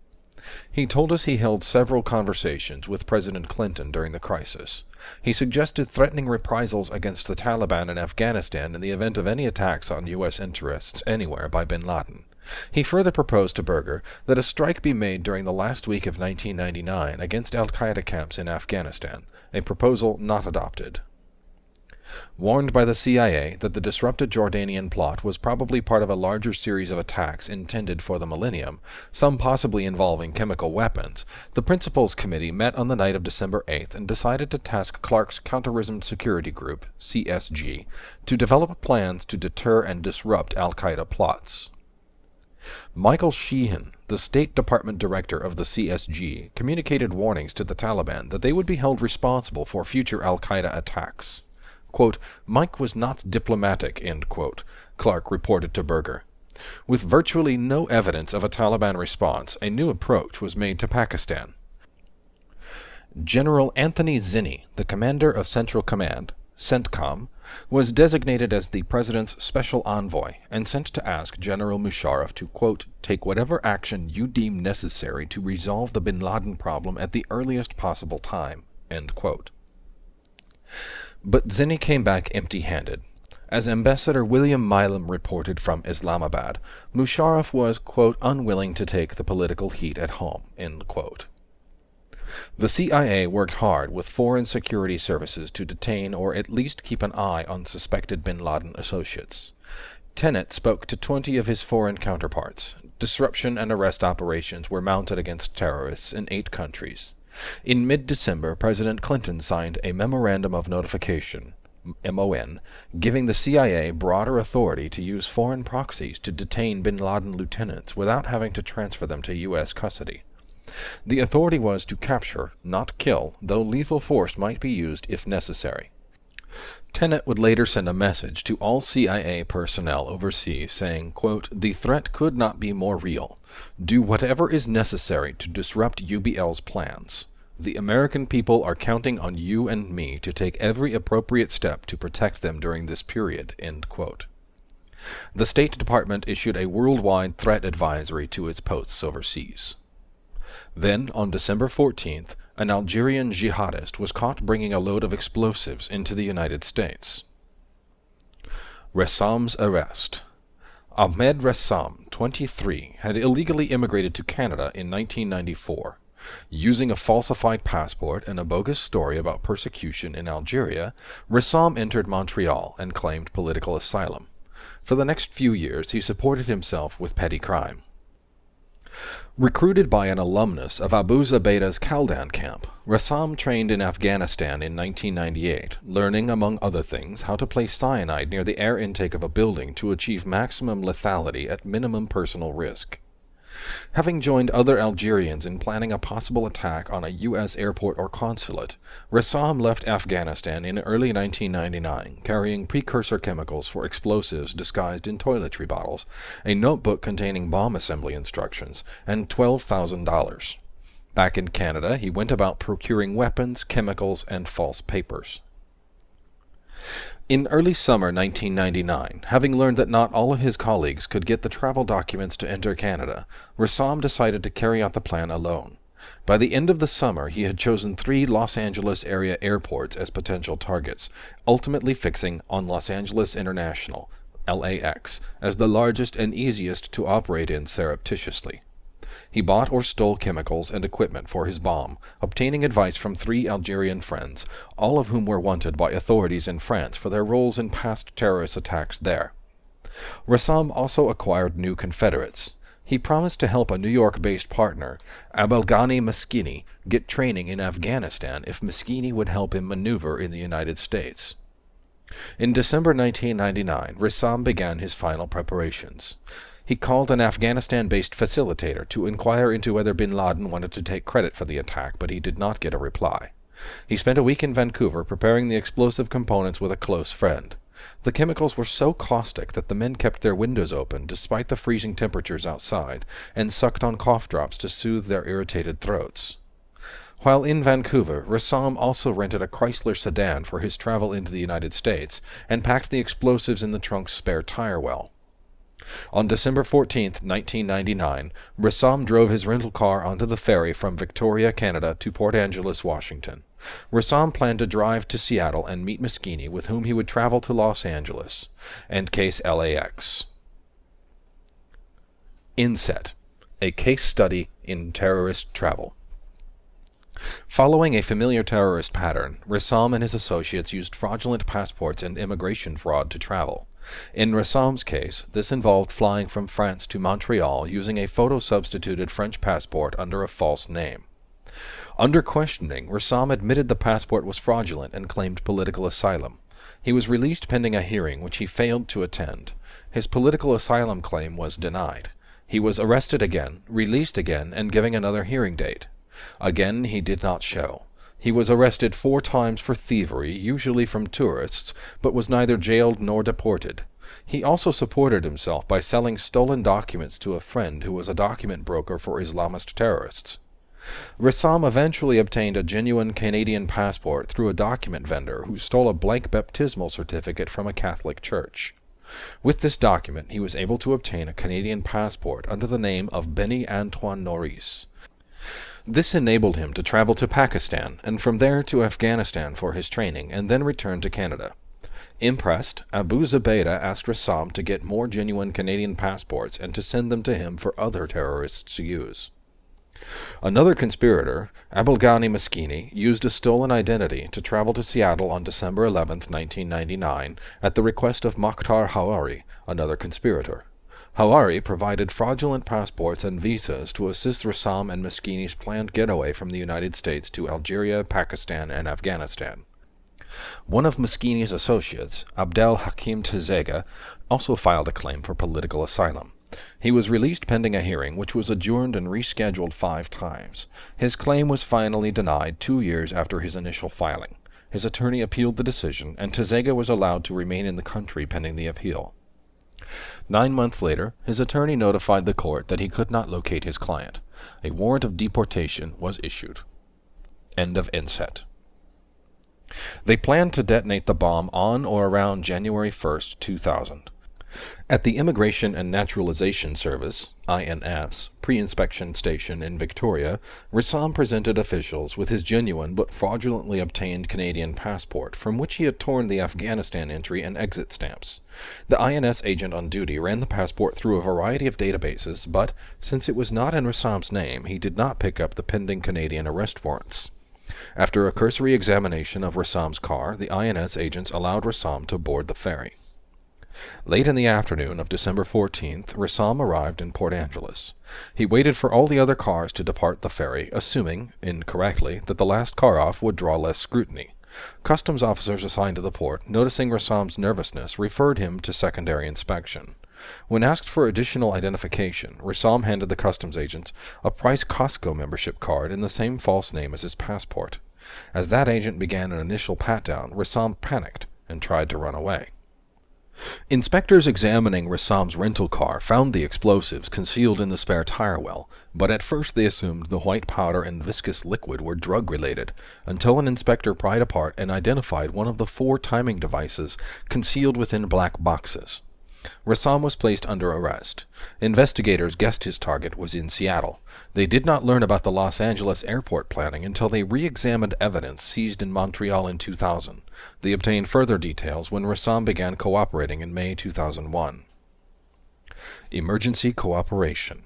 He told us he held several conversations with President Clinton during the crisis. He suggested threatening reprisals against the Taliban in Afghanistan in the event of any attacks on U.S. interests anywhere by bin Laden. He further proposed to Berger that a strike be made during the last week of 1999 against al-Qaeda camps in Afghanistan, a proposal not adopted. Warned by the CIA that the disrupted Jordanian plot was probably part of a larger series of attacks intended for the Millennium, some possibly involving chemical weapons, the Principals Committee met on the night of December 8th and decided to task Clark's Counterterrorism Security Group, CSG, to develop plans to deter and disrupt al-Qaeda plots. Michael Sheehan, the State Department director of the CSG, communicated warnings to the Taliban that they would be held responsible for future al-Qaeda attacks. Quote, "Mike was not diplomatic," end quote, Clark reported to Berger. With virtually no evidence of a Taliban response, a new approach was made to Pakistan. General Anthony Zinni, the commander of Central Command, CENTCOM, was designated as the President's special envoy and sent to ask General Musharraf to, quote, "take whatever action you deem necessary to resolve the bin Laden problem at the earliest possible time," end quote. But Zinni came back empty-handed. As Ambassador William Milam reported from Islamabad, Musharraf was, quote, "unwilling to take the political heat at home," end quote. The CIA worked hard with foreign security services to detain or at least keep an eye on suspected bin Laden associates. Tenet spoke to 20 of his foreign counterparts. Disruption and arrest operations were mounted against terrorists in 8 countries. In mid-December, President Clinton signed a Memorandum of Notification, MON, giving the CIA broader authority to use foreign proxies to detain bin Laden lieutenants without having to transfer them to U.S. custody. The authority was to capture, not kill, though lethal force might be used if necessary. Tenet would later send a message to all CIA personnel overseas saying, quote, "The threat could not be more real. Do whatever is necessary to disrupt UBL's plans. The American people are counting on you and me to take every appropriate step to protect them during this period." End quote. The State Department issued a worldwide threat advisory to its posts overseas. Then, on December 14th, an Algerian jihadist was caught bringing a load of explosives into the United States. Ressam's arrest. Ahmed Ressam, 23, had illegally immigrated to Canada in 1994. Using a falsified passport and a bogus story about persecution in Algeria, Ressam entered Montreal and claimed political asylum. For the next few years he supported himself with petty crime. Recruited by an alumnus of Abu Zubaydah's Kaldan camp, Ressam trained in Afghanistan in 1998, learning, among other things, how to place cyanide near the air intake of a building to achieve maximum lethality at minimum personal risk. Having joined other Algerians in planning a possible attack on a U.S. airport or consulate, Ressam left Afghanistan in early 1999, carrying precursor chemicals for explosives disguised in toiletry bottles, a notebook containing bomb assembly instructions, and $12,000. Back in Canada, he went about procuring weapons, chemicals, and false papers. In early summer 1999, having learned that not all of his colleagues could get the travel documents to enter Canada, Ressam decided to carry out the plan alone. By the end of the summer, he had chosen 3 Los Angeles area airports as potential targets, ultimately fixing on Los Angeles International, LAX, as the largest and easiest to operate in surreptitiously. He bought or stole chemicals and equipment for his bomb, obtaining advice from 3 Algerian friends, all of whom were wanted by authorities in France for their roles in past terrorist attacks there. Ressam also acquired new confederates. He promised to help a New York-based partner, Abelghani Maskini, get training in Afghanistan if Maskini would help him maneuver in the United States. In December 1999, Ressam began his final preparations. He called an Afghanistan-based facilitator to inquire into whether bin Laden wanted to take credit for the attack, but he did not get a reply. He spent a week in Vancouver preparing the explosive components with a close friend. The chemicals were so caustic that the men kept their windows open despite the freezing temperatures outside, and sucked on cough drops to soothe their irritated throats. While in Vancouver, Ressam also rented a Chrysler sedan for his travel into the United States, and packed the explosives in the trunk's spare tire well. On December 14, 1999, Ressam drove his rental car onto the ferry from Victoria, Canada, to Port Angeles, Washington. Ressam planned to drive to Seattle and meet Maskini, with whom he would travel to Los Angeles, and case LAX. Inset, a case study in terrorist travel. Following a familiar terrorist pattern, Ressam and his associates used fraudulent passports and immigration fraud to travel. In Ressam's case, this involved flying from France to Montreal using a photo-substituted French passport under a false name. Under questioning, Ressam admitted the passport was fraudulent and claimed political asylum. He was released pending a hearing which he failed to attend. His political asylum claim was denied. He was arrested again, released again, and given another hearing date. Again he did not show. He was arrested 4 times for thievery, usually from tourists, but was neither jailed nor deported. He also supported himself by selling stolen documents to a friend who was a document broker for Islamist terrorists. Ressam eventually obtained a genuine Canadian passport through a document vendor who stole a blank baptismal certificate from a Catholic church. With this document he was able to obtain a Canadian passport under the name of Benny Antoine Norris. This enabled him to travel to Pakistan, and from there to Afghanistan for his training, and then return to Canada. Impressed, Abu Zubaydah asked Ressam to get more genuine Canadian passports and to send them to him for other terrorists to use. Another conspirator, Abulghani Maskini, used a stolen identity to travel to Seattle on December 11, 1999, at the request of Mokhtar Hawari, another conspirator. Hawari provided fraudulent passports and visas to assist Rassam and Maskini's planned getaway from the United States to Algeria, Pakistan, and Afghanistan. One of Maskini's associates, Abdel Hakim Tezega, also filed a claim for political asylum. He was released pending a hearing which was adjourned and rescheduled 5 times. His claim was finally denied 2 years after his initial filing. His attorney appealed the decision, and Tezega was allowed to remain in the country pending the appeal. 9 months later, his attorney notified the court that he could not locate his client. A warrant of deportation was issued. End of inset. They planned to detonate the bomb on or around January 1, 2000. At the Immigration and Naturalization Service, INS, pre-inspection station in Victoria, Rassam presented officials with his genuine but fraudulently obtained Canadian passport, from which he had torn the Afghanistan entry and exit stamps. The INS agent on duty ran the passport through a variety of databases, but, since it was not in Rassam's name, he did not pick up the pending Canadian arrest warrants. After a cursory examination of Rassam's car, the INS agents allowed Rassam to board the ferry. Late in the afternoon of December 14th, Rassam arrived in Port Angeles. He waited for all the other cars to depart the ferry, assuming, incorrectly, that the last car off would draw less scrutiny. Customs officers assigned to the port, noticing Rassam's nervousness, referred him to secondary inspection. When asked for additional identification, Rassam handed the customs agents a Price Costco membership card in the same false name as his passport. As that agent began an initial pat-down, Rassam panicked and tried to run away. Inspectors examining Rassam's rental car found the explosives concealed in the spare tire well, but at first they assumed the white powder and viscous liquid were drug-related, until an inspector pried apart and identified one of the 4 timing devices concealed within black boxes. Rassam was placed under arrest. Investigators guessed his target was in Seattle. They did not learn about the Los Angeles airport planning until they re-examined evidence seized in Montreal in 2000. They obtained further details when Rassam began cooperating in May 2001. Emergency cooperation.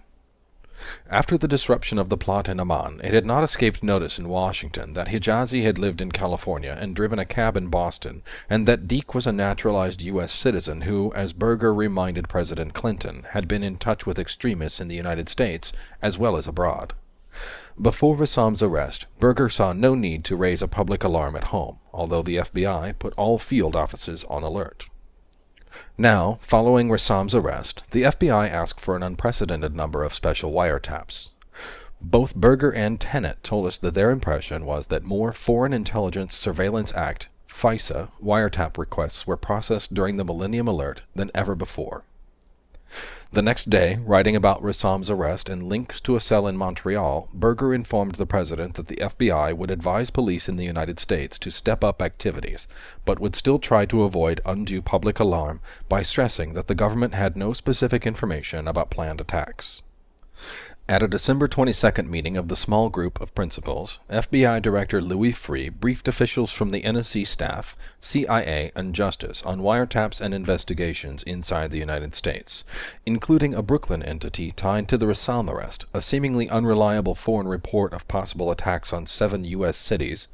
After the disruption of the plot in Amman, it had not escaped notice in Washington that Hijazi had lived in California and driven a cab in Boston, and that Deke was a naturalized U.S. citizen who, as Berger reminded President Clinton, had been in touch with extremists in the United States as well as abroad. Before Rassam's arrest, Berger saw no need to raise a public alarm at home, although the FBI put all field offices on alert. Now, following Rassam's arrest, the FBI asked for an unprecedented number of special wiretaps. Both Berger and Tenet told us that their impression was that more Foreign Intelligence Surveillance Act, FISA, wiretap requests were processed during the Millennium Alert than ever before. The next day, writing about Rassam's arrest and links to a cell in Montreal, Berger informed the president that the FBI would advise police in the United States to step up activities, but would still try to avoid undue public alarm by stressing that the government had no specific information about planned attacks. At a December 22nd meeting of the small group of principals, FBI Director Louis Freeh briefed officials from the NSC staff, CIA, and Justice on wiretaps and investigations inside the United States, including a Brooklyn entity tied to the Rassam arrest, a seemingly unreliable foreign report of possible attacks on 7 U.S. cities,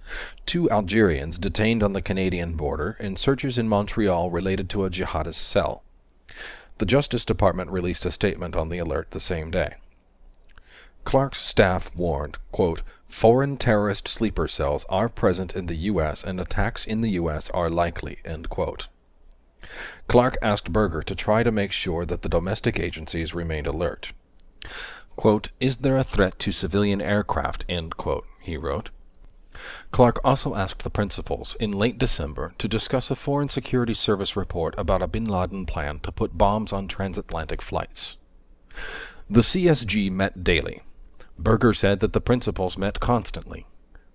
2 Algerians detained on the Canadian border, and searches in Montreal related to a jihadist cell. The Justice Department released a statement on the alert the same day. Clark's staff warned, quote, "Foreign terrorist sleeper cells are present in the U.S. and attacks in the U.S. are likely," end quote. Clark asked Berger to try to make sure that the domestic agencies remained alert. Quote, "Is there a threat to civilian aircraft?" End quote, he wrote. Clark also asked the principals in late December to discuss a Foreign Security Service report about a bin Laden plan to put bombs on transatlantic flights. The CSG met daily. Berger said that the principals met constantly.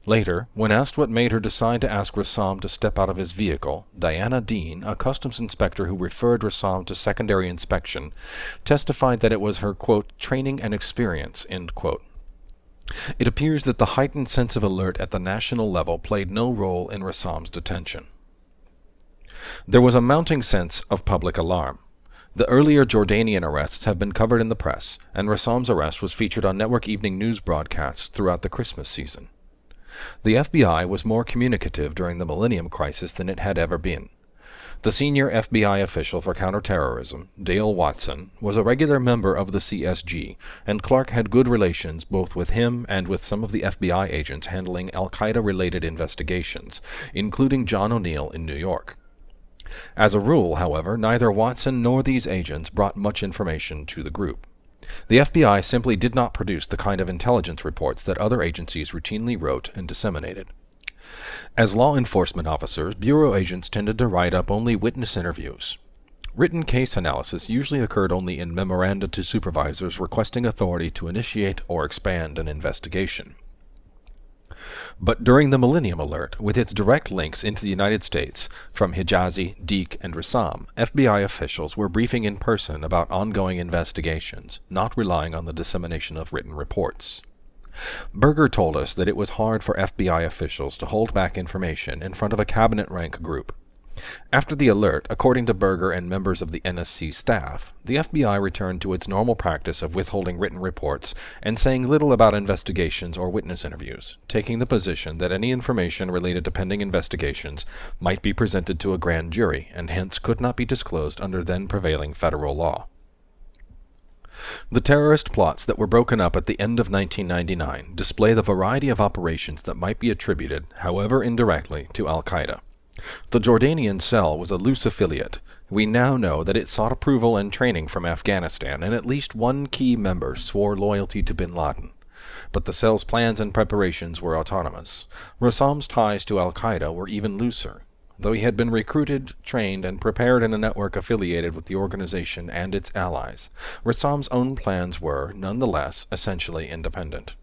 Later, when asked what made her decide to ask Rassam to step out of his vehicle, Diana Dean, a customs inspector who referred Rassam to secondary inspection, testified that it was her, quote, "training and experience," end quote. It appears that the heightened sense of alert at the national level played no role in Rassam's detention. There was a mounting sense of public alarm. The earlier Jordanian arrests have been covered in the press, and Rassam's arrest was featured on network evening news broadcasts throughout the Christmas season. The FBI was more communicative during the Millennium crisis than it had ever been. The senior FBI official for counterterrorism, Dale Watson, was a regular member of the CSG, and Clark had good relations both with him and with some of the FBI agents handling al-Qaeda-related investigations, including John O'Neill in New York. As a rule, however, neither Watson nor these agents brought much information to the group. The FBI simply did not produce the kind of intelligence reports that other agencies routinely wrote and disseminated. As law enforcement officers, Bureau agents tended to write up only witness interviews. Written case analysis usually occurred only in memoranda to supervisors requesting authority to initiate or expand an investigation. But during the Millennium Alert, with its direct links into the United States from Hijazi, Deek, and Rassam, FBI officials were briefing in person about ongoing investigations, not relying on the dissemination of written reports. Berger told us that it was hard for FBI officials to hold back information in front of a cabinet-rank group. After the alert, according to Berger and members of the NSC staff, the FBI returned to its normal practice of withholding written reports and saying little about investigations or witness interviews, taking the position that any information related to pending investigations might be presented to a grand jury and hence could not be disclosed under then prevailing federal law. The terrorist plots that were broken up at the end of 1999 display the variety of operations that might be attributed, however indirectly, to al-Qaeda. The Jordanian cell was a loose affiliate. We now know that it sought approval and training from Afghanistan, and at least one key member swore loyalty to bin Laden. But the cell's plans and preparations were autonomous. Rassam's ties to al-Qaeda were even looser. Though he had been recruited, trained, and prepared in a network affiliated with the organization and its allies, Rassam's own plans were, nonetheless, essentially independent.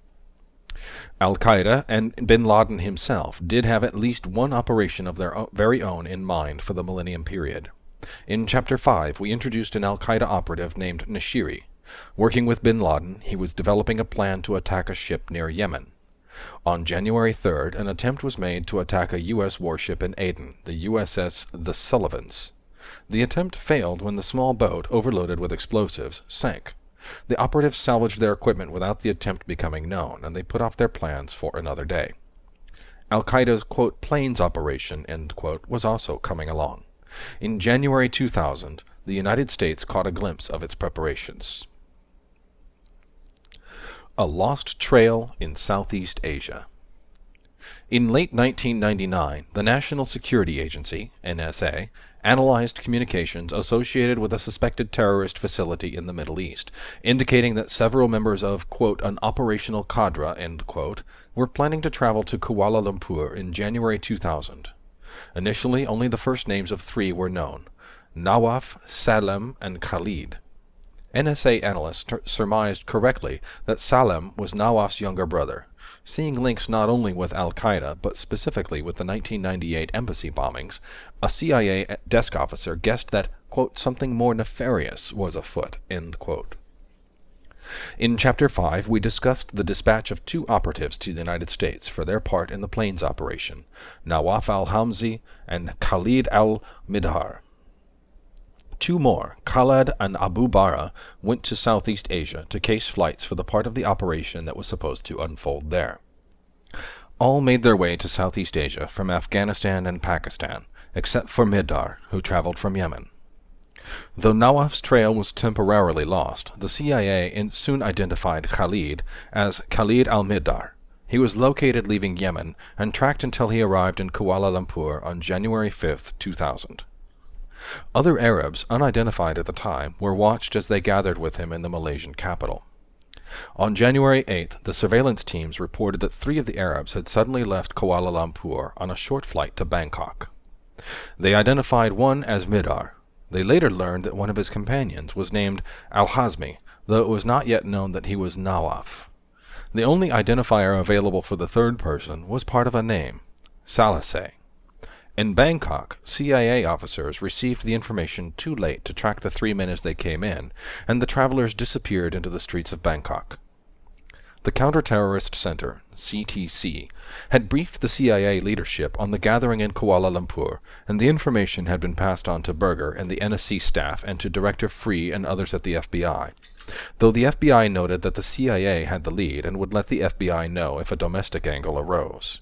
Al-Qaeda and bin Laden himself did have at least one operation of their very own in mind for the Millennium period. In Chapter 5, we introduced an al-Qaeda operative named Nashiri. Working with bin Laden, he was developing a plan to attack a ship near Yemen. On January 3rd, an attempt was made to attack a U.S. warship in Aden, the USS The Sullivans. The attempt failed when the small boat, overloaded with explosives, sank. The operatives salvaged their equipment without the attempt becoming known, and they put off their plans for another day. Al-Qaeda's, quote, planes operation, end quote, was also coming along. In January 2000, the United States caught a glimpse of its preparations. A lost trail in Southeast Asia. In late 1999, the National Security Agency, NSA, analyzed communications associated with a suspected terrorist facility in the Middle East, indicating that several members of, quote, an operational cadre, end quote, were planning to travel to Kuala Lumpur in January 2000. Initially, only the first names of three were known: Nawaf, Salem, and Khalid. NSA analysts surmised correctly that Salem was Nawaf's younger brother. Seeing links not only with al-Qaeda, but specifically with the 1998 embassy bombings, a CIA desk officer guessed that, quote, something more nefarious was afoot, end quote. In Chapter 5, we discussed the dispatch of two operatives to the United States for their part in the planes operation, Nawaf al-Hamzi and Khalid al-Midhar. Two more, Khaled and Abu Bara, went to Southeast Asia to case flights for the part of the operation that was supposed to unfold there. All made their way to Southeast Asia from Afghanistan and Pakistan, except for Midhar, who traveled from Yemen. Though Nawaf's trail was temporarily lost, the CIA soon identified Khalid as Khalid al-Midhar. He was located leaving Yemen and tracked until he arrived in Kuala Lumpur on January 5, 2000. Other Arabs, unidentified at the time, were watched as they gathered with him in the Malaysian capital. On January 8th, the surveillance teams reported that 3 of the Arabs had suddenly left Kuala Lumpur on a short flight to Bangkok. They identified one as Midhar. They later learned that one of his companions was named Al-Hazmi, though it was not yet known that he was Nawaf. The only identifier available for the third person was part of a name, Salaseh. In Bangkok, CIA officers received the information too late to track the 3 men as they came in, and the travelers disappeared into the streets of Bangkok. the Counter-Terrorist Center, CTC, had briefed the CIA leadership on the gathering in Kuala Lumpur, and the information had been passed on to Berger and the NSC staff and to Director Free and others at the FBI, though the FBI noted that the CIA had the lead and would let the FBI know if a domestic angle arose.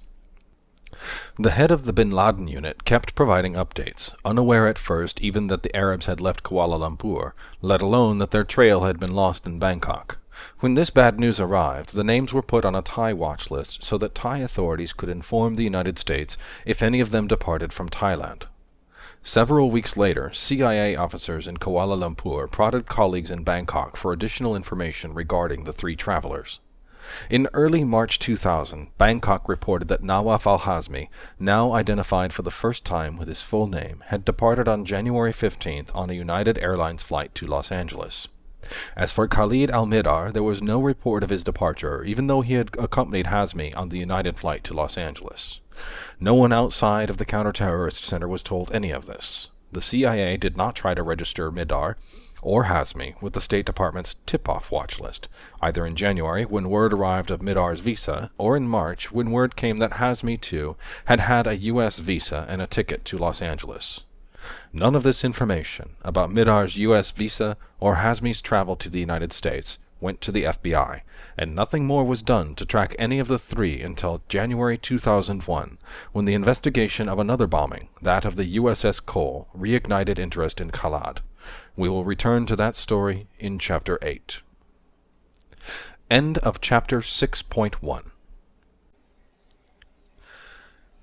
The head of the Bin Laden unit kept providing updates, unaware at first even that the Arabs had left Kuala Lumpur, let alone that their trail had been lost in Bangkok. When this bad news arrived, the names were put on a Thai watch list so that Thai authorities could inform the United States if any of them departed from Thailand. Several weeks later, CIA officers in Kuala Lumpur prodded colleagues in Bangkok for additional information regarding the three travelers. In early March 2000, Bangkok reported that Nawaf al-Hazmi, now identified for the first time with his full name, had departed on January 15th on a United Airlines flight to Los Angeles. As for Khalid al-Midar, there was no report of his departure, even though he had accompanied Hazmi on the United flight to Los Angeles. No one outside of the Counter-Terrorist Center was told any of this. The CIA did not try to register Midar or Hazmi with the State Department's tip-off watch list, either in January, when word arrived of Midar's visa, or in March, when word came that Hazmi, too, had had a U.S. visa and a ticket to Los Angeles. None of this information about Midar's U.S. visa or Hazmi's travel to the United States went to the FBI, and nothing more was done to track any of the three until January 2001, when the investigation of another bombing, that of the USS Cole, reignited interest in Khalad. We will return to that story in Chapter 8. End of Chapter 6.1.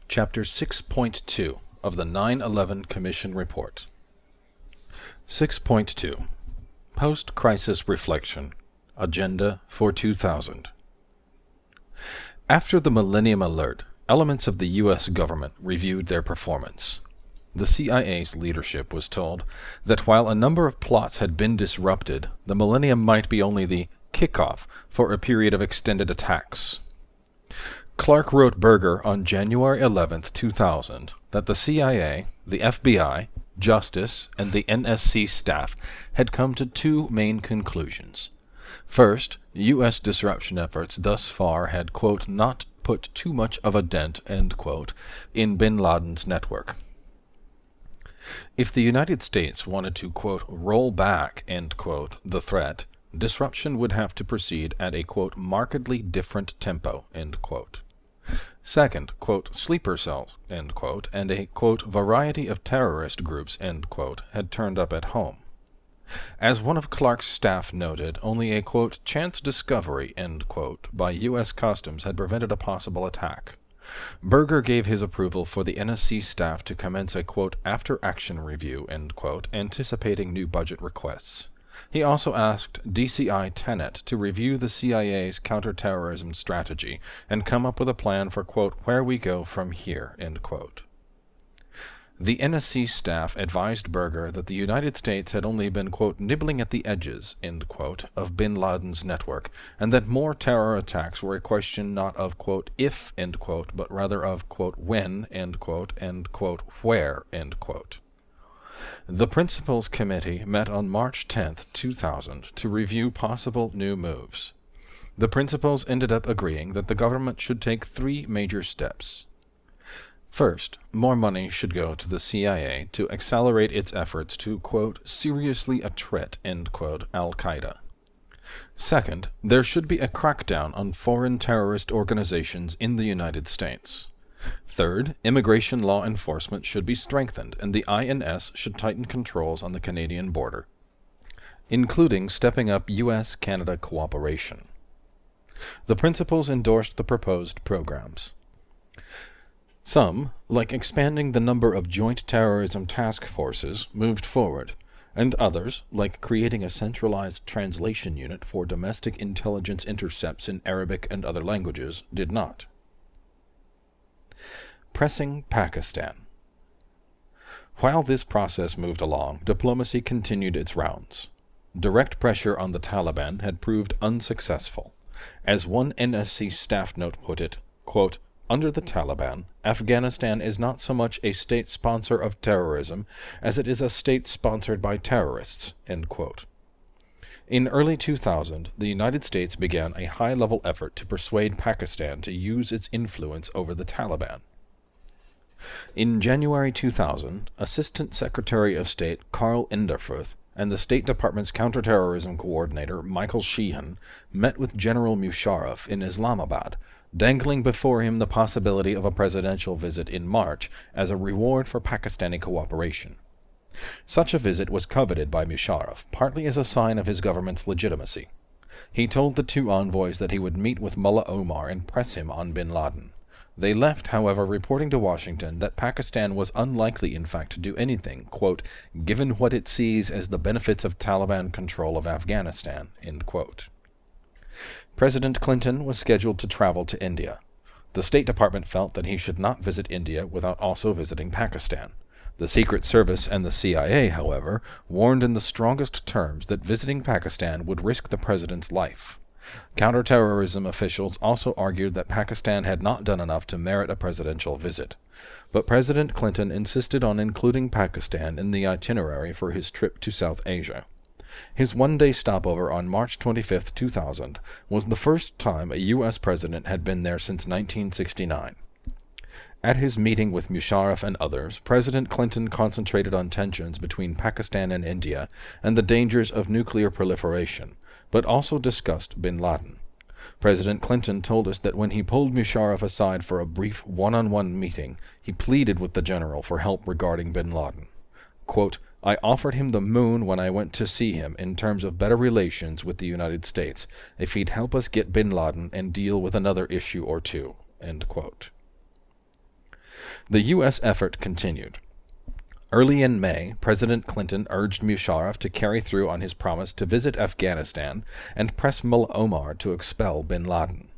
Chapter 6.2 of the 9/11 Commission Report. 6.2. Post-Crisis Reflection. Agenda for 2000. After the Millenium Alert, elements of the U.S. government reviewed their performance. The CIA's leadership was told that while a number of plots had been disrupted, the Millennium might be only the kickoff for a period of extended attacks. Clark wrote Berger on January 11, 2000, that the CIA, the FBI, Justice, and the NSC staff had come to two main conclusions. First, U.S. disruption efforts thus far had, quote, not put too much of a dent, end quote, in bin Laden's network. If the United States wanted to, quote, roll back, end quote, the threat, disruption would have to proceed at a, quote, markedly different tempo, end quote. Second, quote, sleeper cells, end quote, and a, quote, variety of terrorist groups, end quote, had turned up at home. As one of Clark's staff noted, only a, quote, chance discovery, end quote, by U.S. Customs had prevented a possible attack. Berger gave his approval for the NSC staff to commence a, quote, after-action review, end quote, anticipating new budget requests. He also asked DCI Tenet to review the CIA's counterterrorism strategy and come up with a plan for, quote, where we go from here, end quote. The NSC staff advised Berger that the United States had only been, quote, nibbling at the edges, end quote, of bin Laden's network, and that more terror attacks were a question not of, quote, if, end quote, but rather of, quote, when, end quote, and, quote, where, end quote. The Principals Committee met on March 10, 2000, to review possible new moves. The principals ended up agreeing that the government should take three major steps. First, more money should go to the CIA to accelerate its efforts to, quote, seriously attrit, end quote, Al-Qaeda. Second, there should be a crackdown on foreign terrorist organizations in the United States. Third, immigration law enforcement should be strengthened, and the INS should tighten controls on the Canadian border, including stepping up U.S.-Canada cooperation. The principals endorsed the proposed programs. Some, like expanding the number of joint terrorism task forces, moved forward, and others, like creating a centralized translation unit for domestic intelligence intercepts in Arabic and other languages, did not. Pressing Pakistan. While this process moved along, diplomacy continued its rounds. Direct pressure on the Taliban had proved unsuccessful. As one NSC staff note put it, quote, under the Taliban, Afghanistan is not so much a state sponsor of terrorism as it is a state sponsored by terrorists, end quote. In early 2000, the United States began a high-level effort to persuade Pakistan to use its influence over the Taliban. In January 2000, Assistant Secretary of State Karl Inderfurth and the State Department's counterterrorism coordinator Michael Sheehan met with General Musharraf in Islamabad, dangling before him the possibility of a presidential visit in March as a reward for Pakistani cooperation. Such a visit was coveted by Musharraf, partly as a sign of his government's legitimacy. He told the two envoys that he would meet with Mullah Omar and press him on bin Laden. They left, however, reporting to Washington that Pakistan was unlikely in fact to do anything, quote, given what it sees as the benefits of Taliban control of Afghanistan, end quote. President Clinton was scheduled to travel to India. The State Department felt that he should not visit India without also visiting Pakistan. The Secret Service and the CIA, however, warned in the strongest terms that visiting Pakistan would risk the president's life. Counterterrorism officials also argued that Pakistan had not done enough to merit a presidential visit. But President Clinton insisted on including Pakistan in the itinerary for his trip to South Asia. His one-day stopover on March 25, 2000, was the first time a U.S. president had been there since 1969. At his meeting with Musharraf and others, President Clinton concentrated on tensions between Pakistan and India and the dangers of nuclear proliferation, but also discussed bin Laden. President Clinton told us that when he pulled Musharraf aside for a brief one-on-one meeting, he pleaded with the general for help regarding bin Laden. Quote, I offered him the moon when I went to see him in terms of better relations with the United States, if he'd help us get bin Laden and deal with another issue or two, end quote. The U.S. effort continued. Early in May, President Clinton urged Musharraf to carry through on his promise to visit Afghanistan and press Mullah Omar to expel bin Laden.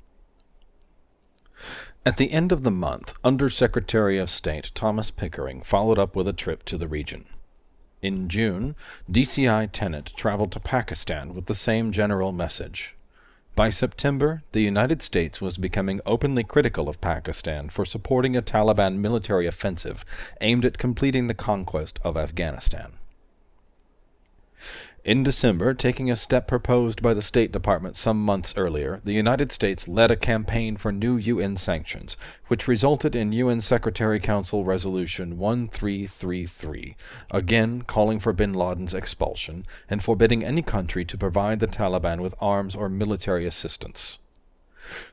At the end of the month, Under-Secretary of State Thomas Pickering followed up with a trip to the region. In June, DCI Tenet traveled to Pakistan with the same general message. By September, the United States was becoming openly critical of Pakistan for supporting a Taliban military offensive aimed at completing the conquest of Afghanistan. In December, taking a step proposed by the State Department some months earlier, the United States led a campaign for new UN sanctions, which resulted in UN Secretary Council Resolution 1333, again calling for bin Laden's expulsion and forbidding any country to provide the Taliban with arms or military assistance.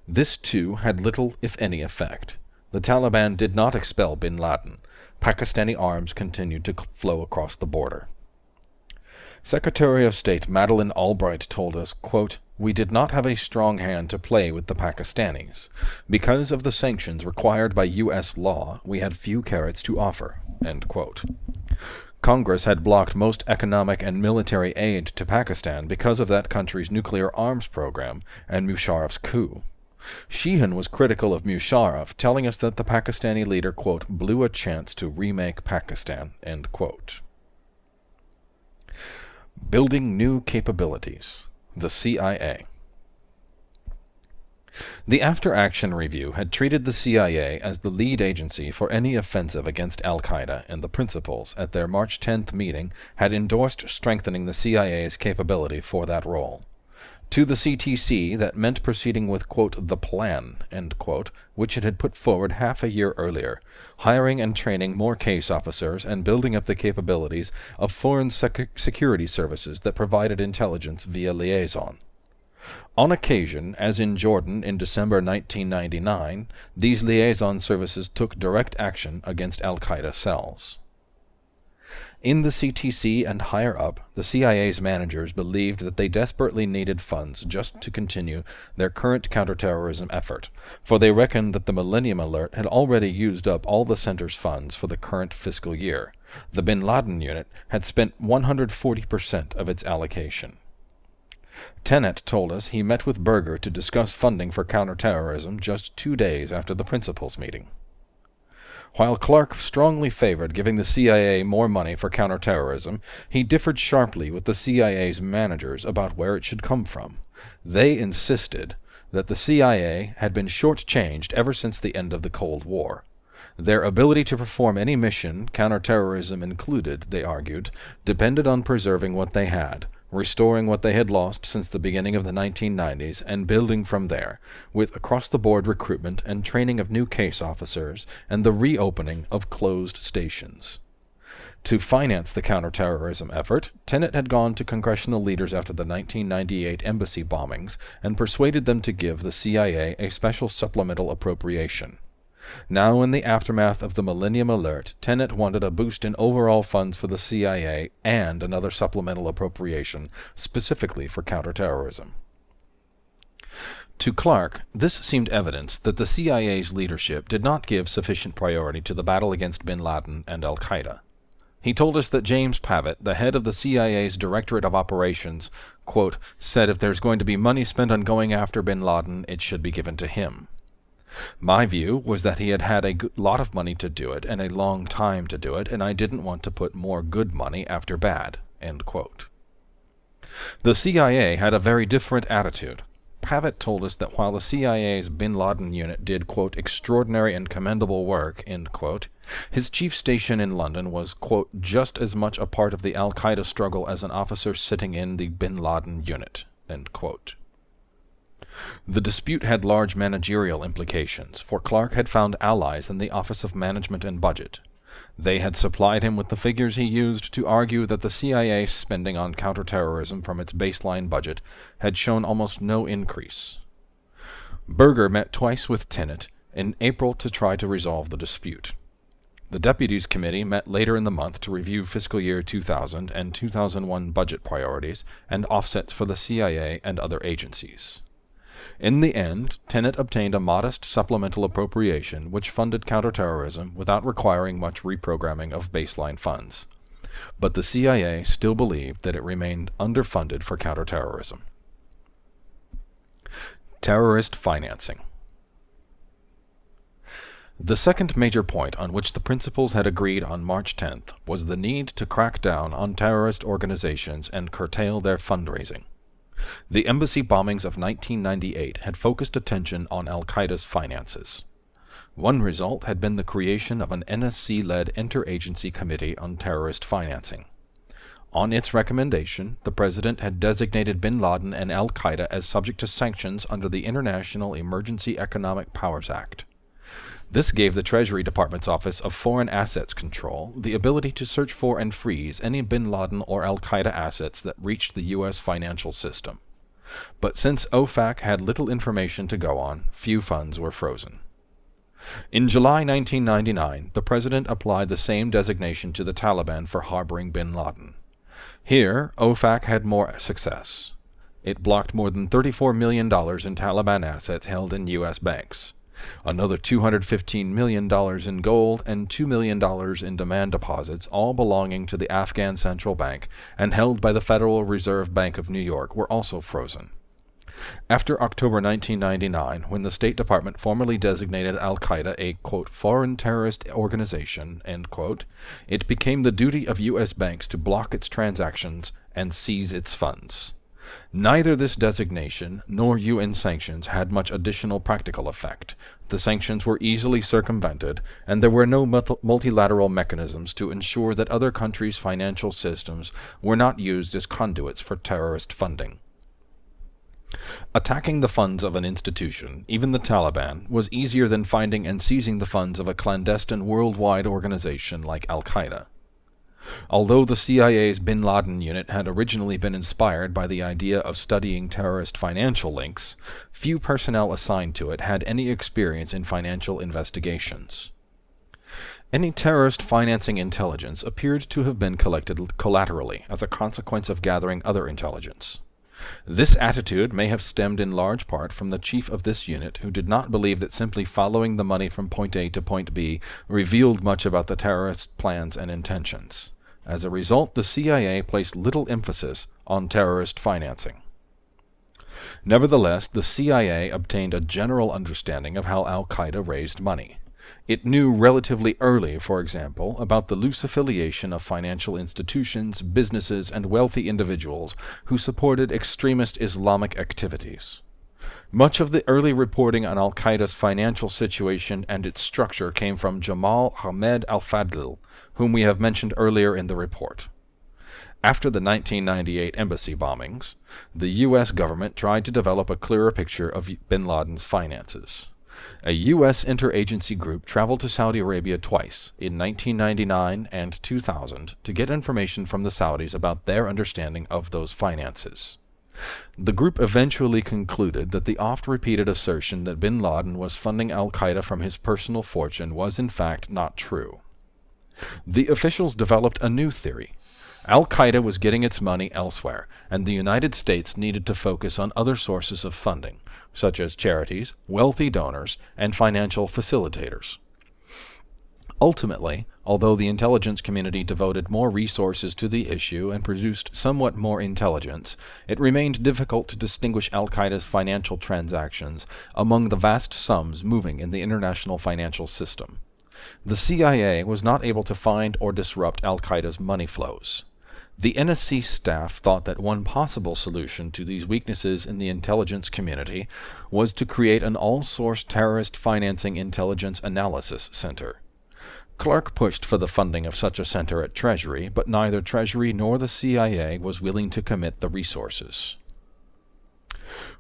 This, too, had little, if any, effect. The Taliban did not expel bin Laden. Pakistani arms continued to flow across the border. Secretary of State Madeleine Albright told us, quote, we did not have a strong hand to play with the Pakistanis. Because of the sanctions required by U.S. law, we had few carrots to offer, end quote. Congress had blocked most economic and military aid to Pakistan because of that country's nuclear arms program and Musharraf's coup. Sheehan was critical of Musharraf, telling us that the Pakistani leader, quote, blew a chance to remake Pakistan, end quote. Building new capabilities. The CIA. The After Action Review had treated the CIA as the lead agency for any offensive against al-Qaeda, and the principals, at their March 10th meeting, had endorsed strengthening the CIA's capability for that role. To the CTC, that meant proceeding with, quote, the plan, end quote, which it had put forward half a year earlier, hiring and training more case officers and building up the capabilities of foreign security services that provided intelligence via liaison. On occasion, as in Jordan in December 1999, these liaison services took direct action against al-Qaeda cells. In the CTC and higher up, the CIA's managers believed that they desperately needed funds just to continue their current counterterrorism effort, for they reckoned that the Millenium Alert had already used up all the center's funds for the current fiscal year. The bin Laden unit had spent 140% of its allocation. Tenet told us he met with Berger to discuss funding for counterterrorism just 2 days after the principals' meeting. While Clark strongly favored giving the CIA more money for counterterrorism, he differed sharply with the CIA's managers about where it should come from. They insisted that the CIA had been shortchanged ever since the end of the Cold War. Their ability to perform any mission, counterterrorism included, they argued, depended on preserving what they had, restoring what they had lost since the beginning of the 1990s and building from there, with across-the-board recruitment and training of new case officers and the reopening of closed stations. To finance the counterterrorism effort, Tenet had gone to congressional leaders after the 1998 embassy bombings and persuaded them to give the CIA a special supplemental appropriation. Now, in the aftermath of the Millennium Alert, Tenet wanted a boost in overall funds for the CIA and another supplemental appropriation specifically for counterterrorism. To Clark, this seemed evidence that the CIA's leadership did not give sufficient priority to the battle against bin Laden and al-Qaeda. He told us that James Pavitt, the head of the CIA's Directorate of Operations, quote, said if there's going to be money spent on going after bin Laden, it should be given to him. My view was that he had had a lot of money to do it and a long time to do it, and I didn't want to put more good money after bad, end quote. The CIA had a very different attitude. Pavitt told us that while the CIA's bin Laden unit did, quote, extraordinary and commendable work, end quote, his chief station in London was, quote, just as much a part of the al-Qaeda struggle as an officer sitting in the bin Laden unit, end quote. The dispute had large managerial implications, for Clark had found allies in the Office of Management and Budget. They had supplied him with the figures he used to argue that the CIA's spending on counterterrorism from its baseline budget had shown almost no increase. Berger met twice with Tenet in April to try to resolve the dispute. The Deputies Committee met later in the month to review fiscal year 2000 and 2001 budget priorities and offsets for the CIA and other agencies. In the end, Tenet obtained a modest supplemental appropriation which funded counterterrorism without requiring much reprogramming of baseline funds. But the CIA still believed that it remained underfunded for counterterrorism. Terrorist financing. The second major point on which the principals had agreed on March 10th was the need to crack down on terrorist organizations and curtail their fundraising. The embassy bombings of 1998 had focused attention on al-Qaeda's finances. One result had been the creation of an NSC-led interagency committee on terrorist financing. On its recommendation, the President had designated bin Laden and al-Qaeda as subject to sanctions under the International Emergency Economic Powers Act. This gave the Treasury Department's Office of Foreign Assets Control the ability to search for and freeze any bin Laden or al-Qaeda assets that reached the U.S. financial system. But since OFAC had little information to go on, few funds were frozen. In July 1999, the President applied the same designation to the Taliban for harboring bin Laden. Here, OFAC had more success. It blocked more than $34 million in Taliban assets held in U.S. banks. Another $215 million in gold and $2 million in demand deposits, all belonging to the Afghan Central Bank and held by the Federal Reserve Bank of New York, were also frozen. After October 1999, when the State Department formally designated al-Qaeda a, quote, foreign terrorist organization, end quote, it became the duty of U.S. banks to block its transactions and seize its funds. Neither this designation nor UN sanctions had much additional practical effect. The sanctions were easily circumvented, and there were no multilateral mechanisms to ensure that other countries' financial systems were not used as conduits for terrorist funding. Attacking the funds of an institution, even the Taliban, was easier than finding and seizing the funds of a clandestine worldwide organization like al-Qaeda. Although the CIA's bin Laden unit had originally been inspired by the idea of studying terrorist financial links, few personnel assigned to it had any experience in financial investigations. Any terrorist financing intelligence appeared to have been collected collaterally as a consequence of gathering other intelligence. This attitude may have stemmed in large part from the chief of this unit, who did not believe that simply following the money from point A to point B revealed much about the terrorists' plans and intentions. As a result, the CIA placed little emphasis on terrorist financing. Nevertheless, the CIA obtained a general understanding of how al-Qaeda raised money. It knew relatively early, for example, about the loose affiliation of financial institutions, businesses, and wealthy individuals who supported extremist Islamic activities. Much of the early reporting on al-Qaeda's financial situation and its structure came from Jamal Ahmed al-Fadl, whom we have mentioned earlier in the report. After the 1998 embassy bombings, the U.S. government tried to develop a clearer picture of bin Laden's finances. A U.S. interagency group traveled to Saudi Arabia twice, in 1999 and 2000, to get information from the Saudis about their understanding of those finances. The group eventually concluded that the oft-repeated assertion that bin Laden was funding al-Qaeda from his personal fortune was in fact not true. The officials developed a new theory. Al-Qaeda was getting its money elsewhere, and the United States needed to focus on other sources of funding, such as charities, wealthy donors, and financial facilitators. Ultimately, although the intelligence community devoted more resources to the issue and produced somewhat more intelligence, it remained difficult to distinguish al-Qaeda's financial transactions among the vast sums moving in the international financial system. The CIA was not able to find or disrupt al-Qaeda's money flows. The NSC staff thought that one possible solution to these weaknesses in the intelligence community was to create an all-source terrorist financing intelligence analysis center. Clark pushed for the funding of such a center at Treasury, but neither Treasury nor the CIA was willing to commit the resources.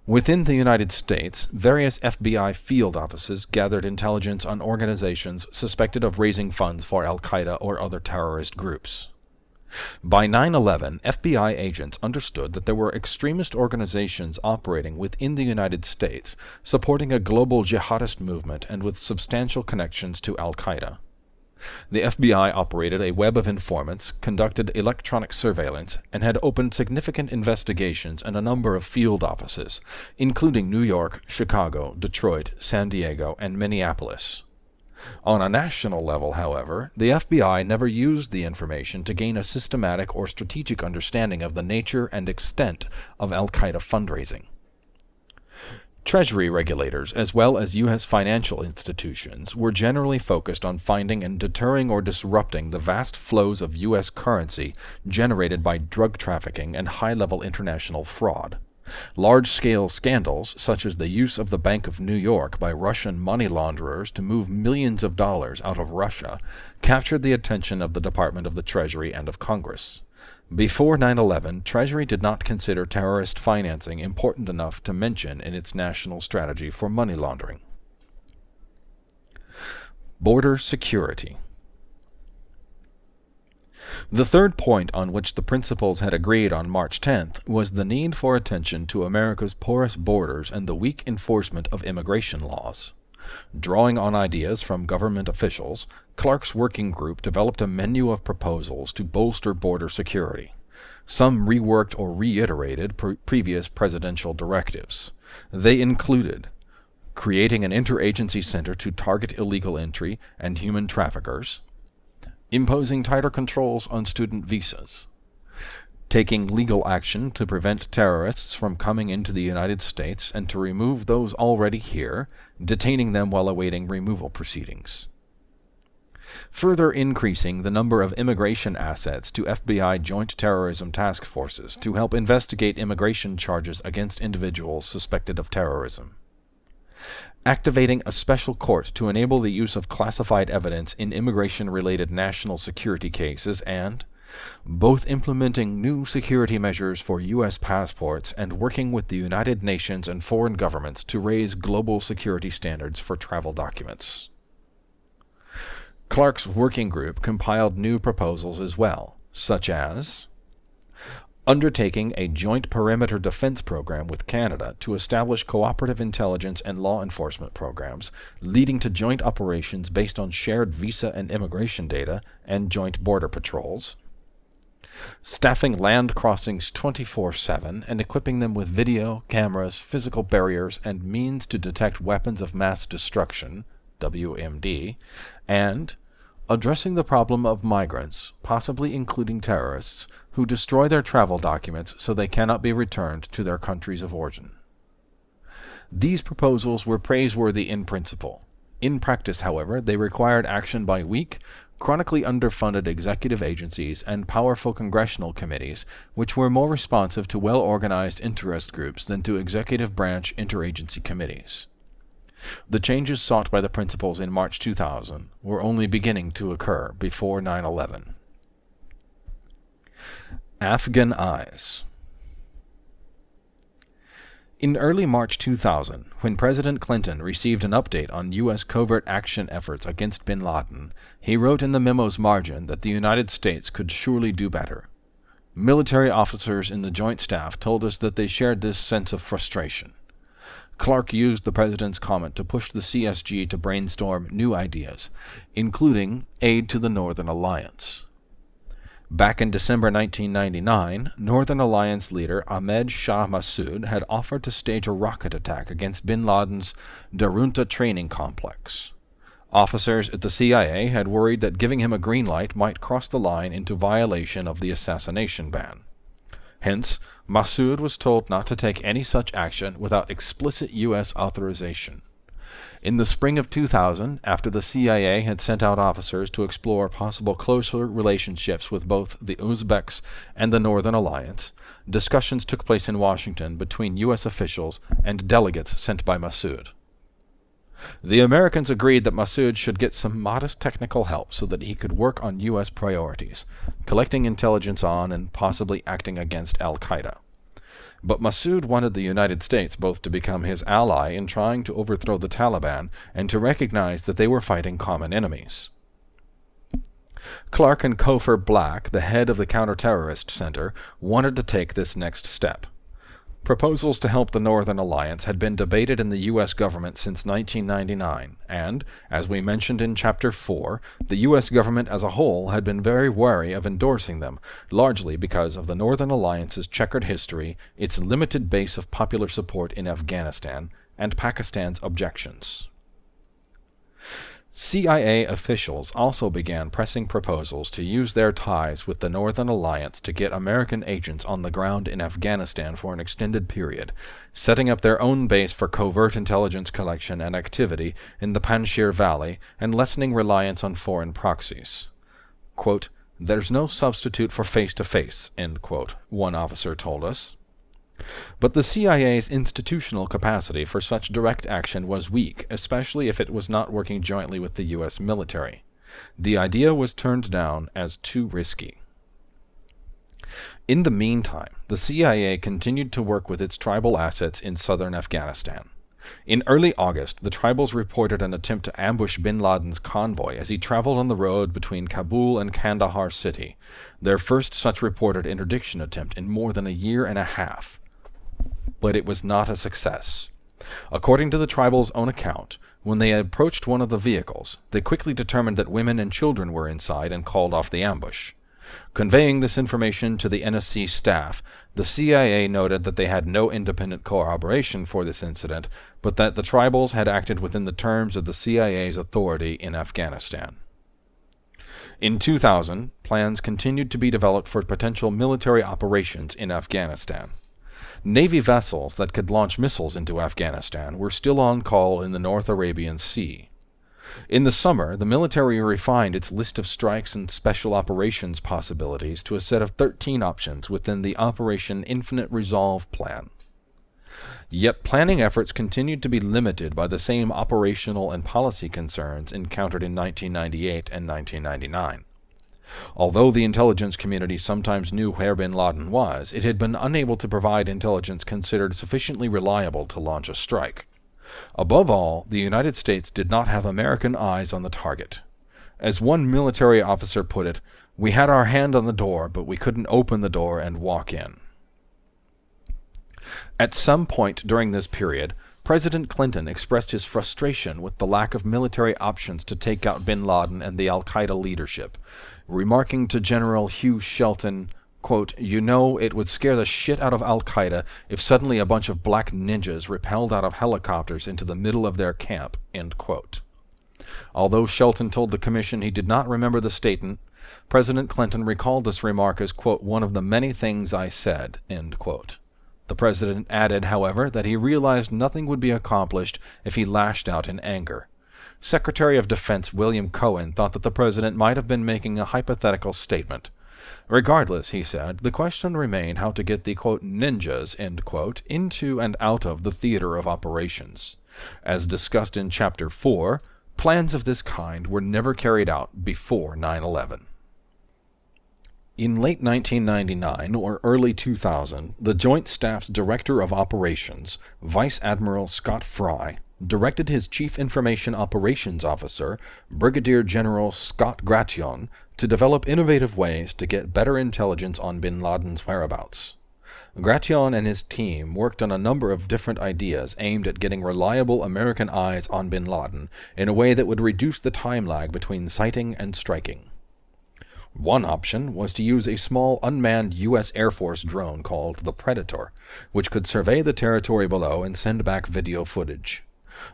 Within the United States, various FBI field offices gathered intelligence on organizations suspected of raising funds for al-Qaeda or other terrorist groups. By 9/11, FBI agents understood that there were extremist organizations operating within the United States, supporting a global jihadist movement and with substantial connections to al-Qaeda. The FBI operated a web of informants, conducted electronic surveillance, and had opened significant investigations in a number of field offices, including New York, Chicago, Detroit, San Diego, and Minneapolis. On a national level, however, the FBI never used the information to gain a systematic or strategic understanding of the nature and extent of al-Qaeda fundraising. Treasury regulators, as well as U.S. financial institutions, were generally focused on finding and deterring or disrupting the vast flows of U.S. currency generated by drug trafficking and high-level international fraud. Large-scale scandals, such as the use of the Bank of New York by Russian money launderers to move millions of dollars out of Russia, captured the attention of the Department of the Treasury and of Congress. Before 9/11, Treasury did not consider terrorist financing important enough to mention in its national strategy for money laundering. Border security. The third point on which the principals had agreed on March 10th was the need for attention to America's porous borders and the weak enforcement of immigration laws. Drawing on ideas from government officials, Clark's working group developed a menu of proposals to bolster border security. Some reworked or reiterated previous presidential directives. They included creating an interagency center to target illegal entry and human traffickers, imposing tighter controls on student visas, taking legal action to prevent terrorists from coming into the United States and to remove those already here, detaining them while awaiting removal proceedings. Further increasing the number of immigration assets to FBI Joint Terrorism Task Forces to help investigate immigration charges against individuals suspected of terrorism. Activating a special court to enable the use of classified evidence in immigration-related national security cases, and both implementing new security measures for U.S. passports and working with the United Nations and foreign governments to raise global security standards for travel documents. Clark's working group compiled new proposals as well, such as undertaking a joint perimeter defense program with Canada to establish cooperative intelligence and law enforcement programs, leading to joint operations based on shared visa and immigration data and joint border patrols, staffing land crossings 24/7 and equipping them with video, cameras, physical barriers, and means to detect weapons of mass destruction, WMD, and addressing the problem of migrants, possibly including terrorists, who destroy their travel documents so they cannot be returned to their countries of origin. These proposals were praiseworthy in principle. In practice, however, they required action by weak, chronically underfunded executive agencies and powerful congressional committees, which were more responsive to well-organized interest groups than to executive branch interagency committees. The changes sought by the principals in March 2000 were only beginning to occur before 9/11. Afghan Eyes. In early March 2000, when President Clinton received an update on U.S. covert action efforts against bin Laden, he wrote in the memo's margin that the United States could surely do better. Military officers in the Joint Staff told us that they shared this sense of frustration. Clark used the president's comment to push the CSG to brainstorm new ideas, including aid to the Northern Alliance. Back in December 1999, Northern Alliance leader Ahmed Shah Massoud had offered to stage a rocket attack against bin Laden's Darunta training complex. Officers at the CIA had worried that giving him a green light might cross the line into violation of the assassination ban. Hence, Massoud was told not to take any such action without explicit U.S. authorization. In the spring of 2000, after the CIA had sent out officers to explore possible closer relationships with both the Uzbeks and the Northern Alliance, discussions took place in Washington between U.S. officials and delegates sent by Massoud. The Americans agreed that Massoud should get some modest technical help so that he could work on U.S. priorities, collecting intelligence on and possibly acting against al-Qaeda. But Massoud wanted the United States both to become his ally in trying to overthrow the Taliban and to recognize that they were fighting common enemies. Clark and Kofor Black, the head of the Counterterrorist Center, wanted to take this next step. Proposals to help the Northern Alliance had been debated in the U.S. government since 1999, and, as we mentioned in Chapter 4, the U.S. government as a whole had been very wary of endorsing them, largely because of the Northern Alliance's checkered history, its limited base of popular support in Afghanistan, and Pakistan's objections. CIA officials also began pressing proposals to use their ties with the Northern Alliance to get American agents on the ground in Afghanistan for an extended period, setting up their own base for covert intelligence collection and activity in the Panjshir Valley and lessening reliance on foreign proxies. Quote, "There's no substitute for face-to-face," end quote, one officer told us. But the CIA's institutional capacity for such direct action was weak, especially if it was not working jointly with the U.S. military. The idea was turned down as too risky. In the meantime, the CIA continued to work with its tribal assets in southern Afghanistan. In early August, the tribals reported an attempt to ambush bin Laden's convoy as he traveled on the road between Kabul and Kandahar city, their first such reported interdiction attempt in more than a year and a half. But it was not a success. According to the tribal's own account, when they approached one of the vehicles, they quickly determined that women and children were inside and called off the ambush. Conveying this information to the NSC staff, the CIA noted that they had no independent corroboration for this incident, but that the tribals had acted within the terms of the CIA's authority in Afghanistan. In 2000, plans continued to be developed for potential military operations in Afghanistan. Navy vessels that could launch missiles into Afghanistan were still on call in the North Arabian Sea. In the summer, the military refined its list of strikes and special operations possibilities to a set of 13 options within the Operation Infinite Resolve plan. Yet planning efforts continued to be limited by the same operational and policy concerns encountered in 1998 and 1999. Although the intelligence community sometimes knew where bin Laden was, it had been unable to provide intelligence considered sufficiently reliable to launch a strike. Above all, the United States did not have American eyes on the target. As one military officer put it, "We had our hand on the door, but we couldn't open the door and walk in." At some point during this period, President Clinton expressed his frustration with the lack of military options to take out bin Laden and the al-Qaeda leadership, remarking to General Hugh Shelton, quote, "You know, it would scare the shit out of al-Qaeda if suddenly a bunch of black ninjas rappelled out of helicopters into the middle of their camp," end quote. Although Shelton told the commission he did not remember the statement, President Clinton recalled this remark as, quote, "one of the many things I said," end quote. The president added, however, that he realized nothing would be accomplished if he lashed out in anger. Secretary of Defense William Cohen thought that the president might have been making a hypothetical statement. Regardless, he said, the question remained how to get the, quote, "ninjas," end quote, into and out of the theater of operations. As discussed in Chapter 4, plans of this kind were never carried out before 9/11. In late 1999 or early 2000, the Joint Staff's Director of Operations, Vice Admiral Scott Fry, directed his Chief Information Operations Officer, Brigadier General Scott Gration, to develop innovative ways to get better intelligence on bin Laden's whereabouts. Gration and his team worked on a number of different ideas aimed at getting reliable American eyes on bin Laden in a way that would reduce the time lag between sighting and striking. One option was to use a small unmanned U.S. Air Force drone called the Predator, which could survey the territory below and send back video footage.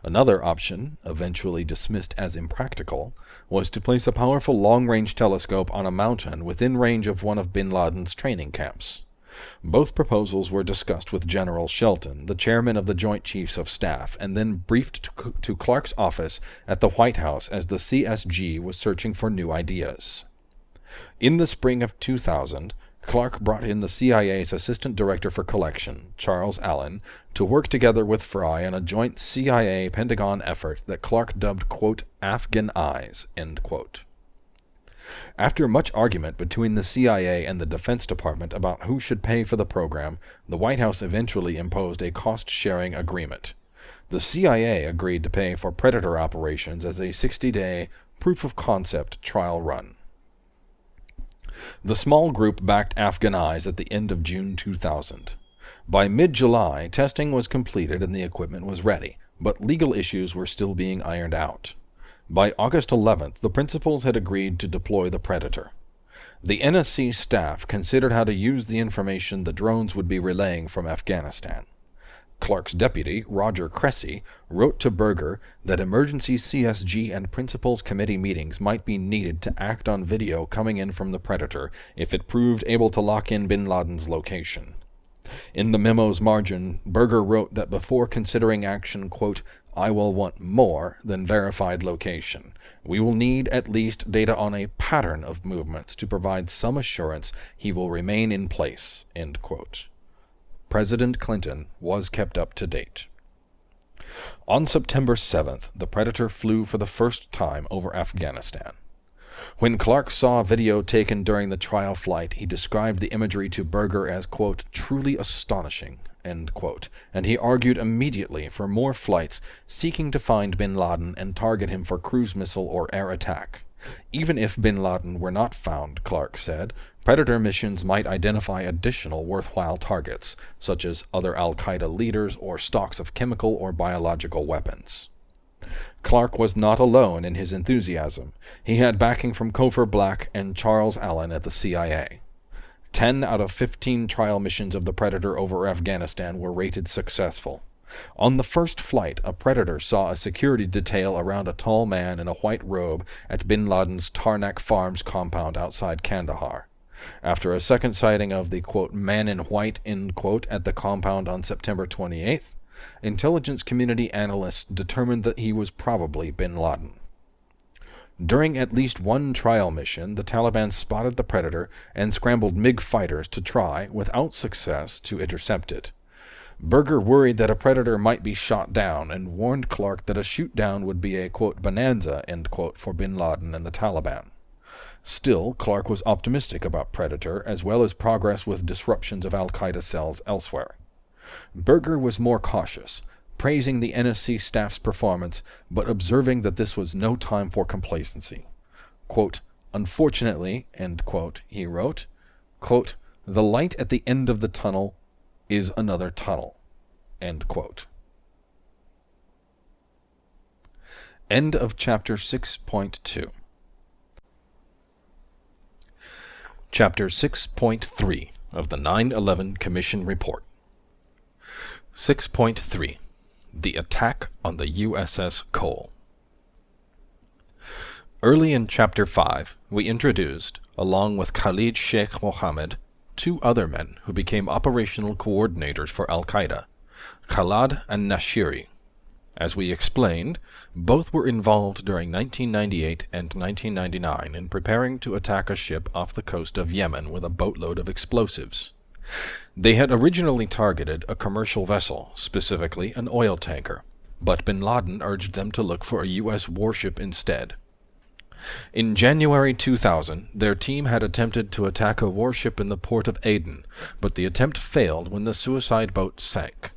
Another option, eventually dismissed as impractical, was to place a powerful long-range telescope on a mountain within range of one of bin Laden's training camps. Both proposals were discussed with General Shelton, the chairman of the Joint Chiefs of Staff, and then briefed to Clark's office at the White House as the CSG was searching for new ideas. In the spring of 2000, Clark brought in the CIA's Assistant Director for Collection, Charles Allen, to work together with Fry on a joint CIA-Pentagon effort that Clark dubbed, quote, Afghan Eyes, end quote. After much argument between the CIA and the Defense Department about who should pay for the program, the White House eventually imposed a cost-sharing agreement. The CIA agreed to pay for Predator operations as a 60-day proof-of-concept trial run. The small group backed Afghan Eyes at the end of June 2000. By mid-July, testing was completed and the equipment was ready, but legal issues were still being ironed out. By August 11th, the principals had agreed to deploy the Predator. The NSC staff considered how to use the information the drones would be relaying from Afghanistan. Clark's deputy, Roger Cressy, wrote to Berger that emergency CSG and Principals Committee meetings might be needed to act on video coming in from the Predator if it proved able to lock in bin Laden's location. In the memo's margin, Berger wrote that before considering action, quote, I will want more than verified location. We will need at least data on a pattern of movements to provide some assurance he will remain in place, end quote. President Clinton was kept up to date. On September 7th, the Predator flew for the first time over Afghanistan. When Clark saw video taken during the trial flight, he described the imagery to Berger as, quote, truly astonishing, end quote, and he argued immediately for more flights seeking to find bin Laden and target him for cruise missile or air attack. Even if bin Laden were not found, Clark said, Predator missions might identify additional worthwhile targets, such as other al-Qaeda leaders or stocks of chemical or biological weapons. Clark was not alone in his enthusiasm. He had backing from Cofer Black and Charles Allen at the CIA. 10 out of 15 trial missions of the Predator over Afghanistan were rated successful. On the first flight, a Predator saw a security detail around a tall man in a white robe at bin Laden's Tarnak Farms compound outside Kandahar. After a second sighting of the, quote, man in white, end quote, at the compound on September 28th, intelligence community analysts determined that he was probably bin Laden. During at least one trial mission, the Taliban spotted the Predator and scrambled MiG fighters to try, without success, to intercept it. Berger worried that a Predator might be shot down and warned Clark that a shoot-down would be a, quote, bonanza, end quote, for bin Laden and the Taliban. Still, Clark was optimistic about Predator, as well as progress with disruptions of al-Qaeda cells elsewhere. Berger was more cautious, praising the NSC staff's performance, but observing that this was no time for complacency. Quote, unfortunately, end quote, he wrote, quote, the light at the end of the tunnel is another tunnel, end quote. End of chapter 6.2. Chapter 6.3 of the 9/11 Commission Report. 6.3. The Attack on the USS Cole. Early in Chapter 5, we introduced, along with Khalid Sheikh Mohammed, two other men who became operational coordinators for al-Qaeda, Khalad and Nashiri. As we explained, both were involved during 1998 and 1999 in preparing to attack a ship off the coast of Yemen with a boatload of explosives. They had originally targeted a commercial vessel, specifically an oil tanker, but bin Laden urged them to look for a U.S. warship instead. In January 2000, their team had attempted to attack a warship in the port of Aden, but the attempt failed when the suicide boat sank.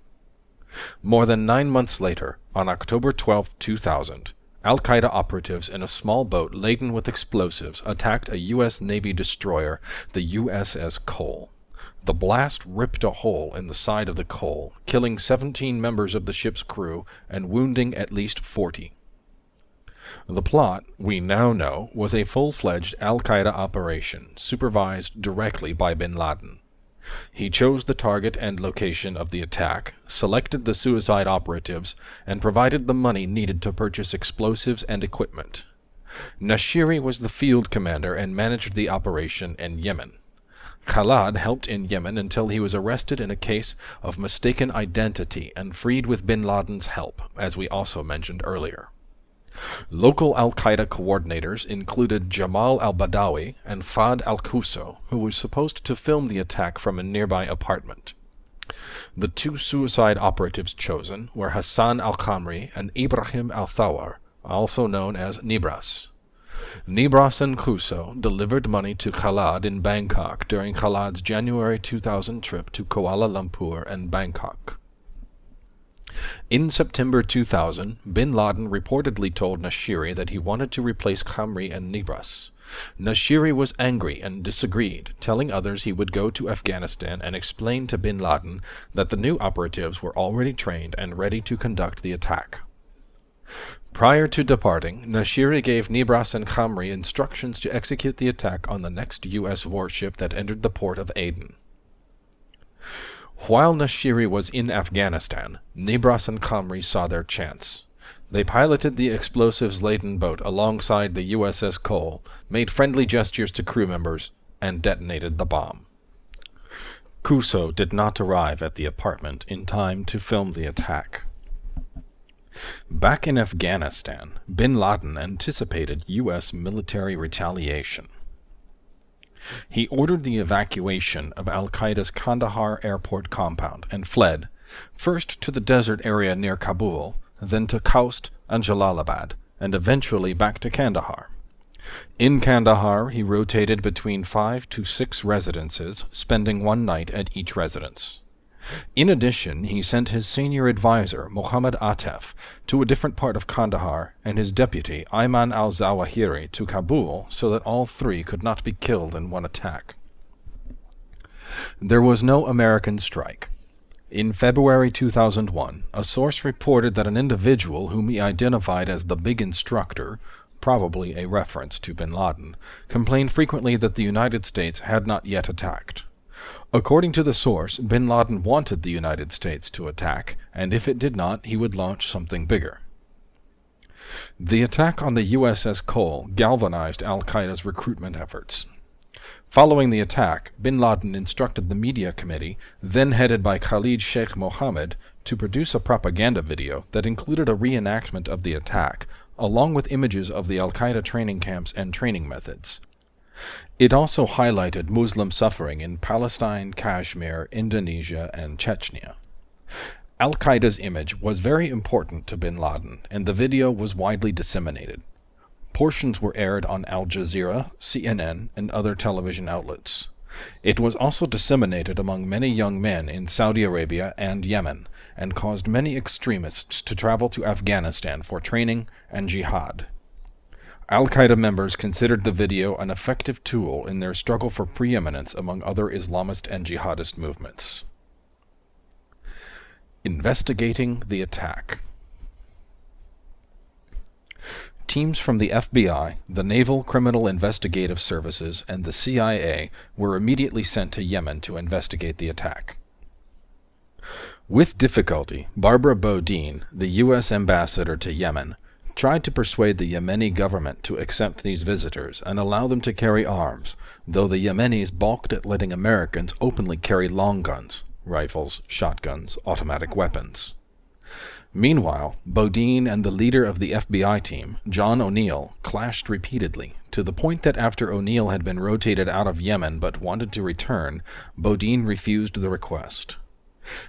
More than 9 months later, on October 12, 2000, Al-Qaeda operatives in a small boat laden with explosives attacked a U.S. Navy destroyer, the USS Cole. The blast ripped a hole in the side of the Cole, killing 17 members of the ship's crew and wounding at least 40. The plot, we now know, was a full-fledged Al-Qaeda operation supervised directly by bin Laden. He chose the target and location of the attack, selected the suicide operatives, and provided the money needed to purchase explosives and equipment. Nashiri was the field commander and managed the operation in Yemen. Khalad helped in Yemen until he was arrested in a case of mistaken identity and freed with bin Laden's help, as we also mentioned earlier. Local Al-Qaeda coordinators included Jamal al-Badawi and Fahd al-Kuso, who was supposed to film the attack from a nearby apartment. The two suicide operatives chosen were Hassan al-Khamri and Ibrahim al-Thawar, also known as Nibras. Nibras and Kuso delivered money to Khalad in Bangkok during Khalad's January 2000 trip to Kuala Lumpur and Bangkok. In September 2000, bin Laden reportedly told Nashiri that he wanted to replace Khamri and Nibras. Nashiri was angry and disagreed, telling others he would go to Afghanistan and explain to bin Laden that the new operatives were already trained and ready to conduct the attack. Prior to departing, Nashiri gave Nibras and Khamri instructions to execute the attack on the next U.S. warship that entered the port of Aden. While Nashiri was in Afghanistan, Nibras and Khamri saw their chance. They piloted the explosives-laden boat alongside the USS Cole, made friendly gestures to crew members, and detonated the bomb. Kuso did not arrive at the apartment in time to film the attack. Back in Afghanistan, bin Laden anticipated U.S. military retaliation. He ordered the evacuation of Al-Qaeda's Kandahar airport compound and fled, first to the desert area near Kabul, then to Khost and Jalalabad, and eventually back to Kandahar. In Kandahar, he rotated between 5 to 6 residences, spending one night at each residence. In addition, he sent his senior advisor, Mohammad Atef, to a different part of Kandahar, and his deputy, Ayman al-Zawahiri, to Kabul, so that all three could not be killed in one attack. There was no American strike. In February 2001, a source reported that an individual whom he identified as the Big Instructor, probably a reference to bin Laden, complained frequently that the United States had not yet attacked. According to the source, bin Laden wanted the United States to attack, and if it did not, he would launch something bigger. The attack on the USS Cole galvanized Al-Qaeda's recruitment efforts. Following the attack, bin Laden instructed the media committee, then headed by Khalid Sheikh Mohammed, to produce a propaganda video that included a reenactment of the attack, along with images of the Al-Qaeda training camps and training methods. It also highlighted Muslim suffering in Palestine, Kashmir, Indonesia, and Chechnya. Al-Qaeda's image was very important to bin Laden, and the video was widely disseminated. Portions were aired on Al Jazeera, CNN, and other television outlets. It was also disseminated among many young men in Saudi Arabia and Yemen, and caused many extremists to travel to Afghanistan for training and jihad. Al-Qaeda members considered the video an effective tool in their struggle for preeminence among other Islamist and jihadist movements. Investigating the attack. Teams from the FBI, the Naval Criminal Investigative Services, and the CIA were immediately sent to Yemen to investigate the attack. With difficulty, Barbara Bodine, the U.S. ambassador to Yemen, tried to persuade the Yemeni government to accept these visitors and allow them to carry arms, though the Yemenis balked at letting Americans openly carry long guns, rifles, shotguns, automatic weapons. Meanwhile, Bodine and the leader of the FBI team, John O'Neill, clashed repeatedly, to the point that after O'Neill had been rotated out of Yemen but wanted to return, Bodine refused the request.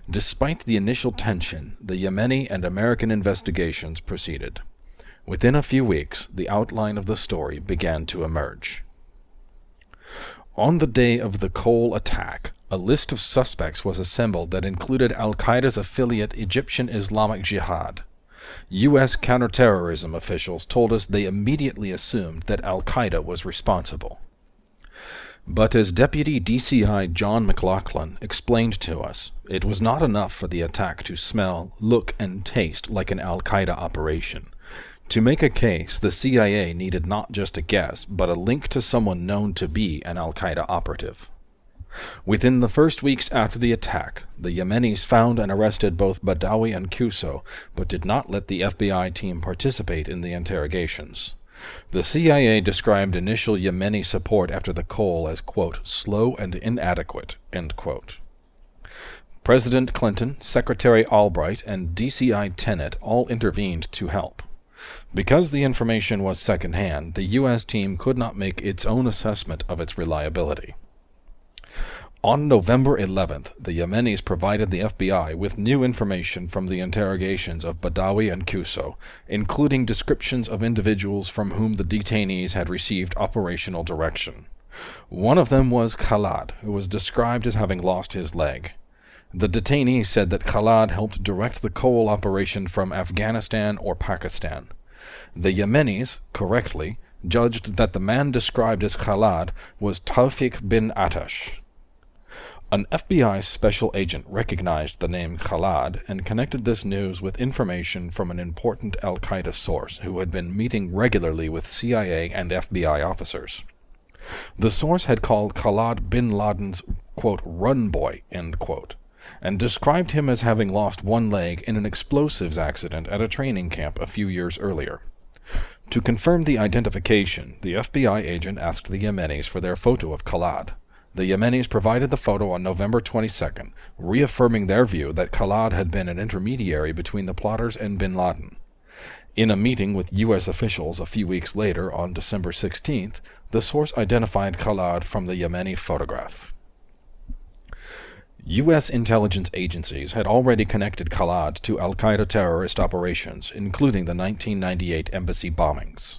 Despite the initial tension, the Yemeni and American investigations proceeded. Within a few weeks, the outline of the story began to emerge. On the day of the Cole attack, a list of suspects was assembled that included al-Qaeda's affiliate Egyptian Islamic Jihad. U.S. counterterrorism officials told us they immediately assumed that al-Qaeda was responsible. But as Deputy DCI John McLaughlin explained to us, it was not enough for the attack to smell, look, and taste like an al-Qaeda operation. To make a case, the CIA needed not just a guess, but a link to someone known to be an al-Qaeda operative. Within the first weeks after the attack, the Yemenis found and arrested both Badawi and Kuso, but did not let the FBI team participate in the interrogations. The CIA described initial Yemeni support after the Cole as, quote, slow and inadequate, end quote. President Clinton, Secretary Albright, and DCI Tenet all intervened to help. Because the information was second-hand, the U.S. team could not make its own assessment of its reliability. On November 11th, the Yemenis provided the FBI with new information from the interrogations of Badawi and Kuso, including descriptions of individuals from whom the detainees had received operational direction. One of them was Khalad, who was described as having lost his leg. The detainee said that Khalad helped direct the Cole operation from Afghanistan or Pakistan. The Yemenis, correctly, judged that the man described as Khalad was Tawfiq bin Atash. An FBI special agent recognized the name Khalad and connected this news with information from an important al-Qaeda source who had been meeting regularly with CIA and FBI officers. The source had called Khalad bin Laden's, quote, run boy, end quote, and described him as having lost one leg in an explosives accident at a training camp a few years earlier. To confirm the identification, the FBI agent asked the Yemenis for their photo of Khalad. The Yemenis provided the photo on November 22nd, reaffirming their view that Khalad had been an intermediary between the plotters and bin Laden. In a meeting with U.S. officials a few weeks later, on December 16th, the source identified Khalad from the Yemeni photograph. U.S. intelligence agencies had already connected Khalad to al-Qaeda terrorist operations, including the 1998 embassy bombings.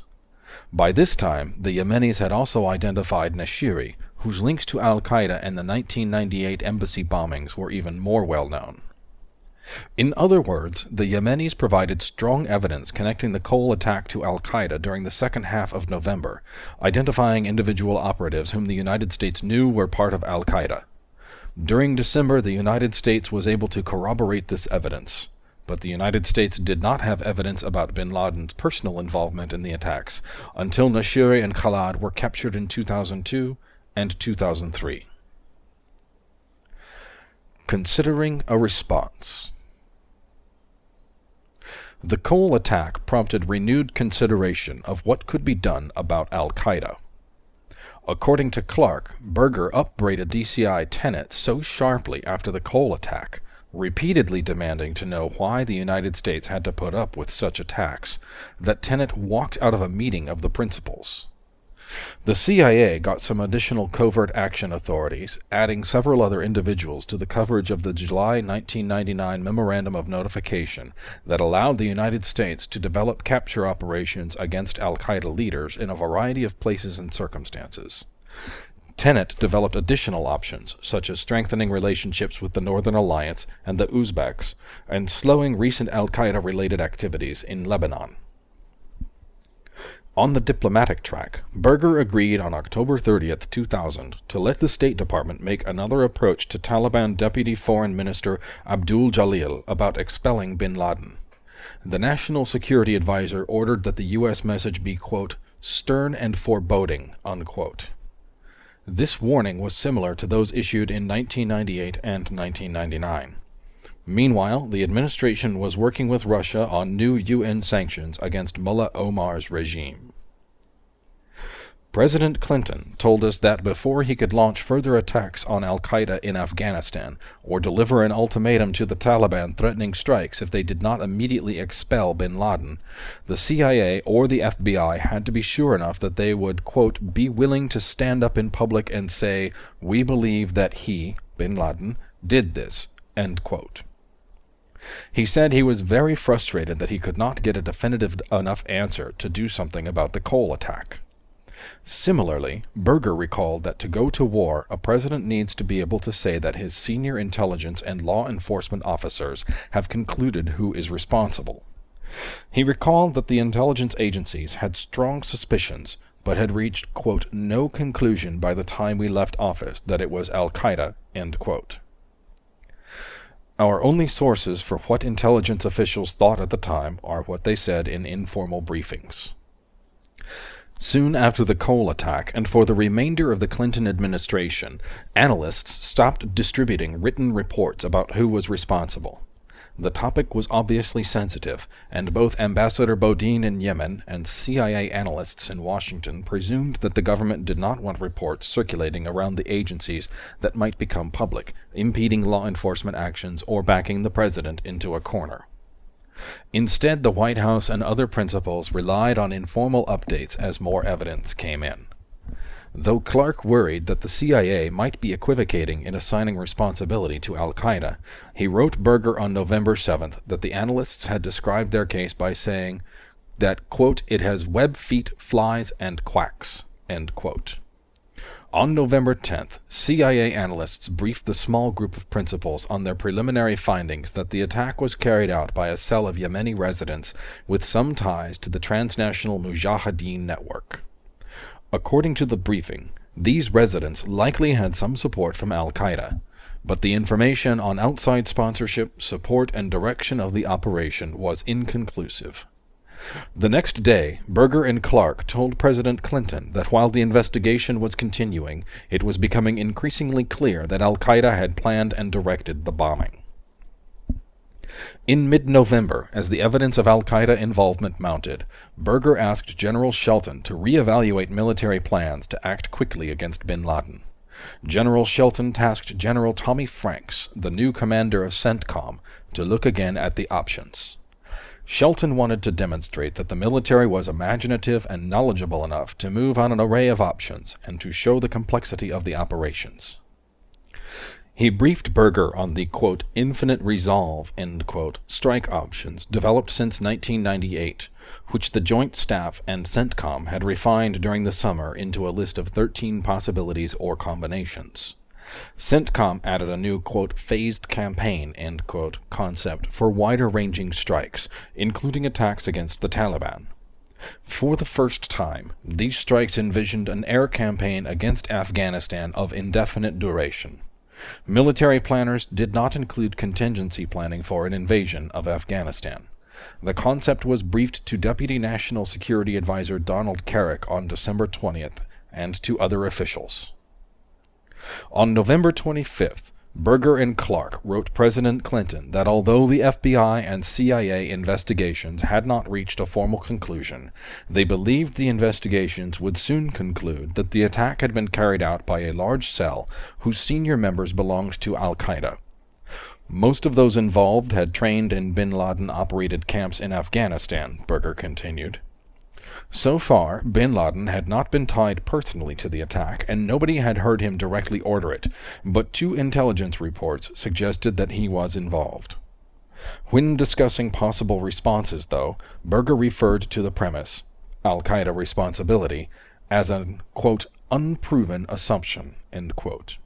By this time, the Yemenis had also identified Nashiri, whose links to al-Qaeda and the 1998 embassy bombings were even more well-known. In other words, the Yemenis provided strong evidence connecting the Cole attack to al-Qaeda during the second half of November, identifying individual operatives whom the United States knew were part of al-Qaeda. During December, the United States was able to corroborate this evidence, but the United States did not have evidence about bin Laden's personal involvement in the attacks until Nashiri and Khalad were captured in 2002 and 2003. Considering a response. The Cole attack prompted renewed consideration of what could be done about al-Qaeda. According to Clark, Berger upbraided DCI Tenet so sharply after the Cole attack, repeatedly demanding to know why the United States had to put up with such attacks, that Tenet walked out of a meeting of the principals. The CIA got some additional covert action authorities, adding several other individuals to the coverage of the July 1999 Memorandum of Notification that allowed the United States to develop capture operations against al-Qaeda leaders in a variety of places and circumstances. Tenet developed additional options, such as strengthening relationships with the Northern Alliance and the Uzbeks, and slowing recent al-Qaeda-related activities in Lebanon. On the diplomatic track, Berger agreed on October 30, 2000, to let the State Department make another approach to Taliban Deputy Foreign Minister Abdul Jalil about expelling bin Laden. The National Security Advisor ordered that the U.S. message be, quote, stern and foreboding, unquote. This warning was similar to those issued in 1998 and 1999. Meanwhile, the administration was working with Russia on new UN sanctions against Mullah Omar's regime. President Clinton told us that before he could launch further attacks on al-Qaeda in Afghanistan, or deliver an ultimatum to the Taliban threatening strikes if they did not immediately expel bin Laden, the CIA or the FBI had to be sure enough that they would, quote, be willing to stand up in public and say, we believe that he, bin Laden, did this, end quote. He said he was very frustrated that he could not get a definitive enough answer to do something about the Cole attack. Similarly, Berger recalled that to go to war, a president needs to be able to say that his senior intelligence and law enforcement officers have concluded who is responsible. He recalled that the intelligence agencies had strong suspicions, but had reached, quote, no conclusion by the time we left office that it was Al-Qaeda, end quote. Our only sources for what intelligence officials thought at the time are what they said in informal briefings. Soon after the Cole attack, and for the remainder of the Clinton administration, analysts stopped distributing written reports about who was responsible. The topic was obviously sensitive, and both Ambassador Bodine in Yemen and CIA analysts in Washington presumed that the government did not want reports circulating around the agencies that might become public, impeding law enforcement actions or backing the president into a corner. Instead, the White House and other principals relied on informal updates as more evidence came in. Though Clark worried that the CIA might be equivocating in assigning responsibility to Al-Qaeda, he wrote Berger on November 7th that the analysts had described their case by saying that, quote, it has web feet, flies, and quacks, end quote. On November 10th, CIA analysts briefed the small group of principals on their preliminary findings that the attack was carried out by a cell of Yemeni residents with some ties to the transnational Mujahideen network. According to the briefing, these residents likely had some support from Al-Qaeda, but the information on outside sponsorship, support, and direction of the operation was inconclusive. The next day, Berger and Clark told President Clinton that while the investigation was continuing, it was becoming increasingly clear that Al-Qaeda had planned and directed the bombing. In mid-November, as the evidence of Al-Qaeda involvement mounted, Berger asked General Shelton to re-evaluate military plans to act quickly against bin Laden. General Shelton tasked General Tommy Franks, the new commander of CENTCOM, to look again at the options. Shelton wanted to demonstrate that the military was imaginative and knowledgeable enough to move on an array of options and to show the complexity of the operations. He briefed Berger on the, quote, infinite resolve, end quote, strike options developed since 1998, which the Joint Staff and CENTCOM had refined during the summer into a list of 13 possibilities or combinations. CENTCOM added a new, quote, phased campaign, end quote, concept for wider-ranging strikes, including attacks against the Taliban. For the first time, these strikes envisioned an air campaign against Afghanistan of indefinite duration. Military planners did not include contingency planning for an invasion of Afghanistan. The concept was briefed to Deputy National Security Advisor Donald Carrick on December 20th and to other officials. On November 25th, Berger and Clark wrote President Clinton that although the FBI and CIA investigations had not reached a formal conclusion, they believed the investigations would soon conclude that the attack had been carried out by a large cell whose senior members belonged to Al-Qaeda. Most of those involved had trained in bin Laden-operated camps in Afghanistan, Berger continued. So far, bin Laden had not been tied personally to the attack, and nobody had heard him directly order it, but 2 intelligence reports suggested that he was involved. When discussing possible responses, though, Berger referred to the premise, Al-Qaeda responsibility, as an, quote, unproven assumption, end quote.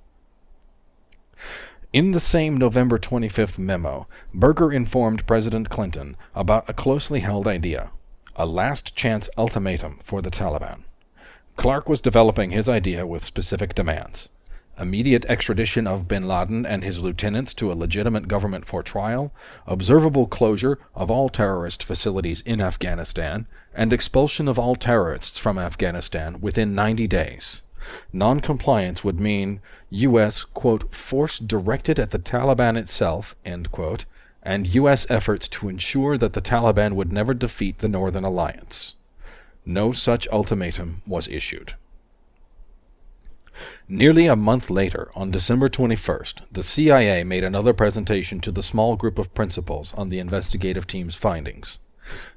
In the same November 25th memo, Berger informed President Clinton about a closely held idea, a last-chance ultimatum for the Taliban. Clark was developing his idea with specific demands: immediate extradition of bin Laden and his lieutenants to a legitimate government for trial, observable closure of all terrorist facilities in Afghanistan, and expulsion of all terrorists from Afghanistan within 90 days. Non-compliance would mean U.S., quote, force directed at the Taliban itself, end quote, and U.S. efforts to ensure that the Taliban would never defeat the Northern Alliance. No such ultimatum was issued. Nearly a month later, on December 21st, the CIA made another presentation to the small group of principals on the investigative team's findings.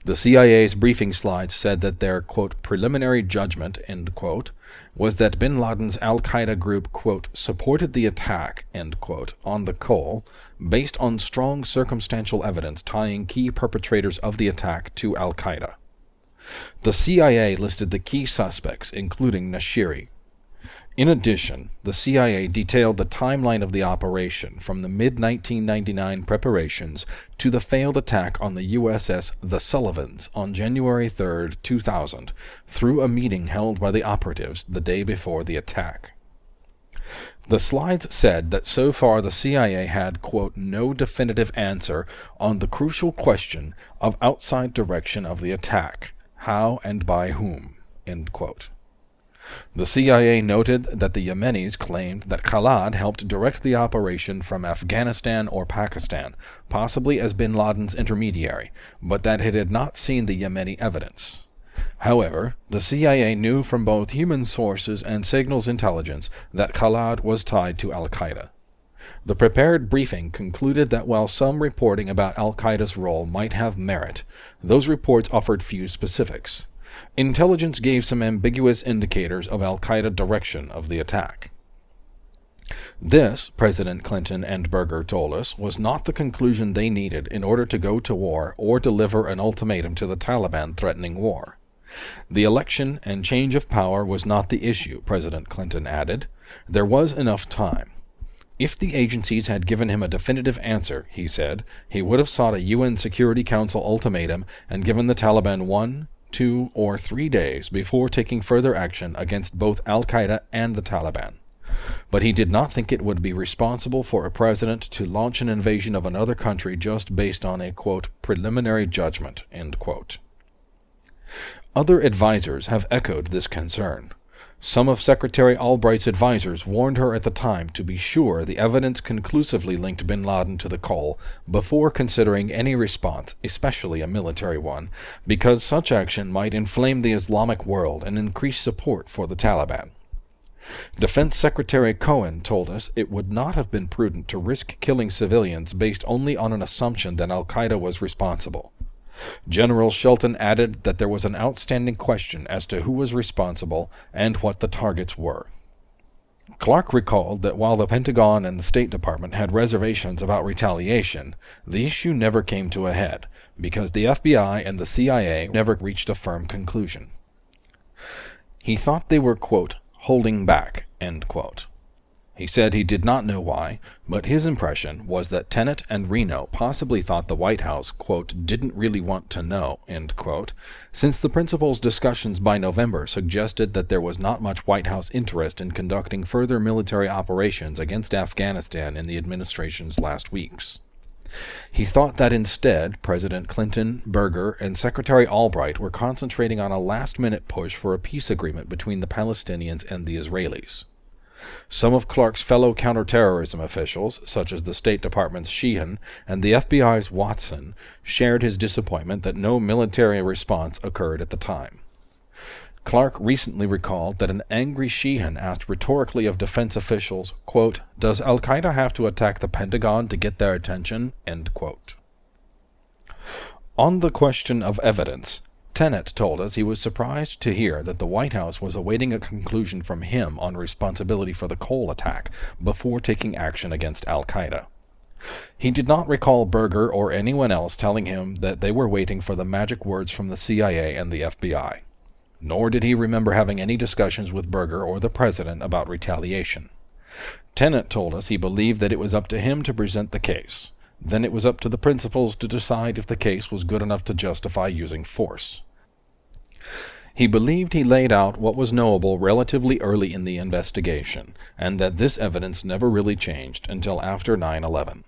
The CIA's briefing slides said that their, quote, preliminary judgment, end quote, was that bin Laden's al-Qaeda group, quote, supported the attack, end quote, on the Cole, based on strong circumstantial evidence tying key perpetrators of the attack to al-Qaeda. The CIA listed the key suspects, including Nashiri. In addition, the CIA detailed the timeline of the operation from the mid-1999 preparations to the failed attack on the USS The Sullivans on January 3, 2000, through a meeting held by the operatives the day before the attack. The slides said that so far the CIA had, quote, no definitive answer on the crucial question of outside direction of the attack, how and by whom, end quote. The CIA noted that the Yemenis claimed that Khalad helped direct the operation from Afghanistan or Pakistan, possibly as bin Laden's intermediary, but that it had not seen the Yemeni evidence. However, the CIA knew from both human sources and signals intelligence that Khalad was tied to al-Qaeda. The prepared briefing concluded that while some reporting about al-Qaeda's role might have merit, those reports offered few specifics. Intelligence gave some ambiguous indicators of al-Qaeda direction of the attack. This, President Clinton and Berger told us, was not the conclusion they needed in order to go to war or deliver an ultimatum to the Taliban threatening war. The election and change of power was not the issue, President Clinton added. There was enough time. If the agencies had given him a definitive answer, he said, he would have sought a UN Security Council ultimatum and given the Taliban 1, 2, or 3 days before taking further action against both al-Qaeda and the Taliban. But he did not think it would be responsible for a president to launch an invasion of another country just based on a, quote, preliminary judgment, end quote. Other advisers have echoed this concern. Some of Secretary Albright's advisers warned her at the time to be sure the evidence conclusively linked bin Laden to the Cole before considering any response, especially a military one, because such action might inflame the Islamic world and increase support for the Taliban. Defense Secretary Cohen told us it would not have been prudent to risk killing civilians based only on an assumption that al-Qaeda was responsible. General Shelton added that there was an outstanding question as to who was responsible and what the targets were. Clark recalled that while the Pentagon and the State Department had reservations about retaliation, the issue never came to a head, because the FBI and the CIA never reached a firm conclusion. He thought they were, quote, holding back, end quote. He said he did not know why, but his impression was that Tenet and Reno possibly thought the White House, quote, didn't really want to know, end quote, since the principal's discussions by November suggested that there was not much White House interest in conducting further military operations against Afghanistan in the administration's last weeks. He thought that instead President Clinton, Berger, and Secretary Albright were concentrating on a last-minute push for a peace agreement between the Palestinians and the Israelis. Some of Clark's fellow counterterrorism officials, such as the State Department's Sheehan and the FBI's Watson, shared his disappointment that no military response occurred at the time. Clark recently recalled that an angry Sheehan asked rhetorically of defense officials, quote, does al-Qaeda have to attack the Pentagon to get their attention, end quote. On the question of evidence, Tenet told us he was surprised to hear that the White House was awaiting a conclusion from him on responsibility for the Cole attack before taking action against al-Qaeda. He did not recall Berger or anyone else telling him that they were waiting for the magic words from the CIA and the FBI. Nor did he remember having any discussions with Berger or the President about retaliation. Tenet told us he believed that it was up to him to present the case. Then it was up to the principals to decide if the case was good enough to justify using force. He believed he laid out what was knowable relatively early in the investigation, and that this evidence never really changed until after 9/11.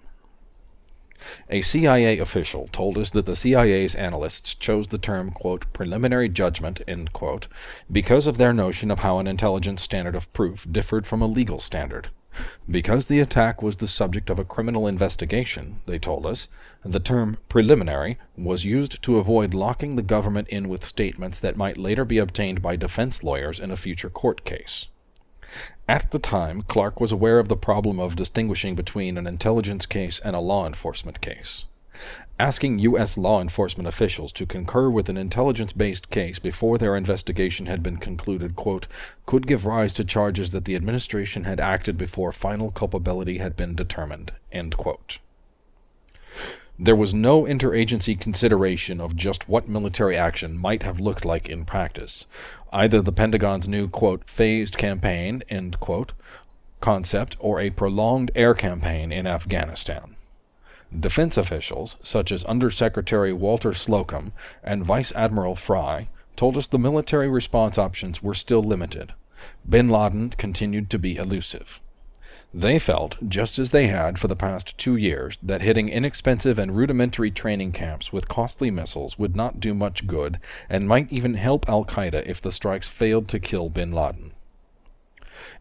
A CIA official told us that the CIA's analysts chose the term, quote, preliminary judgment, end quote, because of their notion of how an intelligence standard of proof differed from a legal standard. Because the attack was the subject of a criminal investigation, they told us, the term preliminary was used to avoid locking the government in with statements that might later be obtained by defense lawyers in a future court case. At the time, Clark was aware of the problem of distinguishing between an intelligence case and a law enforcement case. Asking U.S. law enforcement officials to concur with an intelligence-based case before their investigation had been concluded, quote, could give rise to charges that the administration had acted before final culpability had been determined, end quote. There was no interagency consideration of just what military action might have looked like in practice. Either the Pentagon's new, quote, phased campaign, end quote, concept, or a prolonged air campaign in Afghanistan. Defense officials, such as Undersecretary Walter Slocum and Vice Admiral Fry, told us the military response options were still limited. Bin Laden continued to be elusive. They felt, just as they had for the past 2 years, that hitting inexpensive and rudimentary training camps with costly missiles would not do much good and might even help al-Qaeda if the strikes failed to kill bin Laden.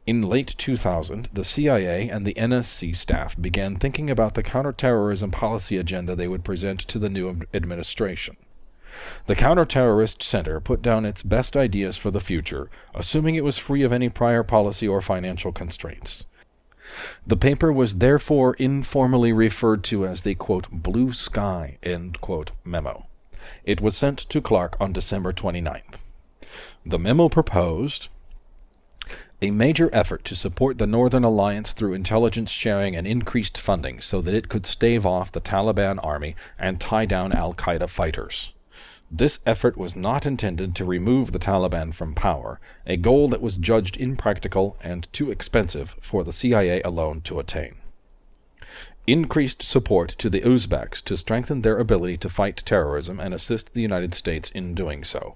In late 2000, the CIA and the NSC staff began thinking about the counterterrorism policy agenda they would present to the new administration. The Counterterrorist Center put down its best ideas for the future, assuming it was free of any prior policy or financial constraints. The paper was therefore informally referred to as the, quote, blue sky, end quote, memo. It was sent to Clark on December 29th. The memo proposed a major effort to support the Northern Alliance through intelligence sharing and increased funding so that it could stave off the Taliban army and tie down al-Qaeda fighters. This effort was not intended to remove the Taliban from power, a goal that was judged impractical and too expensive for the CIA alone to attain. Increased support to the Uzbeks to strengthen their ability to fight terrorism and assist the United States in doing so.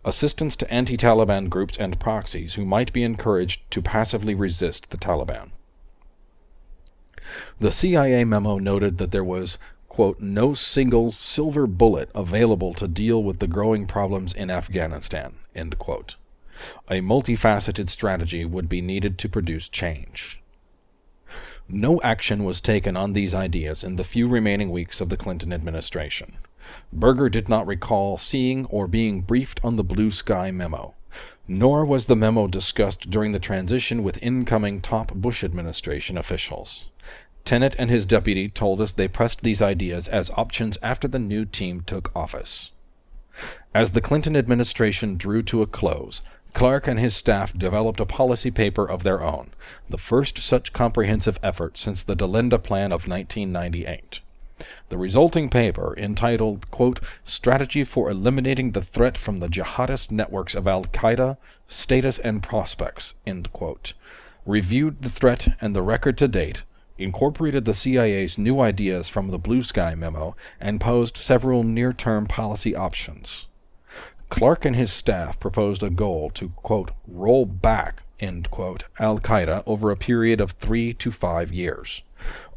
Assistance to anti-Taliban groups and proxies who might be encouraged to passively resist the Taliban. The CIA memo noted that there was, quote, no single silver bullet available to deal with the growing problems in Afghanistan, end quote. A multifaceted strategy would be needed to produce change. No action was taken on these ideas in the few remaining weeks of the Clinton administration. Berger did not recall seeing or being briefed on the Blue Sky memo, nor was the memo discussed during the transition with incoming top Bush administration officials. Tenet and his deputy told us they pressed these ideas as options after the new team took office. As the Clinton administration drew to a close, Clark and his staff developed a policy paper of their own, the first such comprehensive effort since the Delenda Plan of 1998. The resulting paper, entitled, quote, Strategy for Eliminating the Threat from the Jihadist Networks of Al-Qaeda, Status and Prospects, end quote, reviewed the threat and the record to date, incorporated the CIA's new ideas from the Blue Sky memo, and posed several near-term policy options. Clark and his staff proposed a goal to, quote, roll back, end quote, Al-Qaeda over a period of 3 to 5 years.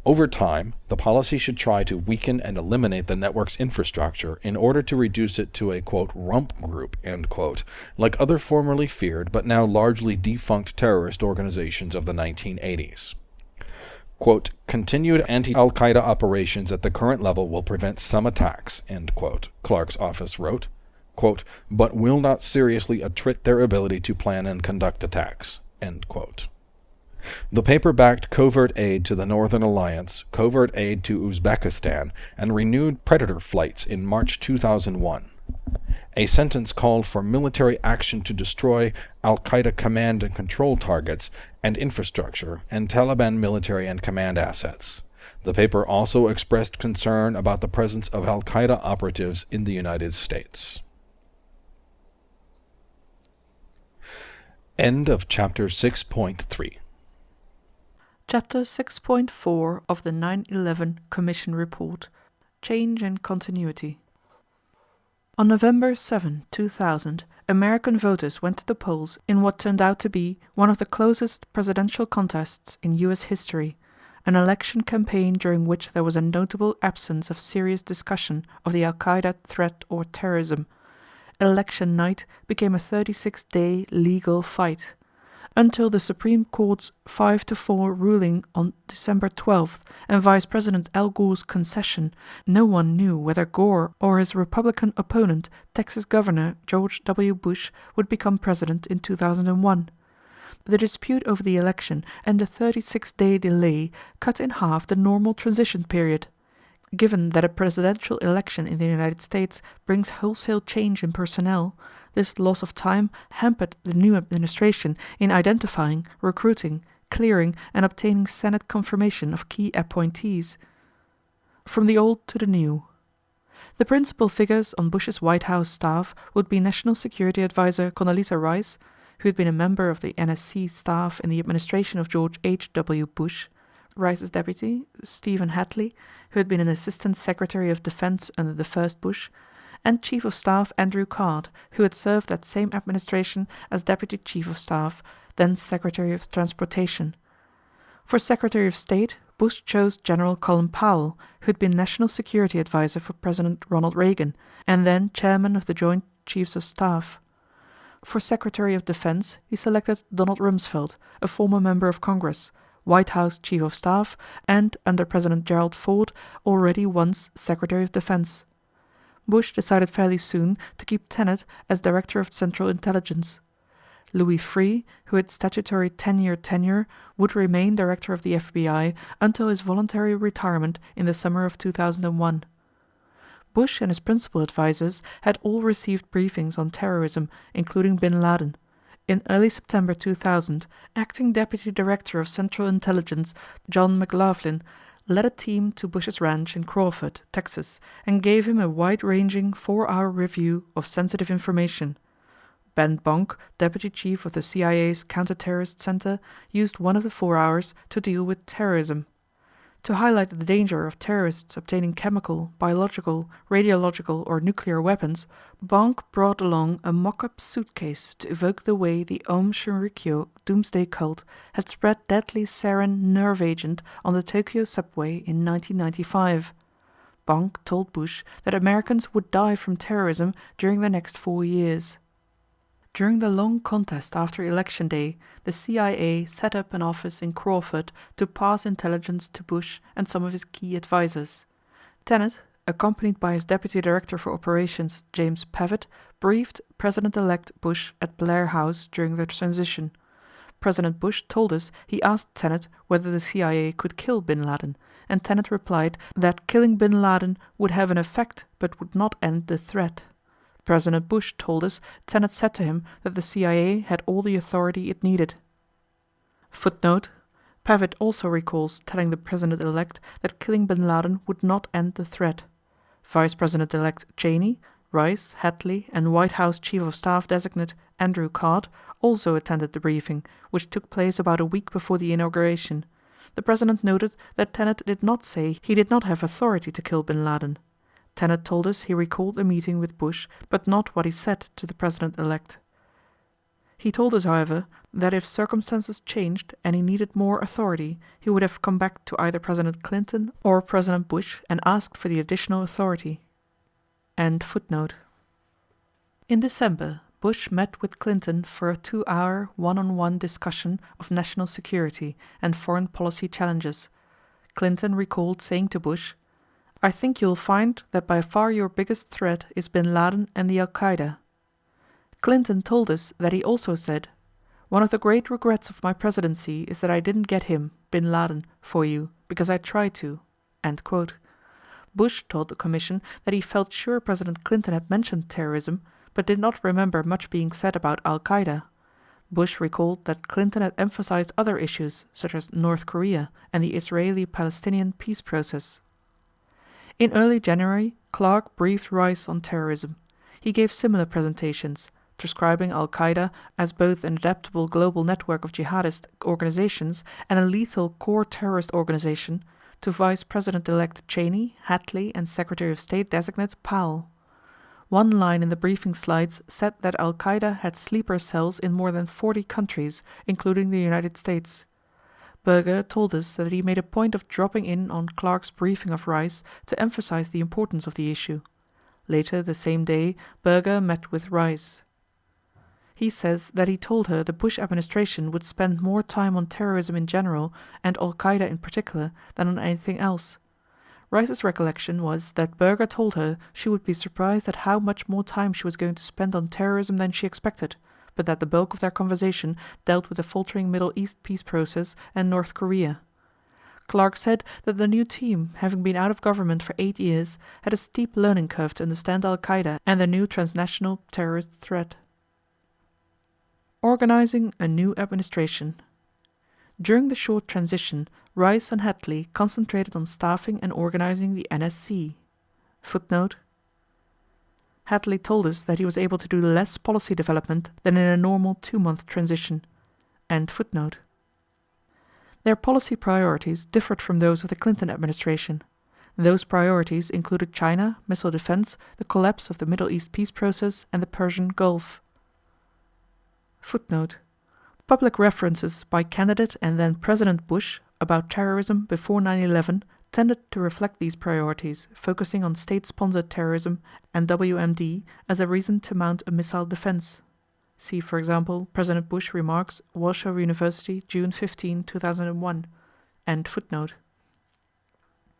Over time, the policy should try to weaken and eliminate the network's infrastructure in order to reduce it to a, quote, rump group, end quote, like other formerly feared but now largely defunct terrorist organizations of the 1980s. Quote, continued anti-Al-Qaeda operations at the current level will prevent some attacks, end quote, Clark's office wrote, quote, but will not seriously attrit their ability to plan and conduct attacks, end quote. The paper backed covert aid to the Northern Alliance, covert aid to Uzbekistan, and renewed Predator flights in March 2001. A sentence called for military action to destroy al-Qaeda command and control targets and infrastructure and Taliban military and command assets. The paper also expressed concern about the presence of al-Qaeda operatives in the United States. End of Chapter 6.3. Chapter 6.4 of the 9/11 Commission Report, Change and Continuity. On November 7, 2000, American voters went to the polls in what turned out to be one of the closest presidential contests in U.S. history, an election campaign during which there was a notable absence of serious discussion of the al-Qaeda threat or terrorism. Election night became a 36-day legal fight, until the Supreme Court's 5-4 ruling on December 12th and Vice President Al Gore's concession. No one knew whether Gore or his Republican opponent, Texas Governor George W. Bush, would become president in 2001. The dispute over the election and the 36-day delay cut in half the normal transition period. Given that a presidential election in the United States brings wholesale change in personnel, this loss of time hampered the new administration in identifying, recruiting, clearing, and obtaining Senate confirmation of key appointees. From the old to the new. The principal figures on Bush's White House staff would be National Security Advisor Condoleezza Rice, who had been a member of the NSC staff in the administration of George H.W. Bush, Rice's deputy, Stephen Hadley, who had been an Assistant Secretary of Defense under the first Bush, and Chief of Staff Andrew Card, who had served that same administration as Deputy Chief of Staff, then Secretary of Transportation. For Secretary of State, Bush chose General Colin Powell, who had been National Security Advisor for President Ronald Reagan, and then Chairman of the Joint Chiefs of Staff. For Secretary of Defense, he selected Donald Rumsfeld, a former member of Congress, White House Chief of Staff, and, under President Gerald Ford, already once Secretary of Defense. Bush decided fairly soon to keep Tenet as Director of Central Intelligence. Louis Freeh, who had statutory 10-year tenure, would remain Director of the FBI until his voluntary retirement in the summer of 2001. Bush and his principal advisors had all received briefings on terrorism, including bin Laden. In early September 2000, Acting Deputy Director of Central Intelligence John McLaughlin led a team to Bush's ranch in Crawford, Texas, and gave him a wide-ranging 4-hour review of sensitive information. Ben Bonk, Deputy Chief of the CIA's Counter-Terrorist Center, used one of the 4 hours to deal with terrorism. To highlight the danger of terrorists obtaining chemical, biological, radiological or nuclear weapons, Bonk brought along a mock-up suitcase to evoke the way the Aum Shinrikyo doomsday cult had spread deadly sarin nerve agent on the Tokyo subway in 1995. Bonk told Bush that Americans would die from terrorism during the next 4 years. During the long contest after Election Day, the CIA set up an office in Crawford to pass intelligence to Bush and some of his key advisors. Tenet, accompanied by his Deputy Director for Operations, James Pavitt, briefed President-elect Bush at Blair House during the transition. President Bush told us he asked Tenet whether the CIA could kill bin Laden, and Tenet replied that killing bin Laden would have an effect but would not end the threat. President Bush told us Tenet said to him that the CIA had all the authority it needed. Footnote: Pavitt also recalls telling the President-elect that killing bin Laden would not end the threat. Vice President-elect Cheney, Rice, Hadley, and White House Chief of Staff designate Andrew Card also attended the briefing, which took place about a week before the inauguration. The President noted that Tenet did not say he did not have authority to kill bin Laden. Tenet told us he recalled a meeting with Bush, but not what he said to the President-elect. He told us, however, that if circumstances changed and he needed more authority, he would have come back to either President Clinton or President Bush and asked for the additional authority. End footnote. In December, Bush met with Clinton for a 2-hour one-on-one discussion of national security and foreign policy challenges. Clinton recalled saying to Bush, "I think you'll find that by far your biggest threat is bin Laden and the Al-Qaeda." Clinton told us that he also said, "One of the great regrets of my presidency is that I didn't get him, bin Laden, for you, because I tried to." End quote. Bush told the commission that he felt sure President Clinton had mentioned terrorism, but did not remember much being said about Al-Qaeda. Bush recalled that Clinton had emphasized other issues, such as North Korea and the Israeli-Palestinian peace process. In early January, Clark briefed Rice on terrorism. He gave similar presentations, describing Al-Qaeda as both an adaptable global network of jihadist organizations and a lethal core terrorist organization, to Vice President-elect Cheney, Hadley, and Secretary of State designate Powell. One line in the briefing slides said that Al-Qaeda had sleeper cells in more than 40 countries, including the United States. Berger told us that he made a point of dropping in on Clark's briefing of Rice to emphasize the importance of the issue. Later the same day, Berger met with Rice. He says that he told her the Bush administration would spend more time on terrorism in general, and Al-Qaeda in particular, than on anything else. Rice's recollection was that Berger told her she would be surprised at how much more time she was going to spend on terrorism than she expected, but that the bulk of their conversation dealt with the faltering Middle East peace process and North Korea. Clarke said that the new team, having been out of government for 8 years, had a steep learning curve to understand Al-Qaeda and the new transnational terrorist threat. Organizing a new administration. During the short transition, Rice and Hadley concentrated on staffing and organizing the NSC. Footnote: Hadley told us that he was able to do less policy development than in a normal 2-month transition. End footnote. Their policy priorities differed from those of the Clinton administration. Those priorities included China, missile defense, the collapse of the Middle East peace process, and the Persian Gulf. Footnote: Public references by candidate and then President Bush about terrorism before 9/11 tended to reflect these priorities, focusing on state-sponsored terrorism and WMD as a reason to mount a missile defense. See, for example, President Bush remarks, Warsaw University, June 15, 2001. End footnote.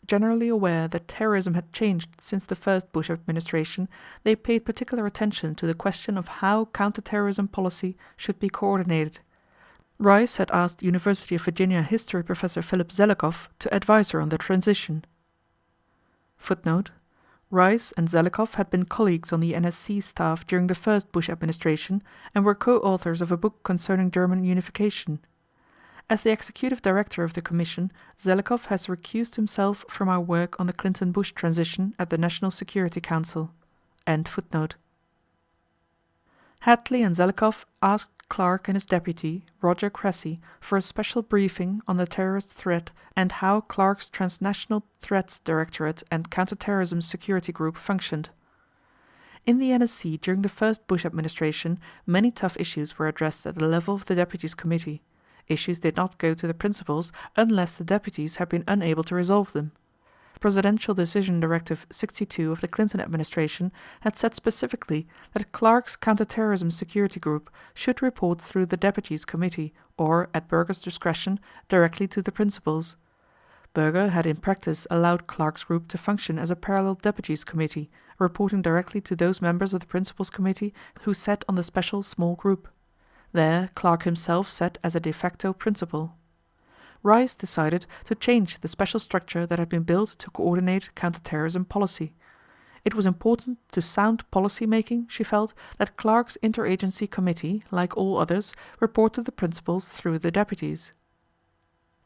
Generally aware that terrorism had changed since the first Bush administration, they paid particular attention to the question of how counterterrorism policy should be coordinated. Rice had asked University of Virginia history professor Philip Zelikow to advise her on the transition. Footnote: Rice and Zelikow had been colleagues on the NSC staff during the first Bush administration and were co-authors of a book concerning German unification. As the executive director of the commission, Zelikow has recused himself from our work on the Clinton-Bush transition at the National Security Council. End footnote. Hadley and Zelikow asked Clarke and his deputy, Roger Cressy, for a special briefing on the terrorist threat and how Clarke's Transnational Threats Directorate and Counterterrorism Security Group functioned. In the NSC during the first Bush administration, many tough issues were addressed at the level of the Deputies Committee. Issues did not go to the principals unless the deputies had been unable to resolve them. Presidential Decision Directive 62 of the Clinton administration had said specifically that Clarke's Counterterrorism Security Group should report through the Deputies Committee or, at Berger's discretion, directly to the principals. Berger had in practice allowed Clarke's group to function as a parallel Deputies Committee, reporting directly to those members of the Principals Committee who sat on the special small group. There, Clarke himself sat as a de facto principal. Rice decided to change the special structure that had been built to coordinate counterterrorism policy. It was important to sound policy making, she felt, that Clarke's interagency committee, like all others, report to the principals through the deputies.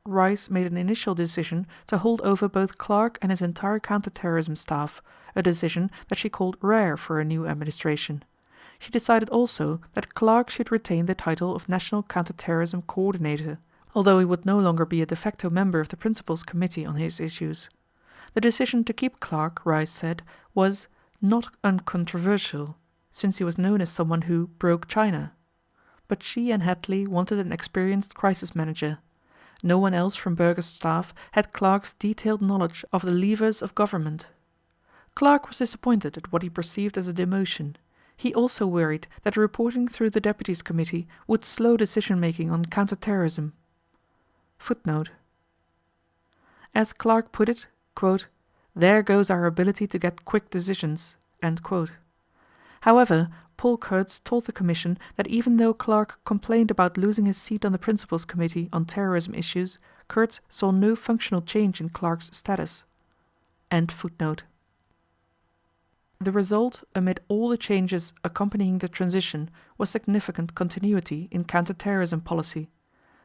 Rice made an initial decision to hold over both Clarke and his entire counterterrorism staff, a decision that she called rare for a new administration. She decided also that Clarke should retain the title of National Counterterrorism Coordinator, although he would no longer be a de facto member of the Principals Committee on his issues. The decision to keep Clarke, Rice said, was not uncontroversial, since he was known as someone who broke China. But she and Hadley wanted an experienced crisis manager. No one else from Berger's staff had Clarke's detailed knowledge of the levers of government. Clarke was disappointed at what he perceived as a demotion. He also worried that reporting through the Deputies Committee would slow decision-making on counterterrorism. Footnote: As Clarke put it, quote, "There goes our ability to get quick decisions." End quote. However, Paul Kurtz told the Commission that even though Clarke complained about losing his seat on the Principals Committee on terrorism issues, Kurtz saw no functional change in Clarke's status. End footnote. The result, amid all the changes accompanying the transition, was significant continuity in counterterrorism policy.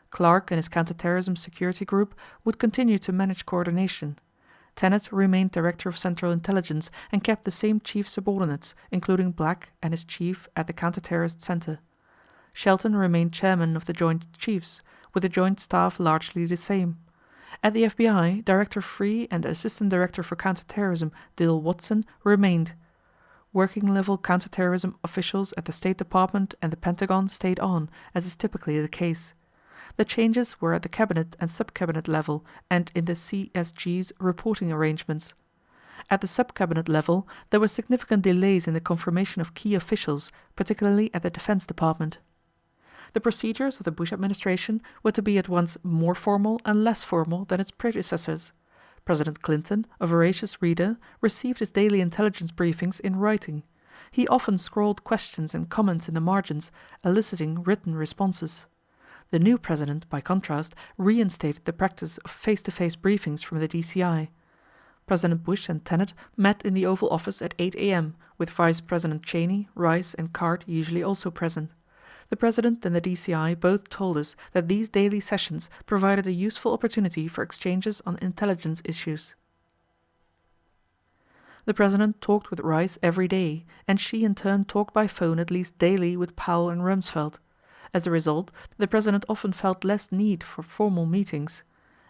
Clarke and his Counterterrorism Security Group would continue to manage coordination. Tenet remained Director of Central Intelligence and kept the same chief subordinates, including Black and his chief at the Counter-Terrorist Center. Shelton remained chairman of the Joint Chiefs, with the joint staff largely the same. At the FBI, Director Free and Assistant Director for Counterterrorism Dill Watson remained. Working-level counterterrorism officials at the State Department and the Pentagon stayed on, as is typically the case. The changes were at the cabinet and sub-cabinet level and in the CSG's reporting arrangements. At the sub-cabinet level, there were significant delays in the confirmation of key officials, particularly at the Defense Department. The procedures of the Bush administration were to be at once more formal and less formal than its predecessors. President Clinton, a voracious reader, received his daily intelligence briefings in writing. He often scrawled questions and comments in the margins, eliciting written responses. The new president, by contrast, reinstated the practice of face-to-face briefings from the DCI. President Bush and Tenet met in the Oval Office at 8 a.m., with Vice President Cheney, Rice and Card usually also present. The President and the DCI both told us that these daily sessions provided a useful opportunity for exchanges on intelligence issues. The President talked with Rice every day, and she in turn talked by phone at least daily with Powell and Rumsfeld. As a result, the President often felt less need for formal meetings.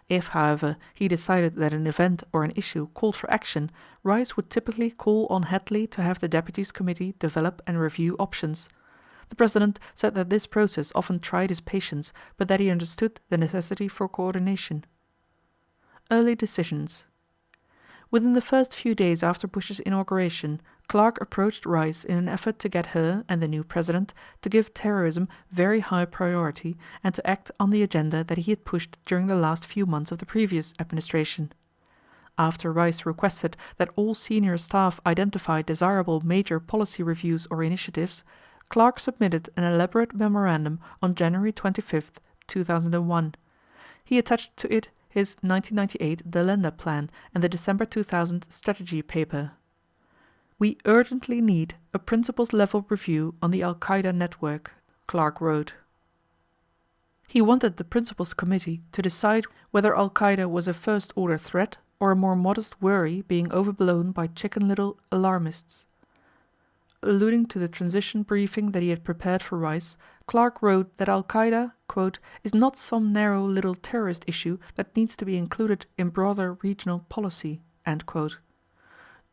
If, however, he decided that an event or an issue called for action, Rice would typically call on Hadley to have the Deputies Committee develop and review options. The President said that this process often tried his patience, but that he understood the necessity for coordination. Early decisions. Within the first few days after Bush's inauguration, Clark approached Rice in an effort to get her and the new president to give terrorism very high priority and to act on the agenda that he had pushed during the last few months of the previous administration. After Rice requested that all senior staff identify desirable major policy reviews or initiatives, Clark submitted an elaborate memorandum on January 25, 2001. He attached to it his 1998 Delenda Plan and the December 2000 strategy paper. "We urgently need a principles-level review on the Al-Qaeda network," Clark wrote. He wanted the Principles Committee to decide whether Al-Qaeda was a first-order threat or a more modest worry being overblown by chicken-little alarmists. Alluding to the transition briefing that he had prepared for Rice, Clark wrote that Al-Qaeda, quote, "is not some narrow little terrorist issue that needs to be included in broader regional policy," end quote.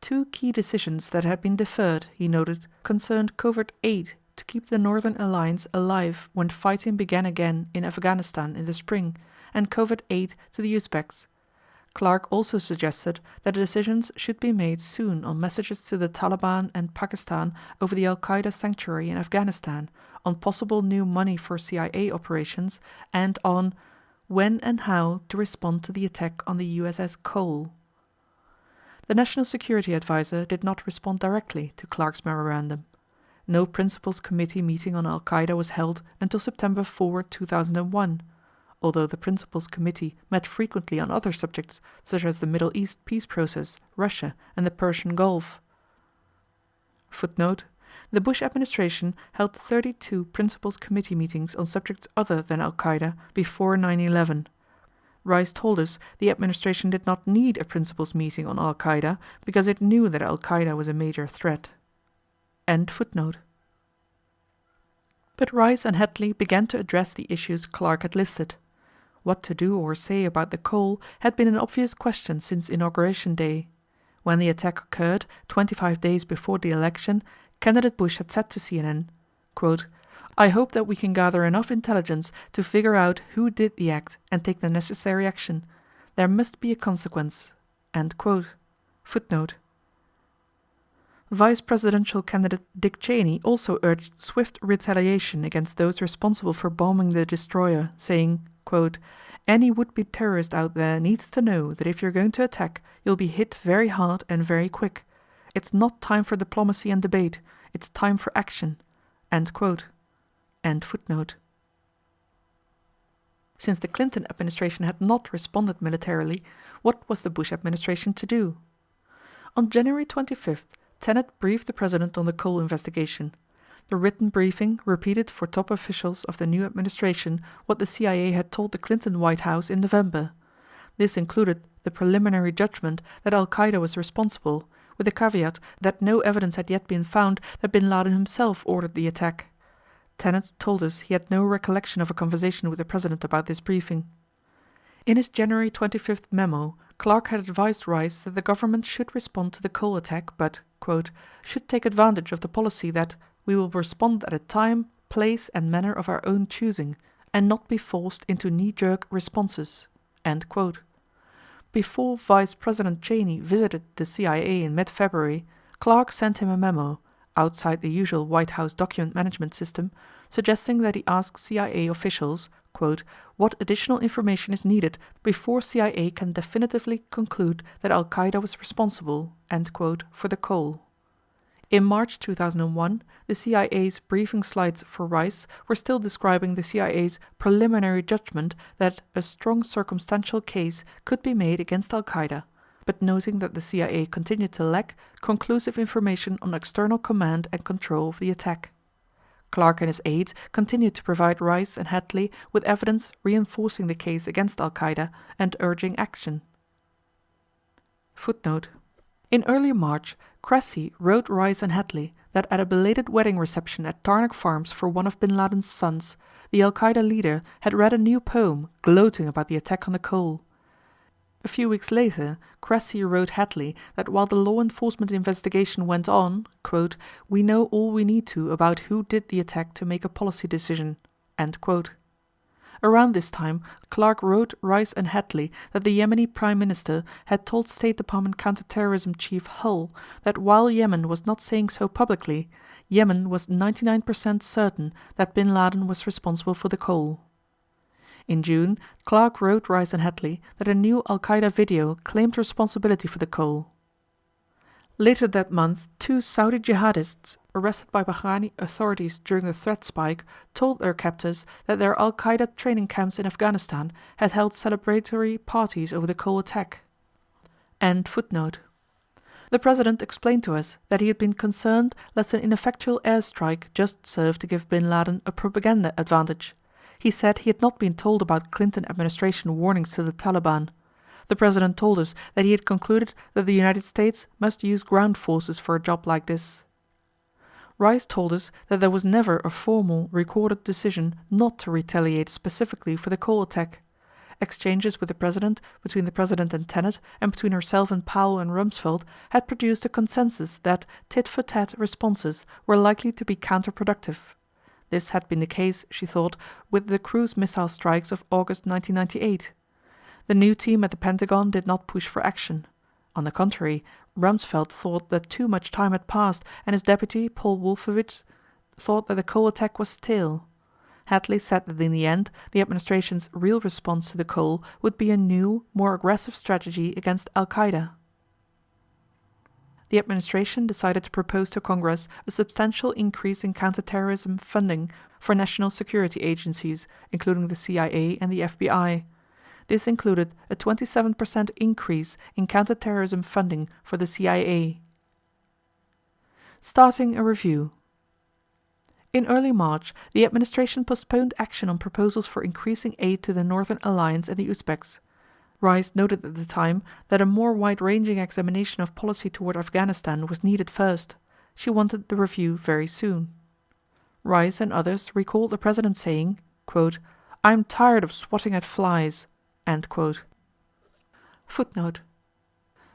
Two key decisions that had been deferred, he noted, concerned Covert Aid to keep the Northern Alliance alive when fighting began again in Afghanistan in the spring, and Covert Aid to the Uzbeks. Clark also suggested that decisions should be made soon on messages to the Taliban and Pakistan over the Al-Qaeda sanctuary in Afghanistan, on possible new money for CIA operations, and on when and how to respond to the attack on the USS Cole. The National Security Advisor did not respond directly to Clark's memorandum. No Principles Committee meeting on Al-Qaeda was held until September 4, 2001. Although the Principles Committee met frequently on other subjects, such as the Middle East peace process, Russia, and the Persian Gulf. Footnote: the Bush administration held 32 Principles Committee meetings on subjects other than Al-Qaeda before 9/11. Rice told us the administration did not need a Principles meeting on Al-Qaeda because it knew that Al-Qaeda was a major threat. End footnote. But Rice and Hadley began to address the issues Clark had listed. What to do or say about the Cole had been an obvious question since Inauguration Day. When the attack occurred, 25 days before the election, candidate Bush had said to CNN, quote, "I hope that we can gather enough intelligence to figure out who did the act and take the necessary action. There must be a consequence." End quote. Footnote. Vice presidential candidate Dick Cheney also urged swift retaliation against those responsible for bombing the destroyer, saying, quote, "Any would-be terrorist out there needs to know that if you're going to attack, you'll be hit very hard and very quick. It's not time for diplomacy and debate. It's time for action." End quote. End footnote. Since the Clinton administration had not responded militarily, what was the Bush administration to do? On January 25th, Tenet briefed the president on the Cole investigation. The written briefing repeated for top officials of the new administration what the CIA had told the Clinton White House in November. This included the preliminary judgment that Al-Qaeda was responsible, with the caveat that no evidence had yet been found that bin Laden himself ordered the attack. Tenet told us he had no recollection of a conversation with the president about this briefing. In his January 25th memo, Clark had advised Rice that the government should respond to the Cole attack but, quote, "should take advantage of the policy that we will respond at a time, place and manner of our own choosing, and not be forced into knee-jerk responses." End quote. Before Vice President Cheney visited the CIA in mid-February, Clark sent him a memo, outside the usual White House document management system, suggesting that he ask CIA officials, quote, "what additional information is needed before CIA can definitively conclude that Al-Qaeda was responsible," end quote, for the Cole. In March 2001, the CIA's briefing slides for Rice were still describing the CIA's preliminary judgment that a strong circumstantial case could be made against al-Qaeda, but noting that the CIA continued to lack conclusive information on external command and control of the attack. Clark and his aides continued to provide Rice and Hadley with evidence reinforcing the case against al-Qaeda and urging action. Footnote: in early March, Cressy wrote Rice and Hadley that at a belated wedding reception at Tarnock Farms for one of bin Laden's sons, the al-Qaeda leader had read a new poem gloating about the attack on the Cole. A few weeks later, Cressy wrote Hadley that while the law enforcement investigation went on, quote, "we know all we need to about who did the attack to make a policy decision." End quote. Around this time, Clark wrote Rice and Hadley that the Yemeni Prime Minister had told State Department counterterrorism chief Hull that while Yemen was not saying so publicly, Yemen was 99% certain that bin Laden was responsible for the Cole. In June, Clark wrote Rice and Hadley that a new al-Qaeda video claimed responsibility for the Cole. Later that month, 2 Saudi jihadists arrested by Bahraini authorities during the threat spike told their captors that their al-Qaeda training camps in Afghanistan had held celebratory parties over the Cole attack. End footnote. The President explained to us that he had been concerned lest an ineffectual airstrike just served to give bin Laden a propaganda advantage. He said he had not been told about Clinton administration warnings to the Taliban. The President told us that he had concluded that the United States must use ground forces for a job like this. Rice told us that there was never a formal, recorded decision not to retaliate specifically for the Cole attack. Exchanges with the President, between the President and Tenet, and between herself and Powell and Rumsfeld had produced a consensus that tit-for-tat responses were likely to be counterproductive. This had been the case, she thought, with the cruise missile strikes of August 1998. The new team at the Pentagon did not push for action. On the contrary, Rumsfeld thought that too much time had passed, and his deputy, Paul Wolfowitz, thought that the Cole attack was stale. Hadley said that in the end, the administration's real response to the Cole would be a new, more aggressive strategy against al-Qaeda. The administration decided to propose to Congress a substantial increase in counterterrorism funding for national security agencies, including the CIA and the FBI. This included a 27% increase in counterterrorism funding for the CIA. Starting a review. In early March, the administration postponed action on proposals for increasing aid to the Northern Alliance and the Uzbeks. Rice noted at the time that a more wide-ranging examination of policy toward Afghanistan was needed first. She wanted the review very soon. Rice and others recalled the President saying, quote, "I'm tired of swatting at flies." End quote. Footnote.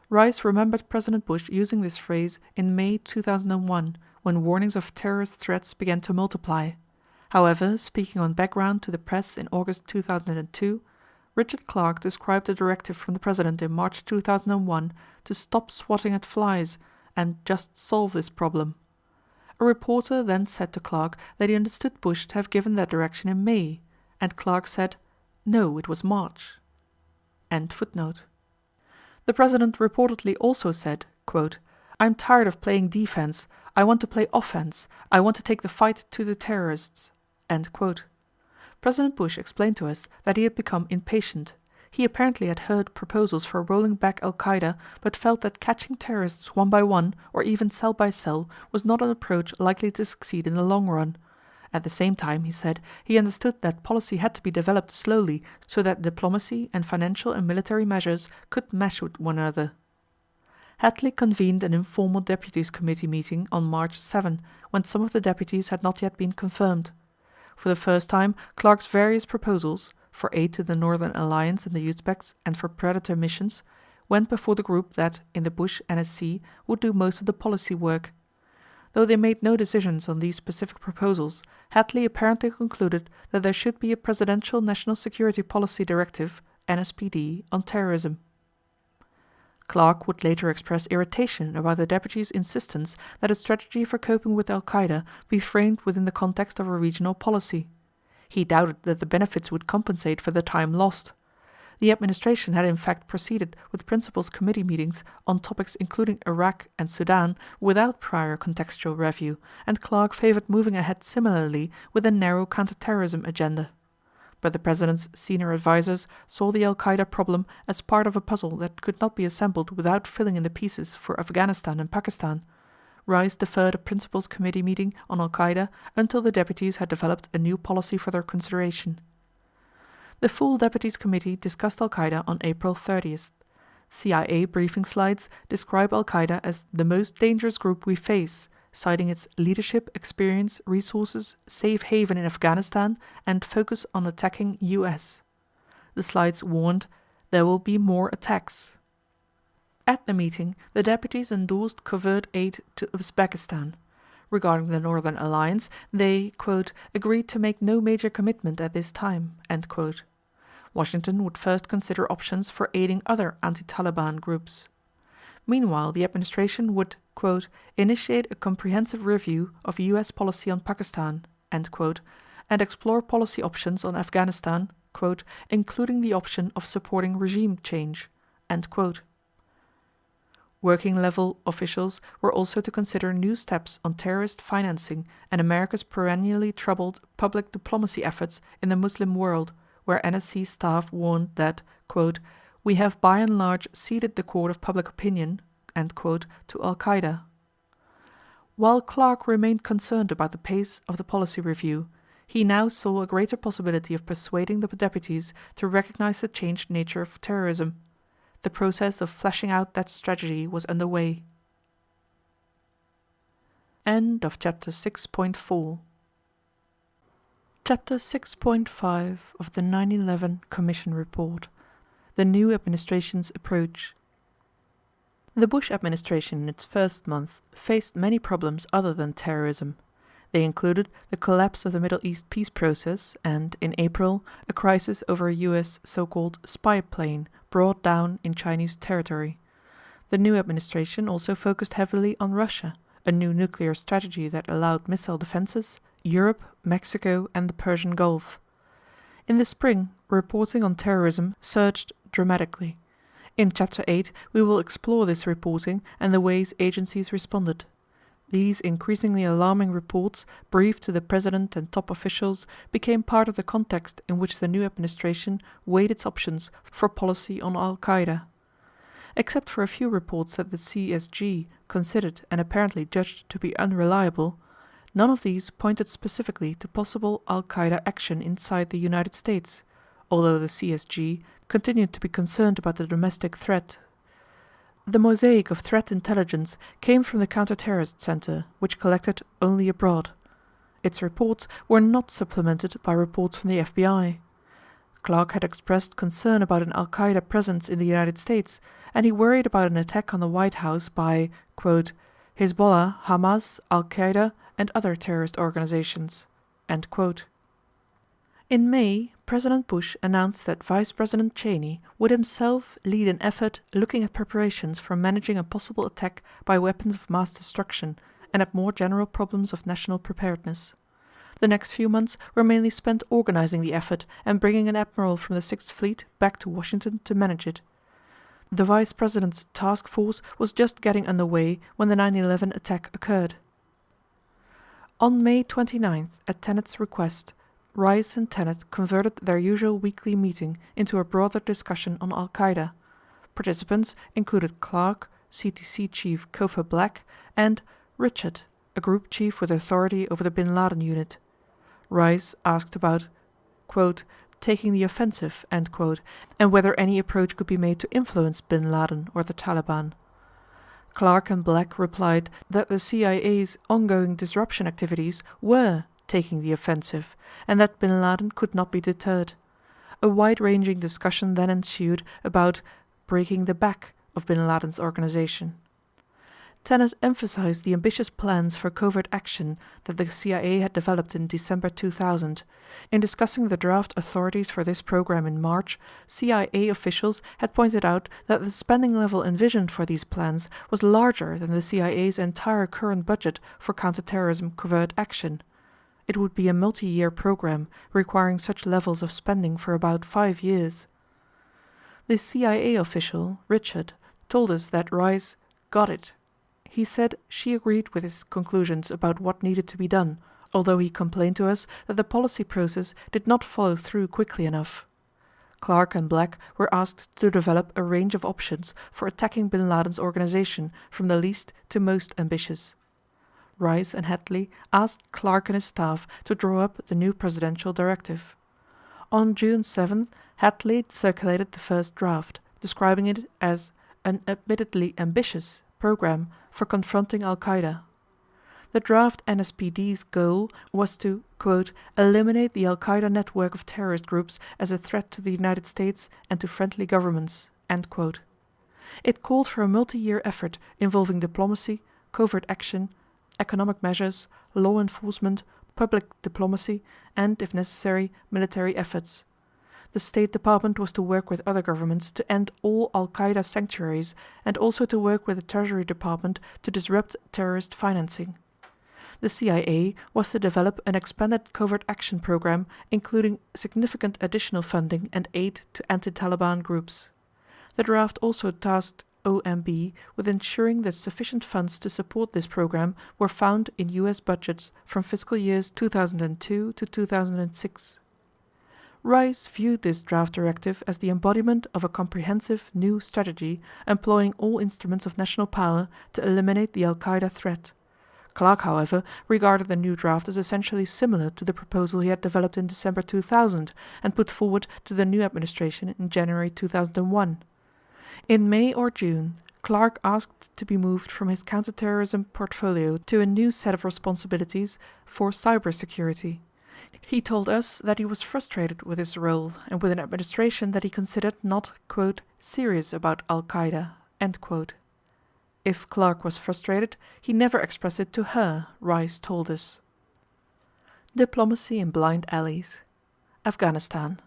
Rice remembered President Bush using this phrase in May 2001, when warnings of terrorist threats began to multiply. However, speaking on background to the press in August 2002, Richard Clarke described a directive from the President in March 2001 to stop swatting at flies and just solve this problem. A reporter then said to Clarke that he understood Bush to have given that direction in May, and Clarke said, "No, it was March." End footnote. The President reportedly also said, quote, "I'm tired of playing defense. I want to play offense. I want to take the fight to the terrorists." End quote. President Bush explained to us that he had become impatient. He apparently had heard proposals for rolling back al-Qaeda, but felt that catching terrorists one by one, or even cell by cell, was not an approach likely to succeed in the long run. At the same time, he said, he understood that policy had to be developed slowly so that diplomacy and financial and military measures could mesh with one another. Hadley convened an informal deputies committee meeting on March 7, when some of the deputies had not yet been confirmed. For the first time, Clarke's various proposals, for aid to the Northern Alliance and the Uzbeks and for Predator missions, went before the group that, in the Bush NSC, would do most of the policy work. Though they made no decisions on these specific proposals, Hadley apparently concluded that there should be a Presidential National Security Policy Directive, NSPD, on terrorism. Clarke would later express irritation about the deputy's insistence that a strategy for coping with al-Qaeda be framed within the context of a regional policy. He doubted that the benefits would compensate for the time lost. The administration had in fact proceeded with principals committee meetings on topics including Iraq and Sudan without prior contextual review, and Clark favored moving ahead similarly with a narrow counter-terrorism agenda. But the president's senior advisers saw the Al-Qaeda problem as part of a puzzle that could not be assembled without filling in the pieces for Afghanistan and Pakistan. Rice deferred a principals committee meeting on Al-Qaeda until the deputies had developed a new policy for their consideration. The full Deputies Committee discussed Al-Qaeda on April 30th. CIA briefing slides describe Al-Qaeda as the most dangerous group we face, citing its leadership, experience, resources, safe haven in Afghanistan, and focus on attacking US. The slides warned, there will be more attacks. At the meeting, the deputies endorsed covert aid to Uzbekistan. Regarding the Northern Alliance, they, quote, agreed to make no major commitment at this time, end quote. Washington would first consider options for aiding other anti-Taliban groups. Meanwhile, the administration would, quote, initiate a comprehensive review of US policy on Pakistan, end quote, and explore policy options on Afghanistan, quote, including the option of supporting regime change, end quote. Working-level officials were also to consider new steps on terrorist financing and America's perennially troubled public diplomacy efforts in the Muslim world, where NSC staff warned that, quote, we have by and large ceded the court of public opinion, end quote, to Al-Qaeda. While Clark remained concerned about the pace of the policy review, he now saw a greater possibility of persuading the deputies to recognize the changed nature of terrorism. The process of fleshing out that strategy was underway. End of chapter 6.4. Chapter 6.5 of the 9/11 Commission Report. The new administration's approach. The Bush administration in its first month faced many problems other than terrorism. They included the collapse of the Middle East peace process and, in April, a crisis over a US so-called spy plane brought down in Chinese territory. The new administration also focused heavily on Russia, a new nuclear strategy that allowed missile defenses, Europe, Mexico, and the Persian Gulf. In the spring, reporting on terrorism surged dramatically. In Chapter 8, we will explore this reporting and the ways agencies responded. These increasingly alarming reports, briefed to the President and top officials, became part of the context in which the new administration weighed its options for policy on Al-Qaeda. Except for a few reports that the CSG considered and apparently judged to be unreliable, none of these pointed specifically to possible Al-Qaeda action inside the United States, although the CSG continued to be concerned about the domestic threat. The mosaic of threat intelligence came from the Counter-Terrorist Center, which collected only abroad. Its reports were not supplemented by reports from the FBI. Clark had expressed concern about an Al-Qaeda presence in the United States, and he worried about an attack on the White House by, quote, Hezbollah, Hamas, Al-Qaeda, and other terrorist organizations, end quote. In May, President Bush announced that Vice President Cheney would himself lead an effort looking at preparations for managing a possible attack by weapons of mass destruction and at more general problems of national preparedness. The next few months were mainly spent organizing the effort and bringing an admiral from the Sixth Fleet back to Washington to manage it. The Vice President's task force was just getting underway when the 9/11 attack occurred. On May 29th, at Tenet's request, Rice and Tenet converted their usual weekly meeting into a broader discussion on Al-Qaeda. Participants included Clark, CTC Chief Kofa Black, and Richard, a group chief with authority over the Bin Laden unit. Rice asked about, quote, taking the offensive, end quote, and whether any approach could be made to influence Bin Laden or the Taliban. Clark and Black replied that the CIA's ongoing disruption activities were taking the offensive, and that Bin Laden could not be deterred. A wide-ranging discussion then ensued about breaking the back of Bin Laden's organization. Tenet emphasized the ambitious plans for covert action that the CIA had developed in December 2000. In discussing the draft authorities for this program in March, CIA officials had pointed out that the spending level envisioned for these plans was larger than the CIA's entire current budget for counterterrorism covert action. It would be a multi-year program requiring such levels of spending for about 5 years. The CIA official, Richard, told us that Rice got it. He said she agreed with his conclusions about what needed to be done, although he complained to us that the policy process did not follow through quickly enough. Clark and Black were asked to develop a range of options for attacking bin Laden's organization, from the least to most ambitious. Rice and Hadley asked Clark and his staff to draw up the new presidential directive. On June 7th, Hadley circulated the first draft, describing it as an admittedly ambitious program for confronting Al-Qaeda. The draft NSPD's goal was to, quote, eliminate the Al-Qaeda network of terrorist groups as a threat to the United States and to friendly governments, end quote. It called for a multi-year effort involving diplomacy, covert action, economic measures, law enforcement, public diplomacy, and, if necessary, military efforts. The State Department was to work with other governments to end all Al-Qaeda sanctuaries and also to work with the Treasury Department to disrupt terrorist financing. The CIA was to develop an expanded covert action program including significant additional funding and aid to anti-Taliban groups. The draft also tasked OMB with ensuring that sufficient funds to support this program were found in US budgets from fiscal years 2002 to 2006. Rice viewed this draft directive as the embodiment of a comprehensive new strategy employing all instruments of national power to eliminate the Al-Qaeda threat. Clark, however, regarded the new draft as essentially similar to the proposal he had developed in December 2000 and put forward to the new administration in January 2001. In May or June, Clark asked to be moved from his counterterrorism portfolio to a new set of responsibilities for cybersecurity. He told us that he was frustrated with his role and with an administration that he considered not, quote, serious about Al-Qaeda, end quote. If Clark was frustrated, he never expressed it to her, Rice told us. Diplomacy in blind alleys. Afghanistan.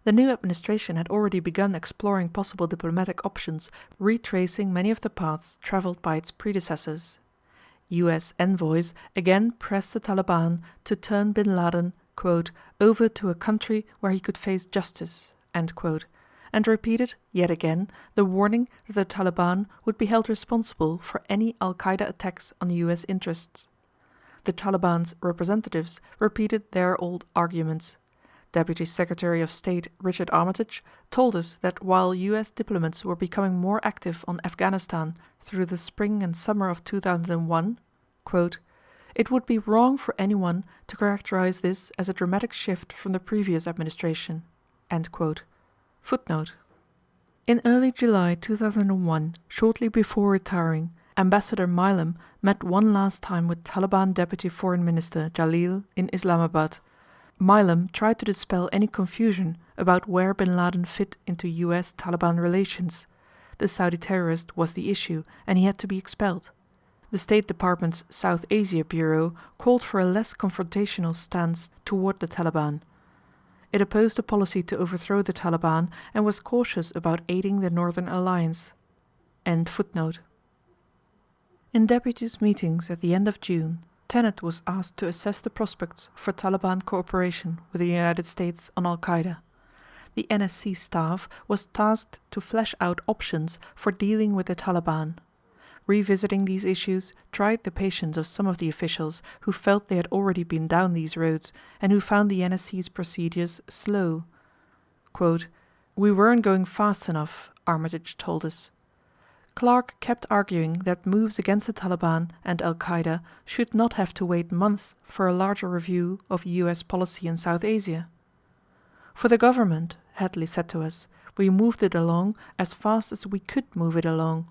The new administration had already begun exploring possible diplomatic options, retracing many of the paths travelled by its predecessors. US envoys again pressed the Taliban to turn bin Laden, quote, over to a country where he could face justice, end quote, and repeated, yet again, the warning that the Taliban would be held responsible for any Al-Qaeda attacks on US interests. The Taliban's representatives repeated their old arguments. Deputy Secretary of State Richard Armitage told us that while US diplomats were becoming more active on Afghanistan through the spring and summer of 2001, quote, it would be wrong for anyone to characterize this as a dramatic shift from the previous administration, end quote. Footnote. In early July 2001, shortly before retiring, Ambassador Millenium met one last time with Taliban Deputy Foreign Minister Jalil in Islamabad. Millenium tried to dispel any confusion about where bin Laden fit into US-Taliban relations. The Saudi terrorist was the issue and he had to be expelled. The State Department's South Asia Bureau called for a less confrontational stance toward the Taliban. It opposed a policy to overthrow the Taliban and was cautious about aiding the Northern Alliance. End footnote. In deputies' meetings at the end of June, Tenet was asked to assess the prospects for Taliban cooperation with the United States on Al-Qaeda. The NSC staff was tasked to flesh out options for dealing with the Taliban. Revisiting these issues tried the patience of some of the officials who felt they had already been down these roads and who found the NSC's procedures slow. Quote, we weren't going fast enough, Armitage told us. Clark kept arguing that moves against the Taliban and Al-Qaeda should not have to wait months for a larger review of US policy in South Asia. For the government, Hadley said to us, we moved it along as fast as we could move it along.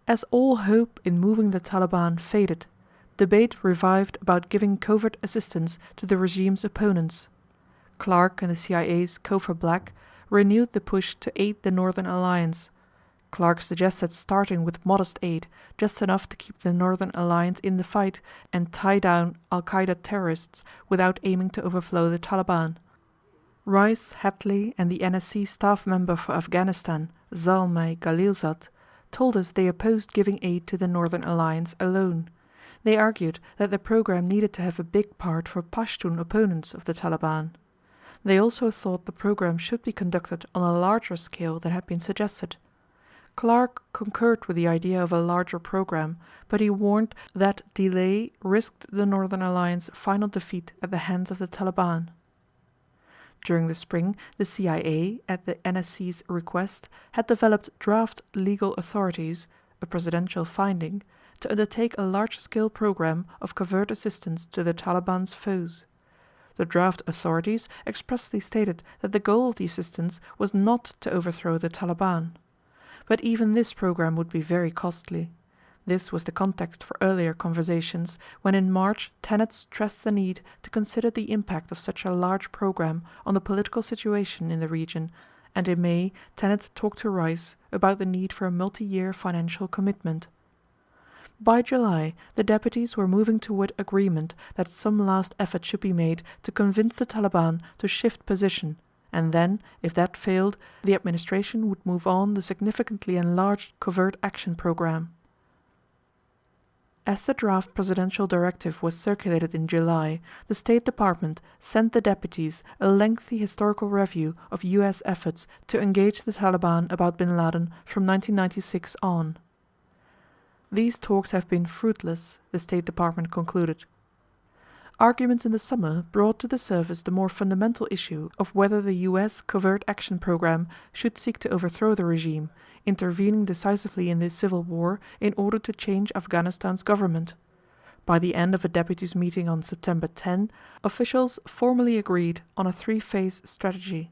As all hope in moving the Taliban faded, debate revived about giving covert assistance to the regime's opponents. Clark and the CIA's Cofer Black renewed the push to aid the Northern Alliance. Clark suggested starting with modest aid, just enough to keep the Northern Alliance in the fight and tie down Al-Qaeda terrorists without aiming to overflow the Taliban. Rice, Hadley and the NSC staff member for Afghanistan, Zalmay Khalilzad, told us they opposed giving aid to the Northern Alliance alone. They argued that the program needed to have a big part for Pashtun opponents of the Taliban. They also thought the program should be conducted on a larger scale than had been suggested. Clark concurred with the idea of a larger program, but he warned that delay risked the Northern Alliance final defeat at the hands of the Taliban. During the spring, the CIA, at the NSC's request, had developed draft legal authorities, a presidential finding, to undertake a large-scale program of covert assistance to the Taliban's foes. The draft authorities expressly stated that the goal of the assistance was not to overthrow the Taliban. But even this program would be very costly. This was the context for earlier conversations, when in March Tenet stressed the need to consider the impact of such a large program on the political situation in the region, and in May Tenet talked to Rice about the need for a multi-year financial commitment. By July, the deputies were moving toward agreement that some last effort should be made to convince the Taliban to shift position, and then, if that failed, the administration would move on the significantly enlarged Covert Action program. As the draft presidential directive was circulated in July, the State Department sent the deputies a lengthy historical review of US efforts to engage the Taliban about bin Laden from 1996 on. These talks have been fruitless, the State Department concluded. Arguments in the summer brought to the surface the more fundamental issue of whether the US Covert Action program should seek to overthrow the regime, intervening decisively in the civil war in order to change Afghanistan's government. By the end of a deputies' meeting on September 10, officials formally agreed on a three-phase strategy.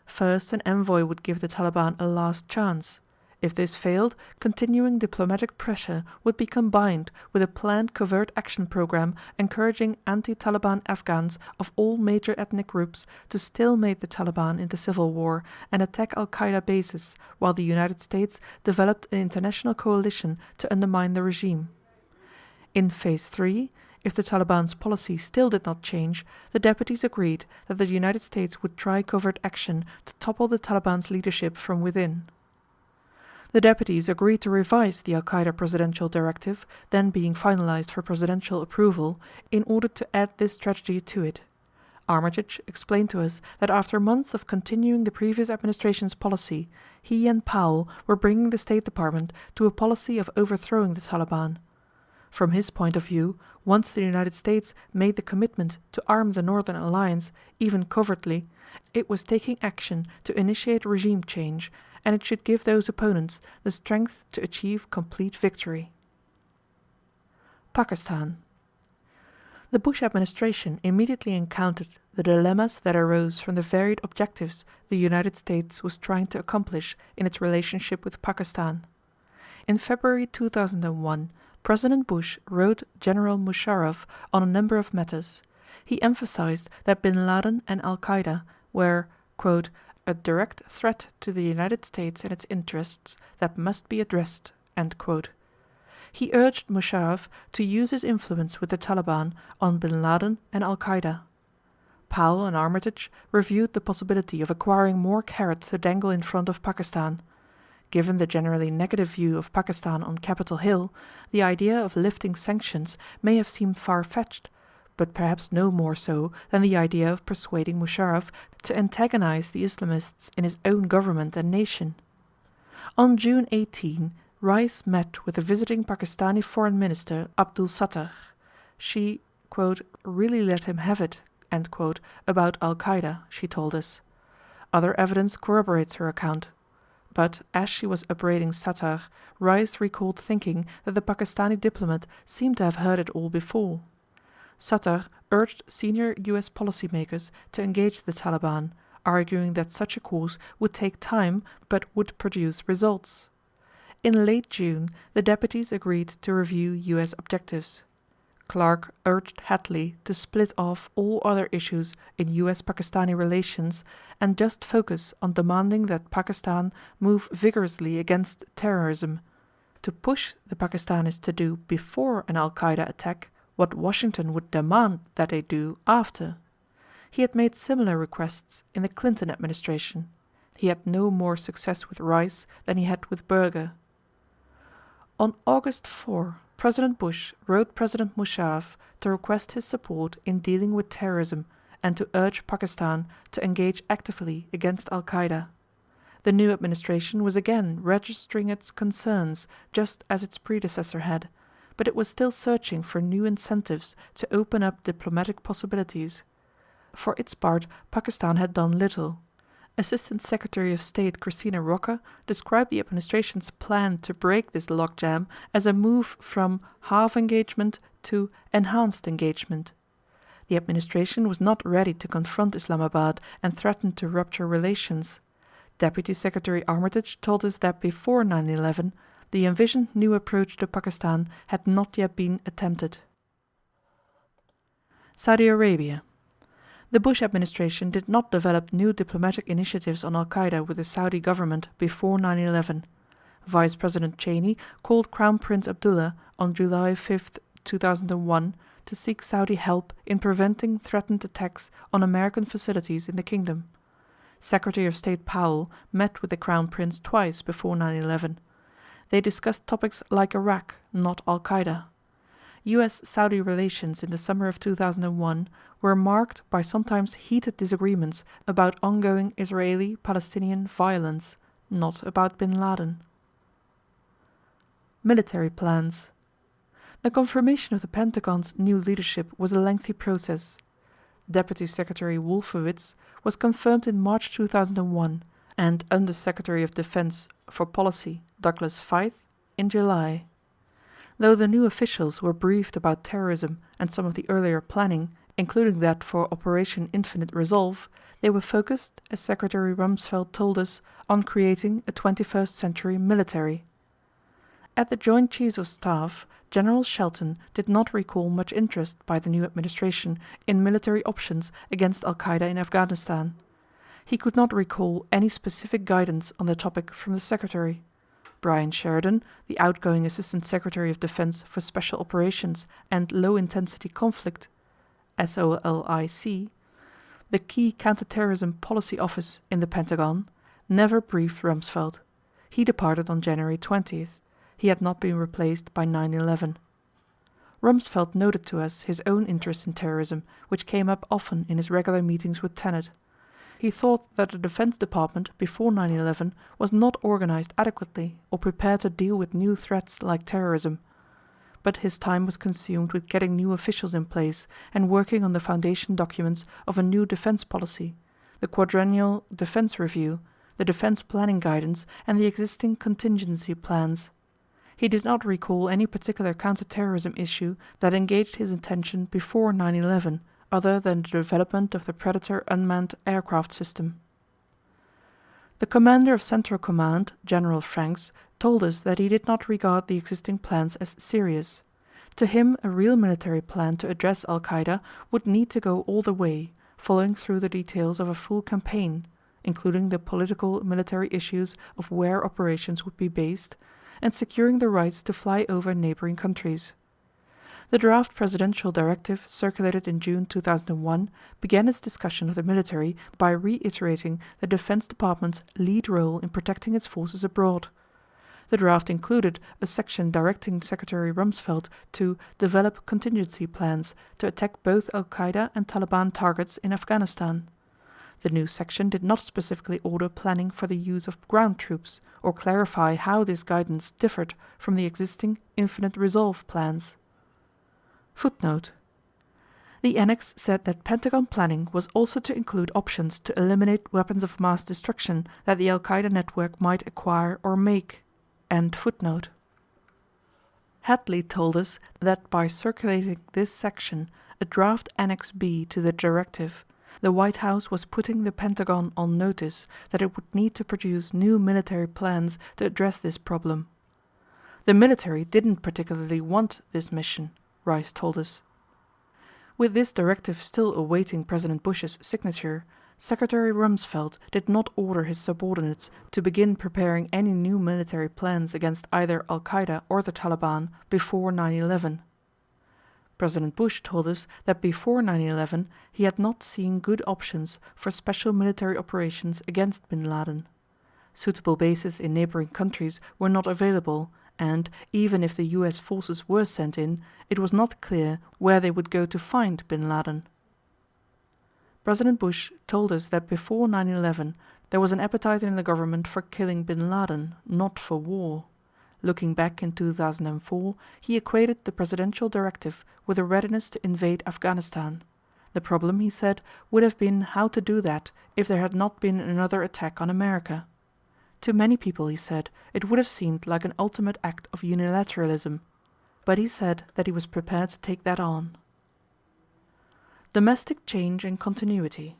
First, an envoy would give the Taliban a last chance. If this failed, continuing diplomatic pressure would be combined with a planned covert action program encouraging anti-Taliban Afghans of all major ethnic groups to stalemate the Taliban in the civil war and attack al-Qaeda bases, while the United States developed an international coalition to undermine the regime. In Phase 3, if the Taliban's policy still did not change, the deputies agreed that the United States would try covert action to topple the Taliban's leadership from within. The deputies agreed to revise the al-Qaeda presidential directive, then being finalized for presidential approval, in order to add this strategy to it. Armitage explained to us that after months of continuing the previous administration's policy, he and Powell were bringing the State Department to a policy of overthrowing the Taliban. From his point of view, once the United States made the commitment to arm the Northern Alliance, even covertly, it was taking action to initiate regime change, and it should give those opponents the strength to achieve complete victory. Pakistan. The Bush administration immediately encountered the dilemmas that arose from the varied objectives the United States was trying to accomplish in its relationship with Pakistan. In February 2001, President Bush wrote General Musharraf on a number of matters. He emphasized that bin Laden and al-Qaeda were, quote, a direct threat to the United States and its interests that must be addressed, end quote. He urged Musharraf to use his influence with the Taliban on bin Laden and al-Qaeda. Powell and Armitage reviewed the possibility of acquiring more carrots to dangle in front of Pakistan. Given the generally negative view of Pakistan on Capitol Hill, the idea of lifting sanctions may have seemed far-fetched, but perhaps no more so than the idea of persuading Musharraf to antagonize the Islamists in his own government and nation. On June 18, Rice met with the visiting Pakistani Foreign Minister Abdul Sattar. She, quote, really let him have it, end quote, about al-Qaeda, she told us. Other evidence corroborates her account. But as she was upbraiding Sattar, Rice recalled thinking that the Pakistani diplomat seemed to have heard it all before. Sattar urged senior US policymakers to engage the Taliban, arguing that such a course would take time but would produce results. In late June, the deputies agreed to review US objectives. Clark urged Hadley to split off all other issues in US-Pakistani relations and just focus on demanding that Pakistan move vigorously against terrorism, to push the Pakistanis to do before an al-Qaeda attack what Washington would demand that they do after. He had made similar requests in the Clinton administration. He had no more success with Rice than he had with Berger. On August 4, President Bush wrote President Musharraf to request his support in dealing with terrorism and to urge Pakistan to engage actively against Al-Qaeda. The new administration was again registering its concerns, just as its predecessor had, but it was still searching for new incentives to open up diplomatic possibilities. For its part, Pakistan had done little. Assistant Secretary of State Christina Rocca described the administration's plan to break this logjam as a move from half engagement to enhanced engagement. The administration was not ready to confront Islamabad and threatened to rupture relations. Deputy Secretary Armitage told us that before 9/11, the envisioned new approach to Pakistan had not yet been attempted. Saudi Arabia. The Bush administration did not develop new diplomatic initiatives on Al-Qaeda with the Saudi government before 9/11. Vice President Cheney called Crown Prince Abdullah on July 5, 2001 to seek Saudi help in preventing threatened attacks on American facilities in the kingdom. Secretary of State Powell met with the Crown Prince twice before 9/11. They discussed topics like Iraq, not Al-Qaeda. US-Saudi relations in the summer of 2001 were marked by sometimes heated disagreements about ongoing Israeli-Palestinian violence, not about bin Laden. Military plans. The confirmation of the Pentagon's new leadership was a lengthy process. Deputy Secretary Wolfowitz was confirmed in March 2001 and Under-Secretary of Defense for Policy Douglas Feith in July. Though the new officials were briefed about terrorism and some of the earlier planning, including that for Operation Infinite Resolve, they were focused, as Secretary Rumsfeld told us, on creating a 21st century military. At the Joint Chiefs of Staff, General Shelton did not recall much interest by the new administration in military options against Al-Qaeda in Afghanistan. He could not recall any specific guidance on the topic from the Secretary. Brian Sheridan, the outgoing Assistant Secretary of Defense for Special Operations and Low-Intensity Conflict, SOLIC, the key counterterrorism policy office in the Pentagon, never briefed Rumsfeld. He departed on January 20th. He had not been replaced by 9/11. Rumsfeld noted to us his own interest in terrorism, which came up often in his regular meetings with Tenet. He thought that the Defense Department before 9/11 was not organized adequately or prepared to deal with new threats like terrorism. But his time was consumed with getting new officials in place and working on the foundation documents of a new defense policy, the Quadrennial Defense Review, the Defense Planning Guidance, and the existing contingency plans. He did not recall any particular counterterrorism issue that engaged his attention before 9/11, other than the development of the Predator unmanned aircraft system. The commander of Central Command, General Franks, told us that he did not regard the existing plans as serious. To him, a real military plan to address Al-Qaeda would need to go all the way, following through the details of a full campaign, including the political military issues of where operations would be based, and securing the rights to fly over neighboring countries. The draft presidential directive circulated in June 2001 began its discussion of the military by reiterating the Defense Department's lead role in protecting its forces abroad. The draft included a section directing Secretary Rumsfeld to develop contingency plans to attack both Al-Qaeda and Taliban targets in Afghanistan. The new section did not specifically order planning for the use of ground troops or clarify how this guidance differed from the existing Infinite Resolve plans. Footnote: the annex said that Pentagon planning was also to include options to eliminate weapons of mass destruction that the Al-Qaeda network might acquire or make. End footnote. Hadley told us that by circulating this section, a draft Annex B to the directive, the White House was putting the Pentagon on notice that it would need to produce new military plans to address this problem. The military didn't particularly want this mission, Rice told us. With this directive still awaiting President Bush's signature, Secretary Rumsfeld did not order his subordinates to begin preparing any new military plans against either Al-Qaeda or the Taliban before 9/11. President Bush told us that before 9/11 he had not seen good options for special military operations against bin Laden. Suitable bases in neighboring countries were not available, and, even if the US forces were sent in, it was not clear where they would go to find bin Laden. President Bush told us that before 9/11 there was an appetite in the government for killing bin Laden, not for war. Looking back in 2004, he equated the presidential directive with a readiness to invade Afghanistan. The problem, he said, would have been how to do that if there had not been another attack on America. To many people, he said, it would have seemed like an ultimate act of unilateralism. But he said that he was prepared to take that on. Domestic change and continuity.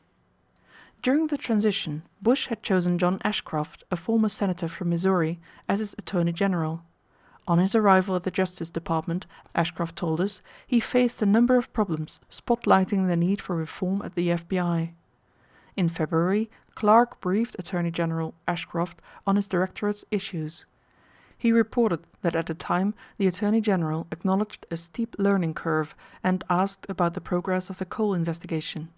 During the transition, Bush had chosen John Ashcroft, a former senator from Missouri, as his Attorney General. On his arrival at the Justice Department, Ashcroft told us, he faced a number of problems, spotlighting the need for reform at the FBI. In February, Clark briefed Attorney General Ashcroft on his directorate's issues. He reported that at the time the Attorney General acknowledged a steep learning curve and asked about the progress of the Cole investigation.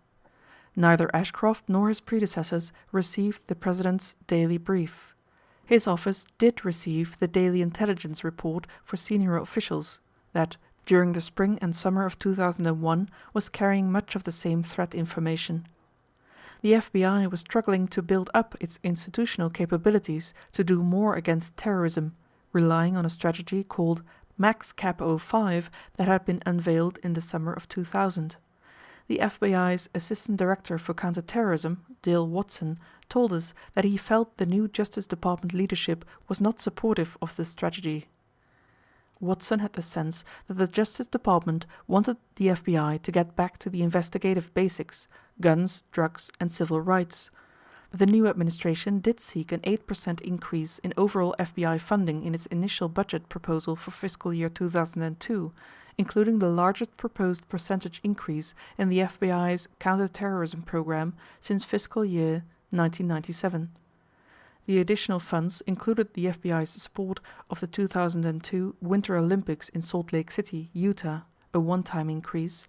Neither Ashcroft nor his predecessors received the President's daily brief. His office did receive the daily intelligence report for senior officials that, during the spring and summer of 2001, was carrying much of the same threat information. The FBI was struggling to build up its institutional capabilities to do more against terrorism, relying on a strategy called Max Cap 05 that had been unveiled in the summer of 2000. The FBI's Assistant Director for Counterterrorism, Dale Watson, told us that he felt the new Justice Department leadership was not supportive of this strategy. Watson had the sense that the Justice Department wanted the FBI to get back to the investigative basics, guns, drugs, and civil rights. The new administration did seek an 8% increase in overall FBI funding in its initial budget proposal for fiscal year 2002, including the largest proposed percentage increase in the FBI's counterterrorism program since fiscal year 1997. The additional funds included the FBI's support of the 2002 Winter Olympics in Salt Lake City, Utah, a one-time increase,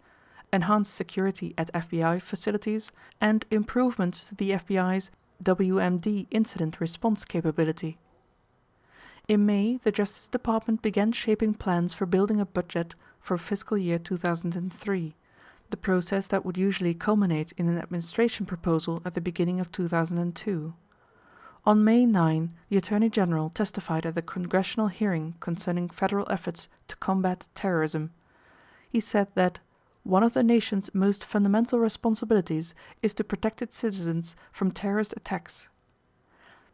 enhanced security at FBI facilities, and improvements to the FBI's WMD incident response capability. In May, the Justice Department began shaping plans for building a budget for fiscal year 2003, the process that would usually culminate in an administration proposal at the beginning of 2002. On May 9, the Attorney General testified at a congressional hearing concerning federal efforts to combat terrorism. He said that one of the nation's most fundamental responsibilities is to protect its citizens from terrorist attacks.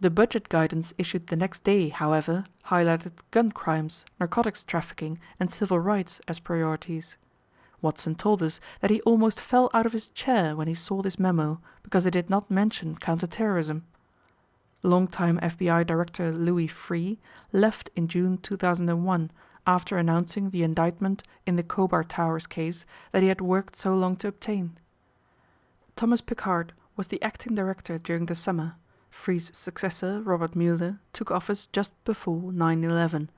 The budget guidance issued the next day, however, highlighted gun crimes, narcotics trafficking, and civil rights as priorities. Watson told us that he almost fell out of his chair when he saw this memo because it did not mention counterterrorism. Longtime FBI Director Louis Freeh left in June 2001 after announcing the indictment in the Covert Towers case that he had worked so long to obtain. Thomas Pickard was the acting director during the summer. Freeh's successor, Robert Mueller, took office just before 9/11.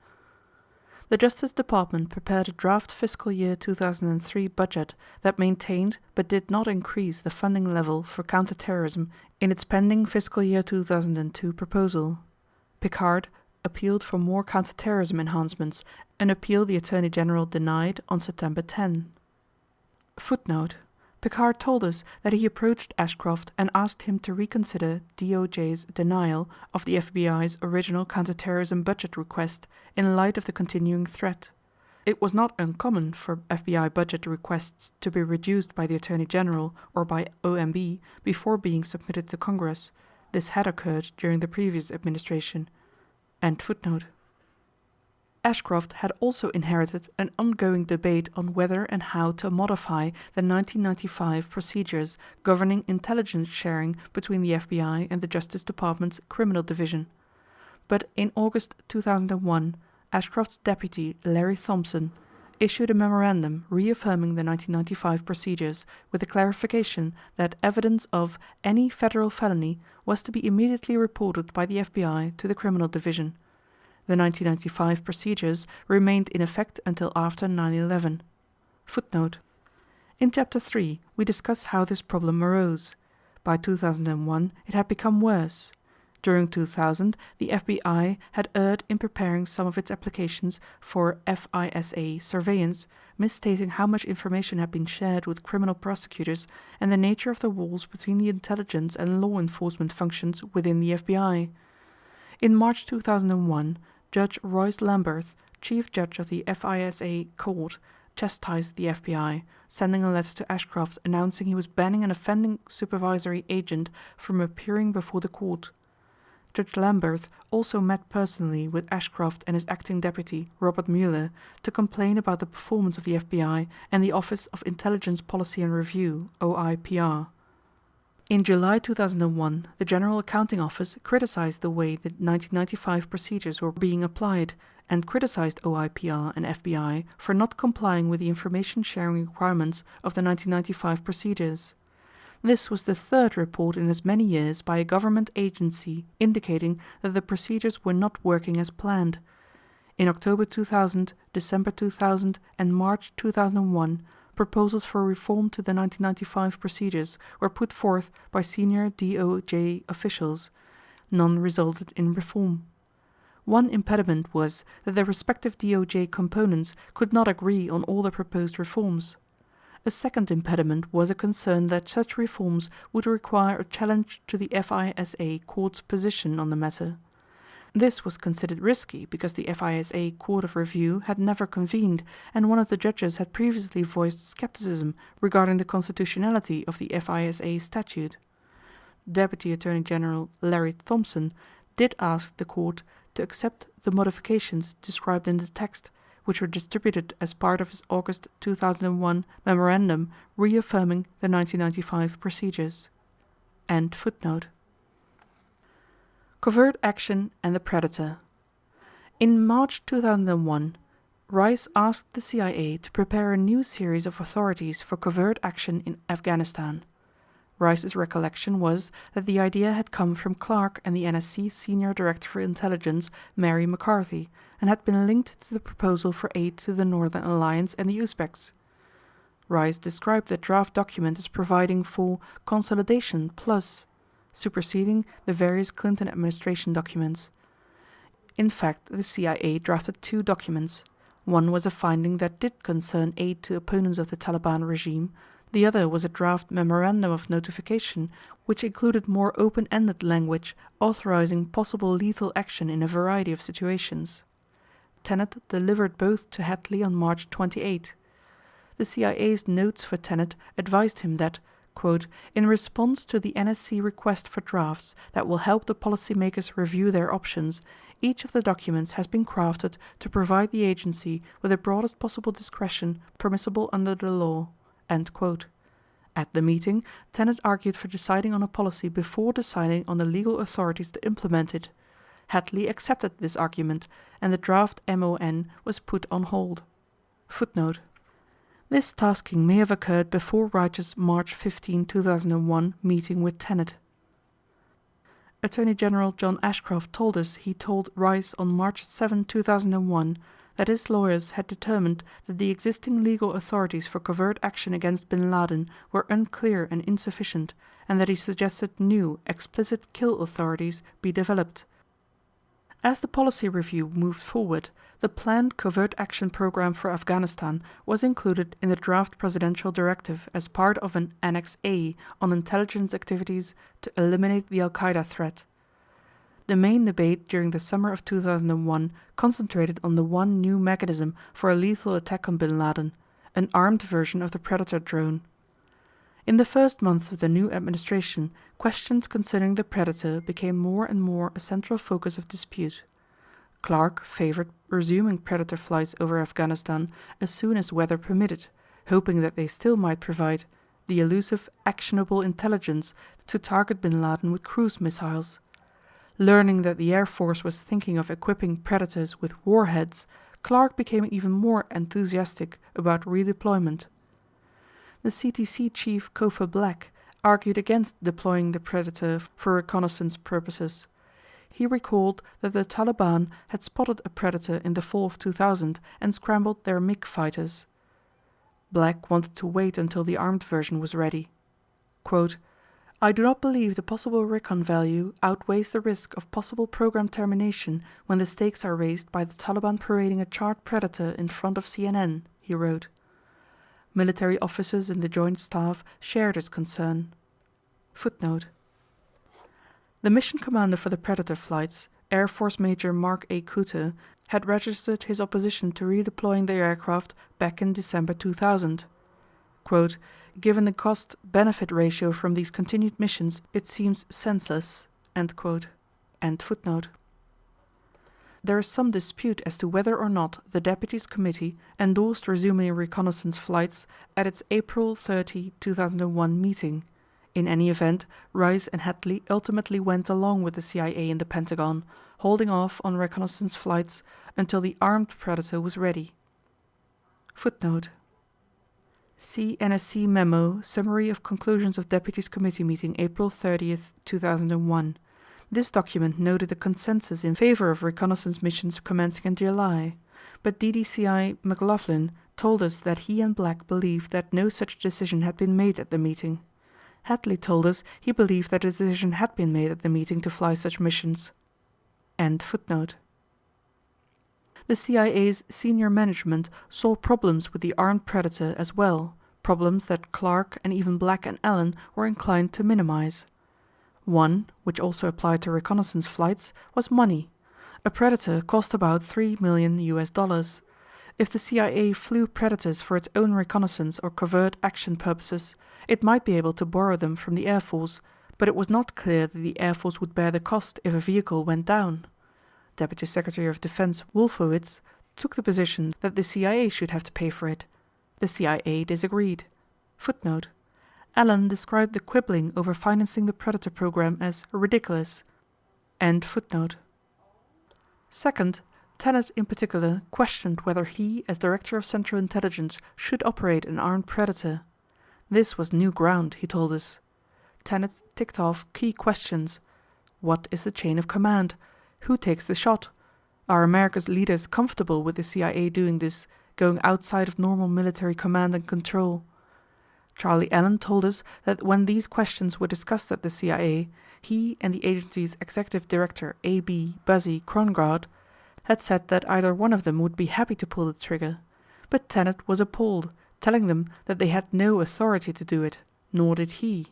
The Justice Department prepared a draft fiscal year 2003 budget that maintained but did not increase the funding level for counterterrorism in its pending fiscal year 2002 proposal. Pickard appealed for more counterterrorism enhancements, an appeal the Attorney General denied on September 10. Footnote: Pickard told us that he approached Ashcroft and asked him to reconsider DOJ's denial of the FBI's original counterterrorism budget request in light of the continuing threat. It was not uncommon for FBI budget requests to be reduced by the Attorney General or by OMB before being submitted to Congress. This had occurred during the previous administration. End footnote. Ashcroft had also inherited an ongoing debate on whether and how to modify the 1995 procedures governing intelligence sharing between the FBI and the Justice Department's Criminal Division. But in August 2001, Ashcroft's deputy, Larry Thompson, issued a memorandum reaffirming the 1995 procedures with the clarification that evidence of any federal felony was to be immediately reported by the FBI to the Criminal Division. The 1995 procedures remained in effect until after 9/11. Footnote: in Chapter 3 we discuss how this problem arose. By 2001 it had become worse. During 2000, the FBI had erred in preparing some of its applications for FISA surveillance, misstating how much information had been shared with criminal prosecutors and the nature of the walls between the intelligence and law enforcement functions within the FBI. In March 2001, Judge Royce Lamberth, Chief Judge of the FISA Court, chastised the FBI, sending a letter to Ashcroft announcing he was banning an offending supervisory agent from appearing before the court. Judge Lamberth also met personally with Ashcroft and his acting deputy, Robert Mueller, to complain about the performance of the FBI and the Office of Intelligence Policy and Review, OIPR. In July 2001, the General Accounting Office criticized the way the 1995 procedures were being applied and criticized OIPR and FBI for not complying with the information sharing requirements of the 1995 procedures. This was the third report in as many years by a government agency indicating that the procedures were not working as planned. In October 2000, December 2000, and March 2001, proposals for reform to the 1995 procedures were put forth by senior DOJ officials. None resulted in reform. One impediment was that the respective DOJ components could not agree on all the proposed reforms. A second impediment was a concern that such reforms would require a challenge to the FISA Court's position on the matter. This was considered risky because the FISA Court of Review had never convened, and one of the judges had previously voiced skepticism regarding the constitutionality of the FISA statute. Deputy Attorney General Larry Thompson did ask the court to accept the modifications described in the text, which were distributed as part of his August 2001 memorandum reaffirming the 1995 procedures. End footnote. Covert Action and the Predator. In March 2001, Rice asked the CIA to prepare a new series of authorities for covert action in Afghanistan. Rice's recollection was that the idea had come from Clark and the NSC Senior Director for Intelligence, Mary McCarthy, and had been linked to the proposal for aid to the Northern Alliance and the Uzbeks. Rice described the draft document as providing for consolidation plus, superseding the various Clinton administration documents. In fact, the CIA drafted two documents. One was a finding that did concern aid to opponents of the Taliban regime. The other was a draft memorandum of notification, which included more open-ended language authorizing possible lethal action in a variety of situations. Tenet delivered both to Hadley on March 28. The CIA's notes for Tenet advised him that, quote, in response to the NSC request for drafts that will help the policymakers review their options, each of the documents has been crafted to provide the agency with the broadest possible discretion permissible under the law. End quote. At the meeting, Tenet argued for deciding on a policy before deciding on the legal authorities to implement it. Hadley accepted this argument, and the draft MON was put on hold. Footnote. This tasking may have occurred before Rice's March 15, 2001 meeting with Tenet. Attorney General John Ashcroft told us he told Rice on March 7, 2001 that his lawyers had determined that the existing legal authorities for covert action against bin Laden were unclear and insufficient, and that he suggested new, explicit kill authorities be developed. As the policy review moved forward, the planned covert action program for Afghanistan was included in the draft presidential directive as part of an Annex A on intelligence activities to eliminate the Al-Qaeda threat. The main debate during the summer of 2001 concentrated on the one new mechanism for a lethal attack on bin Laden, an armed version of the Predator drone. In the first months of the new administration, questions concerning the Predator became more and more a central focus of dispute. Clark favored resuming Predator flights over Afghanistan as soon as weather permitted, hoping that they still might provide the elusive, actionable intelligence to target bin Laden with cruise missiles. Learning that the Air Force was thinking of equipping Predators with warheads, Clark became even more enthusiastic about redeployment. The CTC chief Kofa Black argued against deploying the Predator for reconnaissance purposes. He recalled that the Taliban had spotted a Predator in the fall of 2000 and scrambled their MiG fighters. Black wanted to wait until the armed version was ready. Quote, I do not believe the possible recon value outweighs the risk of possible program termination when the stakes are raised by the Taliban parading a charred Predator in front of CNN, he wrote. Military officers in the Joint Staff shared his concern. Footnote: the mission commander for the Predator flights, Air Force Major Mark A. Kutte, had registered his opposition to redeploying the aircraft back in December 2000. Quote, "Given the cost-benefit ratio from these continued missions, it seems senseless." End quote. End footnote. There is some dispute as to whether or not the Deputies Committee endorsed resuming reconnaissance flights at its April 30, 2001 meeting. In any event, Rice and Hadley ultimately went along with the CIA and the Pentagon, holding off on reconnaissance flights until the armed Predator was ready. Footnote: see NSC Memo, Summary of Conclusions of Deputies Committee Meeting, April 30th, 2001. This document noted a consensus in favor of reconnaissance missions commencing in July, but DDCI McLaughlin told us that he and Black believed that no such decision had been made at the meeting. Hadley told us he believed that a decision had been made at the meeting to fly such missions. End footnote. The CIA's senior management saw problems with the armed Predator as well, problems that Clark and even Black and Allen were inclined to minimize. One, which also applied to reconnaissance flights, was money. A Predator cost about $3 million. If the CIA flew Predators for its own reconnaissance or covert action purposes, it might be able to borrow them from the Air Force, but it was not clear that the Air Force would bear the cost if a vehicle went down. Deputy Secretary of Defense Wolfowitz took the position that the CIA should have to pay for it. The CIA disagreed. Footnote: Allen described the quibbling over financing the Predator program as ridiculous. End footnote. Second, Tenet in particular questioned whether he, as Director of Central Intelligence, should operate an armed Predator. This was new ground, he told us. Tenet ticked off key questions. What is the chain of command? Who takes the shot? Are America's leaders comfortable with the CIA doing this, going outside of normal military command and control? Charlie Allen told us that when these questions were discussed at the CIA, he and the agency's executive director A.B. Buzzy Krongard had said that either one of them would be happy to pull the trigger. But Tenet was appalled, telling them that they had no authority to do it, nor did he.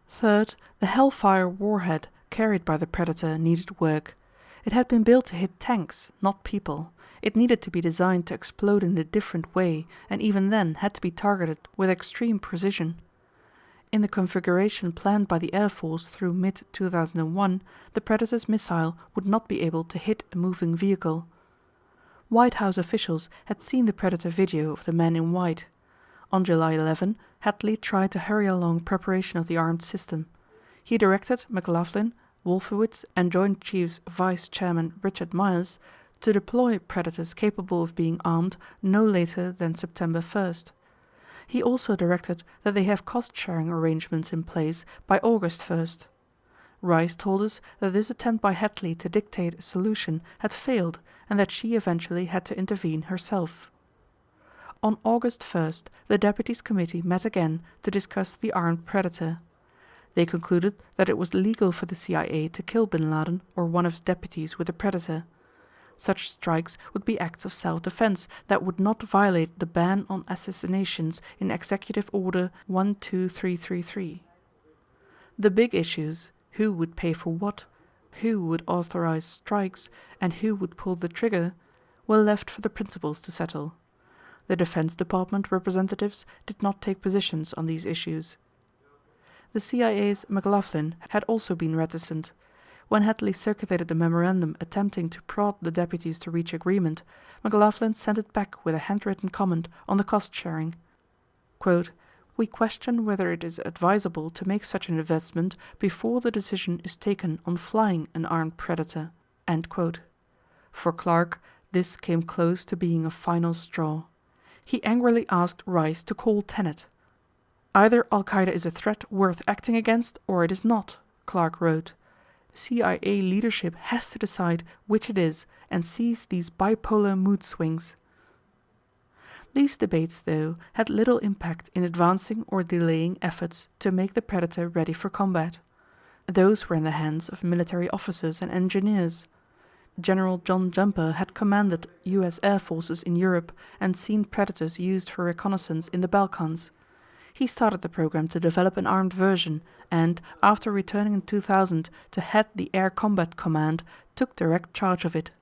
Third, the Hellfire warhead carried by the Predator needed work. It had been built to hit tanks, not people. It needed to be designed to explode in a different way, and even then had to be targeted with extreme precision. In the configuration planned by the Air Force through mid-2001, the Predator's missile would not be able to hit a moving vehicle. White House officials had seen the Predator video of the man in white. On July 11, Hadley tried to hurry along preparation of the armed system. He directed McLaughlin, Wolfowitz, and Joint Chiefs Vice Chairman Richard Myers to deploy Predators capable of being armed no later than September 1st. He also directed that they have cost-sharing arrangements in place by August 1st. Rice told us that this attempt by Hadley to dictate a solution had failed and that she eventually had to intervene herself. On August 1st, the Deputies Committee met again to discuss the armed Predator. They concluded that it was legal for the CIA to kill bin Laden or one of his deputies with a Predator. Such strikes would be acts of self-defense that would not violate the ban on assassinations in Executive Order 12333. The big issues, who would pay for what, who would authorize strikes, and who would pull the trigger, were left for the principals to settle. The Defense Department representatives did not take positions on these issues. The CIA's McLaughlin had also been reticent. When Hadley circulated a memorandum attempting to prod the deputies to reach agreement, McLaughlin sent it back with a handwritten comment on the cost-sharing. Quote, "We question whether it is advisable to make such an investment before the decision is taken on flying an armed Predator." End quote. For Clark, this came close to being a final straw. He angrily asked Rice to call Tenet. "Either Al-Qaeda is a threat worth acting against, or it is not," Clark wrote. CIA leadership has to decide which it is and seize these bipolar mood swings. These debates, though, had little impact in advancing or delaying efforts to make the Predator ready for combat. Those were in the hands of military officers and engineers. General John Jumper had commanded US air forces in Europe and seen Predators used for reconnaissance in the Balkans. He started the program to develop an armed version and, after returning in 2000 to head the Air Combat Command, took direct charge of it.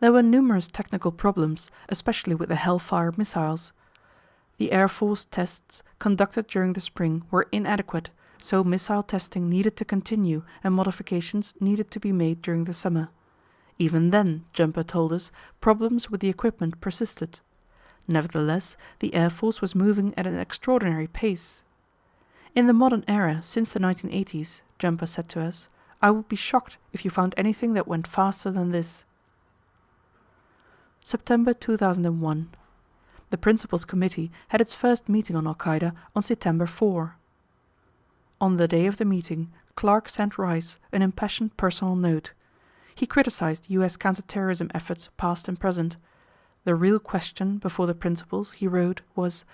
There were numerous technical problems, especially with the Hellfire missiles. The Air Force tests conducted during the spring were inadequate, so missile testing needed to continue and modifications needed to be made during the summer. Even then, Jumper told us, problems with the equipment persisted. Nevertheless, the Air Force was moving at an extraordinary pace. In the modern era, since the 1980s, Jumper said to us, I would be shocked if you found anything that went faster than this. September 2001. The Principals Committee had its first meeting on Al-Qaeda on September 4. On the day of the meeting, Clark sent Rice an impassioned personal note. He criticized US counter-terrorism efforts past and present. The real question before the principals, he wrote, was,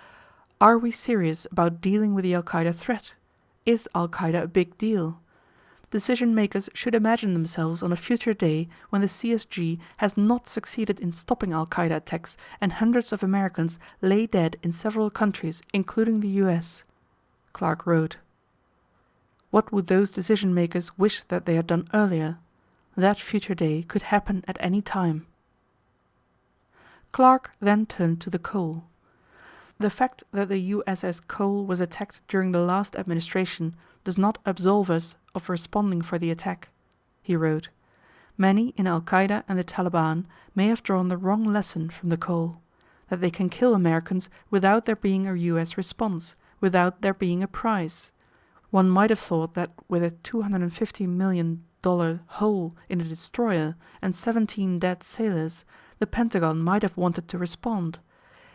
are we serious about dealing with the Al-Qaeda threat? Is Al-Qaeda a big deal? Decision-makers should imagine themselves on a future day when the CSG has not succeeded in stopping Al-Qaeda attacks and hundreds of Americans lay dead in several countries, including the US. Clark wrote, what would those decision-makers wish that they had done earlier? That future day could happen at any time. Clark then turned to the Cole. The fact that the USS Cole was attacked during the last administration does not absolve us of responding for the attack. He wrote, many in Al-Qaeda and the Taliban may have drawn the wrong lesson from the Cole, that they can kill Americans without there being a US response, without there being a prize. One might have thought that with a $250 million hole in the destroyer and 17 dead sailors, the Pentagon might have wanted to respond.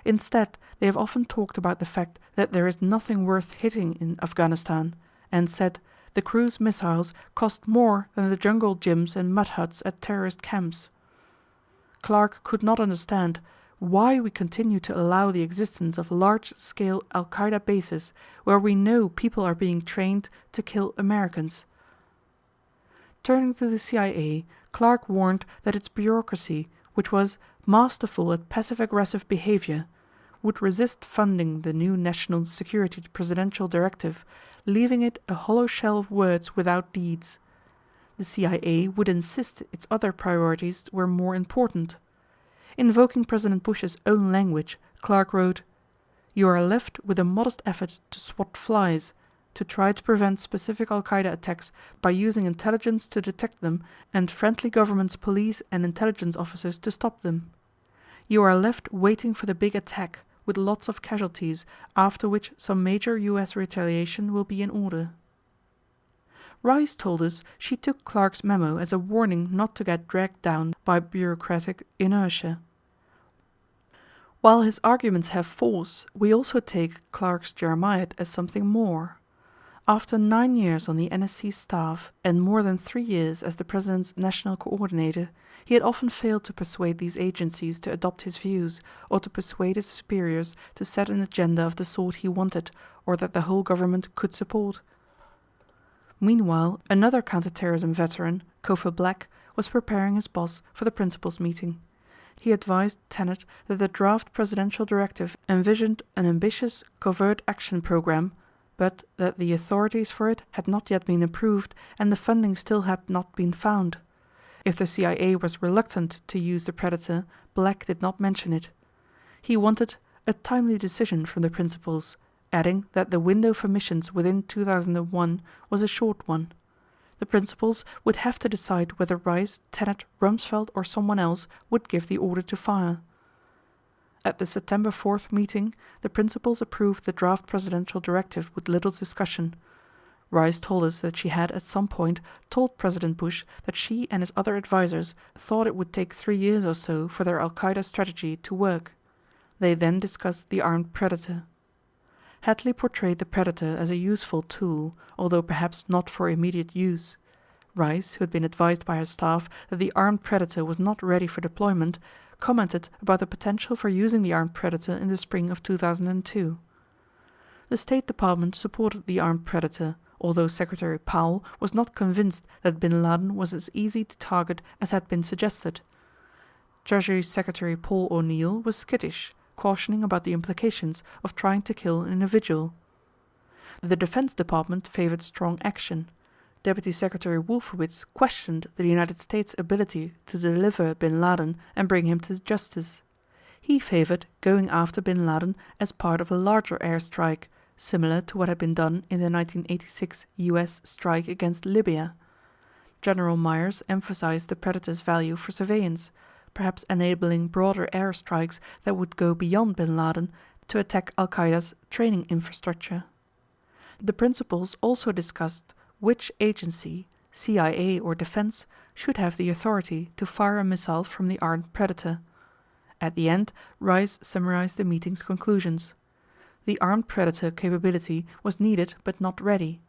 Instead, they have often talked about the fact that there is nothing worth hitting in Afghanistan, and said the cruise missiles cost more than the jungle gyms and mud huts at terrorist camps. Clark could not understand why we continue to allow the existence of large-scale Al-Qaeda bases where we know people are being trained to kill Americans. Turning to the CIA, Clark warned that its bureaucracy, which was masterful at passive-aggressive behavior, would resist funding the new National Security Presidential Directive, leaving it a hollow shell of words without deeds. The CIA would insist its other priorities were more important. Invoking President Bush's own language, Clark wrote, "You are left with a modest effort to swat flies, to try to prevent specific Al-Qaeda attacks by using intelligence to detect them and friendly governments' police and intelligence officers to stop them. You are left waiting for the big attack, with lots of casualties, after which some major US retaliation will be in order." Rice told us she took Clark's memo as a warning not to get dragged down by bureaucratic inertia. While his arguments have force, we also take Clark's Jeremiad as something more. After 9 years on the NSC staff and more than 3 years as the President's national coordinator, he had often failed to persuade these agencies to adopt his views, or to persuade his superiors to set an agenda of the sort he wanted, or that the whole government could support. Meanwhile, another counterterrorism veteran, Cofer Black, was preparing his boss for the principals' meeting. He advised Tenet that the draft presidential directive envisioned an ambitious covert action program, but that the authorities for it had not yet been approved and the funding still had not been found. If the CIA was reluctant to use the Predator, Black did not mention it. He wanted a timely decision from the principals, adding that the window for missions within 2001 was a short one. The principals would have to decide whether Rice, Tenet, Rumsfeld or someone else would give the order to fire. At the September 4th meeting, the principals approved the draft presidential directive with little discussion. Rice told us that she had at some point told President Bush that she and his other advisers thought it would take 3 years or so for their Al-Qaeda strategy to work. They then discussed the armed Predator. Hadley portrayed the Predator as a useful tool, although perhaps not for immediate use. Rice, who had been advised by his staff that the Armed Predator was not ready for deployment, commented about the potential for using the Armed Predator in the spring of 2002. The State Department supported the Armed Predator, although Secretary Powell was not convinced that bin Laden was as easy to target as had been suggested. Treasury Secretary Paul O'Neill was skittish, cautioning about the implications of trying to kill an individual. The Defense Department favored strong action. Deputy Secretary Wolfowitz questioned the United States' ability to deliver bin Laden and bring him to justice. He favored going after bin Laden as part of a larger airstrike, similar to what had been done in the 1986 US strike against Libya. General Myers emphasized the Predator's value for surveillance, perhaps enabling broader airstrikes that would go beyond bin Laden to attack Al-Qaeda's training infrastructure. The principals also discussed which agency, CIA or Defense, should have the authority to fire a missile from the Armed Predator. At the end, Rice summarized the meeting's conclusions. The Armed Predator capability was needed but not ready.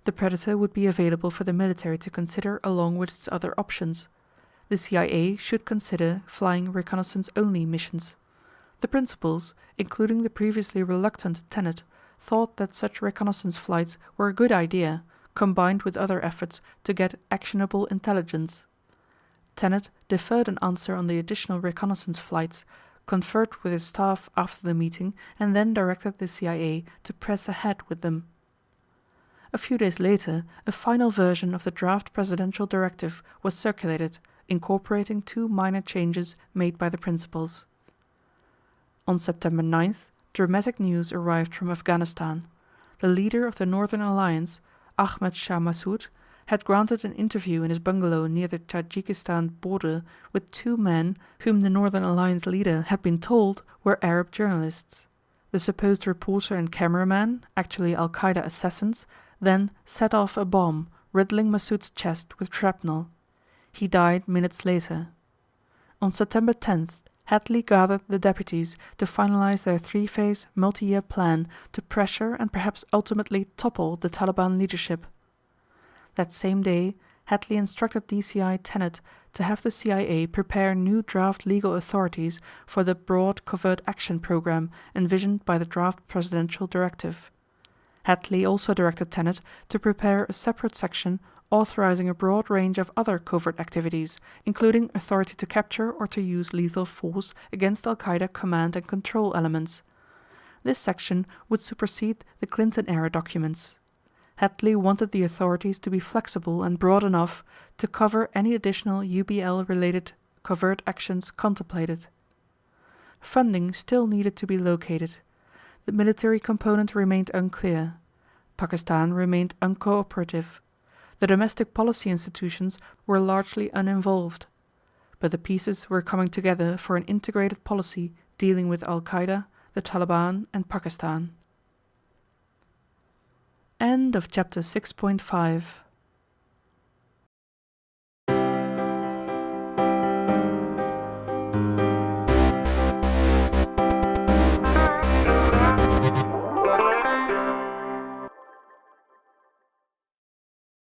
The Predator would be available for the military to consider along with its other options. The CIA should consider flying reconnaissance-only missions. The principals, including the previously reluctant Tenet, thought that such reconnaissance flights were a good idea, combined with other efforts to get actionable intelligence. Tenet deferred an answer on the additional reconnaissance flights, conferred with his staff after the meeting, and then directed the CIA to press ahead with them. A few days later, a final version of the draft presidential directive was circulated, incorporating 2 minor changes made by the principals. On September 9th, dramatic news arrived from Afghanistan. The leader of the Northern Alliance, Ahmed Shah Massoud, had granted an interview in his bungalow near the Tajikistan border with 2 men whom the Northern Alliance leader had been told were Arab journalists. The supposed reporter and cameraman, actually Al-Qaeda assassins, then set off a bomb, riddling Massoud's chest with shrapnel. He died minutes later. On September 10th, Hadley gathered the deputies to finalize their 3-phase, multi-year plan to pressure and perhaps ultimately topple the Taliban leadership. That same day, Hadley instructed DCI Tenet to have the CIA prepare new draft legal authorities for the broad Covert Action program envisioned by the draft presidential directive. Hadley also directed Tenet to prepare a separate section authorizing a broad range of other covert activities, including authority to capture or to use lethal force against Al-Qaeda command and control elements. This section would supersede the Clinton-era documents. Hadley wanted the authorities to be flexible and broad enough to cover any additional UBL-related covert actions contemplated. Funding still needed to be located. The military component remained unclear. Pakistan remained uncooperative. The domestic policy institutions were largely uninvolved. But the pieces were coming together for an integrated policy dealing with Al-Qaeda, the Taliban, and Pakistan. End of chapter 6.5.